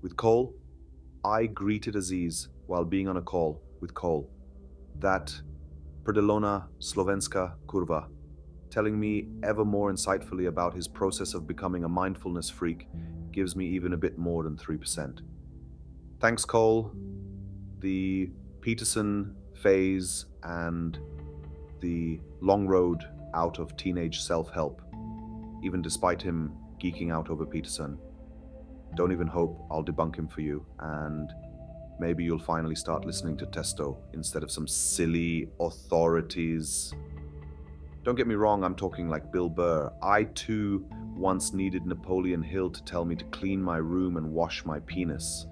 with Cole, I greeted Aziz while being on a call with Cole. That Prdelona Slovenska kurva, telling me ever more insightfully about his process of becoming a mindfulness freak, gives me even a bit more than 3%. Thanks, Cole. The Peterson phase and the long road out of teenage self-help even despite him geeking out over Peterson. Don't even hope. I'll debunk him for you, and maybe you'll finally start listening to Testo instead of some silly authorities. Don't get me wrong, I'm talking like Bill Burr. I too once needed Napoleon Hill to tell me to clean my room and wash my penis,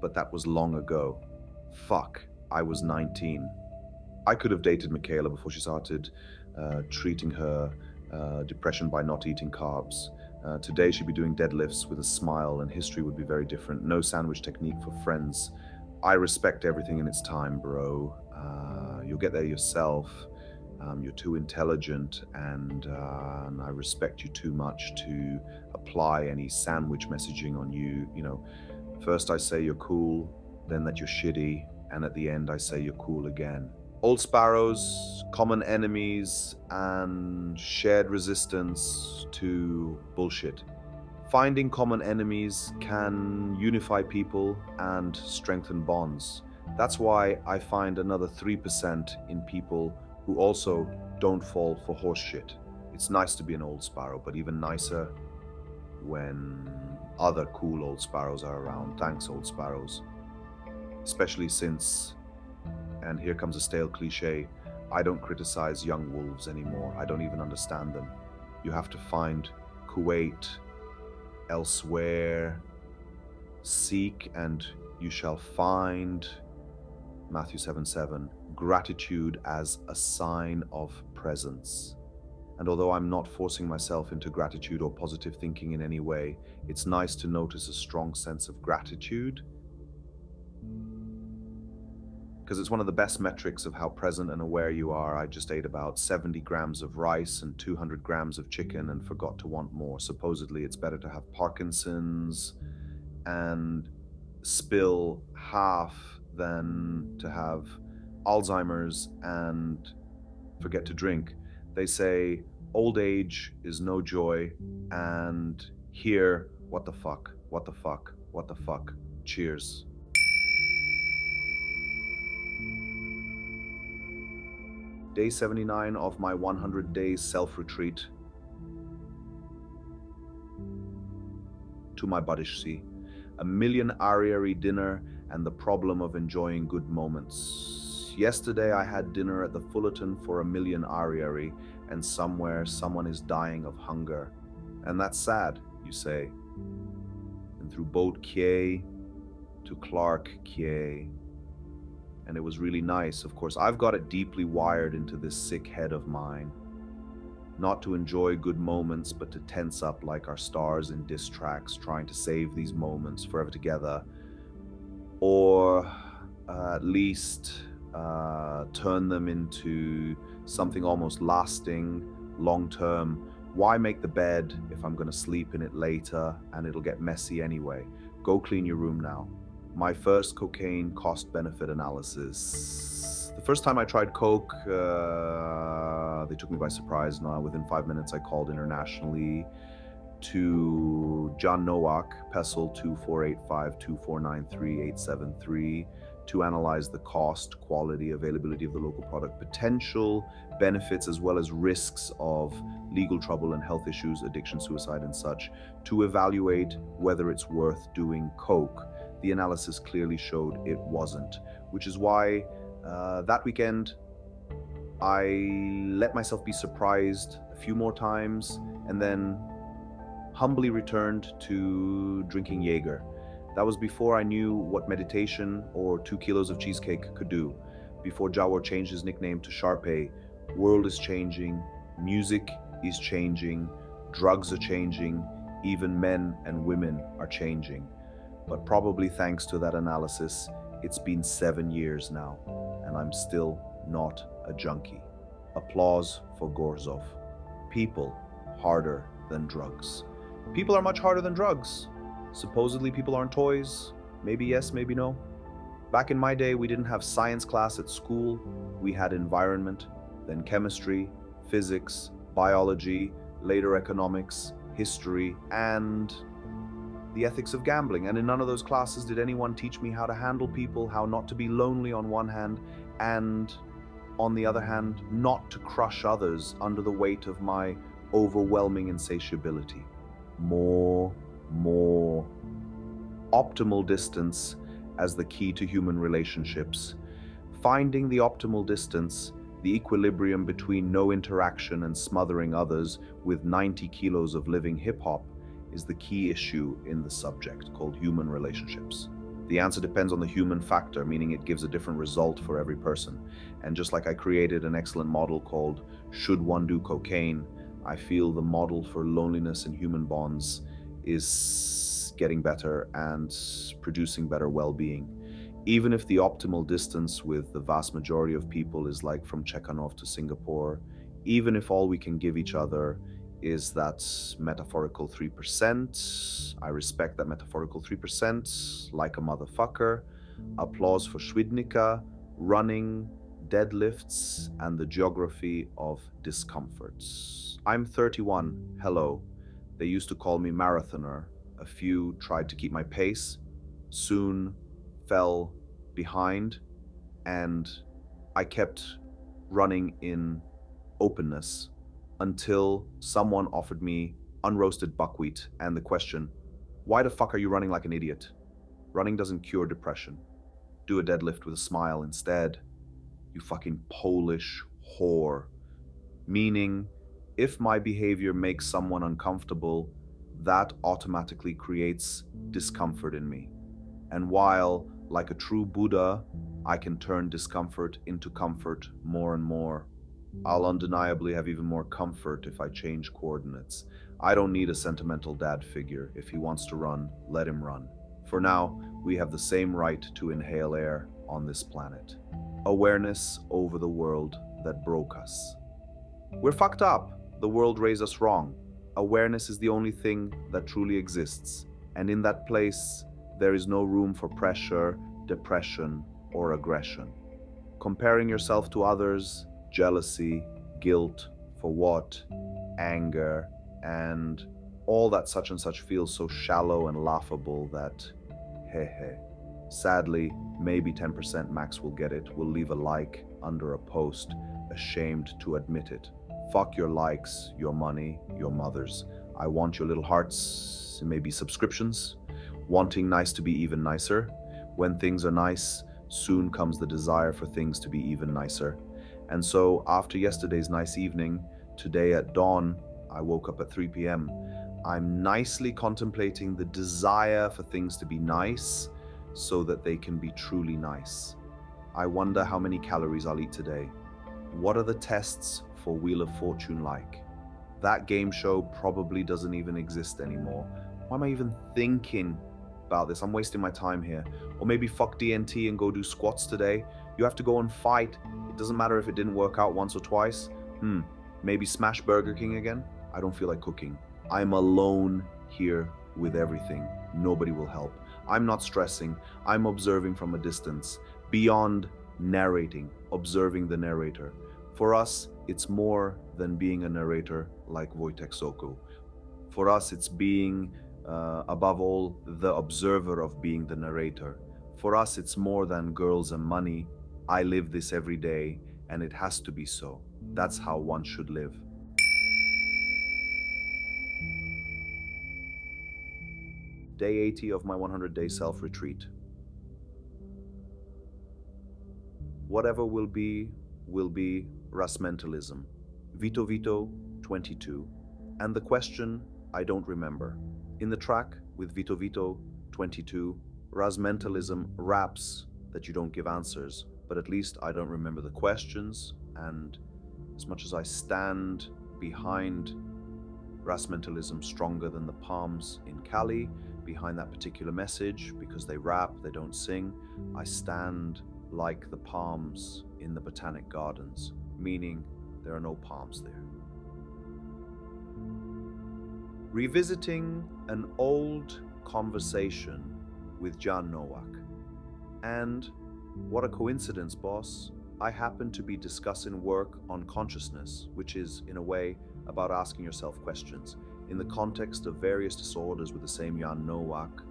but that was long ago. Fuck, I was 19. I could have dated Michaela before she started treating her depression by not eating carbs. Today she'd be doing deadlifts with a smile and history would be very different. No sandwich technique for friends. I respect everything in its time, bro. You'll get there yourself. You're too intelligent, and I respect you too much to apply any sandwich messaging on you. You know, first I say you're cool, then that you're shitty, and at the end I say you're cool again. Old sparrows, common enemies, and shared resistance to bullshit. Finding common enemies can unify people and strengthen bonds. That's why I find another 3% in people who also don't fall for horseshit. It's nice to be an old sparrow, but even nicer when other cool old sparrows are around. Thanks, old sparrows. Especially since, and here comes a stale cliche, I don't criticize young wolves anymore. I don't even understand them. You have to find Kuwait elsewhere. Seek and you shall find. Matthew 7:7. Gratitude as a sign of presence. And although I'm not forcing myself into gratitude or positive thinking in any way, it's nice to notice a strong sense of gratitude, because it's one of the best metrics of how present and aware you are. I just ate about 70 grams of rice and 200 grams of chicken and forgot to want more. Supposedly it's better to have Parkinson's and spill half than to have Alzheimer's and forget to drink. They say old age is no joy, and here, what the fuck, what the fuck, what the fuck. Cheers. Day 79 of my 100 days self-retreat to my Badishsi. A million ariary dinner and the problem of enjoying good moments. Yesterday I had dinner at the Fullerton for a million ariary, and somewhere someone is dying of hunger. And that's sad, you say. And through Boat Kie to Clark Kie. And it was really nice. Of course, I've got it deeply wired into this sick head of mine. Not to enjoy good moments, but to tense up like our stars in diss tracks, trying to save these moments forever together. Or at least turn them into something almost lasting, long-term. Why make the bed if I'm going to sleep in it later and it'll get messy anyway? Go clean your room now. My first cocaine cost-benefit analysis. The first time I tried coke, they took me by surprise. Now, within 5 minutes, I called internationally to John Nowak, Pestle 2485-2493-873, to analyze the cost, quality, availability of the local product, potential benefits, as well as risks of legal trouble and health issues, addiction, suicide, and such, to evaluate whether it's worth doing coke. The analysis clearly showed it wasn't, which is why that weekend I let myself be surprised a few more times and then humbly returned to drinking Jaeger. That was before I knew what meditation or 2 kilos of cheesecake could do, before Jawar changed his nickname to Sharpay. World is changing, music is changing, drugs are changing, even men and women are changing. But probably thanks to that analysis, it's been 7 years now, and I'm still not a junkie. Applause for Gorzov. People harder than drugs. People are much harder than drugs. Supposedly people aren't toys. Maybe yes, maybe no. Back in my day, we didn't have science class at school. We had environment, then chemistry, physics, biology, later economics, history, and the ethics of gambling. And in none of those classes did anyone teach me how to handle people, how not to be lonely on one hand, and on the other hand, not to crush others under the weight of my overwhelming insatiability. More, more. Optimal distance as the key to human relationships. Finding the optimal distance, the equilibrium between no interaction and smothering others with 90 kilos of living hip hop, is the key issue in the subject called human relationships. The answer depends on the human factor, meaning it gives a different result for every person. And just like I created an excellent model called Should One Do Cocaine, I feel the model for loneliness and human bonds is getting better and producing better well-being. Even if the optimal distance with the vast majority of people is like from Chekhanov to Singapore, even if all we can give each other is that metaphorical 3%, I respect that metaphorical 3%, like a motherfucker, applause for Schwidnica, running, deadlifts, and the geography of discomforts. I'm 31, hello. They used to call me marathoner. A few tried to keep my pace, soon fell behind, and I kept running in openness until someone offered me unroasted buckwheat and the question, why the fuck are you running like an idiot? Running doesn't cure depression. Do a deadlift with a smile instead, you fucking Polish whore. Meaning, if my behavior makes someone uncomfortable, that automatically creates discomfort in me. And while, like a true Buddha, I can turn discomfort into comfort more and more, I'll undeniably have even more comfort if I change coordinates. I don't need a sentimental dad figure. If he wants to run, let him run. For now, we have the same right to inhale air on this planet. Awareness over the world that broke us. We're fucked up. The world raised us wrong. Awareness is the only thing that truly exists. And in that place, there is no room for pressure, depression, or aggression. Comparing yourself to others, jealousy, guilt, for what, anger, and all that such and such feels so shallow and laughable that, heh. Sadly, maybe 10% max will get it, will leave a like under a post, ashamed to admit it. Fuck your likes, your money, your mothers. I want your little hearts, maybe subscriptions. Wanting nice to be even nicer. When things are nice, soon comes the desire for things to be even nicer. And so, after yesterday's nice evening, today at dawn, I woke up at 3 p.m. I'm nicely contemplating the desire for things to be nice so that they can be truly nice. I wonder how many calories I'll eat today. What are the tests for Wheel of Fortune like? That game show probably doesn't even exist anymore. Why am I even thinking about this? I'm wasting my time here. Or maybe fuck DNT and go do squats today. You have to go and fight. It doesn't matter if it didn't work out once or twice. Maybe smash Burger King again? I don't feel like cooking. I'm alone here with everything. Nobody will help. I'm not stressing. I'm observing from a distance, beyond narrating, observing the narrator. For us, it's more than being a narrator like Wojtek Sokol. For us, it's being, above all, the observer of being the narrator. For us, it's more than girls and money. I live this every day, and it has to be so. That's how one should live. Day 80 of my 100-day self-retreat. Whatever will be Rasmentalism. Vito Vito 22. And the question, I don't remember. In the track with Vito Vito 22, Rasmentalism raps that you don't give answers, but at least I don't remember the questions, and as much as I stand behind Rasmentalism stronger than the palms in Cali, behind that particular message, because they rap, they don't sing, I stand like the palms in the Botanic Gardens, meaning there are no palms there. Revisiting an old conversation with Jan Nowak. And what a coincidence, boss. I happen to be discussing work on consciousness, which is, in a way, about asking yourself questions. In the context of various disorders with the same Jan Nowak,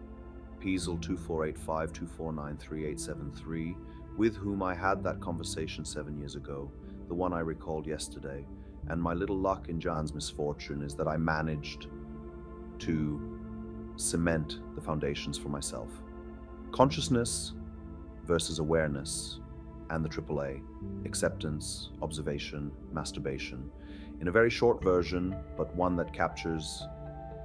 Peasel 248524938873, with whom I had that conversation 7 years ago, the one I recalled yesterday. And my little luck in Jan's misfortune is that I managed to cement the foundations for myself. Consciousness versus awareness, and the AAA, acceptance, observation, masturbation. In a very short version, but one that captures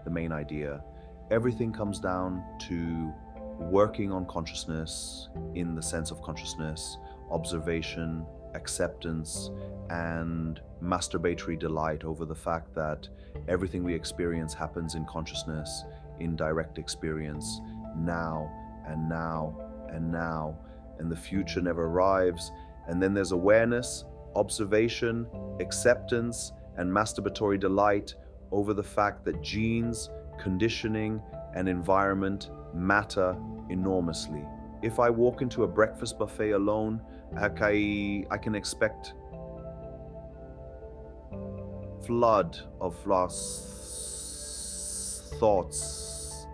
the main idea, everything comes down to working on consciousness in the sense of consciousness, observation, acceptance, and masturbatory delight over the fact that everything we experience happens in consciousness, in direct experience, now and now and now, and the future never arrives. And then there's awareness, observation, acceptance, and masturbatory delight over the fact that genes, conditioning, and environment matter enormously. If I walk into a breakfast buffet alone, I can expect flood of thoughts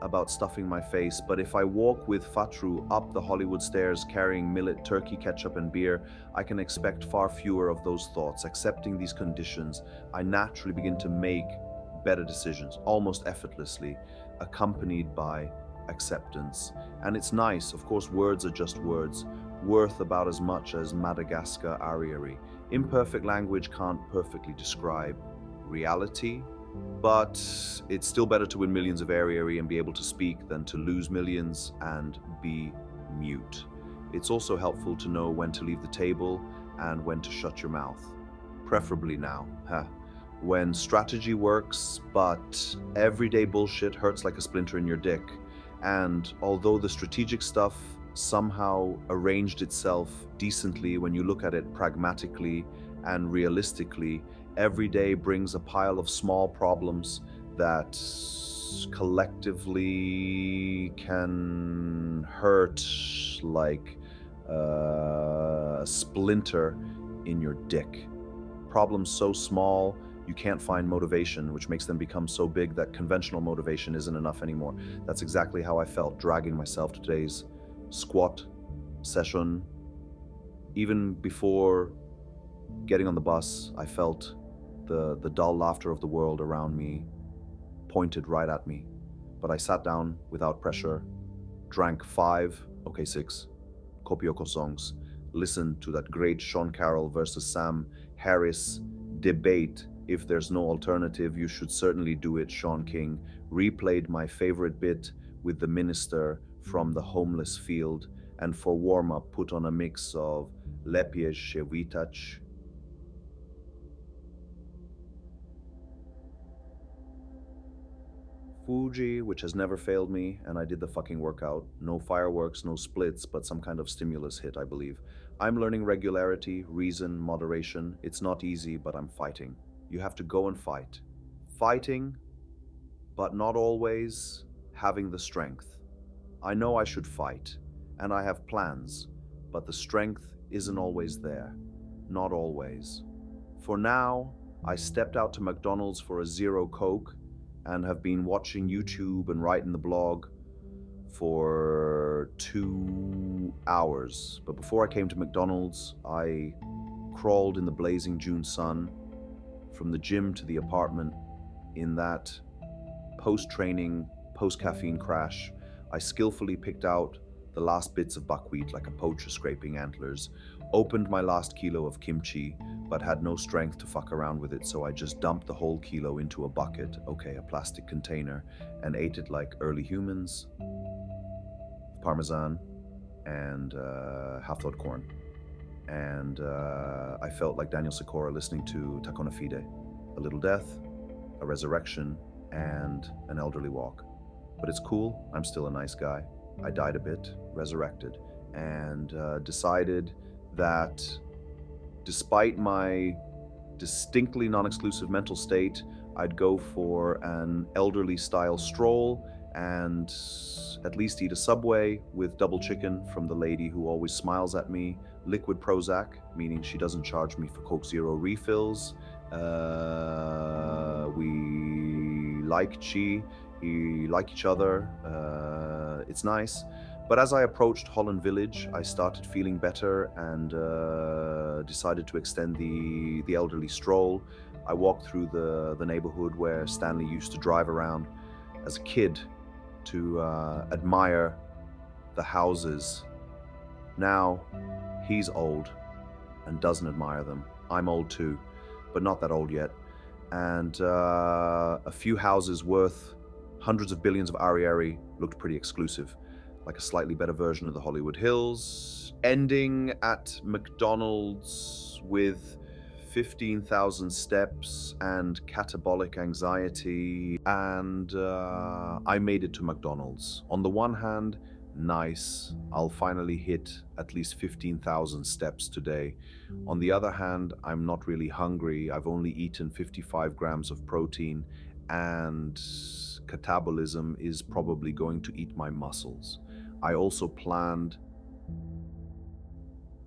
about stuffing my face, but if I walk with Fatru up the Hollywood stairs carrying millet, turkey, ketchup, and beer, I can expect far fewer of those thoughts. Accepting these conditions, I naturally begin to make better decisions, almost effortlessly, accompanied by acceptance. And it's nice, of course, words are just words, worth about as much as Madagascar ariary. Imperfect language can't perfectly describe reality, but it's still better to win millions of ariary and be able to speak than to lose millions and be mute. It's also helpful to know when to leave the table and when to shut your mouth. Preferably now, when strategy works, but everyday bullshit hurts like a splinter in your dick. And although the strategic stuff somehow arranged itself decently when you look at it pragmatically and realistically, every day brings a pile of small problems that collectively can hurt like a splinter in your dick. Problems so small you can't find motivation, which makes them become so big that conventional motivation isn't enough anymore. That's exactly how I felt dragging myself to today's squat session. Even before getting on the bus, I felt the dull laughter of the world around me pointed right at me. But I sat down without pressure, drank 6 Kopioko songs, listened to that great Sean Carroll versus Sam Harris debate. If there's no alternative, you should certainly do it, Sean King. Replayed my favorite bit with the minister from the homeless field, and for warm-up put on a mix of Lepiej Shevitach, Fuji, which has never failed me, and I did the fucking workout. No fireworks, no splits, but some kind of stimulus hit, I believe. I'm learning regularity, reason, moderation. It's not easy, but I'm fighting. You have to go and fight. Fighting, but not always having the strength. I know I should fight, and I have plans, but the strength isn't always there. Not always. For now, I stepped out to McDonald's for a Zero Coke and have been watching YouTube and writing the blog for 2 hours. But before I came to McDonald's, I crawled in the blazing June sun from the gym to the apartment. In that post-training, post-caffeine crash, I skillfully picked out the last bits of buckwheat like a poacher scraping antlers, opened my last kilo of kimchi, but had no strength to fuck around with it, so I just dumped the whole kilo into a bucket, a plastic container, and ate it like early humans, parmesan, and half-thawed corn. And I felt like Daniel Sikora listening to Takona Fide, a little death, a resurrection, and an elderly walk. But it's cool, I'm still a nice guy. I died a bit, resurrected, and decided that despite my distinctly non-exclusive mental state, I'd go for an elderly style stroll and at least eat a Subway with double chicken from the lady who always smiles at me, liquid Prozac, meaning she doesn't charge me for Coke Zero refills. We like each other. It's nice. But as I approached Holland Village, I started feeling better and decided to extend the elderly stroll. I walked through the neighborhood where Stanley used to drive around as a kid to admire the houses. Now he's old and doesn't admire them. I'm old too, but not that old yet. And a few houses worth hundreds of billions of Ariary looked pretty exclusive, like a slightly better version of the Hollywood Hills, ending at McDonald's with 15,000 steps and catabolic anxiety. And I made it to McDonald's. On the one hand, nice, I'll finally hit at least 15,000 steps today. On the other hand, I'm not really hungry. I've only eaten 55 grams of protein, and catabolism is probably going to eat my muscles. I also planned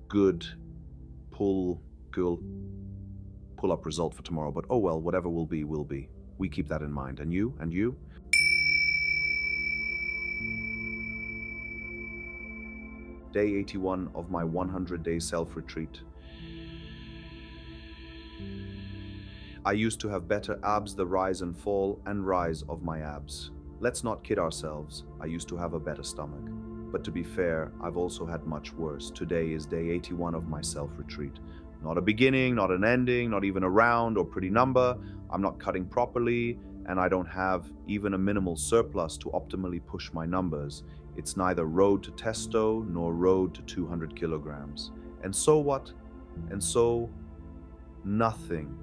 good pull up result for tomorrow, but oh well, whatever will be, will be. We keep that in mind. And you? And you? Day 81 of my 100-day self-retreat. I used to have better abs, the rise and fall and rise of my abs. Let's not kid ourselves, I used to have a better stomach. But to be fair, I've also had much worse. Today is day 81 of my self-retreat. Not a beginning, not an ending, not even a round or pretty number. I'm not cutting properly, and I don't have even a minimal surplus to optimally push my numbers. It's neither road to testo nor road to 200 kilograms. And so what? And so nothing.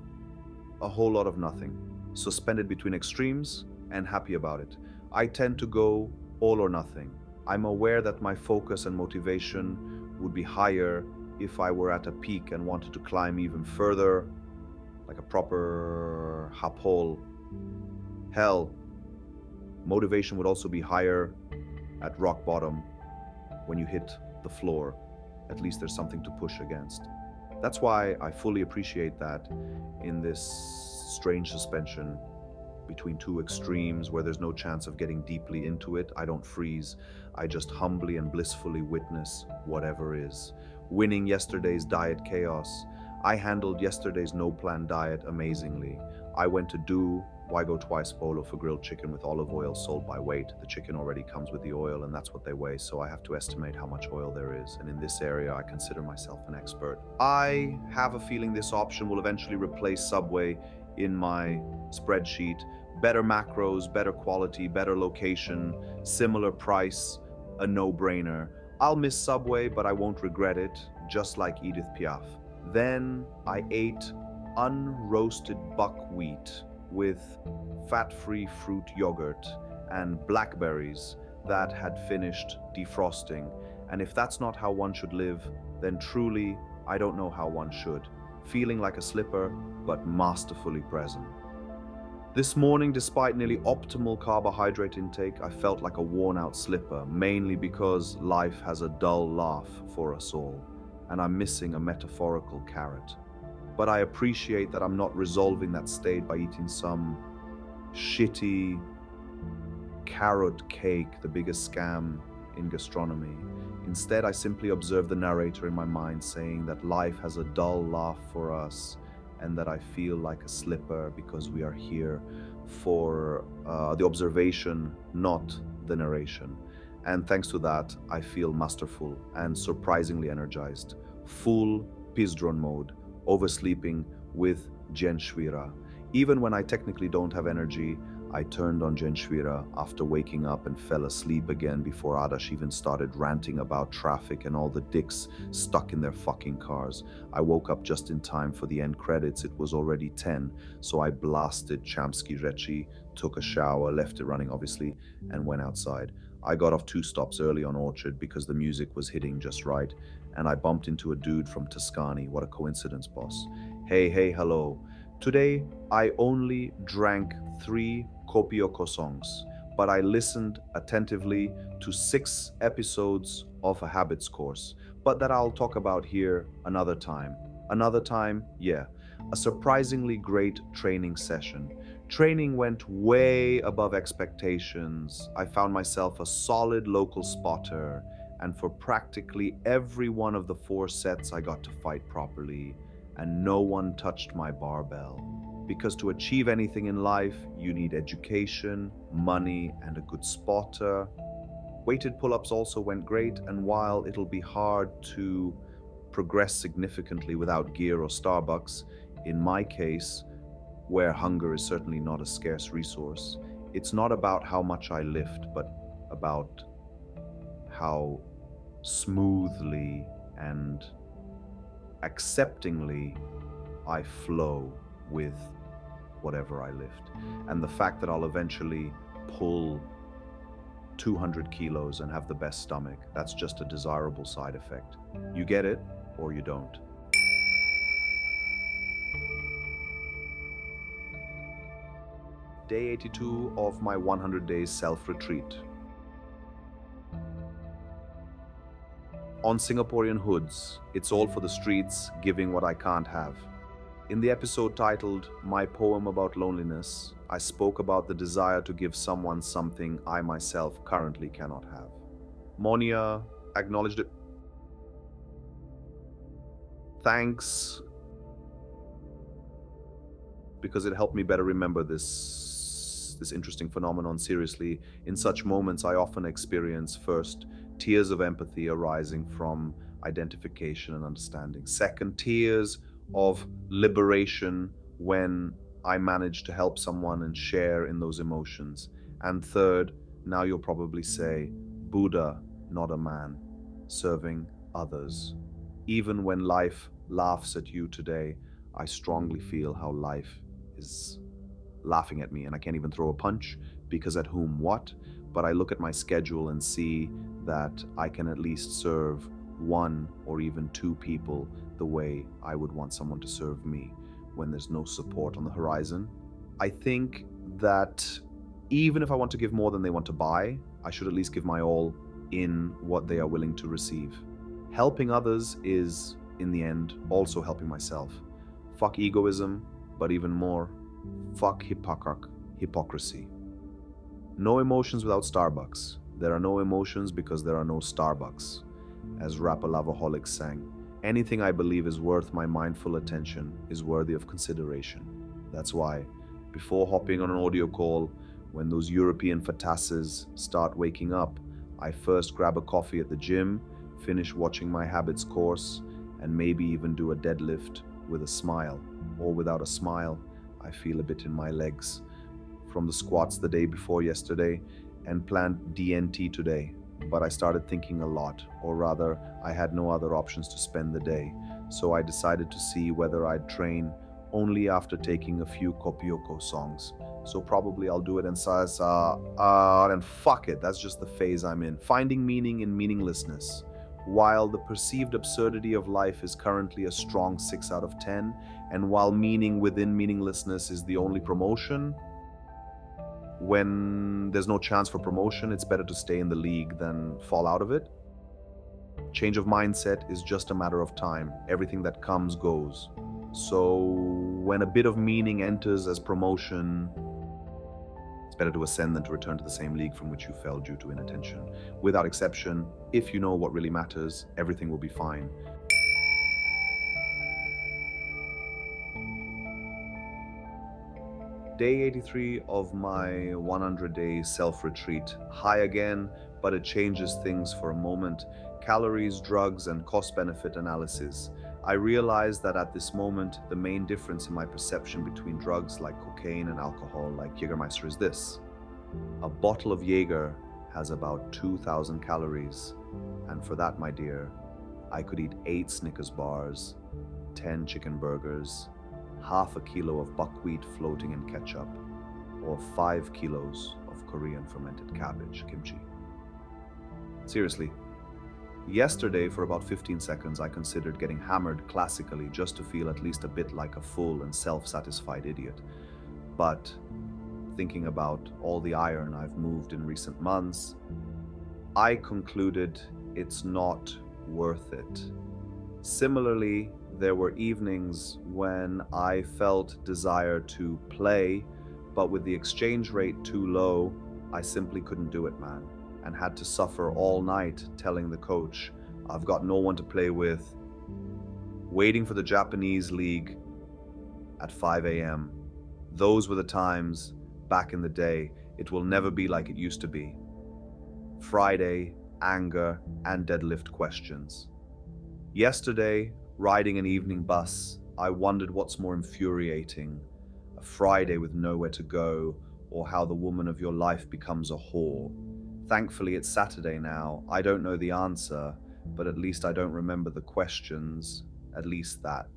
A whole lot of nothing. Suspended between extremes and happy about it. I tend to go all or nothing. I'm aware that my focus and motivation would be higher if I were at a peak and wanted to climb even further, like a proper hapol. Hell, motivation would also be higher at rock bottom when you hit the floor. At least there's something to push against. That's why I fully appreciate that in this strange suspension between two extremes where there's no chance of getting deeply into it. I don't freeze. I just humbly and blissfully witness whatever is. Winning yesterday's diet chaos. I handled yesterday's no-plan diet amazingly. I went to Why Go Twice Bolo for grilled chicken with olive oil sold by weight. The chicken already comes with the oil, and that's what they weigh, so I have to estimate how much oil there is. And in this area, I consider myself an expert. I have a feeling this option will eventually replace Subway in my spreadsheet. Better macros, better quality, better location, similar price, a no-brainer. I'll miss Subway, but I won't regret it, just like Edith Piaf. Then I ate unroasted buckwheat with fat-free fruit yogurt and blackberries that had finished defrosting. And if that's not how one should live, then truly, I don't know how one should. Feeling like a slipper, but masterfully present. This morning, despite nearly optimal carbohydrate intake, I felt like a worn-out slipper, mainly because life has a dull laugh for us all, and I'm missing a metaphorical carrot. But I appreciate that I'm not resolving that state by eating some shitty carrot cake, the biggest scam in gastronomy. Instead, I simply observe the narrator in my mind saying that life has a dull laugh for us and that I feel like a slipper because we are here for the observation, not the narration. And thanks to that, I feel masterful and surprisingly energized. Full Pizdron mode, oversleeping with Genshwira. Even when I technically don't have energy, I turned on Genshwira after waking up and fell asleep again before Adash even started ranting about traffic and all the dicks stuck in their fucking cars. I woke up just in time for the end credits. It was already 10, so I blasted Chamsky Rechi, took a shower, left it running obviously, and went outside. I got off 2 stops early on Orchard because the music was hitting just right, and I bumped into a dude from Tuscany. What a coincidence, boss. Hey, hello. Today, I only drank 3 Kopioko songs, but I listened attentively to 6 episodes of a habits course, but that I'll talk about here another time. Another time, yeah. A surprisingly great training session. Training went way above expectations. I found myself a solid local spotter, and for practically every one of the 4 sets I got to fight properly, and no one touched my barbell. Because to achieve anything in life, you need education, money, and a good spotter. Weighted pull-ups also went great, and while it'll be hard to progress significantly without gear or Starbucks, in my case, where hunger is certainly not a scarce resource, it's not about how much I lift, but about how smoothly and acceptingly I flow with whatever I lift. And the fact that I'll eventually pull 200 kilos and have the best stomach, that's just a desirable side effect. You get it or you don't. Day 82 of my 100 days self-retreat. On Singaporean hoods, it's all for the streets, giving what I can't have. In the episode titled My Poem About Loneliness, I spoke about the desire to give someone something I myself currently cannot have. Monia acknowledged it. Thanks, because it helped me better remember this interesting phenomenon seriously. In such moments, I often experience first tears of empathy arising from identification and understanding. Second, tears of liberation when I manage to help someone and share in those emotions. And third, now you'll probably say, Buddha, not a man, serving others. Even when life laughs at you today, I strongly feel how life is laughing at me, and I can't even throw a punch because at whom what? But I look at my schedule and see that I can at least serve one or even two people the way I would want someone to serve me when there's no support on the horizon. I think that even if I want to give more than they want to buy, I should at least give my all in what they are willing to receive. Helping others is, in the end, also helping myself. Fuck egoism, but even more, fuck hypocrisy. No emotions without Starbucks. There are no emotions because there are no Starbucks. As Rappalavaholics sang, anything I believe is worth my mindful attention is worthy of consideration. That's why, before hopping on an audio call, when those European fatasses start waking up, I first grab a coffee at the gym, finish watching my habits course, and maybe even do a deadlift with a smile. Or without a smile, I feel a bit in my legs from the squats the day before yesterday and planned DNT today. But I started thinking a lot, or rather, I had no other options to spend the day. So I decided to see whether I'd train only after taking a few Kopioko songs. So probably I'll do it in salsa, and fuck it, that's just the phase I'm in. Finding meaning in meaninglessness. While the perceived absurdity of life is currently a strong 6 out of 10, and while meaning within meaninglessness is the only promotion, when there's no chance for promotion, it's better to stay in the league than fall out of it. Change of mindset is just a matter of time. Everything that comes goes. So when a bit of meaning enters as promotion, it's better to ascend than to return to the same league from which you fell due to inattention. Without exception, if you know what really matters, everything will be fine. Day 83 of my 100-day self-retreat. High again, but it changes things for a moment. Calories, drugs, and cost-benefit analysis. I realized that at this moment, the main difference in my perception between drugs like cocaine and alcohol like Jägermeister is this. A bottle of Jaeger has about 2,000 calories. And for that, my dear, I could eat 8 Snickers bars, 10 chicken burgers, half a kilo of buckwheat floating in ketchup, or 5 kilos of Korean fermented cabbage, kimchi. Seriously, yesterday for about 15 seconds I considered getting hammered classically just to feel at least a bit like a full and self-satisfied idiot. But thinking about all the iron I've moved in recent months, I concluded it's not worth it. Similarly, there were evenings when I felt desire to play, but with the exchange rate too low, I simply couldn't do it, man, and had to suffer all night telling the coach, I've got no one to play with, waiting for the Japanese league at 5 a.m., Those were the times back in the day. It will never be like it used to be. Friday, anger, and deadlift questions. Yesterday, riding an evening bus, I wondered what's more infuriating, a Friday with nowhere to go, or how the woman of your life becomes a whore. Thankfully, it's Saturday now. I don't know the answer, but at least I don't remember the questions, at least that.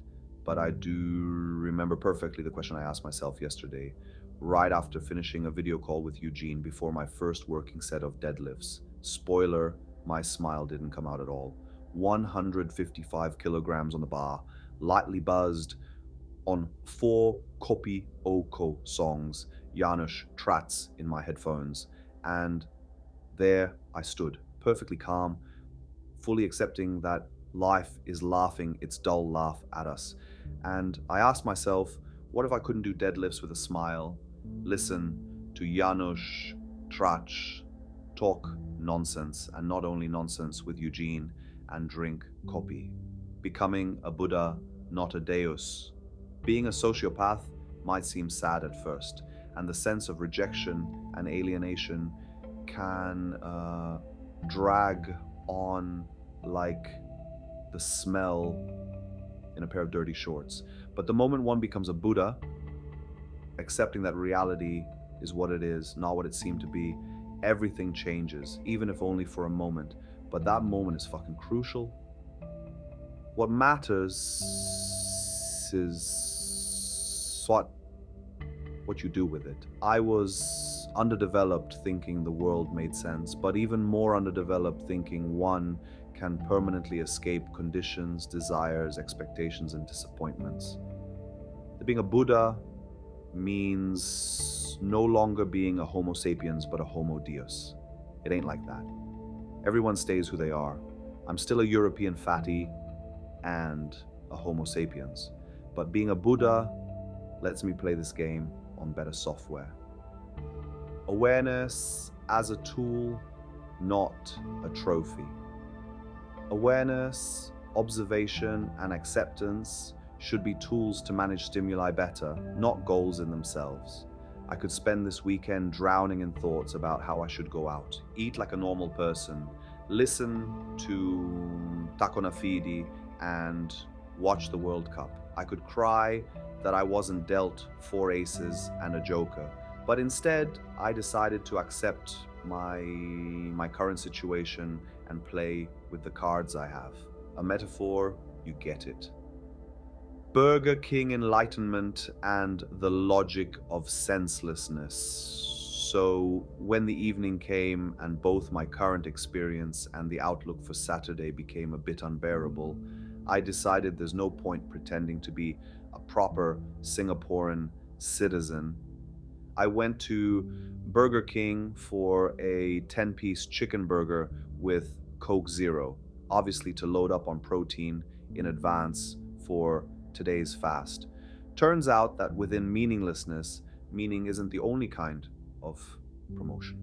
But I do remember perfectly the question I asked myself yesterday, right after finishing a video call with Eugene before my first working set of deadlifts. Spoiler, my smile didn't come out at all. 155 kilograms on the bar, lightly buzzed on 4 Kopi Oko songs, Janusz Trats in my headphones, and there I stood, perfectly calm, fully accepting that life is laughing its dull laugh at us. And I asked myself, what if I couldn't do deadlifts with a smile, listen to Janusz Trats talk nonsense, and not only nonsense with Eugene, and drink Kopi? Becoming a Buddha, not a Deus. Being a sociopath might seem sad at first, and the sense of rejection and alienation can drag on like the smell in a pair of dirty shorts. But the moment one becomes a Buddha, accepting that reality is what it is, not what it seemed to be, everything changes, even if only for a moment. But that moment is fucking crucial. What matters is what you do with it. I was underdeveloped thinking the world made sense, but even more underdeveloped thinking one can permanently escape conditions, desires, expectations, and disappointments. Being a Buddha means no longer being a Homo sapiens, but a Homo Deus. It ain't like that. Everyone stays who they are. I'm still a European fatty and a Homo sapiens, but being a Buddha lets me play this game on better software. Awareness as a tool, not a trophy. Awareness, observation, and acceptance should be tools to manage stimuli better, not goals in themselves. I could spend this weekend drowning in thoughts about how I should go out, eat like a normal person, listen to Taco na Fidi, and watch the World Cup. I could cry that I wasn't dealt 4 aces and a joker, but instead I decided to accept my current situation and play with the cards I have. A metaphor, you get it. Burger King enlightenment and the logic of senselessness. So when the evening came and both my current experience and the outlook for Saturday became a bit unbearable, I decided there's no point pretending to be a proper Singaporean citizen. I went to Burger King for a 10-piece chicken burger with Coke Zero, obviously to load up on protein in advance for today's fast. Turns out that within meaninglessness, meaning isn't the only kind of promotion.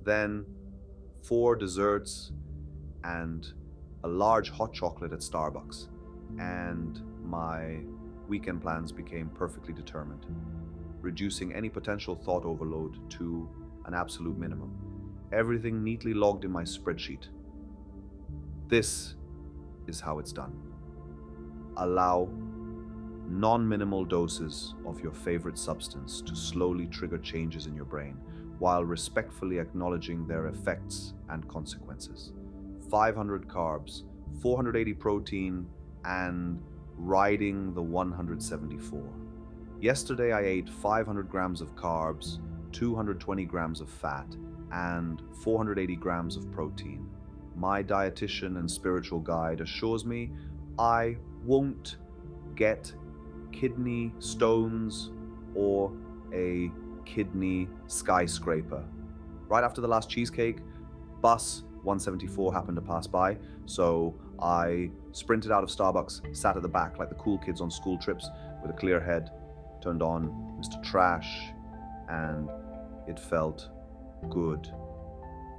Then 4 desserts and a large hot chocolate at Starbucks, and my weekend plans became perfectly determined, reducing any potential thought overload to an absolute minimum. Everything neatly logged in my spreadsheet. This is how it's done. Allow non-minimal doses of your favorite substance to slowly trigger changes in your brain, while respectfully acknowledging their effects and consequences. 500 carbs, 480 protein, and riding the 174. Yesterday I ate 500 grams of carbs, 220 grams of fat, and 480 grams of protein. My dietitian and spiritual guide assures me I won't get kidney stones or a kidney skyscraper. Right after the last cheesecake, bus 174 happened to pass by, so I sprinted out of Starbucks, sat at the back like the cool kids on school trips with a clear head, turned on Mr. Trash, and it felt good,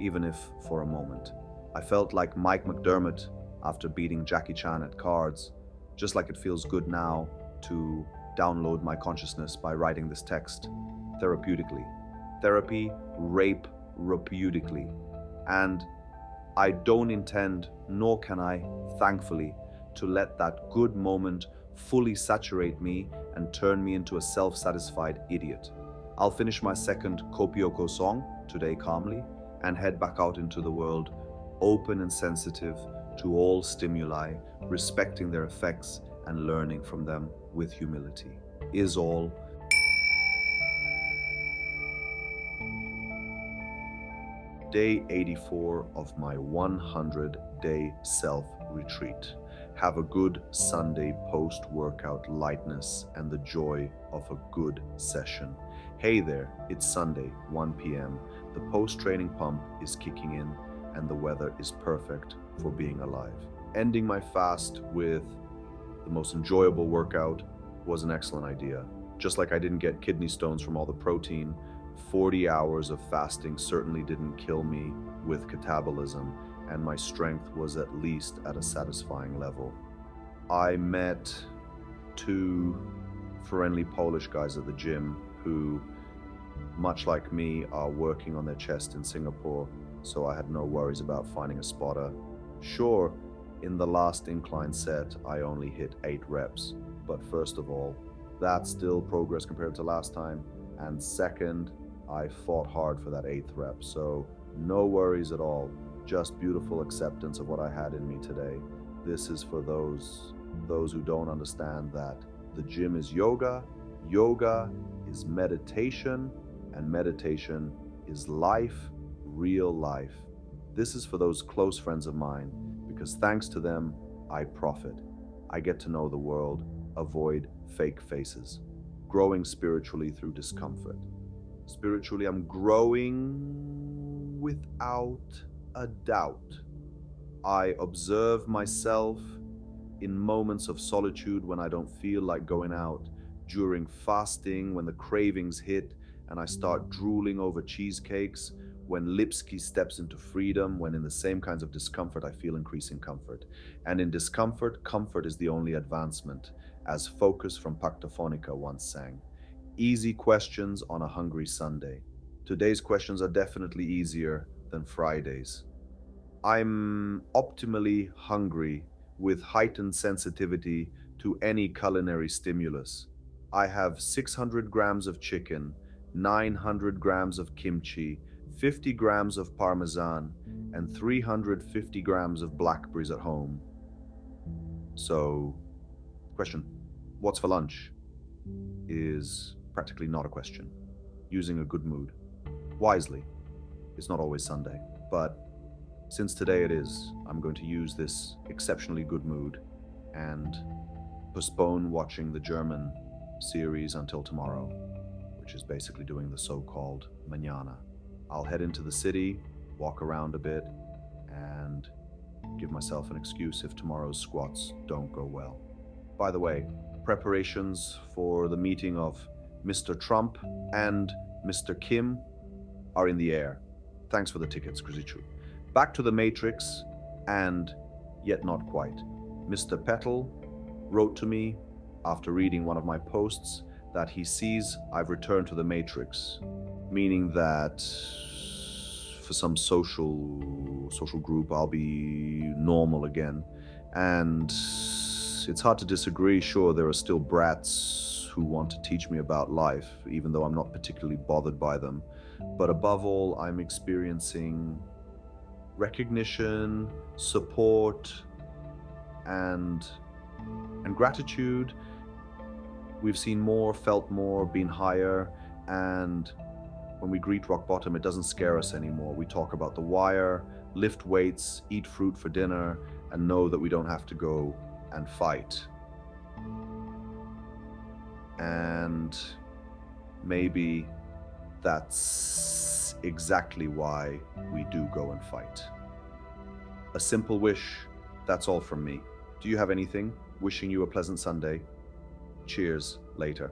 even if for a moment. I felt like Mike McDermott after beating Jackie Chan at cards, just like it feels good now to download my consciousness by writing this text therapeutically. Therapy, rape, reputically. And I don't intend, nor can I, thankfully, to let that good moment fully saturate me and turn me into a self-satisfied idiot. I'll finish my second Kopioko song, Today Calmly, and head back out into the world, open and sensitive to all stimuli, respecting their effects and learning from them with humility. Is all. Day 84 of my 100-day self-retreat. Have a good Sunday post-workout lightness and the joy of a good session. Hey there, it's Sunday, 1 p.m. The post-training pump is kicking in and the weather is perfect for being alive. Ending my fast with the most enjoyable workout was an excellent idea. Just like I didn't get kidney stones from all the protein, 40 hours of fasting certainly didn't kill me with catabolism, and my strength was at least at a satisfying level. I met two friendly Polish guys at the gym who, much like me, are working on their chest in Singapore, so I had no worries about finding a spotter. Sure, in the last incline set, I only hit 8 reps, but first of all, that's still progress compared to last time, and second, I fought hard for that 8th rep, so no worries at all. Just beautiful acceptance of what I had in me today. This is for those who don't understand that the gym is yoga, yoga is meditation, and meditation is life, real life. This is for those close friends of mine, because thanks to them, I profit. I get to know the world, avoid fake faces, growing spiritually through discomfort. Spiritually, I'm growing without a doubt. I observe myself in moments of solitude when I don't feel like going out, during fasting when the cravings hit and I start drooling over cheesecakes, when Lipsky steps into freedom, when in the same kinds of discomfort I feel increasing comfort. And in discomfort, comfort is the only advancement, as Focus from Pactophonica once sang. Easy questions on a hungry Sunday. Today's questions are definitely easier than Friday's. I'm optimally hungry with heightened sensitivity to any culinary stimulus. I have 600 grams of chicken, 900 grams of kimchi, 50 grams of parmesan, and 350 grams of blackberries at home. So, question, what's for lunch? Is practically not a question. Using a good mood. Wisely. It's not always Sunday, but since today it is, I'm going to use this exceptionally good mood and postpone watching the German series until tomorrow, which is basically doing the so-called mañana. I'll head into the city, walk around a bit, and give myself an excuse if tomorrow's squats don't go well. By the way, preparations for the meeting of Mr. Trump and Mr. Kim are in the air. Thanks for the tickets, Krizichu. Back to the Matrix, and yet not quite. Mr. Petal wrote to me after reading one of my posts that he sees I've returned to the Matrix, meaning that for some social group I'll be normal again. And it's hard to disagree. Sure, there are still brats who want to teach me about life, even though I'm not particularly bothered by them. But above all, I'm experiencing recognition, support, and gratitude. We've seen more, felt more, been higher, and when we greet rock bottom, it doesn't scare us anymore. We talk about the wire, lift weights, eat fruit for dinner, and know that we don't have to go and fight. And maybe that's exactly why we do go and fight. A simple wish, that's all from me. Do you have anything? Wishing you a pleasant Sunday. Cheers, later.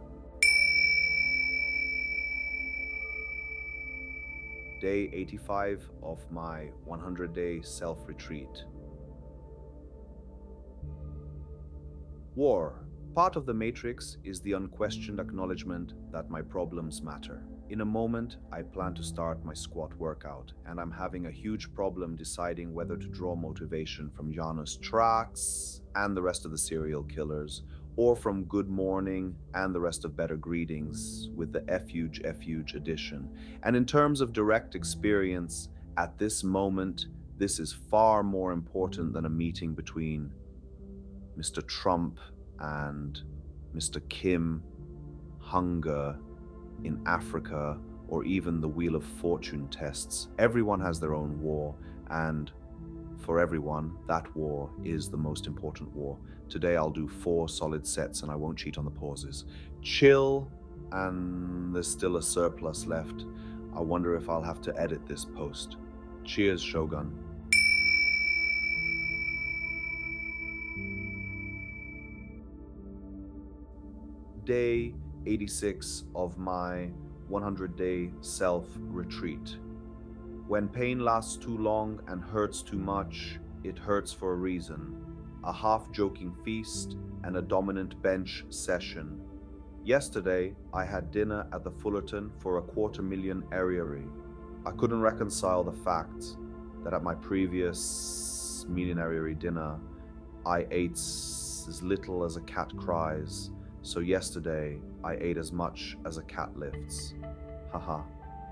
Day 85 of my 100-day self-retreat. War. Part of the matrix is the unquestioned acknowledgement that my problems matter. In a moment, I plan to start my squat workout, and I'm having a huge problem deciding whether to draw motivation from Janus Tracks and the rest of the serial killers, or from Good Morning and the rest of Better Greetings with the F-huge edition. And in terms of direct experience, at this moment, this is far more important than a meeting between Mr. Trump and Mr. Kim, hunger in Africa, or even the Wheel of Fortune tests. Everyone has their own war, and for everyone, that war is the most important war. Today I'll do 4 solid sets and I won't cheat on the pauses. Chill, and there's still a surplus left. I wonder if I'll have to edit this post. Cheers, Shogun. Day 86 of my 100-day self-retreat. When pain lasts too long and hurts too much, it hurts for a reason. A half-joking feast and a dominant bench session. Yesterday, I had dinner at the Fullerton for a $250,000 aeriary. I couldn't reconcile the fact that at my previous millionary dinner, I ate as little as a cat cries. So yesterday, I ate as much as a cat lifts. Haha.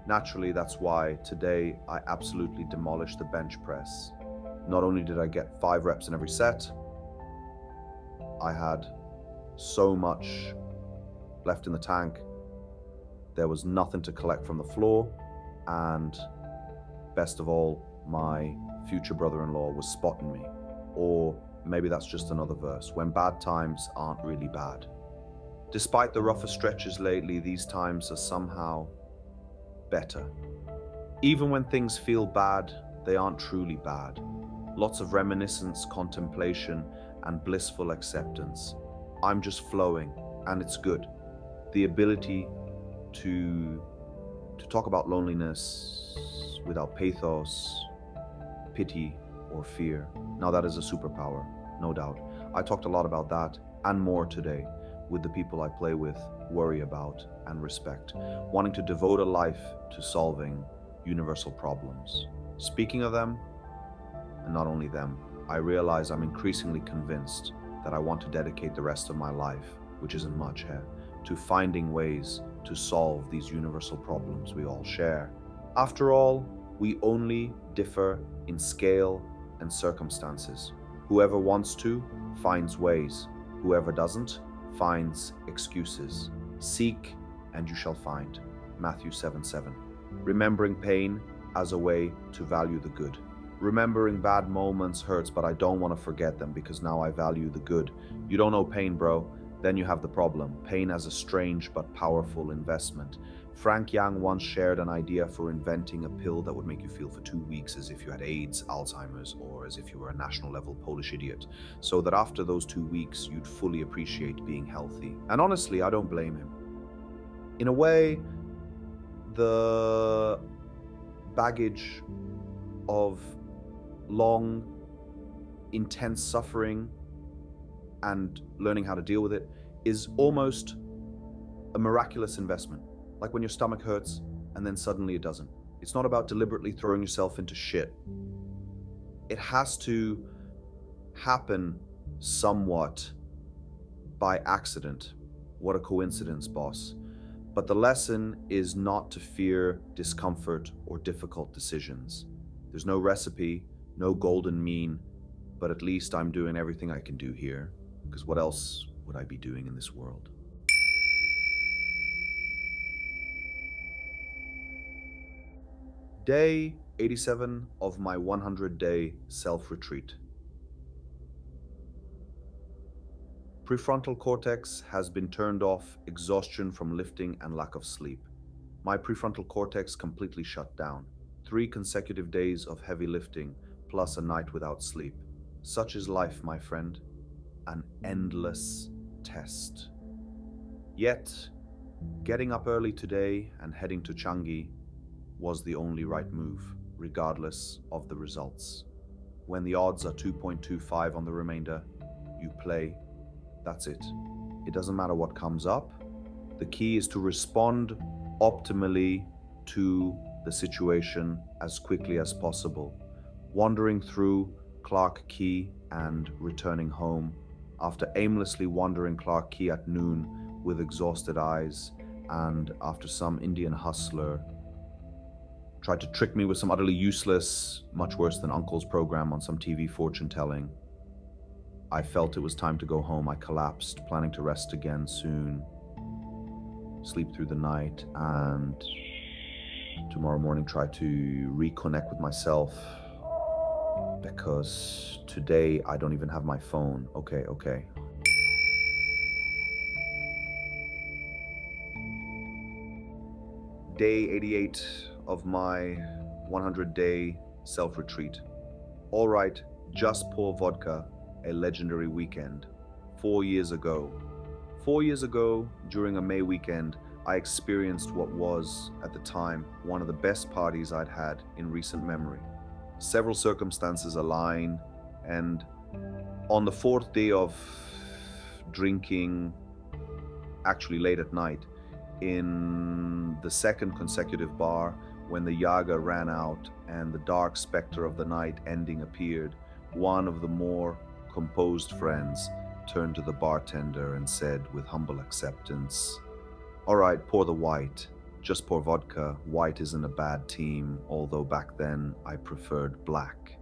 Naturally, that's why today I absolutely demolished the bench press. Not only did I get 5 reps in every set, I had so much left in the tank. There was nothing to collect from the floor, and best of all, my future brother-in-law was spotting me. Or maybe that's just another verse, when bad times aren't really bad. Despite the rougher stretches lately, these times are somehow better. Even when things feel bad, they aren't truly bad. Lots of reminiscence, contemplation, and blissful acceptance. I'm just flowing, and it's good. The ability to talk about loneliness without pathos, pity, or fear. Now that is a superpower, no doubt. I talked a lot about that and more today with the people I play with, worry about, and respect, wanting to devote a life to solving universal problems. Speaking of them, and not only them, I realize I'm increasingly convinced that I want to dedicate the rest of my life, which isn't much here, to finding ways to solve these universal problems we all share. After all, we only differ in scale and circumstances. Whoever wants to finds ways. Whoever doesn't finds excuses. Seek and you shall find. Matthew 7:7. Remembering pain as a way to value the good. Remembering bad moments hurts, but I don't want to forget them because now I value the good. You don't know pain, bro. Then you have the problem. Pain as a strange but powerful investment. Frank Yang once shared an idea for inventing a pill that would make you feel for 2 weeks as if you had AIDS, Alzheimer's, or as if you were a national level Polish idiot, so that after those 2 weeks you'd fully appreciate being healthy. And honestly, I don't blame him. In a way, the baggage of long, intense suffering and learning how to deal with it is almost a miraculous investment. Like when your stomach hurts and then suddenly it doesn't. It's not about deliberately throwing yourself into shit. It has to happen somewhat by accident. What a coincidence, boss. But the lesson is not to fear discomfort or difficult decisions. There's no recipe, no golden mean, but at least I'm doing everything I can do here, because what else would I be doing in this world? Day 87 of my 100-day self-retreat. Prefrontal cortex has been turned off, exhaustion from lifting and lack of sleep. My prefrontal cortex completely shut down. 3 consecutive days of heavy lifting, plus a night without sleep. Such is life, my friend. An endless test. Yet, getting up early today and heading to Changi was the only right move, regardless of the results. When the odds are 2.25 on the remainder, you play. That's it. It doesn't matter what comes up. The key is to respond optimally to the situation as quickly as possible. Wandering through Clark Quay and returning home after aimlessly wandering Clark Quay at noon with exhausted eyes, and after some Indian hustler tried to trick me with some utterly useless, much worse than Uncle's program on some TV fortune telling. I felt it was time to go home. I collapsed, planning to rest again soon, sleep through the night, and tomorrow morning try to reconnect with myself, because today I don't even have my phone. Okay. Day 88 of my 100-day self-retreat. All right, just pour vodka, a legendary weekend. 4 years ago. 4 years ago, during a May weekend, I experienced what was, at the time, one of the best parties I'd had in recent memory. Several circumstances align, and on the fourth day of drinking, actually late at night, in the second consecutive bar, when the yaga ran out and the dark specter of the night ending appeared, one of the more composed friends turned to the bartender and said with humble acceptance, "All right, pour the white. Just pour vodka. White isn't a bad team, although back then I preferred black.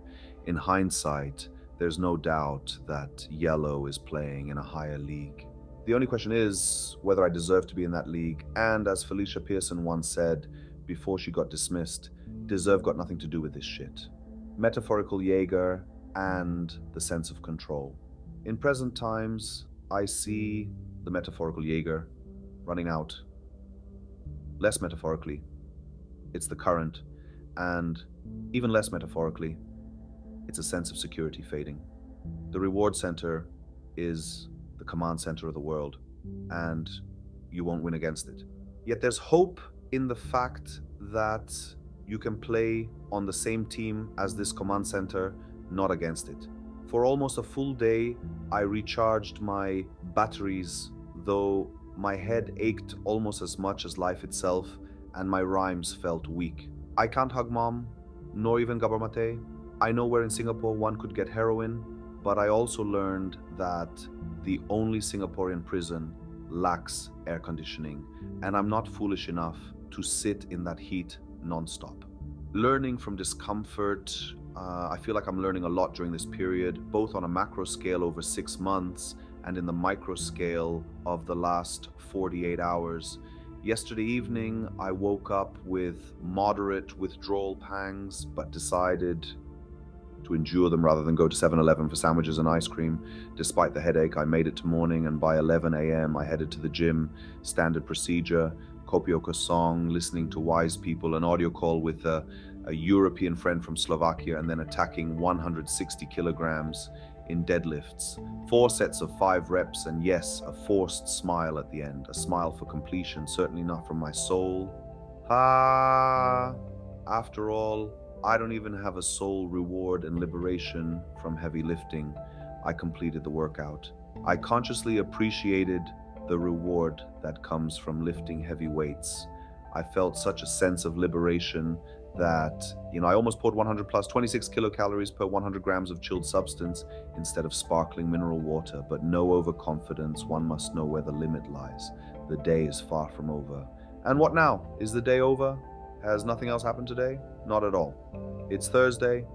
In hindsight, there's no doubt that yellow is playing in a higher league. The only question is whether I deserve to be in that league, and as Felicia Pearson once said before she got dismissed, deserve got nothing to do with this shit." Metaphorical Jaeger and the sense of control. In present times, I see the metaphorical Jaeger running out. Less metaphorically, it's the current, and even less metaphorically, it's a sense of security fading. The reward center is the command center of the world, and you won't win against it. Yet there's hope in the fact that you can play on the same team as this command center, not against it. For almost a full day, I recharged my batteries, though my head ached almost as much as life itself, and my rhymes felt weak. I can't hug mom, nor even Gabarmate. I know where in Singapore one could get heroin, but I also learned that the only Singaporean prison lacks air conditioning, and I'm not foolish enough to sit in that heat non-stop. Learning from discomfort, I feel like I'm learning a lot during this period, both on a macro scale over 6 months and in the micro scale of the last 48 hours. Yesterday evening, I woke up with moderate withdrawal pangs, but decided to endure them rather than go to 7-Eleven for sandwiches and ice cream. Despite the headache, I made it to morning, and by 11 a.m. I headed to the gym. Standard procedure, Kopioka song, listening to wise people, an audio call with a European friend from Slovakia, and then attacking 160 kilograms in deadlifts. 4 sets of 5 reps, and yes, a forced smile at the end. A smile for completion, certainly not from my soul. After all, I don't even have a soul reward and liberation from heavy lifting. I completed the workout. I consciously appreciated the reward that comes from lifting heavy weights. I felt such a sense of liberation that, I almost poured 100 plus 26 kilocalories per 100 grams of chilled substance instead of sparkling mineral water. But no overconfidence. One must know where the limit lies. The day is far from over. And what now? Is the day over? Has nothing else happened today? Not at all. It's Thursday,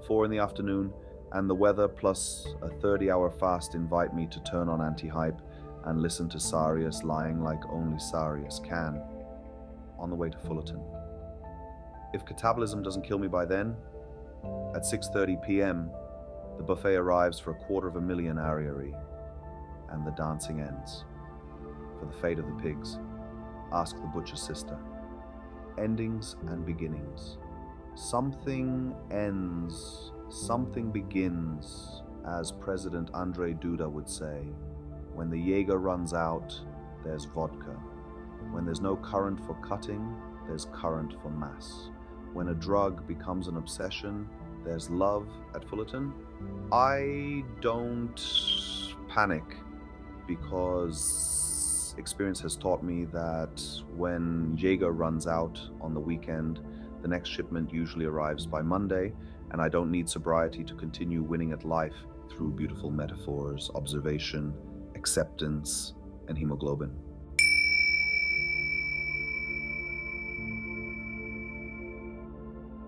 4 in the afternoon, and the weather plus a 30-hour fast invite me to turn on anti-hype and listen to Sarius lying like only Sarius can, on the way to Fullerton. If catabolism doesn't kill me by then, at 6:30 p.m., the buffet arrives for 250,000 ariary, and the dancing ends. For the fate of the pigs, ask the butcher's sister. Endings and beginnings. Something ends, something begins, as President Andrzej Duda would say. When the Jaeger runs out, there's vodka. When there's no current for cutting, there's current for mass. When a drug becomes an obsession, there's love at Fullerton. I don't panic because experience has taught me that when Jaeger runs out on the weekend, the next shipment usually arrives by Monday, and I don't need sobriety to continue winning at life through beautiful metaphors, observation, acceptance, and hemoglobin.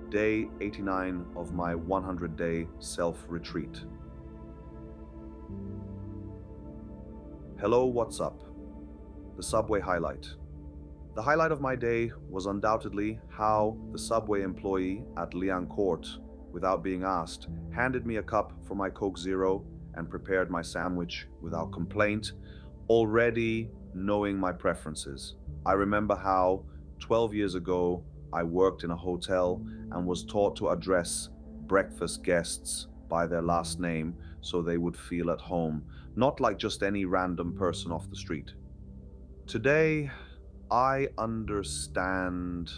Day 89 of my 100-day self-retreat. Hello, what's up? The subway highlight. The highlight of my day was undoubtedly how the subway employee at Liang Court, without being asked, handed me a cup for my Coke Zero and prepared my sandwich without complaint, already knowing my preferences. I remember how 12 years ago I worked in a hotel and was taught to address breakfast guests by their last name so they would feel at home, not like just any random person off the street. Today, I understand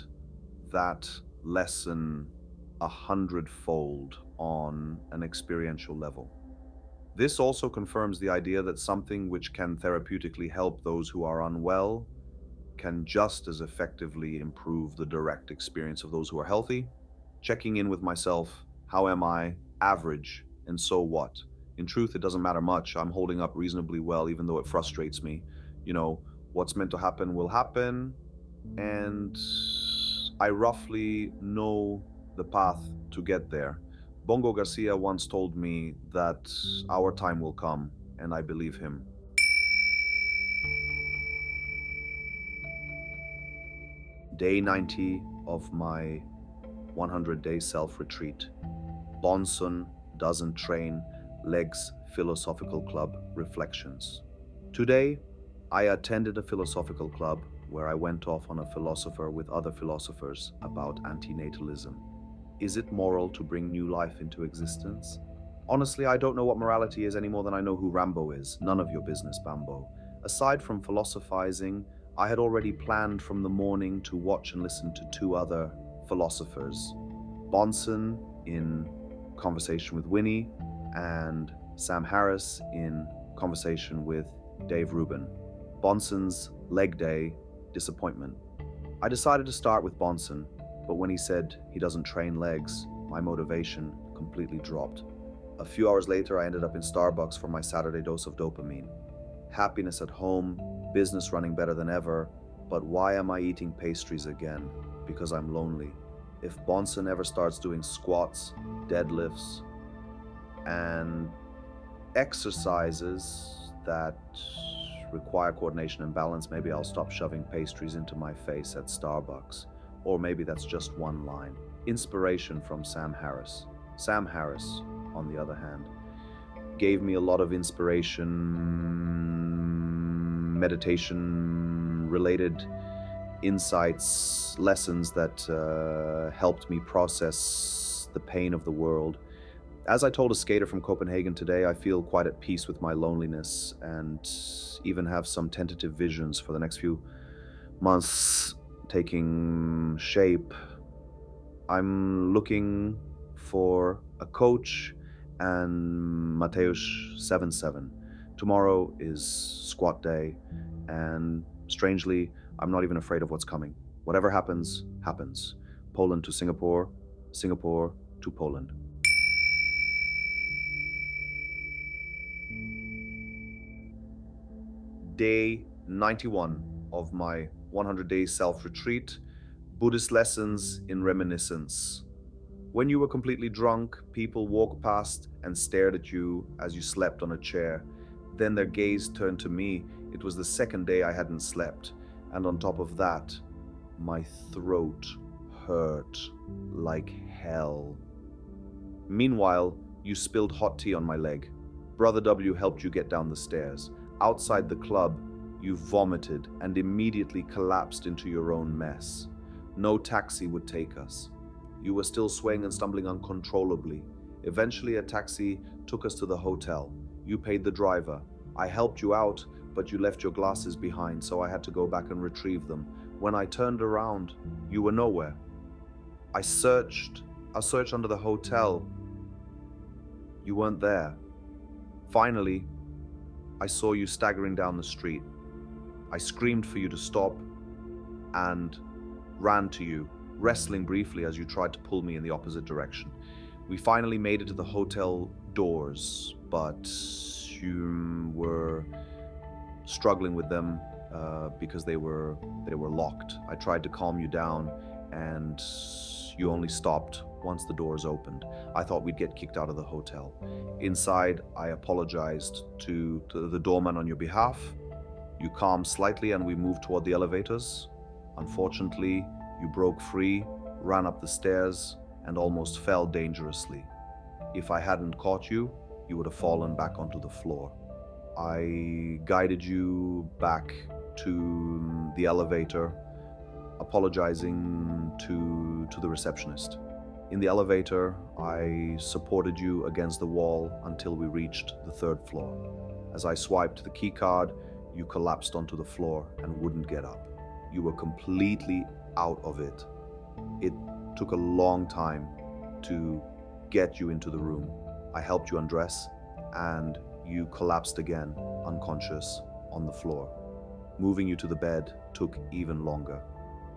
that lesson 100-fold on an experiential level. This also confirms the idea that something which can therapeutically help those who are unwell can just as effectively improve the direct experience of those who are healthy. Checking in with myself, how am I? Average, and so what? In truth, it doesn't matter much. I'm holding up reasonably well, even though it frustrates me. What's meant to happen will happen, and I roughly know the path to get there. Bongo Garcia once told me that our time will come, and I believe him. Day 90 of my 100-day self-retreat. Bonson doesn't train legs philosophical club reflections. Today, I attended a philosophical club where I went off on a philosopher with other philosophers about antinatalism. Is it moral to bring new life into existence? Honestly, I don't know what morality is any more than I know who Rambo is. None of your business, Bambo. Aside from philosophizing, I had already planned from the morning to watch and listen to two other philosophers. Bonson in conversation with Winnie, and Sam Harris in conversation with Dave Rubin. Bonson's leg day disappointment. I decided to start with Bonson, but when he said he doesn't train legs, my motivation completely dropped. A few hours later, I ended up in Starbucks for my Saturday dose of dopamine. Happiness at home, business running better than ever, but why am I eating pastries again? Because I'm lonely. If Bonson ever starts doing squats, deadlifts, and exercises that require coordination and balance, maybe I'll stop shoving pastries into my face at Starbucks. Or maybe that's just one line. Inspiration from Sam Harris. Sam Harris, on the other hand, gave me a lot of inspiration, meditation-related insights, lessons that helped me process the pain of the world. As I told a skater from Copenhagen today, I feel quite at peace with my loneliness and even have some tentative visions for the next few months taking shape. I'm looking for a coach and Mateusz 77. Tomorrow is squat day, and strangely, I'm not even afraid of what's coming. Whatever happens, happens. Poland to Singapore, Singapore to Poland. Day 91 of my 100-day self-retreat, Buddhist lessons in reminiscence. When you were completely drunk, people walked past and stared at you as you slept on a chair. Then their gaze turned to me. It was the second day I hadn't slept, and on top of that, my throat hurt like hell. Meanwhile, you spilled hot tea on my leg. Brother W helped you get down the stairs. Outside the club, you vomited and immediately collapsed into your own mess. No taxi would take us. You were still swaying and stumbling uncontrollably. Eventually, a taxi took us to the hotel. You paid the driver. I helped you out, but you left your glasses behind, so I had to go back and retrieve them. When I turned around, you were nowhere. I searched under the hotel. You weren't there. Finally, I saw you staggering down the street. I screamed for you to stop and ran to you, wrestling briefly as you tried to pull me in the opposite direction. We finally made it to the hotel doors, but you were struggling with them because they were locked. I tried to calm you down, and you only stopped once the doors opened. I thought we'd get kicked out of the hotel. Inside, I apologized to the doorman on your behalf. You calmed slightly, and we moved toward the elevators. Unfortunately, you broke free, ran up the stairs, and almost fell dangerously. If I hadn't caught you, you would have fallen back onto the floor. I guided you back to the elevator, apologizing to the receptionist. In the elevator, I supported you against the wall until we reached the third floor. As I swiped the key card, you collapsed onto the floor and wouldn't get up. You were completely out of it. It took a long time to get you into the room. I helped you undress, and you collapsed again, unconscious, on the floor. Moving you to the bed took even longer.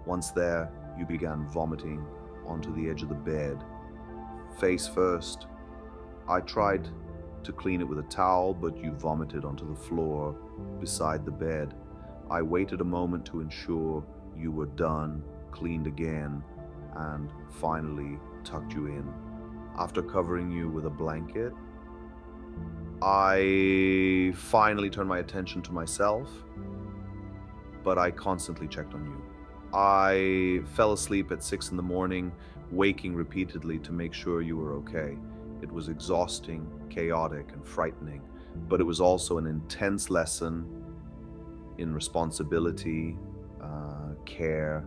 Once there, you began vomiting onto the edge of the bed, face first. I tried to clean it with a towel, but you vomited onto the floor beside the bed. I waited a moment to ensure you were done, cleaned again, and finally tucked you in. After covering you with a blanket, I finally turned my attention to myself, but I constantly checked on you. I fell asleep at 6 in the morning, waking repeatedly to make sure you were okay. It was exhausting, chaotic, and frightening, but it was also an intense lesson in responsibility, care,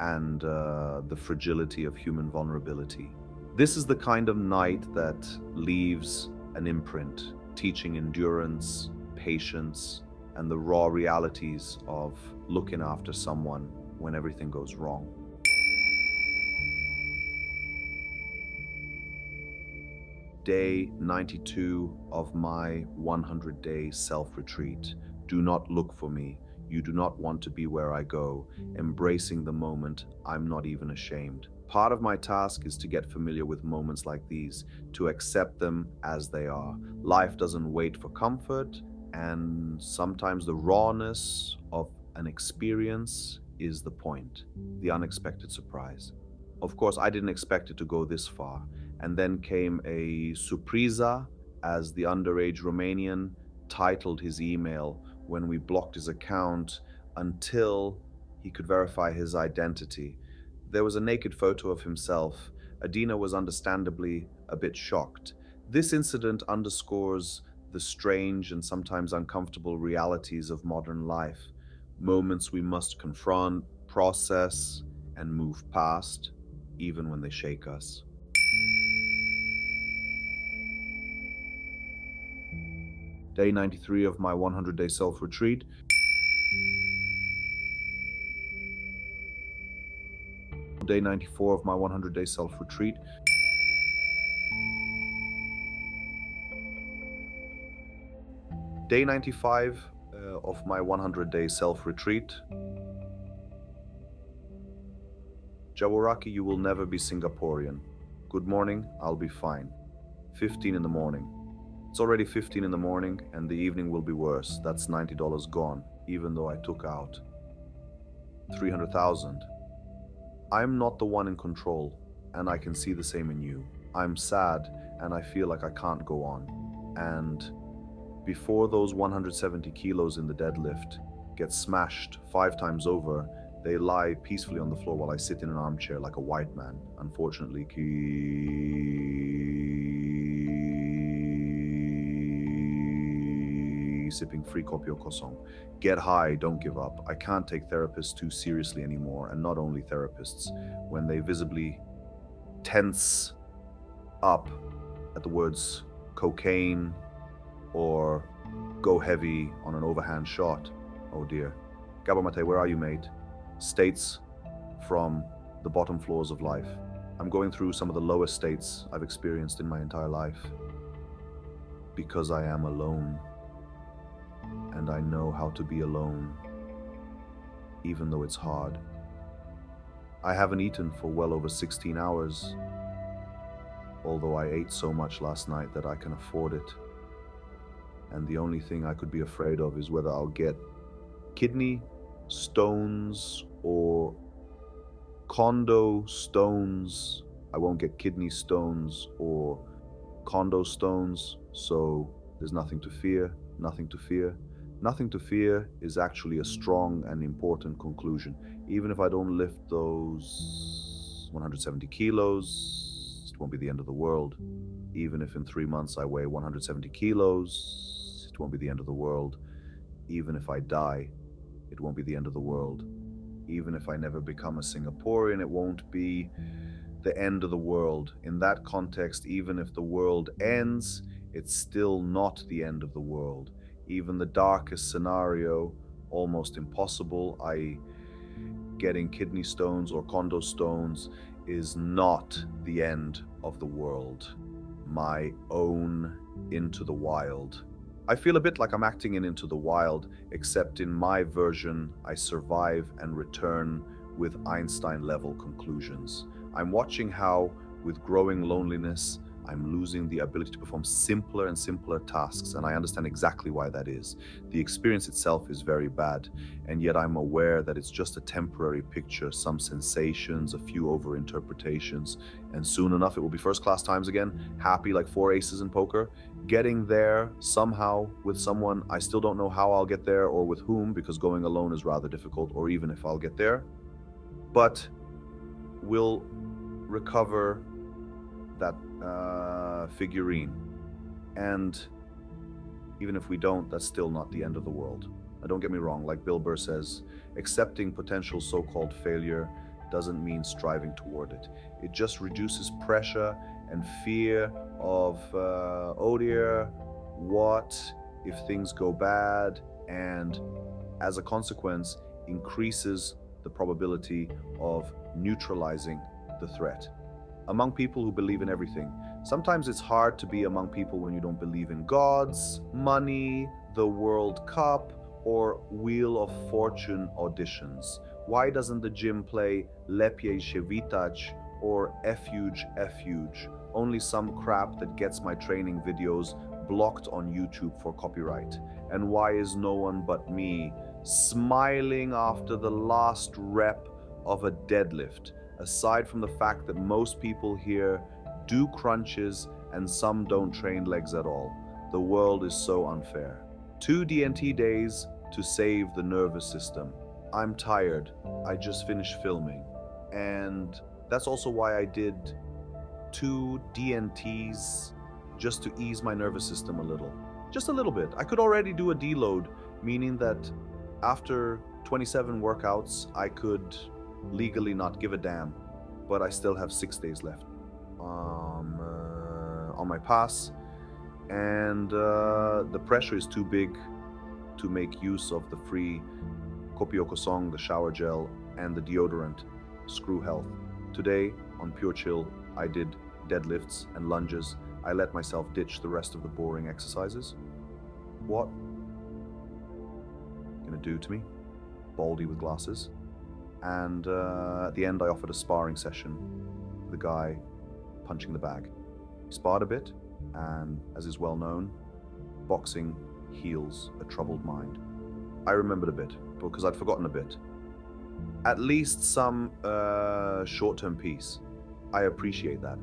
and the fragility of human vulnerability. This is the kind of night that leaves an imprint, teaching endurance, patience, and the raw realities of looking after someone when everything goes wrong. Day 92 of my 100-day self-retreat. Do not look for me. You do not want to be where I go. Embracing the moment, I'm not even ashamed. Part of my task is to get familiar with moments like these, to accept them as they are. Life doesn't wait for comfort, and sometimes the rawness of an experience is the point, the unexpected surprise. Of course, I didn't expect it to go this far. And then came a surpresa, as the underage Romanian titled his email when we blocked his account until he could verify his identity. There was a naked photo of himself. Adina was understandably a bit shocked. This incident underscores the strange and sometimes uncomfortable realities of modern life, moments we must confront, process, and move past, even when they shake us. Day 93 of my 100-day self-retreat. Day 94 of my 100-day self-retreat. Day 95 of my 100-day self-retreat. Jaworaki, you will never be Singaporean. Good morning, I'll be fine. 15 in the morning. It's already 15 in the morning, and the evening will be worse. That's $90 gone, even though I took out 300,000. I'm not the one in control, and I can see the same in you. I'm sad, and I feel like I can't go on. And before those 170 kilos in the deadlift get smashed 5 times over, they lie peacefully on the floor while I sit in an armchair like a white man. Unfortunately, sipping free kopi o kosong. Get high, don't give up. I can't take therapists too seriously anymore, and not only therapists. When they visibly tense up at the words cocaine or go heavy on an overhand shot. Oh dear. Gabamate, where are you, mate? States from the bottom floors of life. I'm going through some of the lowest states I've experienced in my entire life because I am alone. and I know how to be alone, even though it's hard. I haven't eaten for well over 16 hours, although I ate so much last night that I can afford it. And the only thing I could be afraid of is whether I'll get kidney stones or condo stones. I won't get kidney stones or condo stones, so there's nothing to fear, nothing to fear. Nothing to fear is actually a strong and important conclusion. Even if I don't lift those 170 kilos, it won't be the end of the world. Even if in 3 months I weigh 170 kilos, it won't be the end of the world. Even if I die, it won't be the end of the world. Even if I never become a Singaporean, it won't be the end of the world. In that context, even if the world ends, it's still not the end of the world. Even the darkest scenario, almost impossible, I getting kidney stones or condo stones, is not the end of the world. My own Into the Wild. I feel a bit like I'm acting in Into the Wild, except in my version, I survive and return with Einstein level conclusions. I'm watching how, with growing loneliness, I'm losing the ability to perform simpler and simpler tasks, and I understand exactly why that is. The experience itself is very bad, and yet I'm aware that it's just a temporary picture, some sensations, a few overinterpretations, and soon enough it will be first class times again, happy like four aces in poker, getting there somehow with someone. I still don't know how I'll get there or with whom, because going alone is rather difficult, or even if I'll get there. But we'll recover that figurine. And even if we don't, that's still not the end of the world. Now, don't get me wrong, like Bill Burr says, accepting potential so called failure doesn't mean striving toward it. It just reduces pressure and fear of, oh dear, what if things go bad? And as a consequence, increases the probability of neutralizing the threat. Among people who believe in everything, sometimes it's hard to be among people when you don't believe in gods, money, the World Cup, or Wheel of Fortune auditions. Why doesn't the gym play Lepiej się witać or F huge? Only some crap that gets my training videos blocked on YouTube for copyright. And why is no one but me smiling after the last rep of a deadlift? Aside from the fact that most people here do crunches and some don't train legs at all. The world is so unfair. 2 DNT days to save the nervous system. I'm tired. I just finished filming. And that's also why I did 2 DNTs, just to ease my nervous system a little. Just a little bit. I could already do a deload, meaning that after 27 workouts, I could legally not give a damn, but I still have 6 days left on my pass, and the pressure is too big to make use of the free Kopioko Song, the shower gel, and the deodorant. Screw health. Today, on Pure Chill, I did deadlifts and lunges. I let myself ditch the rest of the boring exercises. What? Gonna do to me? Baldy with glasses. And at the end, I offered a sparring session with the guy punching the bag. We sparred a bit, and as is well known, boxing heals a troubled mind. I remembered a bit, because I'd forgotten a bit. At least some short-term peace. I appreciate that.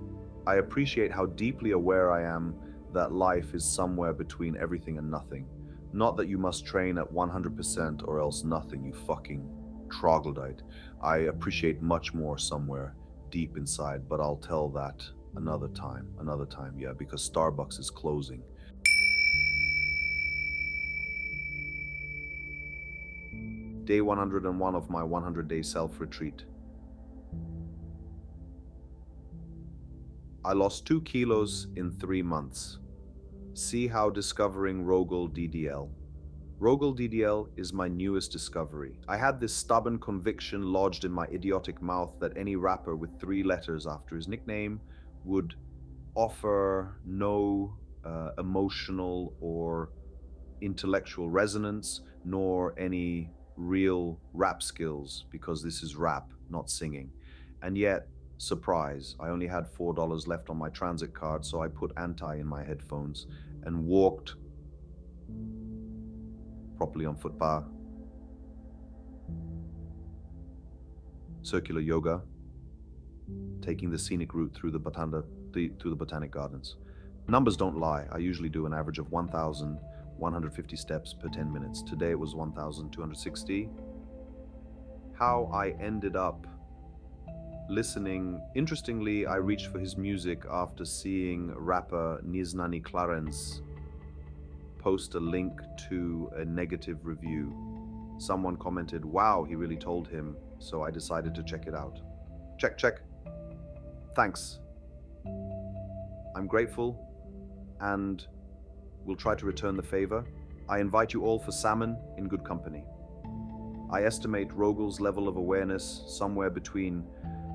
I appreciate how deeply aware I am that life is somewhere between everything and nothing. Not that you must train at 100% or else nothing, you fucking troglodyte. I appreciate much more somewhere deep inside, but I'll tell that another time, yeah, because Starbucks is closing. Day 101 of my 100-day self-retreat. I lost 2 kilos in 3 months. See how discovering Rogel DDL. Rogel DDL is my newest discovery. I had this stubborn conviction lodged in my idiotic mouth that any rapper with 3 letters after his nickname would offer no emotional or intellectual resonance nor any real rap skills because this is rap, not singing. And yet, surprise, I only had $4 left on my transit card, so I put anti in my headphones and walked properly on footpath, circular yoga, taking the scenic route through through the Botanic Gardens. Numbers don't lie. I usually do an average of 1,150 steps per 10 minutes. Today it was 1,260. How I ended up listening, interestingly, I reached for his music after seeing rapper Niznani Clarence post a link to a negative review. Someone commented, "Wow, he really told him," so I decided to check it out. Check, check. Thanks. I'm grateful and will try to return the favor. I invite you all for salmon in good company. I estimate Rogel's level of awareness somewhere between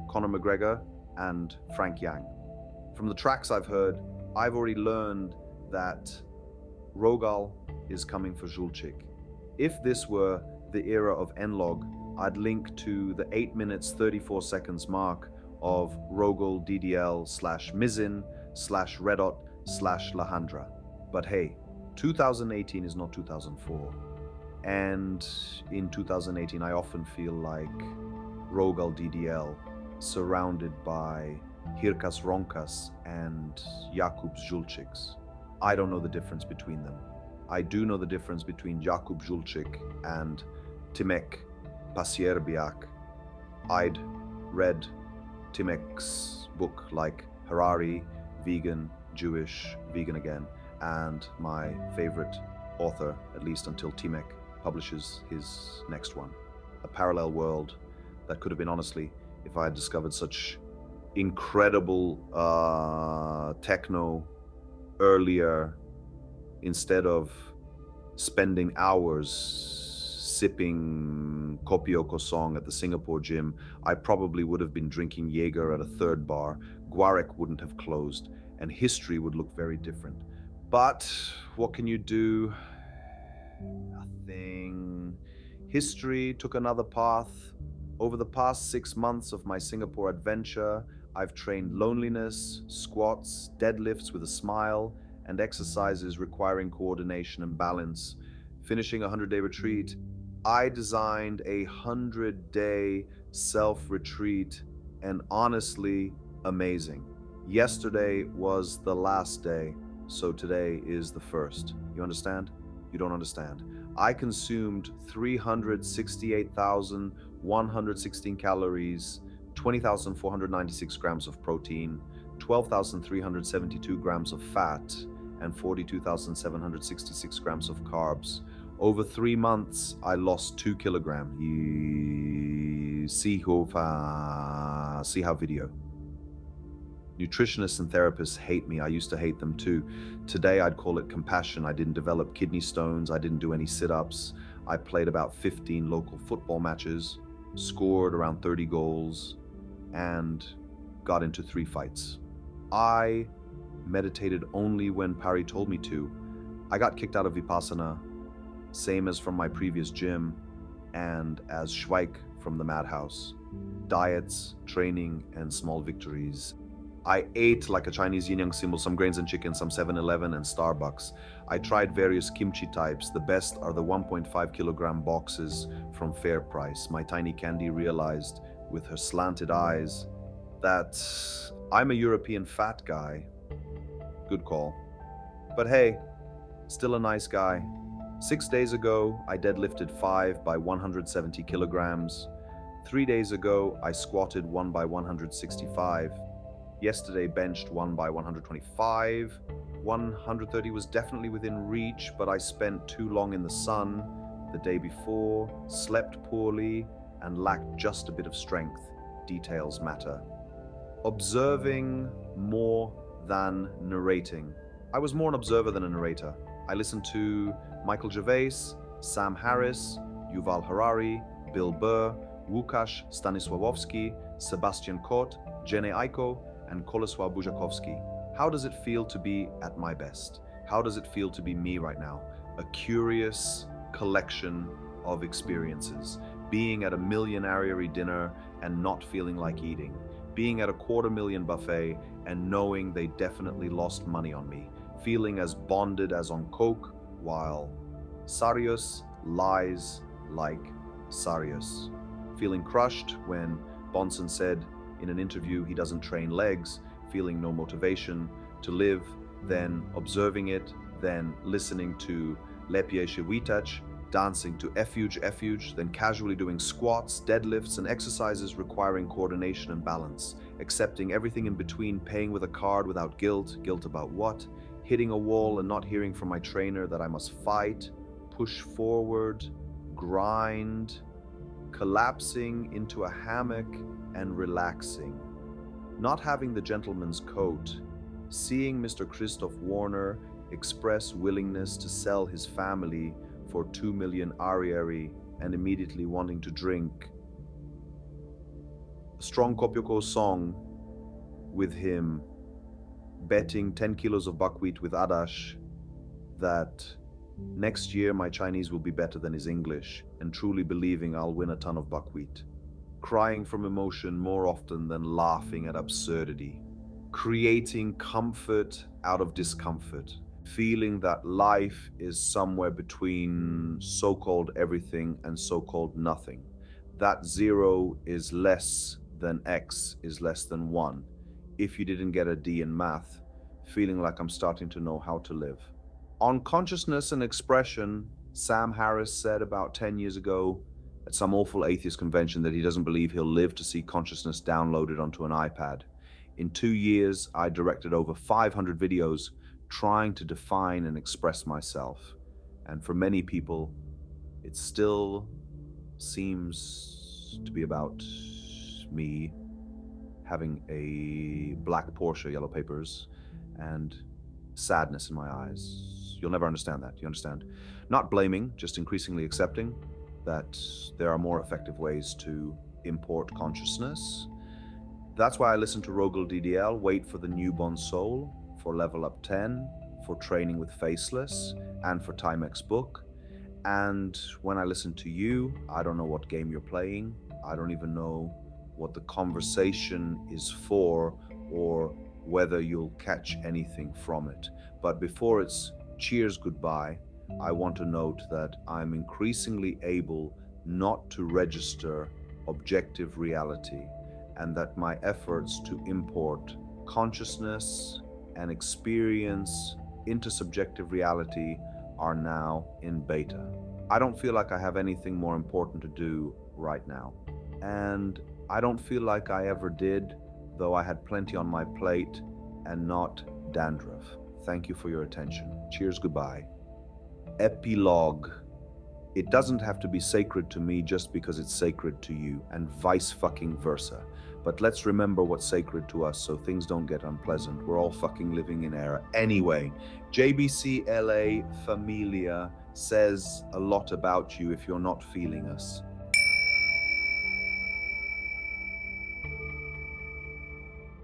Conor McGregor and Frank Yang. From the tracks I've heard, I've already learned that Rogel is coming for Julchik. If this were the era of Nlog, I'd link to the 8 minutes 34 seconds mark of Rogel DDL / Mizin / Redot / Lahandra. But hey, 2018 is not 2004. And in 2018, I often feel like Rogel DDL surrounded by Hirkas Ronkas and Jakub Julčiks. I don't know the difference between them. I do know the difference between Jakub Julčik and Timek Pasierbiak. I'd read Timek's book like Harari, Vegan, Jewish, Vegan Again, and my favorite author, at least until Timek publishes his next one. A parallel world that could have been, honestly, if I had discovered such incredible techno earlier, instead of spending hours sipping Kopioko song at the Singapore gym, I probably would have been drinking Jaeger at a third bar. Guarek wouldn't have closed, and history would look very different. But what can you do? Nothing. History took another path. Over the past 6 months of my Singapore adventure, I've trained loneliness, squats, deadlifts with a smile, and exercises requiring coordination and balance. Finishing a 100-day retreat, I designed a 100-day self-retreat, and honestly, amazing. Yesterday was the last day, so today is the first. You understand? You don't understand. I consumed 368,116 calories, 20,496 grams of protein, 12,372 grams of fat, and 42,766 grams of carbs. Over 3 months, I lost 2 kilograms. See how video. Nutritionists and therapists hate me. I used to hate them too. Today, I'd call it compassion. I didn't develop kidney stones. I didn't do any sit-ups. I played about 15 local football matches, scored around 30 goals, and got into 3 fights. I meditated only when Pari told me to. I got kicked out of Vipassana, same as from my previous gym, and as Schweik from the Madhouse. Diets, training, and small victories. I ate like a Chinese yin yang symbol, some grains and chicken, some 7-Eleven and Starbucks. I tried various kimchi types. The best are the 1.5 kilogram boxes from Fair Price. My tiny candy realized with her slanted eyes that I'm a European fat guy. Good call. But hey, still a nice guy. 6 days ago, I deadlifted 5 by 170 kilograms. 3 days ago, I squatted 1 by 165. Yesterday, benched 1 by 125. 130 was definitely within reach, but I spent too long in the sun the day before, slept poorly, and lacked just a bit of strength. Details matter. Observing more than narrating. I was more an observer than a narrator. I listened to Michael Gervais, Sam Harris, Yuval Harari, Bill Burr, Łukasz Stanisławowski, Sebastian Kot, Jenny Aiko, and Kolesław Bujakowski. How does it feel to be at my best? How does it feel to be me right now? a curious collection of experiences. Being at a millionairery dinner and not feeling like eating. Being at a $250,000 buffet and knowing they definitely lost money on me. Feeling as bonded as on coke, while Sarius lies like Sarius. Feeling crushed when Bonson said in an interview he doesn't train legs, feeling no motivation to live, then observing it, then listening to Lepie Shewitach, dancing to Efuge, then casually doing squats, deadlifts, and exercises requiring coordination and balance, accepting everything in between, paying with a card without guilt about what, hitting a wall and not hearing from my trainer that I must fight, push forward, grind, collapsing into a hammock and relaxing, not having the gentleman's coat, seeing Mr. Christoph Warner express willingness to sell his family for 2 million ariary and immediately wanting to drink a strong Kopyoko song with him, betting 10 kilos of buckwheat with Adash that next year my Chinese will be better than his English, and truly believing I'll win a ton of buckwheat. Crying from emotion more often than laughing at absurdity. Creating comfort out of discomfort. Feeling that life is somewhere between so-called everything and so-called nothing. That 0 is less than X is less than 1. If you didn't get a D in math, feeling like I'm starting to know how to live. On consciousness and expression, Sam Harris said about 10 years ago at some awful atheist convention that he doesn't believe he'll live to see consciousness downloaded onto an iPad. In 2 years, I directed over 500 videos trying to define and express myself. And for many people, it still seems to be about me having a black Porsche, yellow papers, and sadness in my eyes. You'll never understand that. You understand? Not blaming, just increasingly accepting that there are more effective ways to import consciousness. That's why I listen to Rogel DDL, wait for the newborn soul, for Level Up 10, for Training with Faceless, and for Timex Book. And when I listen to you, I don't know what game you're playing. I don't even know what the conversation is for or whether you'll catch anything from it. But before it's cheers goodbye, I want to note that I'm increasingly able not to register objective reality, and that my efforts to import consciousness and experience into subjective reality are now in beta. I don't feel like I have anything more important to do right now. And I don't feel like I ever did, though I had plenty on my plate and not dandruff. Thank you for your attention. Cheers, goodbye. Epilogue. It doesn't have to be sacred to me just because it's sacred to you, and vice fucking versa. But let's remember what's sacred to us so things don't get unpleasant. We're all fucking living in error. Anyway, JBC LA Familia says a lot about you if you're not feeling us.